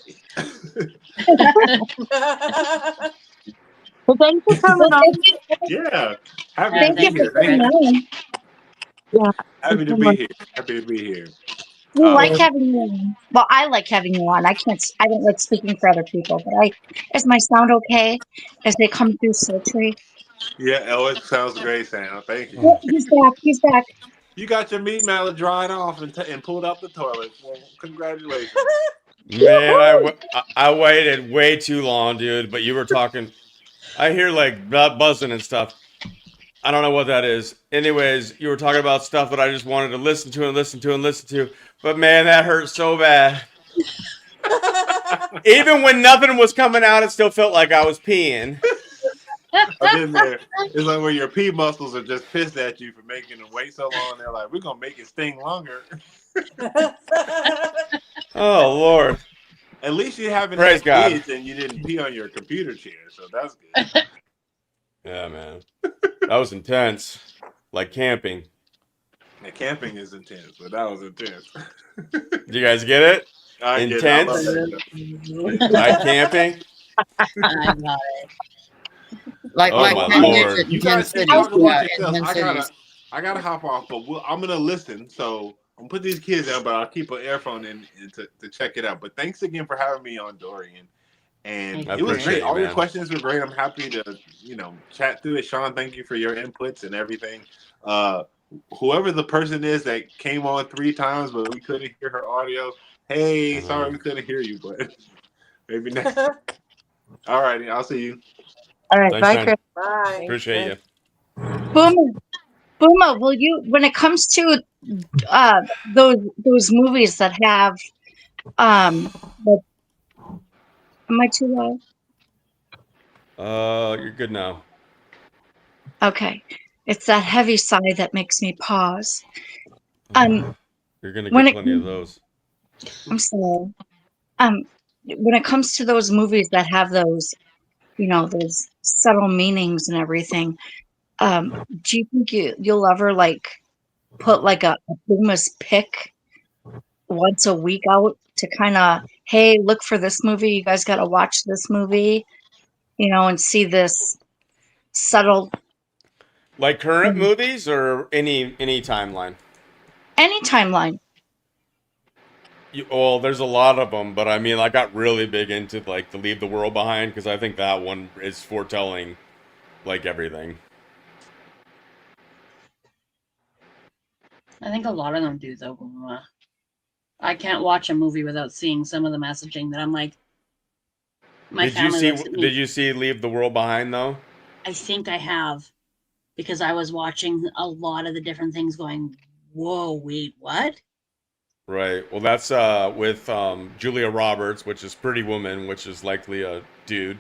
Well, thanks for coming on. Yeah. Happy Thank to you be for here. coming on. Yeah. Happy to be here. Happy to be here. We like having you on. Well, I like having you on. I don't like speaking for other people, but is my sound okay as they come through sultry? Yeah, it sounds great, Sam. Thank you. Oh, he's back. You got your meat mallet dried off and pulled out the toilet. Well, congratulations. Man, I waited way too long, dude. But you were talking. I hear like buzzing and stuff. I don't know what that is. Anyways, you were talking about stuff that I just wanted to listen to. But man, that hurt so bad. Even when nothing was coming out, it still felt like I was peeing. I've been there. It's like when your pee muscles are just pissed at you for making them wait so long. They're like, we're going to make it sting longer. Oh, Lord. At least you haven't Praise had God. kids and you didn't pee on your computer chair, so that's good. Yeah, man. That was intense. Like camping. Yeah, camping is intense, but that was intense. Do you guys get it? I get it. Intense? I love that stuff. Like camping? I got it. Like my Lord. You guys keep talking about yourself. I gotta hop off, but I'm gonna listen. So gonna put these kids out, but I'll keep an earphone in to check it out. But thanks again for having me on, Dorian. And it was great. All your questions were great. I'm happy to, chat through it. Sean, thank you for your inputs and everything. Whoever the person is that came on 3 times, but we couldn't hear her audio. Hey, sorry we couldn't hear you, but maybe next time. All righty, I'll see you. All right, Thanks, bye, man. Chris. Bye. Appreciate you. Booma, will you, when it comes to those movies that have the, am I too low? You're good now. Okay. It's that heavy sigh that makes me pause. You're gonna get plenty of those. I'm sorry. When it comes to those movies that have those, those subtle meanings and everything, do you think you'll ever put a Booma's pick once a week out to kind of, hey, look for this movie, you guys got to watch this movie, and see this subtle, Like current movies or any timeline? any timeline? Well, there's a lot of them, but I mean, I got really big into the Leave the World Behind because I think that one is foretelling everything. I think a lot of them do, though. I can't watch a movie without seeing some of the messaging that I'm like, my family looks at me. Did you see Leave the World Behind though? I think I have, because I was watching a lot of the different things going, whoa, wait, what? Right. Well, that's with Julia Roberts, which is Pretty Woman, which is likely a dude.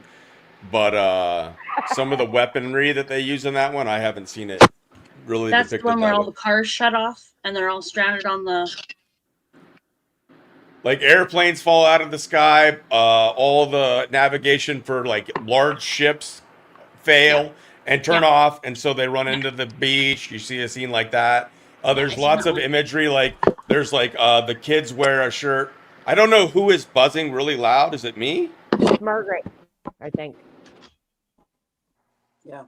But some of the weaponry that they use in that one, I haven't seen it really That's the depicted one where that all way. the cars shut off and they're all stranded on the... Airplanes fall out of the sky, all the navigation for large ships fail and turn off, and so they run into the beach. You see a scene like that. There's lots of imagery, there's the kids wear a shirt. I don't know who is buzzing really loud. Is it me? It's Margaret, I think. Yeah.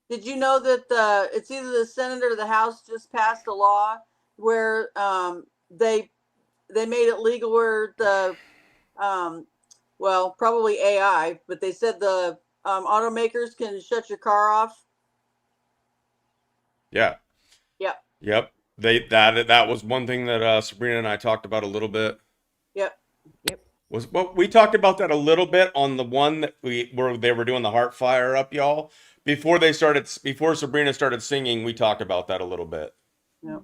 Did you know that it's either the Senate or the House just passed a law where they made it legal where the probably AI, but they said the automakers can shut your car off. Yeah. Yep. Yep. That was one thing that Sabrina and I talked about a little bit. Yep. We talked about that a little bit on the one that where they were doing the heart fire up, y'all. Before Sabrina started singing, we talked about that a little bit. Yep.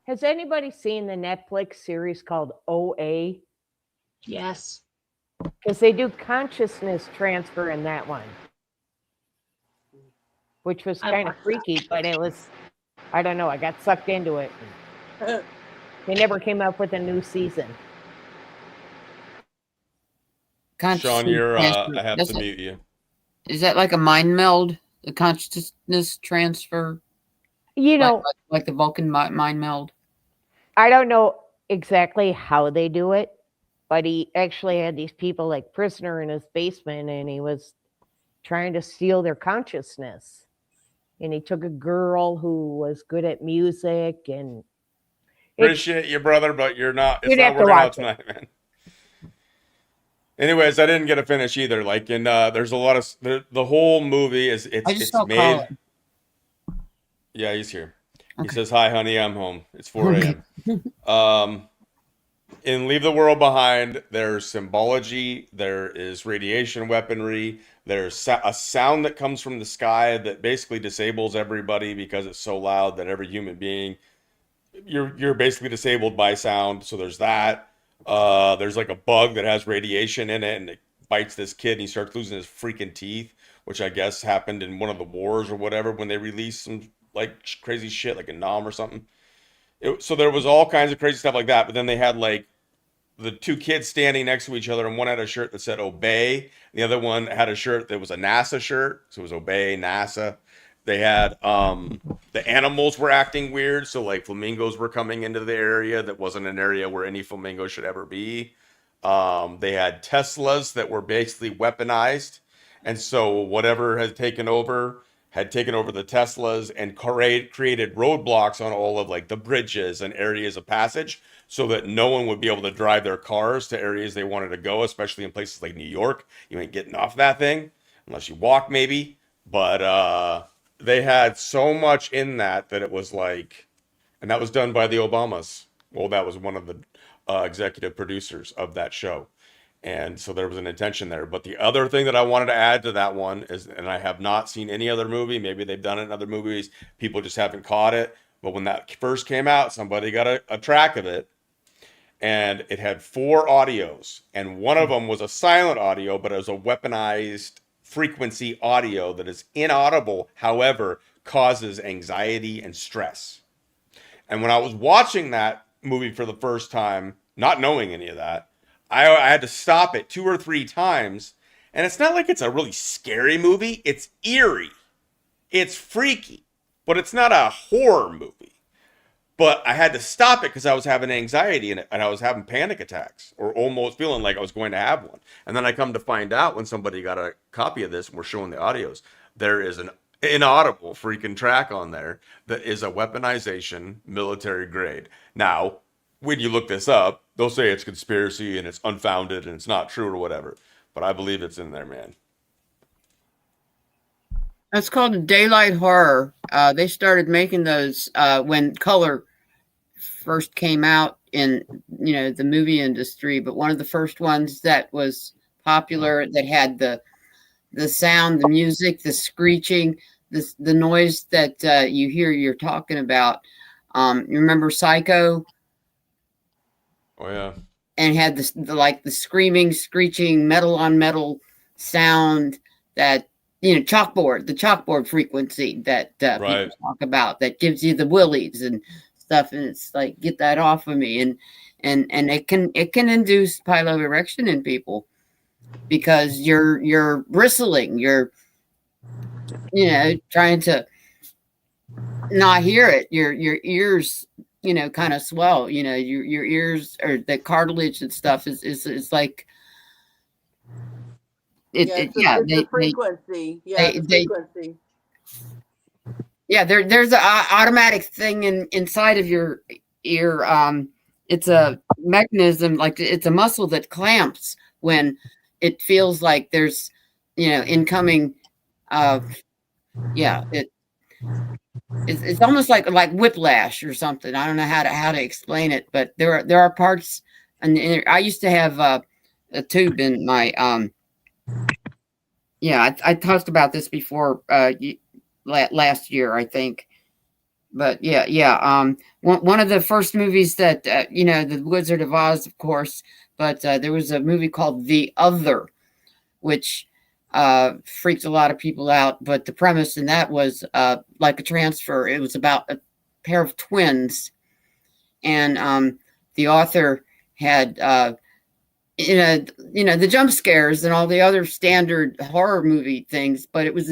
Has anybody seen the Netflix series called OA? Yes. Because they do consciousness transfer in that one, which was kind of freaky, but it was, I don't know, I got sucked into it. They never came up with a new season. Sean, I have to mute you. Is that like a mind meld, the consciousness transfer? Like the Vulcan mind meld? I don't know exactly how they do it, but he actually had these people prisoner in his basement, and he was trying to steal their consciousness. And he took a girl who was good at music, and Appreciate you, brother, but you're not. It's You'd not have to working out watch tonight, man. Anyways, I didn't get to finish either. There's a lot of the whole movie is it's made. Colin. Yeah, he's here. Okay. He says, "Hi, honey, I'm home. It's 4 a.m." In Leave the World Behind, there's symbology. There is radiation weaponry. There's a sound that comes from the sky that basically disables everybody because it's so loud that every human being, you're basically disabled by sound. So there's that. There's a bug that has radiation in it, and it bites this kid, and he starts losing his freaking teeth, which I guess happened in one of the wars or whatever when they released some crazy shit like a Nam or something. So there was all kinds of crazy stuff like that. But then they had the 2 kids standing next to each other, and one had a shirt that said "Obey," and the other one had a shirt that was a NASA shirt, so it was "Obey NASA." They had the animals were acting weird, so flamingos were coming into the area that wasn't an area where any flamingo should ever be. They had Teslas that were basically weaponized, and so whatever had taken over had taken over the Teslas and created roadblocks on all of like the bridges and areas of passage so that no one would be able to drive their cars to areas they wanted to go, especially in places like New York. You ain't getting off that thing unless you walk maybe. But they had so much in that it was like, and that was done by the Obamas. Well, that was one of the executive producers of that show. And so there was an intention there. But the other thing that I wanted to add to that one is, and I have not seen any other movie, maybe they've done it in other movies, people just haven't caught it. But when that first came out, somebody got a track of it, and it had 4 audios. And one of them was a silent audio, but it was a weaponized frequency audio that is inaudible, however, causes anxiety and stress. And when I was watching that movie for the first time, not knowing any of that, I had to stop it 2 or 3 times. And it's not like it's a really scary movie. It's eerie. It's freaky. But it's not a horror movie. But I had to stop it because I was having anxiety in it, and I was having panic attacks, or almost feeling like I was going to have one. And then I come to find out when somebody got a copy of this and we're showing the audios, there is an inaudible freaking track on there that is a weaponization military grade. Now, when you look this up, they'll say it's conspiracy and it's unfounded and it's not true or whatever. But I believe it's in there, man. That's called a daylight horror. They started making those when color first came out in the movie industry. But one of the first ones that was popular that had the sound, the music, the screeching, the noise that you hear you're talking about. You remember Psycho? Oh yeah. And had the screaming, screeching, metal on metal sound that the chalkboard frequency that right. people talk about that gives you the willies and stuff, and it's like, get that off of me, and it can induce piloerection in people because you're bristling, you're trying to not hear it, your ears kind of swell, your ears, or the cartilage and stuff is like the frequency. Frequency. There's an automatic thing inside of your ear. It's a mechanism, like it's a muscle that clamps when it feels like there's incoming. It's almost like whiplash or something. I don't know how to explain it, but there are parts, and I used to have a tube in my I talked about this before last year, I think. But one of the first movies that the Wizard of Oz, of course, but there was a movie called The Other, which freaked a lot of people out. But the premise in that was like a transfer. It was about a pair of twins, and the author had the jump scares and all the other standard horror movie things, but it was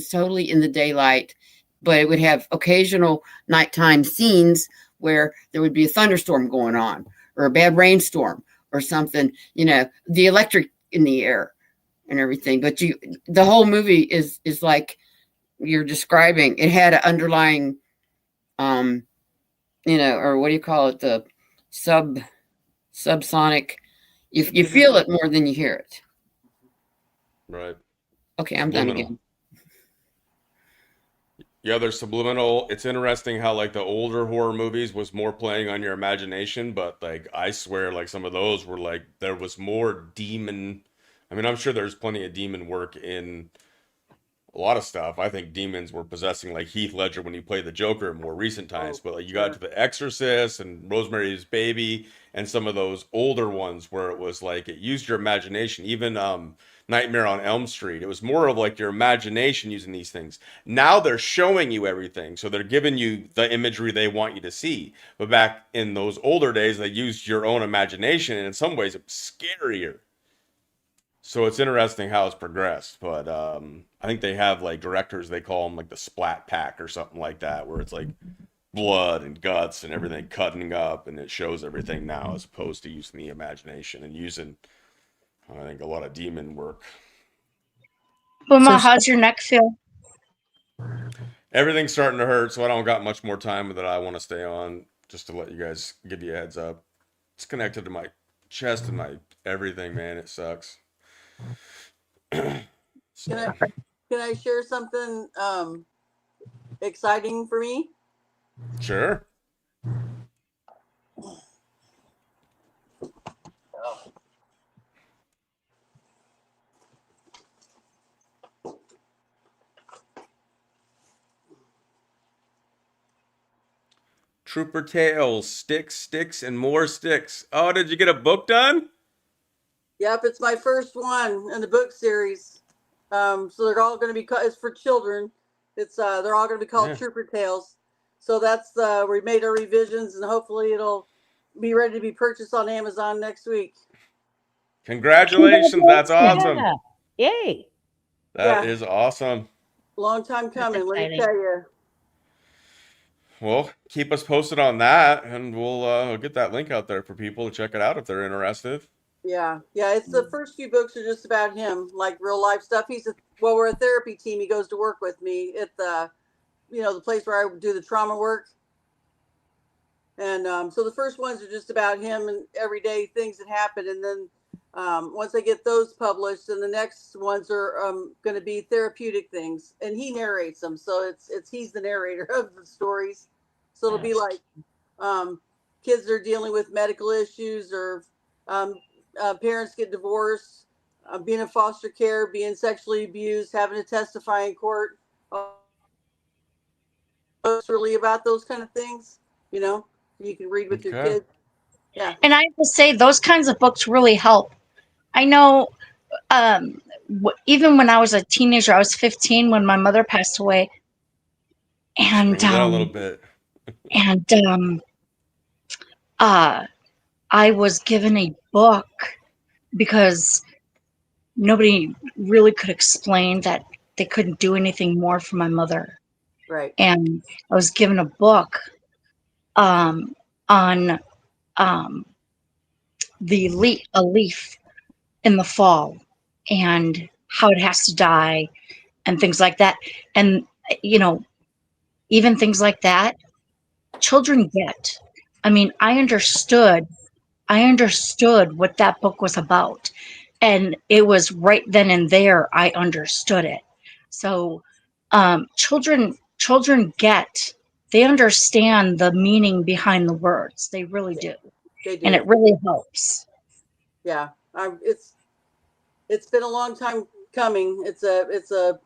totally in the daylight, but it would have occasional nighttime scenes where there would be a thunderstorm going on or a bad rainstorm or something, the electric in the air and everything. But the whole movie is like you're describing. It had an underlying, or what do you call it? The subsonic. You feel it more than you hear it. Right. Okay, I'm done again. Yeah, there's subliminal. It's interesting how like the older horror movies was more playing on your imagination, but like I swear like some of those were like there was more demon. I mean, I'm sure there's plenty of demon work in a lot of stuff. I think demons were possessing like Heath Ledger when he played the Joker in more recent times, but like you got to The Exorcist and Rosemary's Baby and some of those older ones where it was like it used your imagination. Even Nightmare on Elm Street, it was more of like your imagination using these things. Now they're showing you everything, so they're giving you the imagery they want you to see. But back in those older days, they used your own imagination, and in some ways it was scarier. So it's interesting how it's progressed, but I think they have like directors, they call them like the Splat Pack or something like that, where it's like blood and guts and everything cutting up, and it shows everything now as opposed to using the imagination and using, I think, a lot of demon work. Booma, how's your neck feel? Everything's starting to hurt, so I don't got much more time that I want to stay on. Just to let you guys give you a heads up. It's connected to my chest and my everything, man. It sucks. So. Can I share something exciting for me? Sure. Trooper Tales, sticks, and more sticks. Oh, did you get a book done? Yep, it's my first one in the book series. So they're all going to be it's for children. It's they're all going to be called Trooper Tales. So that's we made our revisions, and hopefully it'll be ready to be purchased on Amazon next week. Congratulations, that's awesome. Yeah. Yay. That is awesome. Long time coming, let me tell you. Well, keep us posted on that, and we'll get that link out there for people to check it out if they're interested. Yeah. It's the first few books are just about him, like real life stuff. We're a therapy team. He goes to work with me at the, the place where I do the trauma work. And so the first ones are just about him and everyday things that happen. And then once I get those published, then the next ones are going to be therapeutic things, and he narrates them. So he's the narrator of the stories. So it'll be like kids that are dealing with medical issues, or parents get divorced, being in foster care, being sexually abused, having to testify in court. It's really about those kind of things, you can read with your kids. Yeah. And I have to say, those kinds of books really help. I know even when I was a teenager, I was 15 when my mother passed away. And a little bit. And I was given a book because nobody really could explain that they couldn't do anything more for my mother. Right. And I was given a book on a leaf in the fall and how it has to die and things like that. And, even things like that, children get. I mean, I understood what that book was about. And it was right then and there, I understood it. So children they understand the meaning behind the words. They really do. They do. And it really helps. Yeah. It's been a long time coming. It's a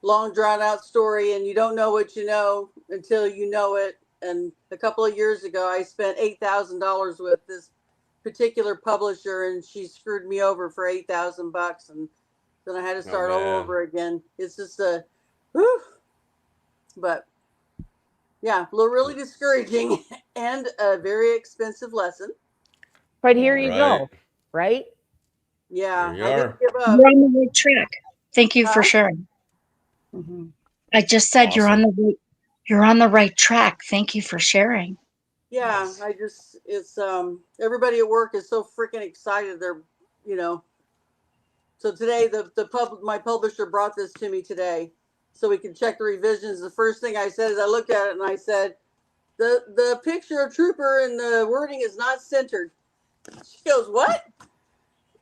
long drawn out story, and you don't know what you know until you know it. And a couple of years ago, I spent $8,000 with this particular publisher, and she screwed me over for $8,000, and then I had to start all over again. It's just but yeah, really discouraging and a very expensive lesson. But here you go, right? Yeah, I didn't give up. You're on the right track. Thank you for sharing. Mm-hmm. I just said you're on the right track. Thank you for sharing. Yeah, it's everybody at work is so freaking excited. They're, so today my publisher brought this to me today so we can check the revisions. The first thing I said is I looked at it and I said, the picture of Trooper and the wording is not centered. She goes, what?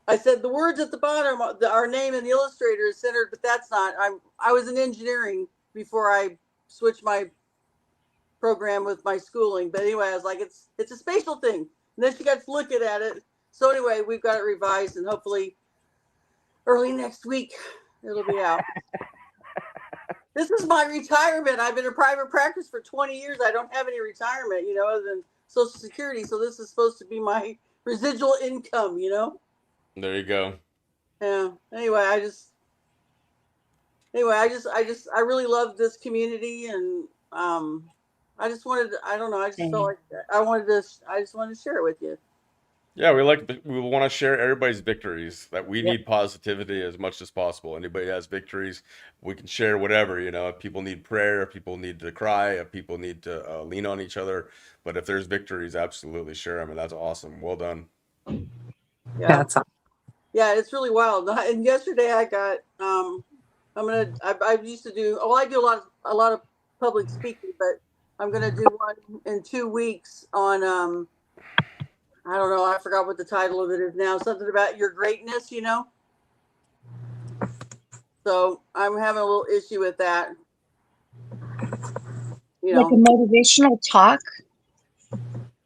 I said, the words at the bottom, our name and the illustrator is centered, but that's not. I was in engineering before I switched my program with my schooling. But anyway, I was like, it's a spatial thing. And then she got to looking at it. So anyway, we've got it revised, and hopefully early next week it'll be out. This is my retirement. I've been in private practice for 20 years. I don't have any retirement, other than Social Security. So this is supposed to be my residual income, There you go. Yeah. Anyway, I really love this community, and I just wanted to, I don't know, I just felt like I just wanted to share it with you. Yeah, we want to share everybody's victories. That we need positivity as much as possible. Anybody has victories, we can share whatever. If people need prayer, if people need to cry, if people need to lean on each other. But if there's victories, absolutely share them, and that's awesome. Well done. Yeah, that's awesome. Yeah, it's really wild. And yesterday I got I used to do. Oh, I do a lot of public speaking, but I'm gonna do one in 2 weeks on I don't know. I forgot what the title of it is now. Something about your greatness, you know. So I'm having a little issue with that. You Like know, a motivational talk?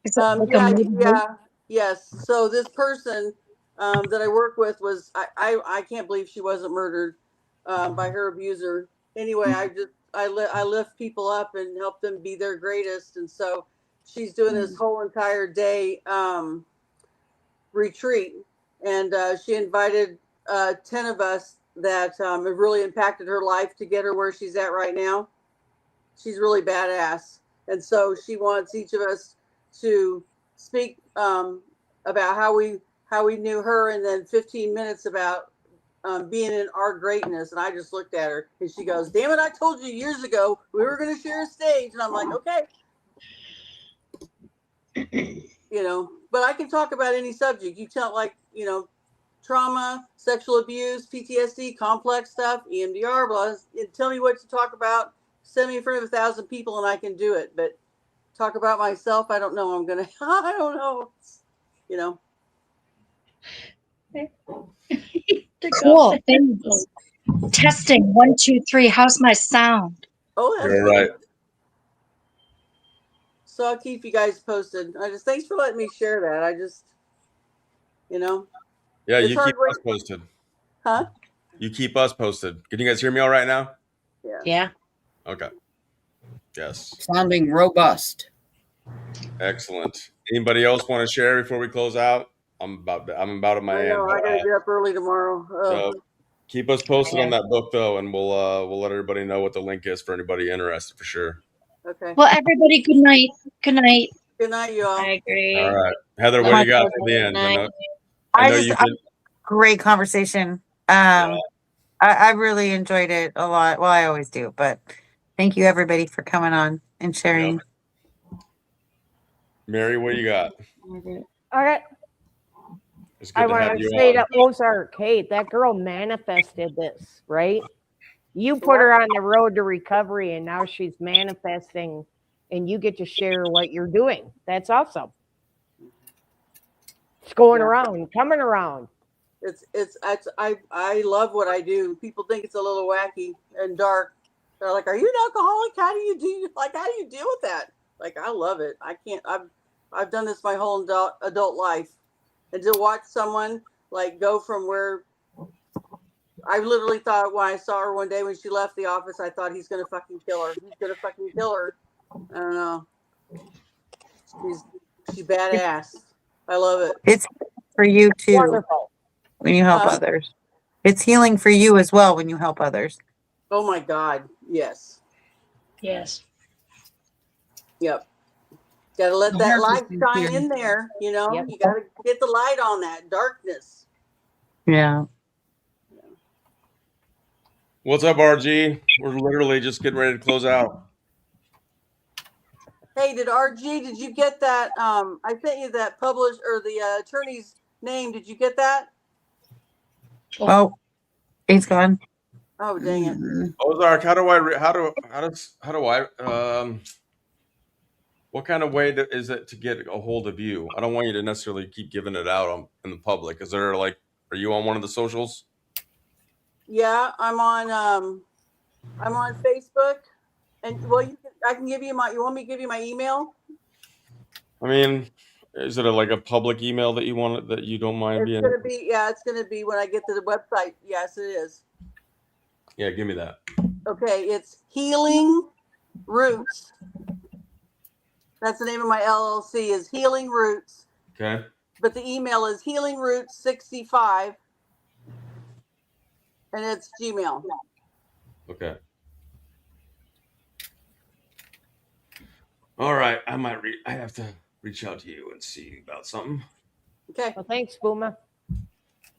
Is it like a yeah, motivation? yes. So this person that I work with was I can't believe she wasn't murdered by her abuser. Anyway, I lift people up and help them be their greatest, and so she's doing this whole entire day retreat, and she invited 10 of us that have really impacted her life to get her where she's at right now. She's really badass, and so she wants each of us to speak about how we knew her, and then 15 minutes about being in our greatness. And I just looked at her, and she goes, "Damn it! I told you years ago we were going to share a stage." And I'm like, "Okay." You know, but I can talk about any subject. You tell, like, you know, trauma, sexual abuse, PTSD, complex stuff, EMDR, blah. Tell me what to talk about. Send me in front of 1,000 people and I can do it. But talk about myself, I don't know. I'm gonna. I don't know. You know. Cool. Thanks. Testing 1, 2, 3. How's my sound? Oh, that's You're good. right. So I'll keep you guys posted. Thanks for letting me share that. I just, you know. Yeah, it's you hard keep when- us posted. Huh? You keep us posted. Can you guys hear me all right now? Yeah. Yeah. Okay. Yes. Sounding robust. Excellent. Anybody else want to share before we close out? I'm about at my I end. know. I gotta get up early tomorrow. So keep us posted on that book though, and we'll let everybody know what the link is for anybody interested for sure. Okay. Well, everybody, good night. Good night. Good night, you all. I agree. All right, Heather, what do you got for the end? I know you've been. Great conversation. I really enjoyed it a lot. Well, I always do, but thank you everybody for coming on and sharing. Mary, what do you got? Okay. It's I good to want have to you say on. to Ozark, hey, that girl manifested this, right? You put her on the road to recovery, and now she's manifesting, and you get to share what you're doing. That's awesome. It's going around, coming around. I love what I do. People think it's a little wacky and dark. They're like, "Are you an alcoholic? How do you deal with that?" Like, I love it. I've done this my whole adult life, and to watch someone like go from where I literally thought when I saw her one day when she left the office, I thought he's gonna fucking kill her. He's gonna fucking kill her. I don't know. She's badass. I love it. It's for you too. Wonderful. When you help others. It's healing for you as well when you help others. Oh my God. Yes. Yes. Yep. Got to let that light shine in there. You know, you got to get the light on that darkness. Yeah. What's up, RG? We're literally just getting ready to close out. Hey, did you get that? I sent you that published or the attorney's name. Did you get that? Oh, he's gone. Oh, dang it. Ozark, how do I what kind of way is it to get a hold of you? I don't want you to necessarily keep giving it out in the public. Are you on one of the socials? Yeah, I'm on Facebook, and I can give you you want me to give you my email? I mean, is it a public email that you want that you don't mind being? It's gonna be when I get to the website. Yes, it is. Yeah, give me that. Okay, it's Healing Roots. That's the name of my LLC is Healing Roots. Okay. But the email is healingroots65, and it's Gmail. Okay. All right, I have to reach out to you and see about something. Okay. Well, thanks, Booma.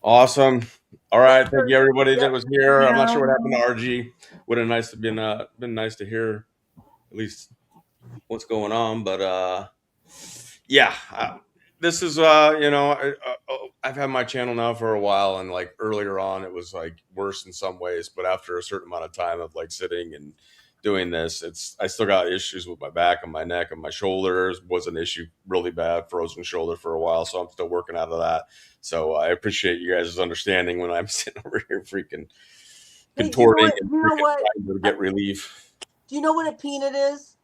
Awesome. All right, thank you everybody that was here. I'm not sure what happened to RG. Would have been nice to hear at least what's going on, but yeah, this is I've had my channel now for a while, and like earlier on it was like worse in some ways, but after a certain amount of time of like sitting and doing this, I still got issues with my back and my neck and my shoulders. Was an issue really bad, frozen shoulder for a while, so I'm still working out of that. So I appreciate you guys' understanding when I'm sitting over here freaking contorting and trying to get relief. Do you know what a peanut is?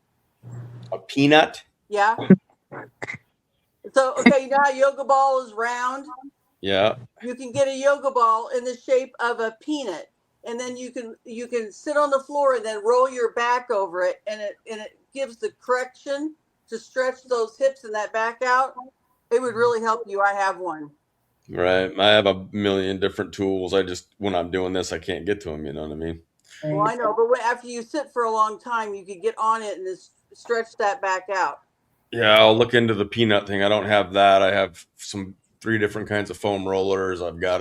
A peanut? Yeah. So, okay, you know how yoga ball is round? Yeah. You can get a yoga ball in the shape of a peanut, and then you can sit on the floor and then roll your back over it, and it gives the correction to stretch those hips and that back out. It would really help you. I have one. Right. I have a million different tools. I just, when I'm doing this, I can't get to them. You know what I mean? Well, I know, but after you sit for a long time, you could get on it and just stretch that back out. Yeah, I'll look into the peanut thing. I don't have that. I have 3 different kinds of foam rollers. I've got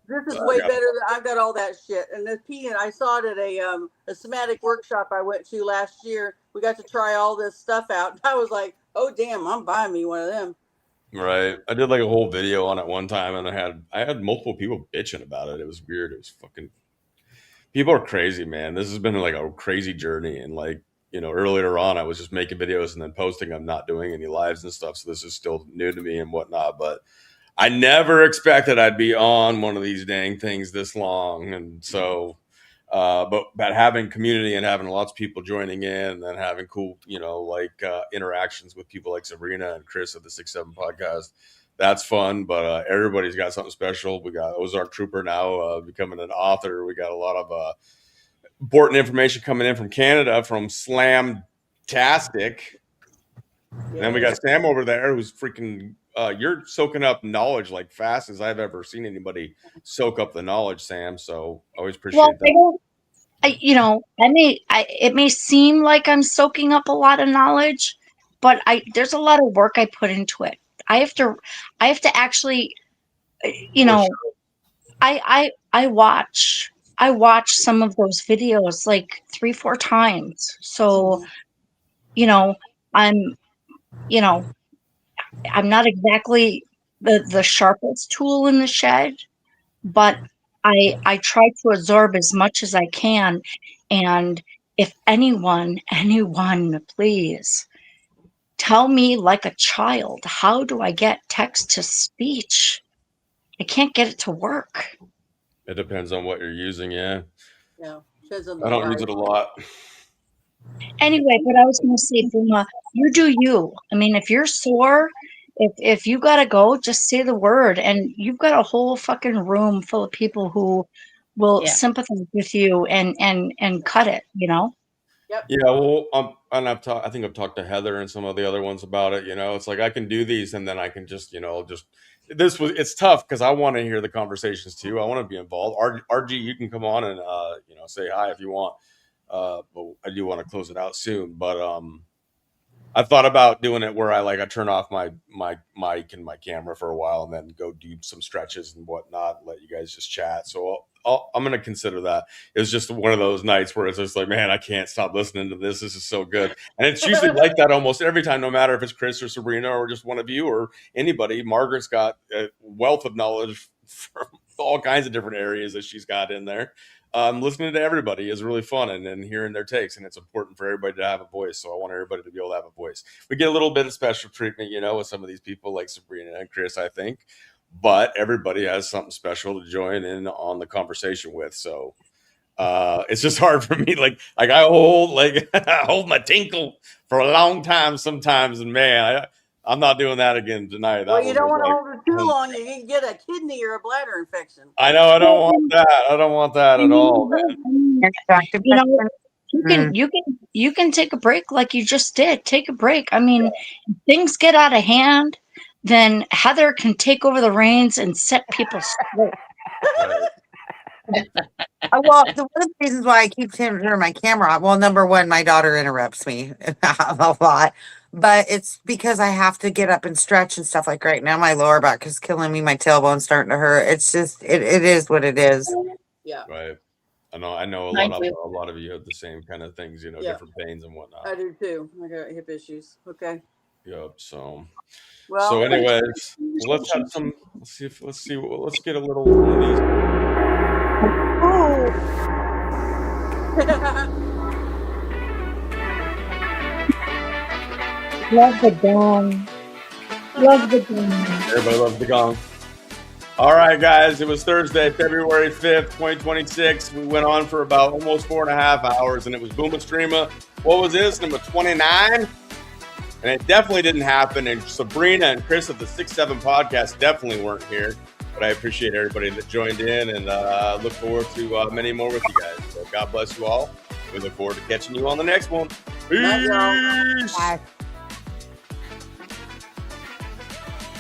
This is way better than I've got all that shit. And the peanut, I saw it at a somatic workshop I went to last year. We got to try all this stuff out. And I was like, oh damn, I'm buying me one of them. Right. I did like a whole video on it one time, and I had multiple people bitching about it. It was weird. It was fucking, people are crazy, man. This has been like a crazy journey. And like, earlier on, I was just making videos and then posting. I'm not doing any lives and stuff. So this is still new to me and whatnot. But I never expected I'd be on one of these dang things this long. And so, but having community and having lots of people joining in, and then having cool, interactions with people like Sabrina and Chris of the 6-7 podcast, that's fun. But everybody's got something special. We got Ozark Trooper now becoming an author. We got a lot of important information coming in from Canada from Slamtastic. And then we got Sam over there who's freaking you're soaking up knowledge like fast as I've ever seen anybody soak up the knowledge, Sam. So I always appreciate that. It may seem like I'm soaking up a lot of knowledge, but there's a lot of work I put into it. I have to actually, I watch some of those videos like 3-4 times. So, I'm not exactly the sharpest tool in the shed, but I try to absorb as much as I can. And if anyone, please tell me like a child, how do I get text to speech? I can't get it to work. It depends on what you're using. Yeah. Yeah. I don't use it a lot. Anyway, but I was going to say, Booma, you do you. I mean, if you're sore, if you got to go, just say the word. And you've got a whole fucking room full of people who will sympathize with you and cut it, Yep. Yeah, well, and I think I've talked to Heather and some of the other ones about it. It's like I can do these, and then I can just, it's tough because I want to hear the conversations too. I want to be involved. RG, you can come on and say hi if you want. But I do want to close it out soon. But I thought about doing it where I turn off my mic and my camera for a while, and then go do some stretches and whatnot, and let you guys just chat. So I'm going to consider that. It was just one of those nights where it's just like, man, I can't stop listening to this. This is so good. And it's usually like that almost every time, no matter if it's Chris or Sabrina or just one of you or anybody. Margaret's got a wealth of knowledge from all kinds of different areas that she's got in there. Listening to everybody is really fun, and hearing their takes, and it's important for everybody to have a voice. So I want everybody to be able to have a voice. We get a little bit of special treatment, with some of these people like Sabrina and Chris, I think, but everybody has something special to join in on the conversation with. So it's just hard for me. Like I hold I hold my tinkle for a long time sometimes, and man, I'm not doing that again tonight. Well, you don't want to hold it too long. You can get a kidney or a bladder infection. I know. I don't want that. I don't want that at all. You can take a break like you just did. Take a break. I mean, if things get out of hand, then Heather can take over the reins and set people straight. Well, one of the reasons why I keep turning my camera on, well, number one, my daughter interrupts me a lot, but it's because I have to get up and stretch and stuff. Like right now, my lower back is killing me. My tailbone's starting to hurt. It's just, it is what it is. Yeah. Right. I know a lot of you have the same kind of things, different pains and whatnot. I do too. I got hip issues. Okay. Yep. So. Well, So, anyways, let's have some. Let's see. Let's get a little one of these. Love the gong. Love the gong. Everybody loves the gong. All right, guys. It was Thursday, February 5th, 2026. We went on for about almost 4.5 hours, and it was BOOMA STREAMA. What was this? Number 29? And it definitely didn't happen. And Sabrina and Chris of the 6-7 podcast definitely weren't here. But I appreciate everybody that joined in, and look forward to many more with you guys. So God bless you all. We look forward to catching you on the next one. Peace. Bye.